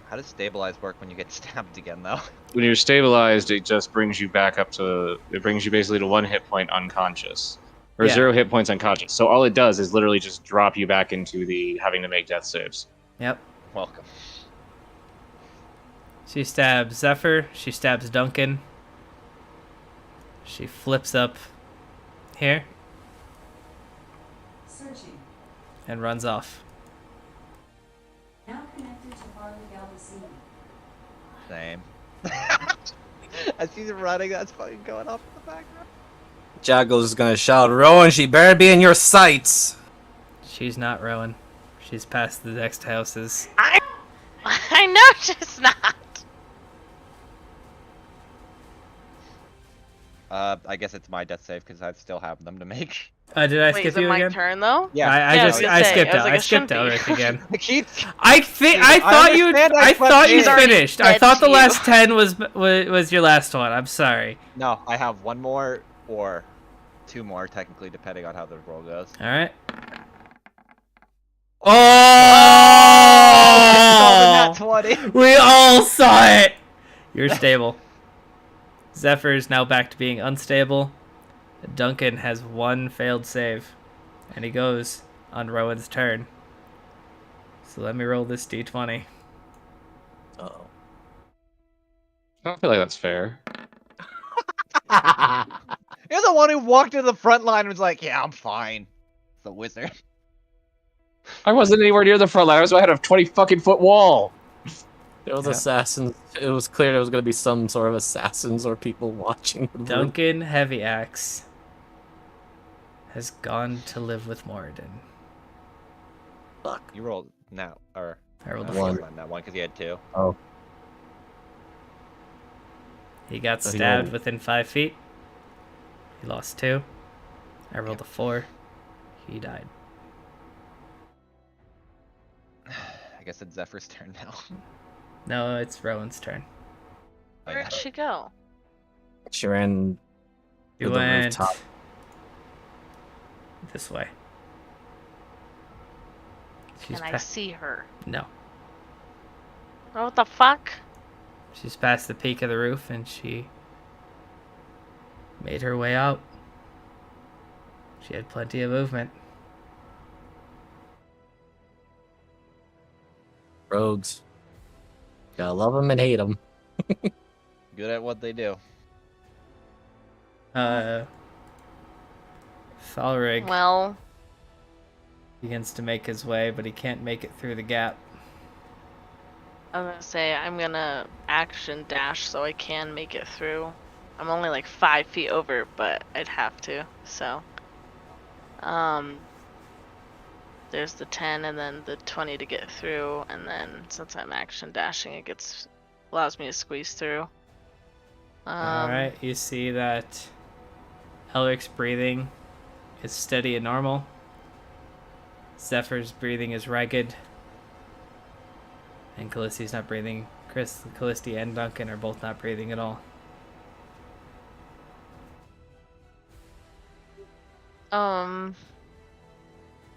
G: How does stabilize work when you get stabbed again, though?
E: When you're stabilized, it just brings you back up to. It brings you basically to 1 hit point unconscious, or
B: Yeah.
E: 0 hit points unconscious. So all it does is literally just drop you back into the having to make death saves.
B: Yep.
G: Welcome.
B: She stabs Zephyr. She stabs Duncan. She flips up here.
J: Searching.
B: And runs off.
J: Now connected to Harley Galvesini.
G: Same. As she's running, that's fucking going off in the background.
A: Jaggles is gonna shout, Rowan, she better be in your sights!
B: She's not Rowan. She's past the next houses.
D: I know she's not.
G: I guess it's my death save because I still have them to make.
B: Did I
D: Wait,
B: skip
D: is it
B: you
D: my
B: again?
D: turn though?
G: Yeah.
B: I skipped out.
D: like,
B: I
D: it shouldn't
B: skipped out
D: be.
B: Rick again.
G: I keep.
B: I thought you.
G: understand
B: I thought you
G: question.
B: finished. I
D: Dead
B: thought the
D: to you.
B: last 10 was your last one. I'm sorry.
G: No, I have 1 more or 2 more, technically, depending on how the roll goes.
B: All right.
G: Oh!
B: Oh!
G: Nat 20.
B: We all saw it. You're stable. Zephyr is now back to being unstable. Duncan has 1 failed save, and he goes on Rowan's turn. So let me roll this d20.
A: Uh-oh.
I: I don't feel like that's fair.
G: You're the one who walked to the front line and was like, yeah, I'm fine. The wizard.
I: I wasn't anywhere near the front line. I was ahead of 20 fucking foot wall.
A: There was
B: Yeah.
A: assassins. It was clear there was going to be some sort of assassins or people watching. the room.
B: Duncan Heavy Axe has gone to live with Moradin.
A: Fuck.
G: You rolled now, or
B: I rolled a
A: One.
B: 4.
G: That one because you had 2.
A: Oh.
B: He got
A: So he
B: stabbed
A: rolled-
B: within 5 feet. He lost 2. I rolled a 4. He died.
G: I guess it's Zephyr's turn now.
B: No, it's Rowan's turn.
G: Oh,
D: Where'd
G: yeah.
D: she go?
A: She ran
B: You
A: to the
B: went
A: rooftop.
B: this way. She's
D: Can I see her?
B: No.
D: Oh, what the fuck?
B: She's past the peak of the roof and she made her way out. She had plenty of movement.
A: Rogues. Gotta love them and hate them.
G: Good at what they do.
B: Thalrig
D: Well,
B: begins to make his way, but he can't make it through the gap.
D: I'm gonna say I'm gonna action dash so I can make it through. I'm only like 5 feet over, but I'd have to. So, there's the 10 and then the 20 to get through, and then since I'm action dashing, it allows me to squeeze through.
B: Alright, you see that Elric's breathing is steady and normal. Zephyr's breathing is ragged. And Callisti's not breathing. Callisti and Duncan are both not breathing at all.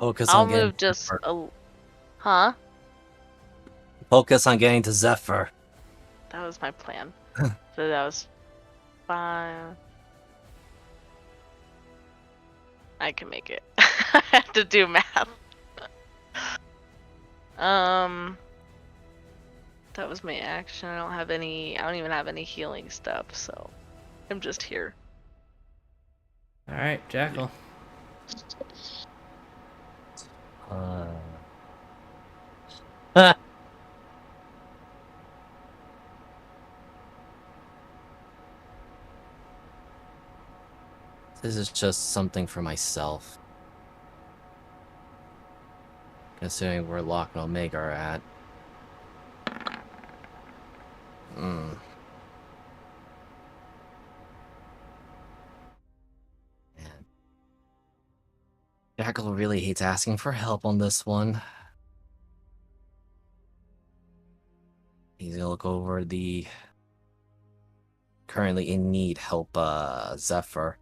A: Focus
D: I'll
A: on getting
D: move just
A: Zephyr.
D: Huh?
A: Focus on getting to Zephyr.
D: was my plan. So that was 5. I can make it. I have to do math. That was my action. I don't even have any healing stuff, so I'm just here.
B: All right, Jackal.
A: Ah, this is just something for myself. Considering where Locke and Omega are at. Man. Jackal really hates asking for help on this one. He's gonna look over the currently in need help Zephyr.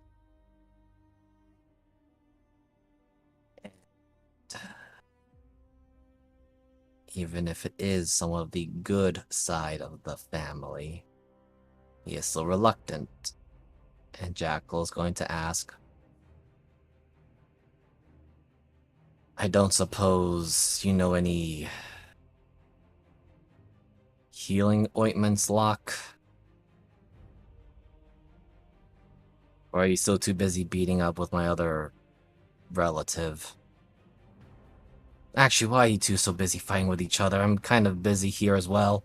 A: Even if it is some of the good side of the family, he is still reluctant. And Jackal is going to ask, I don't suppose you know any healing ointments, Locke? Or are you still too busy beating up with my other relative? Actually, why are you two so busy fighting with each other? I'm kind of busy here as well.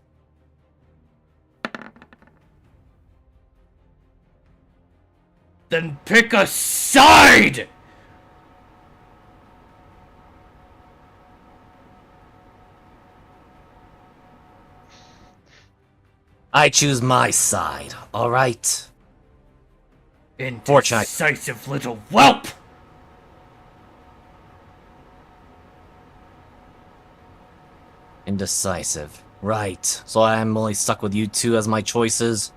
B: Then pick a side!
A: I choose my side, alright?
B: Indecisive little whelp!
A: Indecisive. Right. So I'm only stuck with you two as my choices?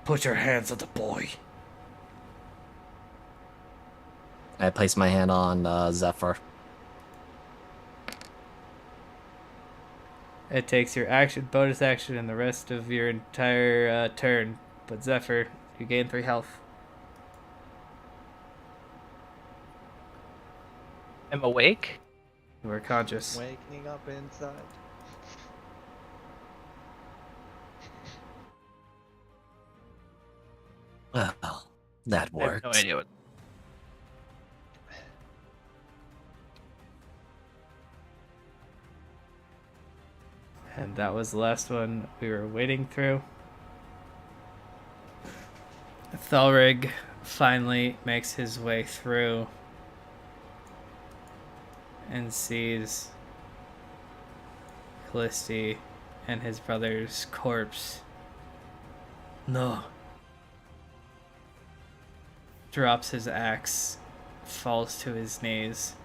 B: Put your hands on the boy.
A: I place my hand on Zephyr.
B: It takes your bonus action, and the rest of your entire turn. But Zephyr, you gain 3 health.
C: I'm awake.
B: You are conscious.
G: Waking up inside.
A: Well, that
C: I have
A: worked.
C: no idea what.
B: And that was the last one we were waiting through. Thalrig finally makes his way through and sees Callisti and his brother's corpse. No. Drops his axe, falls to his knees.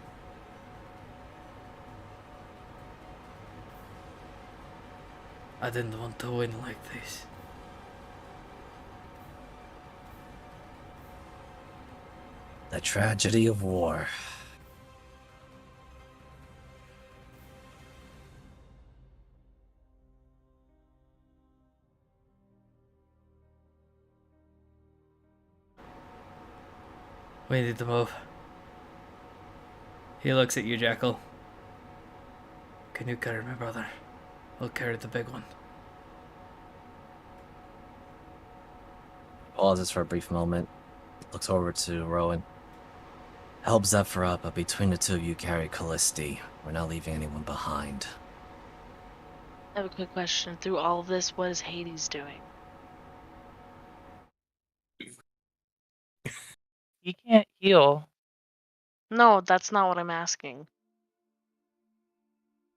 B: I didn't want to win like this.
A: The tragedy of war.
B: We need to move. He looks at you, Jackal. Can you carry my brother? I'll carry the big one.
A: Pauses for a brief moment. Looks over to Rowan. Help Zephyr up, but between the two of you carry Callisti. We're not leaving anyone behind.
D: I have a quick question. Through all of this, what is Hades doing?
C: He can't heal.
D: No, that's not what I'm asking.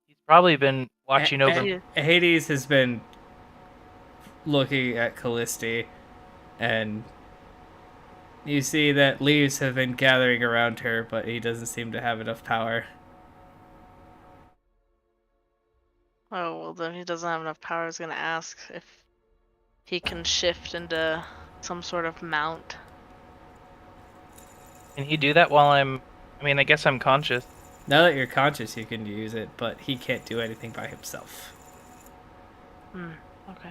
C: He's probably been watching over.
B: Hades has been looking at Callisti, and you see that leaves have been gathering around her, but he doesn't seem to have enough power.
D: Oh, well, then he doesn't have enough power. I was gonna ask if he can shift into some sort of mount.
C: Can he do that while I'm? I mean, I guess I'm conscious.
B: Now that you're conscious, you can use it, but he can't do anything by himself.
D: Okay.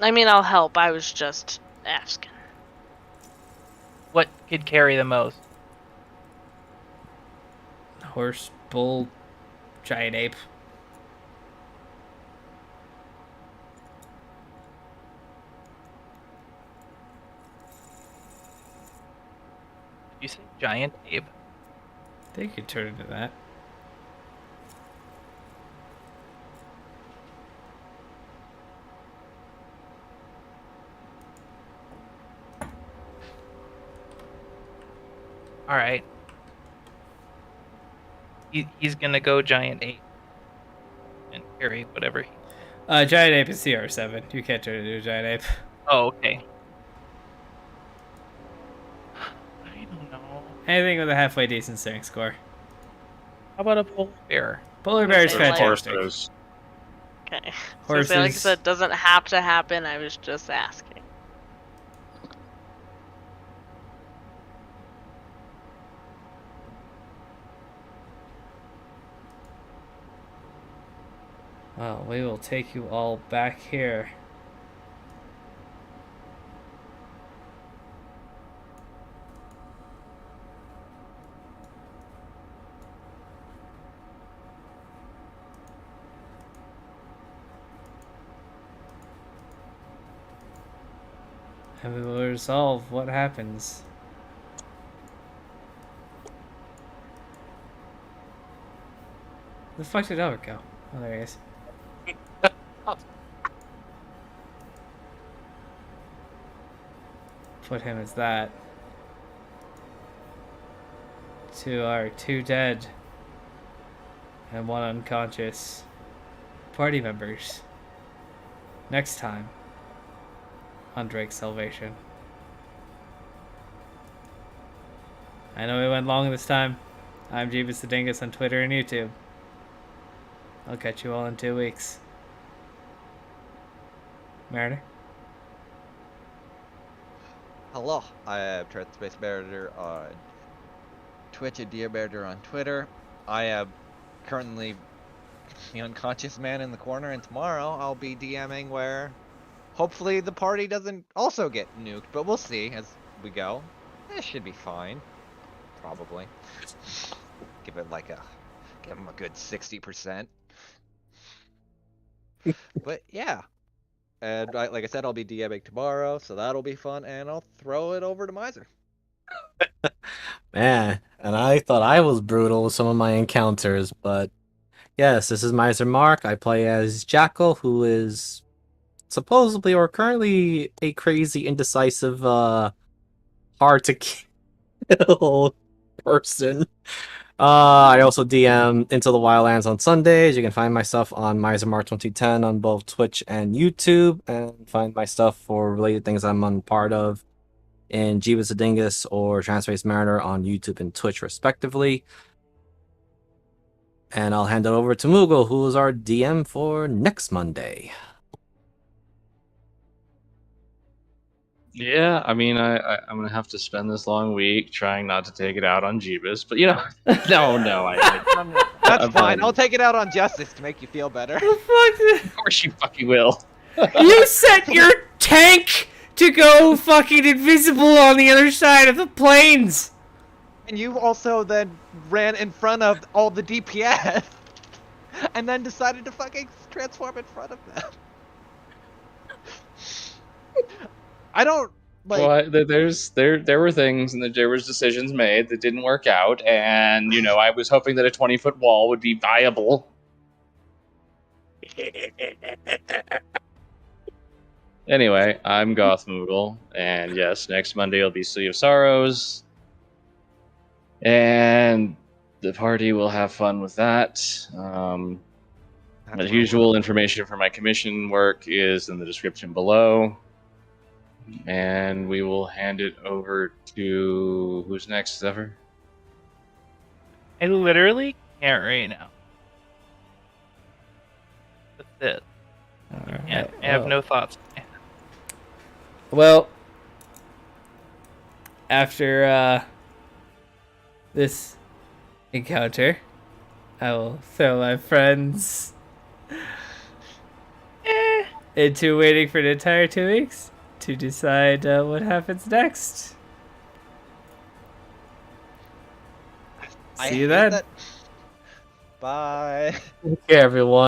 D: I mean, I'll help. I was just asking.
C: What could carry the most?
B: Horse, bull, giant ape.
C: Did you say giant ape?
B: They could turn into that.
C: All right. He's gonna go giant ape and carry whatever he.
B: Giant ape is CR7. You can't turn it into a giant ape.
C: Oh, okay. I don't know.
B: Anything with a halfway decent strength score.
C: How about a polar bear?
B: Polar bear is
D: Say, like-
B: fantastic.
E: Horses.
D: Okay.
B: Horses.
D: So, like I said, doesn't have to happen. I was just asking.
B: Well, we will take you all back here. And we will resolve what happens. Where the fuck did Albert go? Oh, there he is. Put him as that. To our 2 dead and 1 unconscious party members. Next time on Drake's Salvation. I know we went long this time. I'm Jeebus the Dingus on Twitter and YouTube. I'll catch you all in 2 weeks. Mariner?
G: Hello, I am Space Bear on Twitch and Dear Bear on Twitter. I am currently the unconscious man in the corner, and tomorrow I'll be DMing where hopefully the party doesn't also get nuked, but we'll see as we go. It should be fine. Probably. Give him a good 60%. But yeah. And like I said, I'll be DMing tomorrow, so that'll be fun, and I'll throw it over to Miser.
A: Man, and I thought I was brutal with some of my encounters, but yes, this is Miser Mark. I play as Jackal, who is supposedly or currently a crazy, indecisive, hard to kill person. I also DM Into the Wildlands on Sundays. You can find my stuff on MiserMark2010 on both Twitch and YouTube, and find my stuff for related things I'm on part of in Jeebus the Dingus or Transpace Mariner on YouTube and Twitch, respectively. And I'll hand it over to Moogle, who is our DM for next Monday.
I: Yeah, I mean, I'm gonna have to spend this long week trying not to take it out on Jeebus, but no,
G: That's
I: I'm
G: fine. I'll take it out on Justice to make you feel better.
I: Of course you fucking will.
B: You sent your tank to go fucking invisible on the other side of the plains!
G: And you also then ran in front of all the DPS, and then decided to fucking transform in front of them. I don't like.
I: Well, there were things and there was decisions made that didn't work out, and I was hoping that a 20-foot wall would be viable. Anyway, I'm Goth Moogle, and yes, next Monday will be Sea of Sorrows, and the party will have fun with that. As usual, information for my commission work is in the description below. And we will hand it over to who's next, Zephyr?
C: I literally can't right now. That's it. Yeah, I have no thoughts.
B: Well, after this encounter, I will throw my friends into waiting for an entire 2 weeks to decide what happens next.
F: I
B: See you
F: hate
B: then.
F: that- Bye.
A: Okay, everyone.